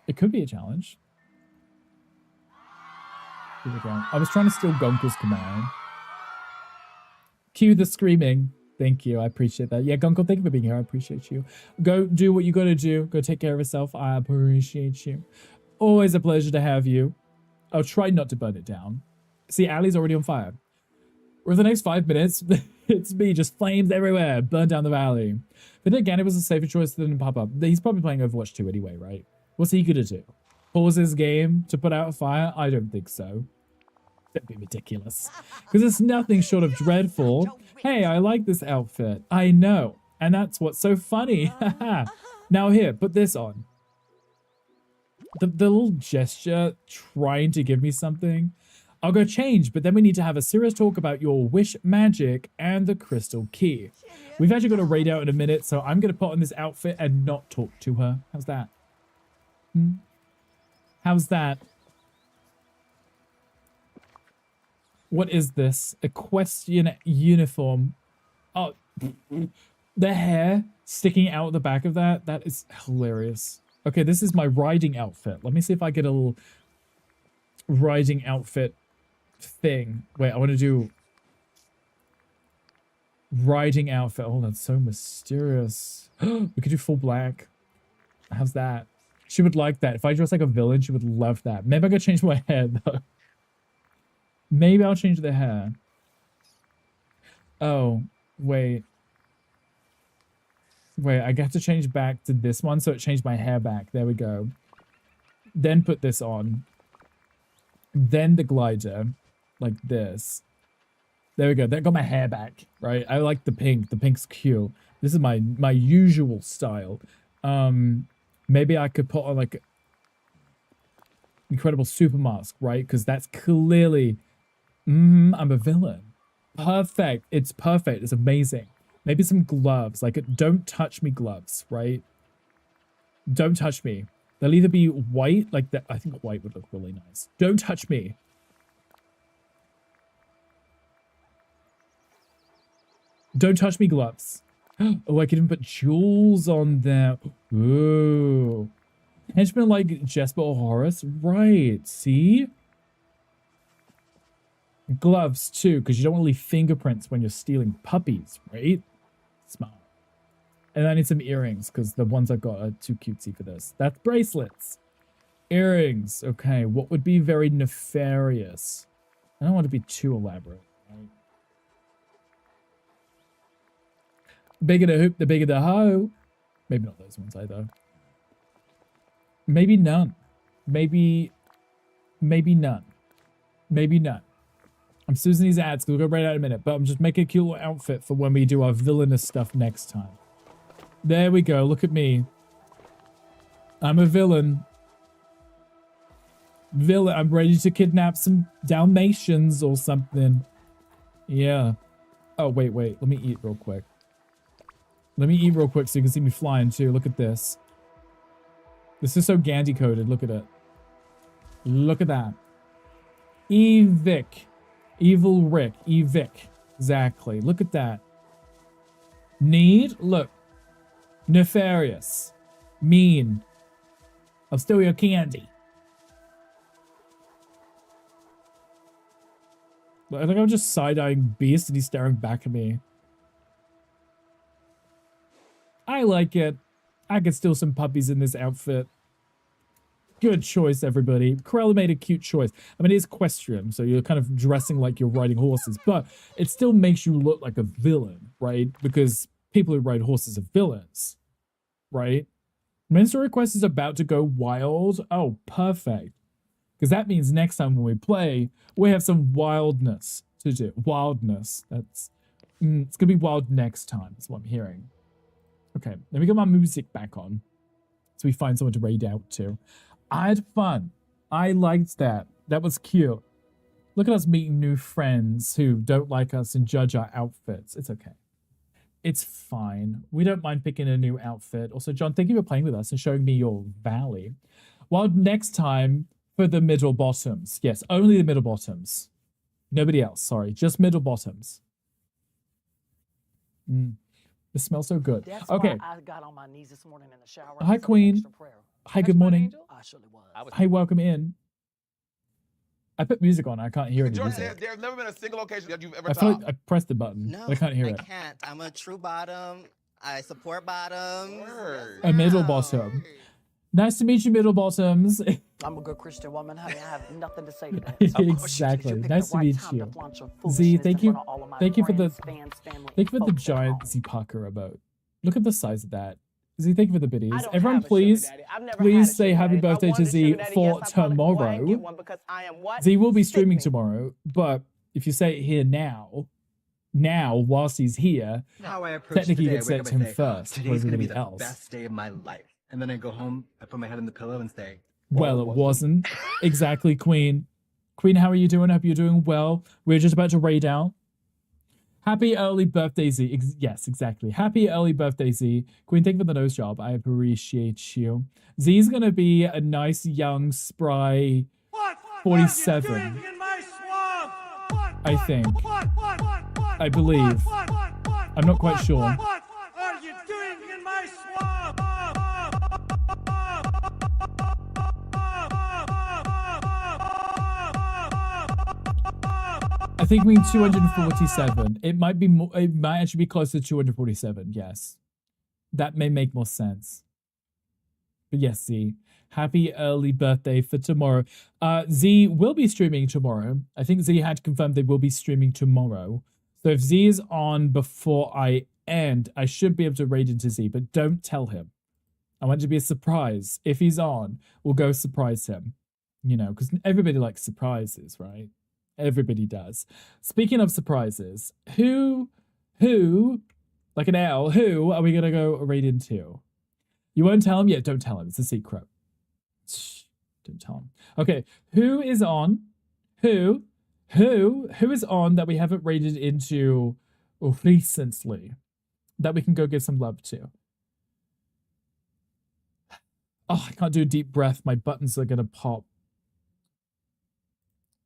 It could be a challenge. Here we go. I was trying to steal Gunkel's command. Cue the screaming. Thank you. I appreciate that. Yeah, Gunkel, thank you for being here. I appreciate you. Go do what you gotta do. Go take care of yourself. I appreciate you. Always a pleasure to have you. I'll try not to burn it down. See, Ali's already on fire. For the next 5 minutes, it's me, just flames everywhere, burn down the valley. But then again, it was a safer choice than pop up. He's probably playing Overwatch 2 anyway, right? What's he gonna do? Pause his game to put out a fire? I don't think so. That'd be ridiculous. Because it's nothing short of dreadful. Hey, I like this outfit. I know. And that's what's so funny. Now here, put this on. The little gesture trying to give me something. I'll go change, but then we need to have a serious talk about your wish magic and the crystal key. We've actually got a raid out in a minute, so I'm going to put on this outfit and not talk to her. How's that? How's that? What is this? Equestrian uniform. Oh, the hair sticking out the back of that. That is hilarious. Okay, this is my riding outfit. Let me see if I get a little riding outfit thing. Wait, I want to do riding outfit. Oh, that's so mysterious. We could do full black. How's that? She would like that. If I dress like a villain, she would love that. Maybe I gotta change my hair though. Maybe I'll change the hair. Oh, wait. Wait, I got to change back to this one, so it changed my hair back. There we go. Then put this on. Then the glider. Like this. There we go. That got my hair back, right? I like the pink. The pink's cute. This is my usual style. Maybe I could put on like incredible super mask, right? Because that's clearly I'm a villain. Perfect. It's perfect. It's amazing. Maybe some gloves, like don't touch me gloves, right? Don't touch me. They'll either be white, like that. I think white would look really nice. Don't touch me. Don't touch me gloves. Oh, I can even put jewels on there. Ooh. Henchman like Jesper or Horace? Right, see? Gloves too, because you don't want to leave fingerprints when you're stealing puppies, right? Smart. And I need some earrings, because the ones I've got are too cutesy for this. That's bracelets. Earrings. Okay, what would be very nefarious? I don't want to be too elaborate. Right? Bigger the hoop, the bigger the hoe. Maybe not those ones either. Maybe none. Maybe none. Maybe none. I'm Susan these ads, we'll go right out in a minute, but I'm just making a cute little outfit for when we do our villainous stuff next time. There we go, look at me. I'm a villain. I'm ready to kidnap some Dalmatians or something. Yeah. Oh, wait, let me eat real quick. Let me eat real quick so you can see me flying too. Look at this. This is so Gandhi coded. Look at it. Look at that. Evic. Evil Rick. Evic. Exactly. Look at that. Need. Look. Nefarious. Mean. I'll steal your candy. I think I'm just side-eyeing Beast and he's staring back at me. I like it. I could steal some puppies in this outfit. Good choice, everybody. Corella made a cute choice. I mean, it is equestrian, so you're kind of dressing like you're riding horses, but it still makes you look like a villain, right? Because people who ride horses are villains, right? Minster request is about to go wild. Oh, perfect. Because that means next time when we play, we have some wildness to do. Wildness. That's it's gonna be wild next time. Is what I'm hearing. Okay, let me get my music back on, so we find someone to raid out to. I had fun. I liked that. That was cute. Look at us meeting new friends who don't like us and judge our outfits. It's okay. It's fine. We don't mind picking a new outfit. Also, John, thank you for playing with us and showing me your valley. Well, next time for the middle bottoms. Yes, only the middle bottoms. Nobody else, sorry. Just middle bottoms. It smells so good. That's okay. why I got on my knees this morning in the shower. Hi, Queen. Hi, good morning. I surely was. Hi, welcome in. I put music on. I can't hear any music. There's never been a single location that you've ever I feel like I pressed the button. No, but I can't hear it. I can't. I'm a true bottom. I support bottoms. A middle bottom. Nice to meet you, middle bottoms. I'm a good Christian woman, honey. I have nothing to say to that. Exactly. Nice to meet you. Z, thank you. Thank you for the giant Z Parker about. Look at the size of that. Z, thank you for the biddies. Everyone, please say happy birthday to Z for tomorrow. Z will be streaming tomorrow, but if you say it here now, whilst he's here, technically you could say it to him first. Today's gonna be the best day of my life. And then I go home, I put my head in the pillow and say, well, it wasn't. Exactly, Queen. Queen, how are you doing? Hope you're doing well. We're just about to raid out. Happy early birthday, Z. Yes, exactly. Happy early birthday, Z. Queen, thank you for the nose job. I appreciate you. Z's going to be a nice, young, spry 47. I think. I believe. I'm not quite sure. What are you doing in my swamp? I think we need 247. It might be more. It might actually be closer to 247. Yes, that may make more sense. But yes, Z, happy early birthday for tomorrow. Z will be streaming tomorrow. I think Z had confirmed they will be streaming tomorrow. So if Z is on before I end, I should be able to raid into Z. But don't tell him. I want it to be a surprise. If he's on, we'll go surprise him. You know, because everybody likes surprises, right? Everybody does. Speaking of surprises, who, like an L, who are we going to go raid into? You won't tell him? Yeah, don't tell him. It's a secret. Shh, don't tell him. Okay, who is on? Who is on that we haven't raided into recently that we can go give some love to? Oh, I can't do a deep breath. My buttons are going to pop.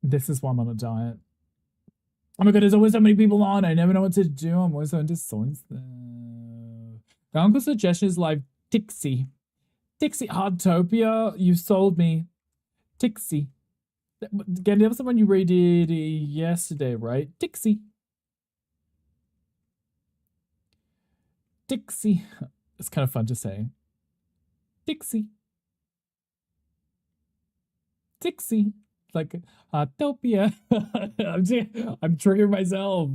This is why I'm on a diet. Oh my god, there's always so many people on. I never know what to do. I'm always so indecisive. My uncle suggestions live Tixie. Tixie Hardtopia, you sold me. Tixie. Again, that was the one you rated yesterday, right? Tixie. Tixie. It's kind of fun to say. Tixie. Tixie. Like Autopia. I'm triggering myself.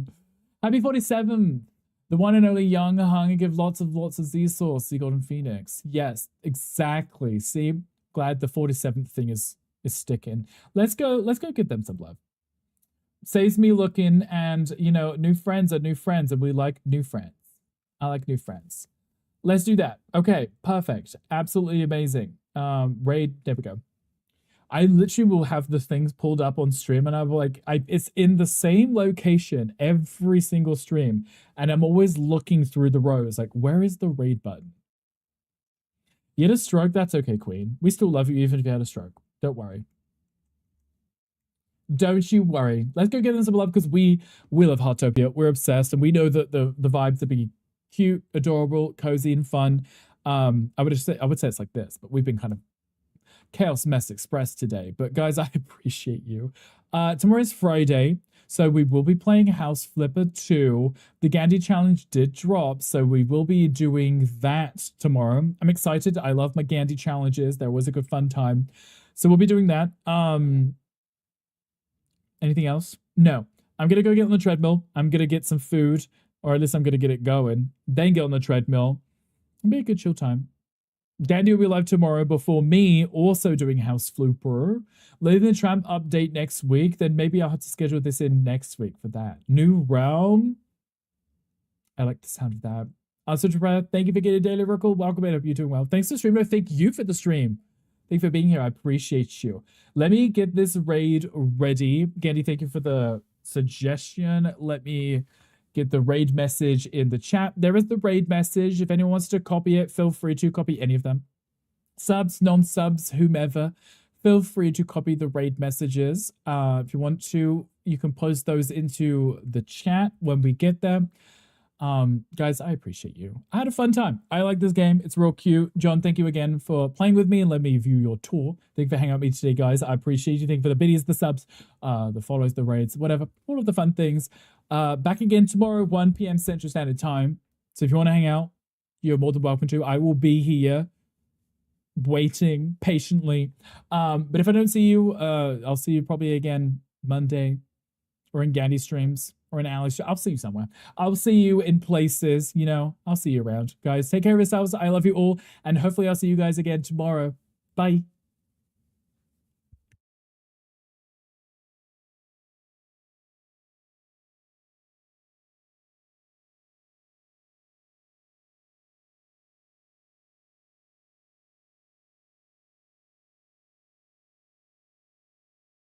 Happy 47. The one and only young hung give lots of Z sauce, Z Golden Phoenix. Yes, exactly. See, glad the 47th thing is sticking. Let's go give them some love. Saves me looking, and you know, new friends are new friends, and we like new friends. I like new friends. Let's do that. Okay, perfect. Absolutely amazing. Raid, there we go. I literally will have the things pulled up on stream and I'm like, it's in the same location every single stream. And I'm always looking through the rows, like, where is the raid button? You had a stroke? That's okay, Queen. We still love you even if you had a stroke. Don't worry. Don't you worry. Let's go get them some love because we love Heartopia. We're obsessed and we know that the vibes are being cute, adorable, cozy, and fun. I would say it's like this, but we've been kind of Chaos Mess Express today. But guys, I appreciate you. Tomorrow's Friday, so we will be playing House Flipper 2. The Gandhi Challenge did drop, so we will be doing that tomorrow. I'm excited. I love my Gandhi challenges. There was a good fun time. So we'll be doing that. Anything else? No. I'm going to go get on the treadmill. I'm going to get some food, or at least I'm going to get it going. Then get on the treadmill. It'll be a good chill time. Dandy will be live tomorrow before me, also doing House Flooper. Lady the Tramp update next week. Then maybe I'll have to schedule this in next week for that. New Realm. I like the sound of that. Such a breath. Thank you for getting a daily record. Welcome in. Hope you're doing well. Thanks to the streamer. Thank you for the stream. Thank you for being here. I appreciate you. Let me get this raid ready. Gandhi, thank you for the suggestion. Let me get the raid message in the chat. There is the raid message. If anyone wants to copy it, feel free to copy any of them. Subs, non-subs, whomever, feel free to copy the raid messages. If you want to, you can post those into the chat when we get them. Guys, I appreciate you. I had a fun time. I like this game. It's real cute. John, thank you again for playing with me and let me view your tour. Thank you for hanging out with me today, guys. I appreciate you. Thank you for the biddies, the subs, the follows, the raids, whatever. All of the fun things. Back again tomorrow, 1 p.m. Central Standard Time. So if you want to hang out, you're more than welcome to. I will be here waiting patiently. But if I don't see you, I'll see you probably again Monday or in Gandhi streams. Or an Alex, I'll see you somewhere. I'll see you in places, you know, I'll see you around. Guys, take care of yourselves. I love you all. And hopefully I'll see you guys again tomorrow. Bye.